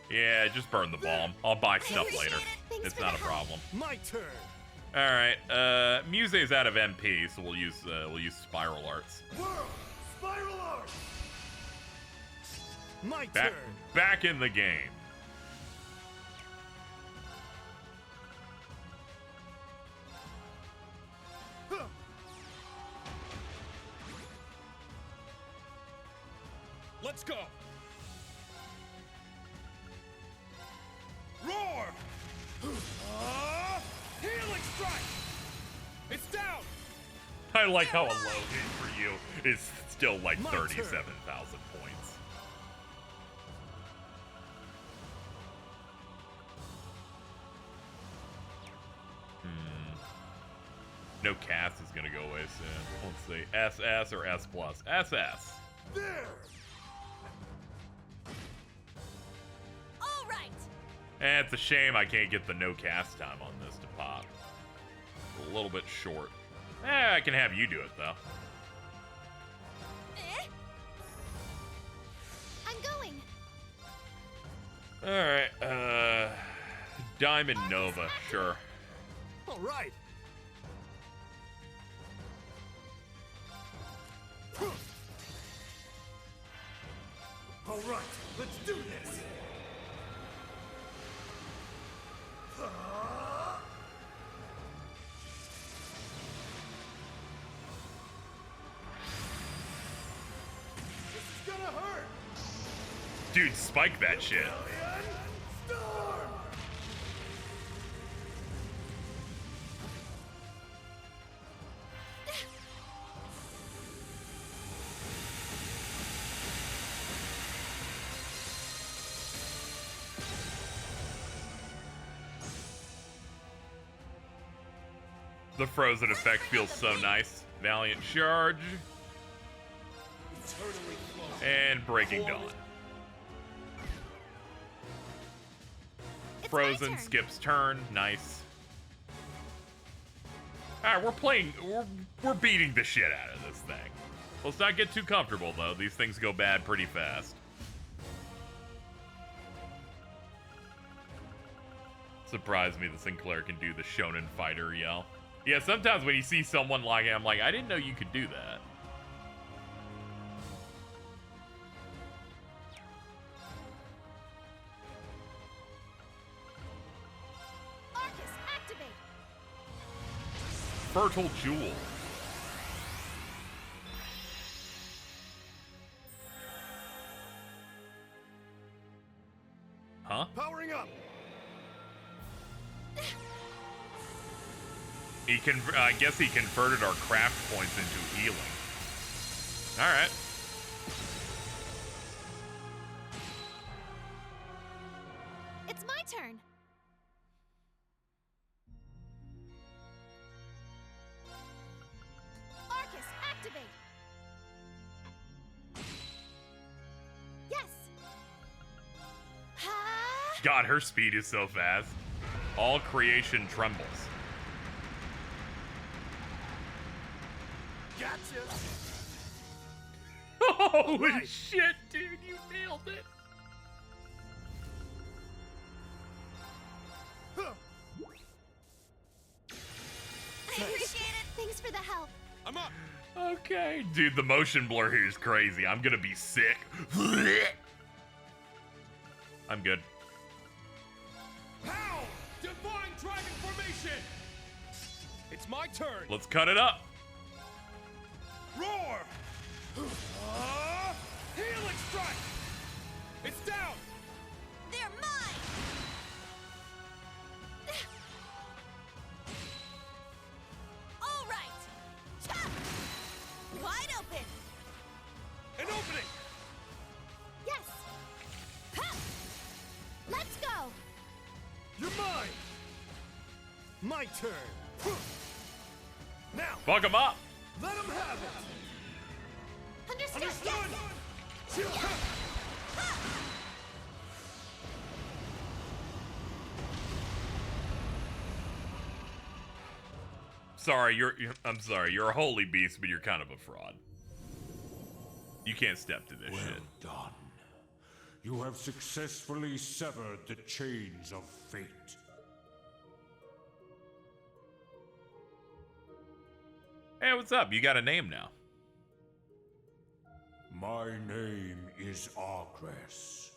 Yeah, just burn the bomb. I'll buy stuff later. It's not a problem.
My turn.
All right, Muse's out of MP, so we'll use Spiral Arts.
World Spiral Arts. My
Back,
turn.
back in the game.
Huh.
Let's go! Roar! Healing strike! It's down!
I like how a low hit for you is still like 37,000 points. No cast is gonna go away soon. Let's see, SS or S+. SS.
There.
All right!
It's a shame I can't get the no cast time on this to pop. A little bit short. I can have you do it though.
I'm going.
Alright, Diamond Nova, sure.
All right.
All right, let's do this. This is gonna hurt.
Dude, spike that shit.
Storm.
The frozen effect feels so nice. Valiant Charge. And Breaking Dawn. Frozen skips turn. Nice. Alright, we're beating the shit out of this thing. Let's not get too comfortable, though. These things go bad pretty fast. Surprised me that Sinclair can do the Shonen Fighter yell. Yeah, sometimes when you see someone like it, I'm like, I didn't know you could do that.
Arcus, activate!
Fertile Jewel. Huh?
Powering up.
I guess he converted our craft points into healing. Alright.
It's my turn. Arcus, activate! Yes! Ha!
God, her speed is so fast. All creation trembles.
Gotcha.
Holy shit, dude, you nailed it.
I appreciate it. Thanks for the help.
I'm up.
Okay, dude, the motion blur here is crazy. I'm gonna be sick. I'm good.
Pow! Divine Dragon Formation! It's my turn.
Let's cut it up.
Roar! Healing strike! It's down!
They're mine! All right! Chop! Wide open!
An opening!
Yes! Ha! Let's go!
You're mine. My turn. Now,
Fuck him up.
let him have it.
Understood!
Understood.
Sorry, I'm sorry. You're a holy beast, but you're kind of a fraud. You can't step to this shit.
Done. You have successfully severed the chains of fate.
Hey, what's up? You got a name now.
My name is Argress.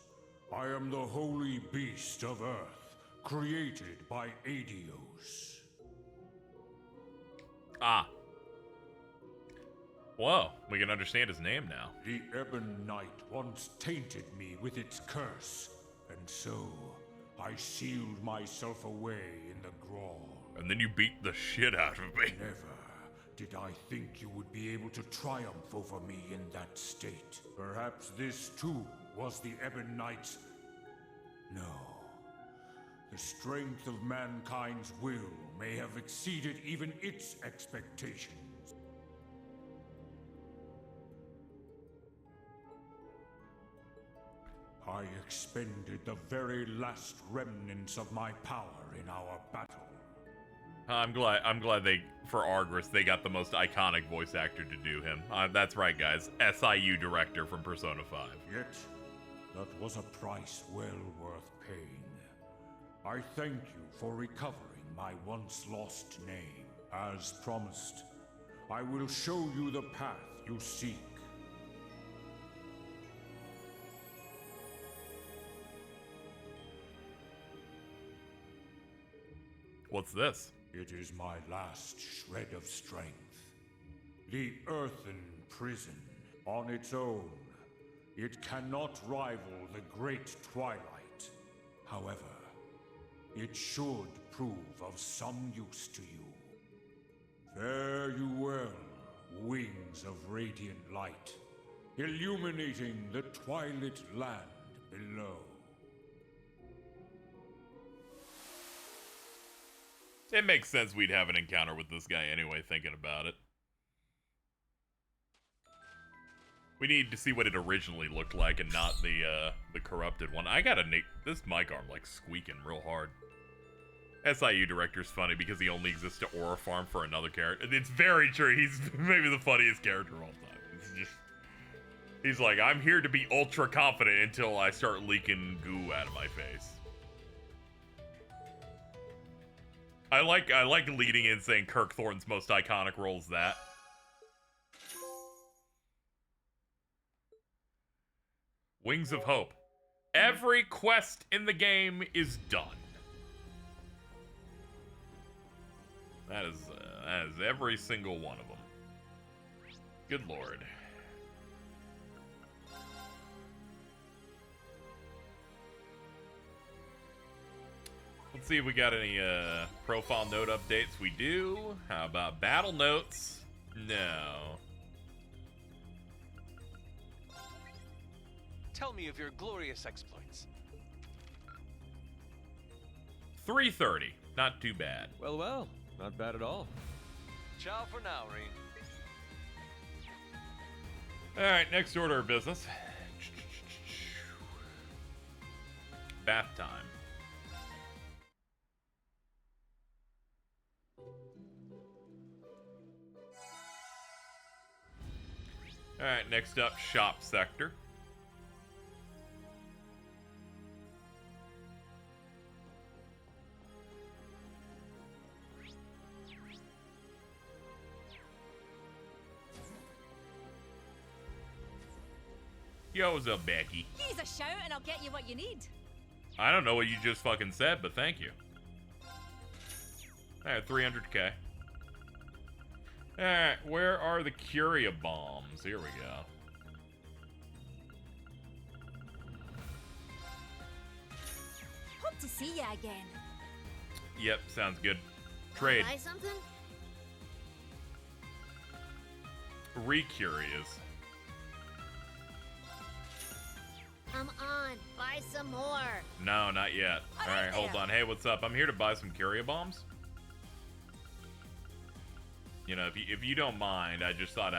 I am the holy beast of Earth, created by Adios.
Ah. Whoa, we can understand his name now.
The Ebon Knight once tainted me with its curse, and so I sealed myself away in the Grawl.
And then you beat the shit out of me.
Never did I think you would be able to triumph over me in that state. Perhaps this too was the Ebon Knight's... No. The strength of mankind's will may have exceeded even its expectations. I expended the very last remnants of my power in our battle.
I'm glad they, for Argress, they got the most iconic voice actor to do him. That's right, guys. SIU director from Persona 5.
Yet, that was a price well worth paying. I thank you for recovering my once lost name. As promised, I will show you the path you seek.
What's this?
It is my last shred of strength. The earthen prison. On its own, it cannot rival the great twilight. However, it should prove of some use to you. Fare you well, wings of radiant light, illuminating the twilit land below.
It makes sense we'd have an encounter with this guy anyway, thinking about it. We need to see what it originally looked like and not the corrupted one. I gotta this mic arm like squeaking real hard. SIU director's funny because he only exists to aura farm for another character. It's very true. He's maybe the funniest character of all time. It's just, he's like, I'm here to be ultra confident until I start leaking goo out of my face. I like leading in saying Kirk Thornton's most iconic role is that. Wings of Hope. Every quest in the game is done. That is every single one of them. Good lord. Let's see if we got any profile note updates. We do. How about battle notes? No.
Tell me of your glorious exploits.
330. Not too bad.
Well, well. Not bad at all.
Ciao for now, Rain.
Alright, next order of business. Bath time. Alright, next up, shop sector. Yo, what's up, Becky?
He's a shout and I'll get you what you need.
I don't know what you just fucking said, but thank you. Alright, 300k. Alright, where are the Curia bombs? Here we go.
Hope to see ya again.
Yep, sounds good. Trade.
Buy something?
Re-Curias.
Come on, buy some more.
No, not yet. Alright, hold on. Hey, what's up? I'm here to buy some Curia bombs. You know, if you don't mind, I just thought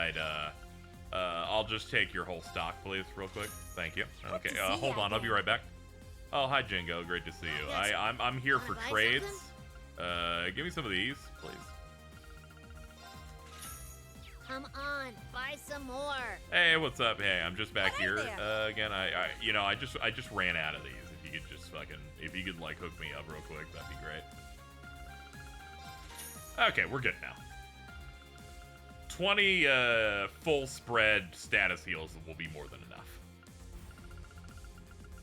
I'll just take your whole stock, please, real quick. Thank you. Okay, hold on. I'll be right back. Oh, hi, Jingo. Great to see you. I'm here for trades. Give me some of these, please.
Come on, buy some more.
Hey, what's up? Hey, I'm just back here. Again, I just ran out of these. If you could just if you could like hook me up real quick, that'd be great. Okay, we're good now. 20 full spread status heals will be more than enough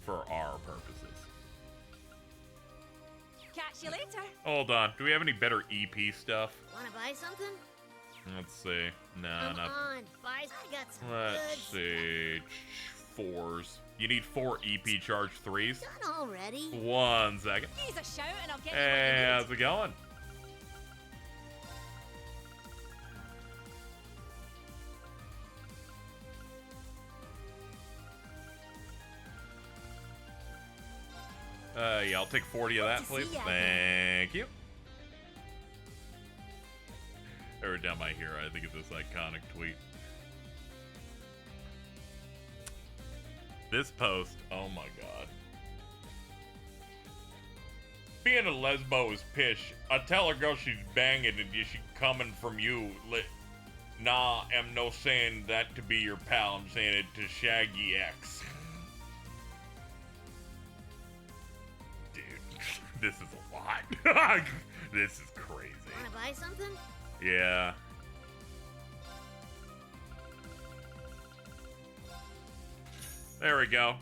for our purposes.
Catch you later.
Hold on. Do we have any better EP stuff?
Wanna buy something?
Let's see. No,
Come
not.
on, buy. I got some
Let's see. 4s. You need 4 EP charge 3s?
Done already.
1 second.
He's a shout and I'll get
Hey,
you what you need.
how's it going? Yeah, I'll take 40 of that, please. Thank you. I wrote down my hero. I think of this iconic tweet. This post, oh my god. Being a lesbo is pish. I tell a girl she's banging and she coming from you. Nah, I'm no saying that to be your pal. I'm saying it to Shaggy X. Dude, this is a lot. This is crazy.
Wanna buy something?
Yeah. There we go.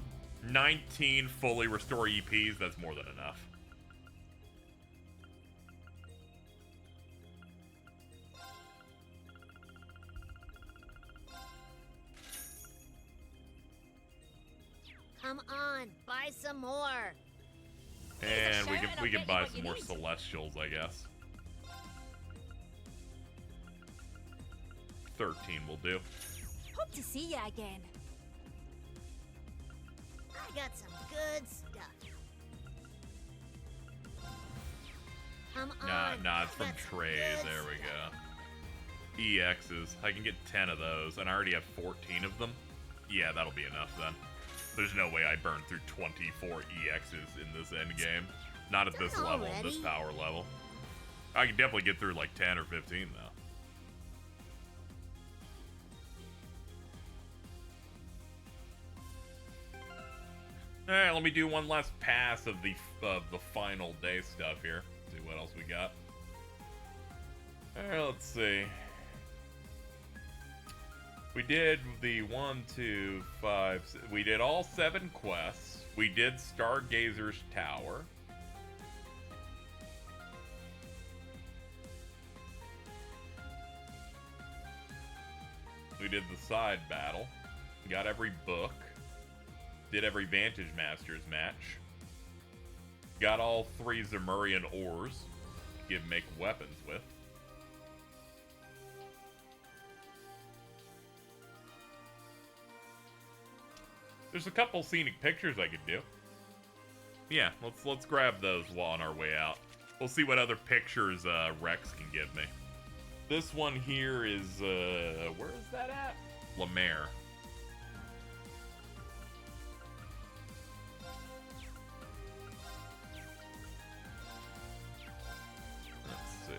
19 fully restore EPs. That's more than enough.
Come on, buy some more.
And we can buy some more Celestials, I guess. 13 will do.
Hope to see ya again.
I got some good stuff. Come on.
Nah, it's from trade. There we go. EXs. I can get 10 of those, and I already have 14 of them. Yeah, that'll be enough then. There's no way I burn through 24 EXs in this endgame. Not at this level, in this power level. I can definitely get through like 10 or 15 though. Alright, let me do one last pass of the final day stuff here. See what else we got. Alright, let's see. We did the 1, 2, 5, we did all 7 quests. We did Stargazer's Tower. We did the side battle. Got every book. Did every Vantage Masters match. Got all 3 Zemurian ores to make weapons with. There's a couple scenic pictures I could do. Yeah, let's grab those while on our way out. We'll see what other pictures Rex can give me. This one here is where is that at? Lemaire. Let's see.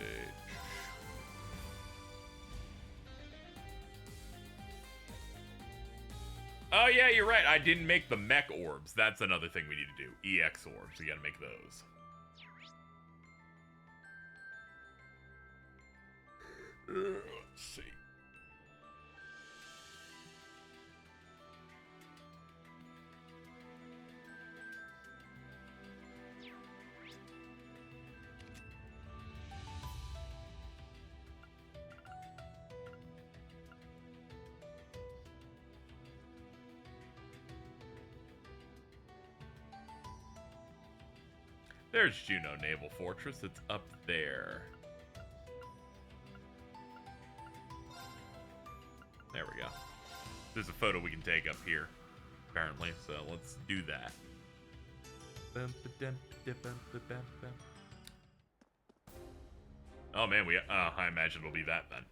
Oh yeah, you're right. I didn't make the mech orbs. That's another thing we need to do. EX orbs. We gotta make those. Let's see. There's Juno Naval Fortress. It's up there. There we go. There's a photo we can take up here, apparently, so let's do that. Oh man, I imagine it'll be that then.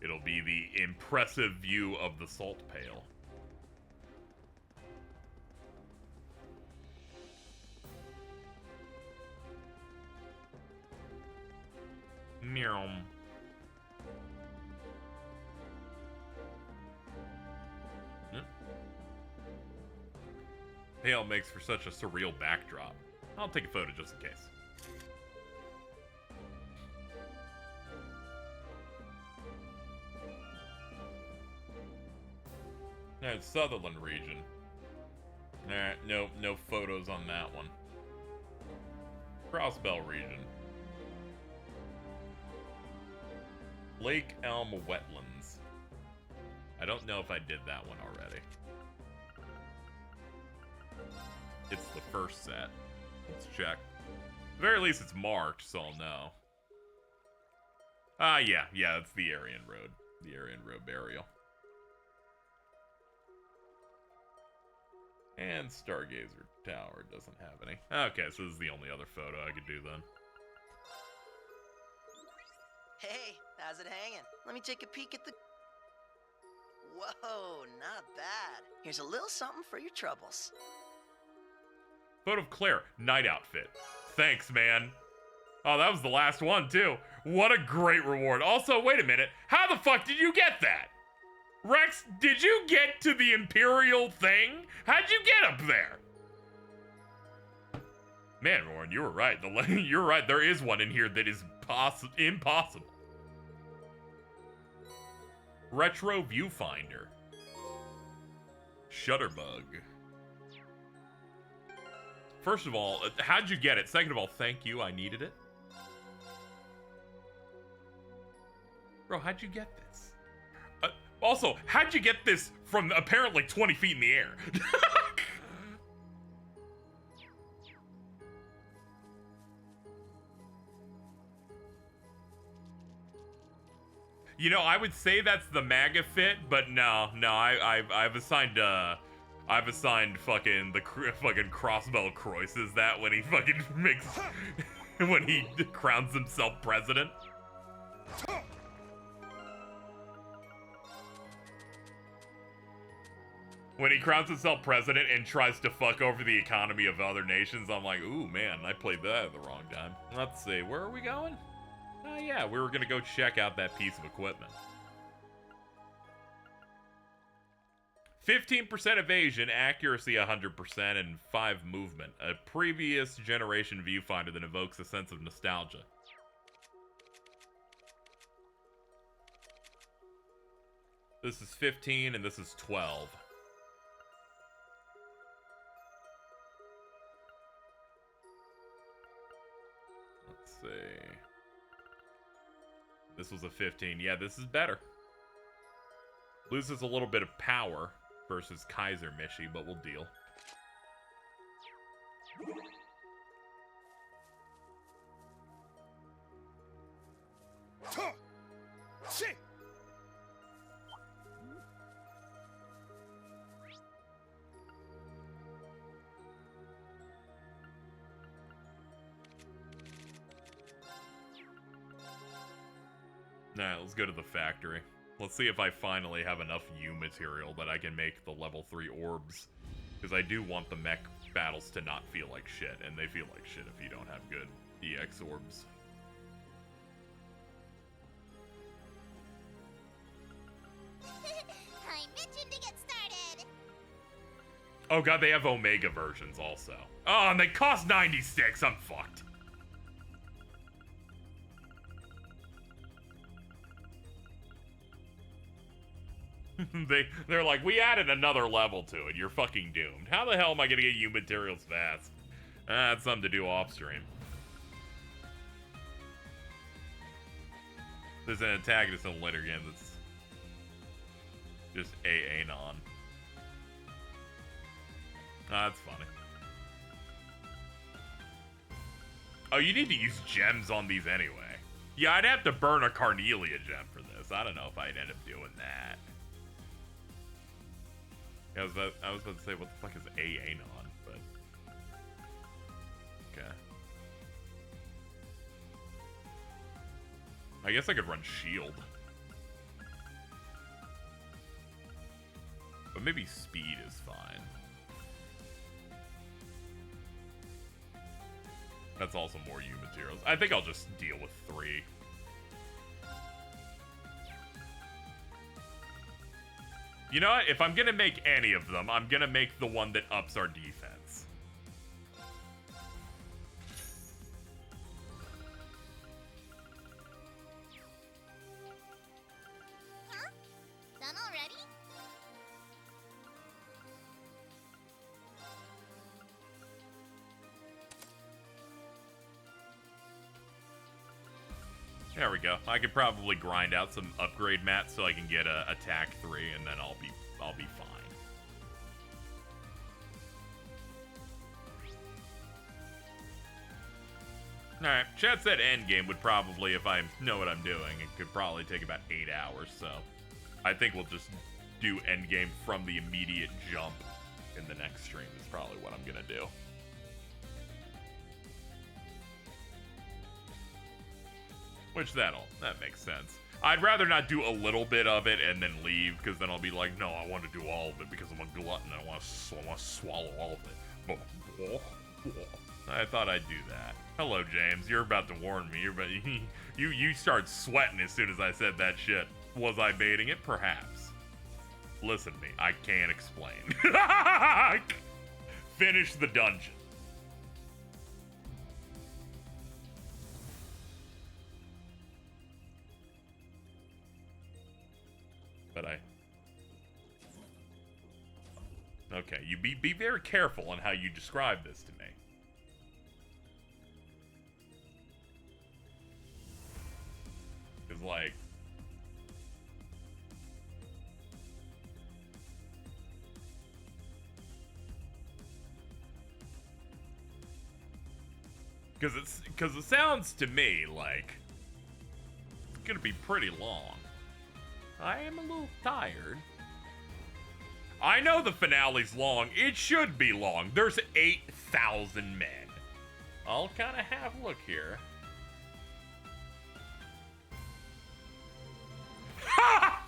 It'll be the impressive view of the salt pail. Meow. Pail makes for such a surreal backdrop. I'll take a photo just in case. Alright, Sutherland region. Alright, no photos on that one. Crossbell region. Lake Elm Wetlands. I don't know if I did that one already. It's the first set. Let's check. At the very least, it's marked, so I'll know. Yeah, it's the Aryan Road. The Aryan Road burial. And Stargazer Tower doesn't have any. Okay, so this is the only other photo I could do then.
Hey, how's it hanging? Let me take a peek at the... Whoa, not bad. Here's a little something for your troubles.
Photo of Claire, night outfit. Thanks, man. Oh, that was the last one, too. What a great reward. Also, wait a minute. How the fuck did you get that? Rex, did you get to the Imperial thing? How'd you get up there? Man, Warren, you were right. You're right. There is one in here that is impossible. Retro Viewfinder. Shutterbug. First of all, how'd you get it? Second of all, thank you. I needed it. Bro, how'd you get this? Also, how'd you get this from apparently 20 feet in the air? You know, I would say that's the MAGA fit, but no, I've assigned fucking the fucking Crossbell Croix is that when he fucking makes when he crowns himself president. When he crowns himself president and tries to fuck over the economy of other nations, I'm like, ooh, man, I played that at the wrong time. Let's see, where are we going? Oh, yeah, we were gonna go check out that piece of equipment. 15% evasion, accuracy 100%, and 5 movement. A previous generation viewfinder that evokes a sense of nostalgia. This is 15 and this is 12. Let's see. This was a 15. Yeah, this is better. Loses a little bit of power versus Kaiser Mishi, but we'll deal. Alright, let's go to the factory. Let's see if I finally have enough U material that I can make the level 3 orbs. Because I do want the mech battles to not feel like shit, and they feel like shit if you don't have good EX orbs.
I'm itching to get started.
Oh god, they have Omega versions also. Oh, and they cost 96. I'm fucked. They're like, we added another level to it. You're fucking doomed. How the hell am I gonna get you materials fast? That's something to do off stream. There's an antagonist in the later game that's just AA-non. That's funny. Oh, you need to use gems on these anyway. Yeah, I'd have to burn a Carnelia gem for this. I don't know if I'd end up doing that. I was about to say, what the fuck is AA-non, but... Okay. I guess I could run shield. But maybe speed is fine. That's also more U materials. I think I'll just deal with 3. You know what? If I'm gonna make any of them, I'm gonna make the one that ups our defense.
Huh? Done already?
There we go. I could probably grind out some upgrade mats so I can get a attack 3, and then I'll be fine. All right, chat said endgame would probably, if I know what I'm doing, it could probably take about 8 hours. So I think we'll just do endgame from the immediate jump in the next stream. Is probably what I'm gonna do. Which that makes sense. I'd rather not do a little bit of it and then leave, because then I'll be like, no, I want to do all of it because I'm a glutton and I want to swallow all of it. I thought I'd do that. Hello, James. You're about to warn me. You start sweating as soon as I said that shit. Was I baiting it? Perhaps. Listen to me. I can't explain. Finish the dungeon. But okay, you be very careful on how you describe this to me. It's like... Because it sounds to me like it's gonna be pretty long. I am a little tired. I know the finale's long. It should be long. There's 8,000 men. I'll kind of have a look here. Ha!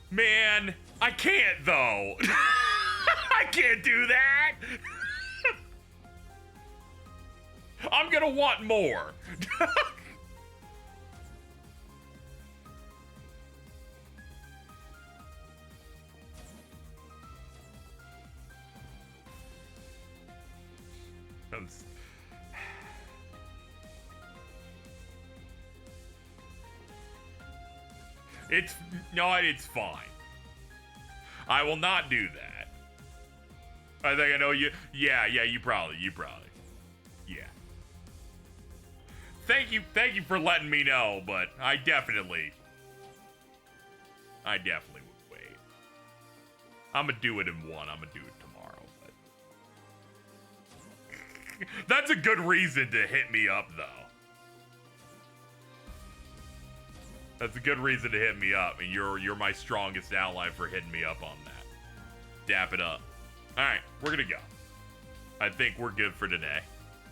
Man, I can't though. I can't do that. I'm gonna want more. It's fine. I will not do that. I think I know you. Yeah, you probably. Yeah. Thank you for letting me know, but I definitely would wait. I'm gonna do it in one. I'm gonna do it tomorrow, but that's a good reason to hit me up, though. That's a good reason to hit me up, and you're my strongest ally for hitting me up on that. Dap it up. All right, we're gonna go. I think we're good for today.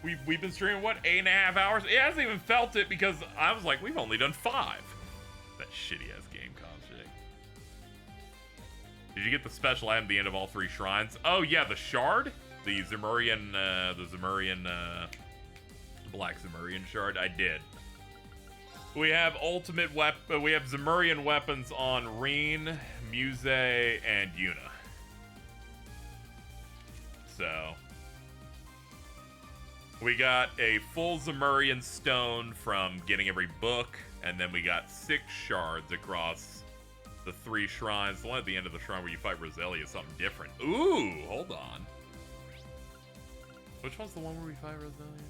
We've been streaming what, 8.5 hours? It hasn't even felt it because I was like, we've only done 5. That shitty ass Gamescom shit. Did you get the special item at the end of all 3 shrines? Oh yeah, the shard, the Zemurian Black Zemurian shard. I did. We have ultimate weapon. We have Zemurian weapons on Reen, Muse, and Yuna. So we got a full Zemurian stone from getting every book, and then we got 6 shards across the 3 shrines. The one at the end of the shrine where you fight Roselia is something different. Ooh, hold on. Which one's the one where we fight Roselia?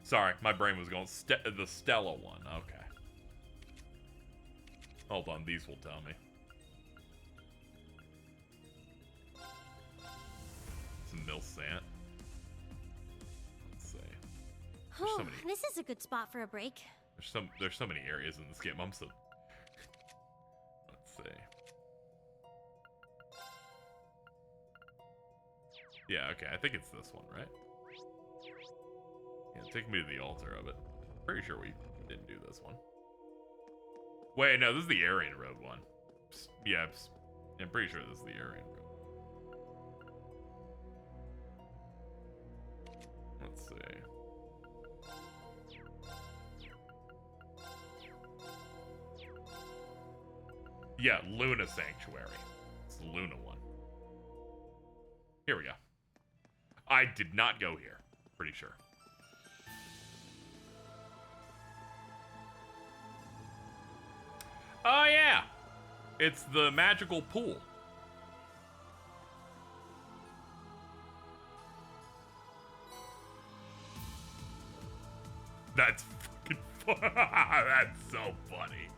Sorry, my brain was going the Stella one. Okay. Hold on, these will tell me. Some Milsant. Let's see.
Oh, this is a good spot for a break.
There's so many areas in this game. I'm so. Let's see. Yeah, okay. I think it's this one, right? Yeah, take me to the altar of it. Pretty sure we didn't do this one. Wait, no, this is the Aryan Road one. Psst, yeah, psst. I'm pretty sure this is the Aryan Road. Let's see. Yeah, Luna Sanctuary. It's the Luna one. Here we go. I did not go here. Pretty sure. Oh, yeah. It's the magical pool. That's fucking fun. That's so funny.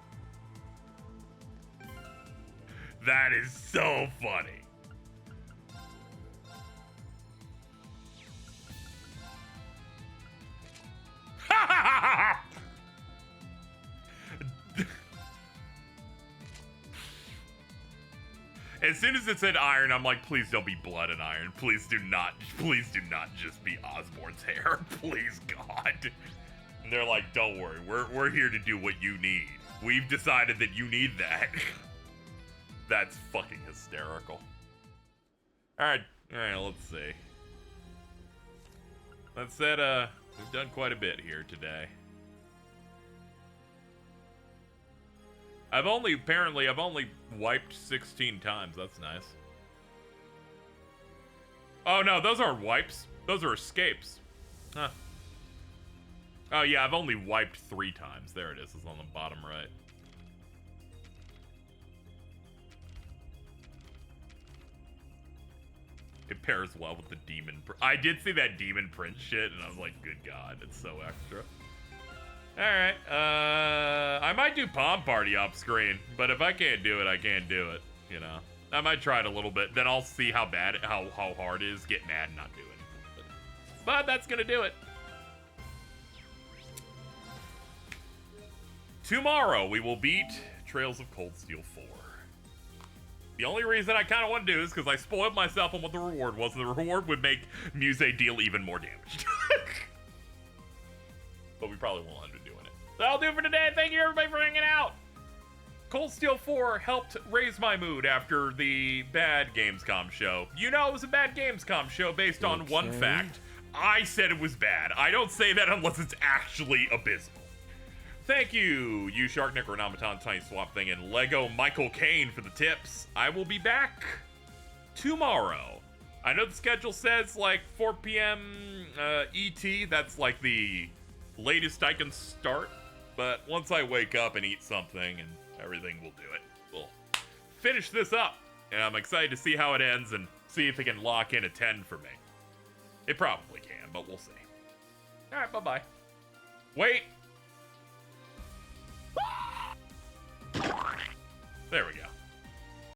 That is so funny. As soon as it said iron, I'm like, please don't be blood and iron. Please do not just be Osborne's hair. Please, God. And they're like, don't worry, we're here to do what you need. We've decided that you need that. That's fucking hysterical. Alright, let's see. That said, we've done quite a bit here today. I've only wiped 16 times. That's nice. Oh no, those aren't wipes. Those are escapes. Huh. Oh yeah, I've only wiped 3 times. There it is. It's on the bottom right. It pairs well with the demon. I did see that demon prince shit, and I was like, good God, it's so extra. Alright, I might do Palm Party off screen, but if I can't do it, I can't do it, you know. I might try it a little bit. Then I'll see how hard it is. Get mad and not do it. But that's gonna do it. Tomorrow we will beat Trails of Cold Steel 4. The only reason I kind of want to do this is because I spoiled myself on what the reward was. The reward would make Muse deal even more damage. But we probably won't end up doing it. That'll do it for today. Thank you everybody for hanging out. Cold Steel 4 helped raise my mood after the bad Gamescom show. You know it was a bad Gamescom show based on one fact. I said it was bad. I don't say that unless it's actually abysmal. Thank you, Shark, Necronomiton, Tiny Swamp Thing, and Lego Michael Caine for the tips. I will be back tomorrow. I know the schedule says like 4 p.m. ET. That's like the latest I can start. But once I wake up and eat something and everything, will do it. We'll finish this up. And I'm excited to see how it ends and see if it can lock in a 10 for me. It probably can, but we'll see. All right, bye-bye. Wait.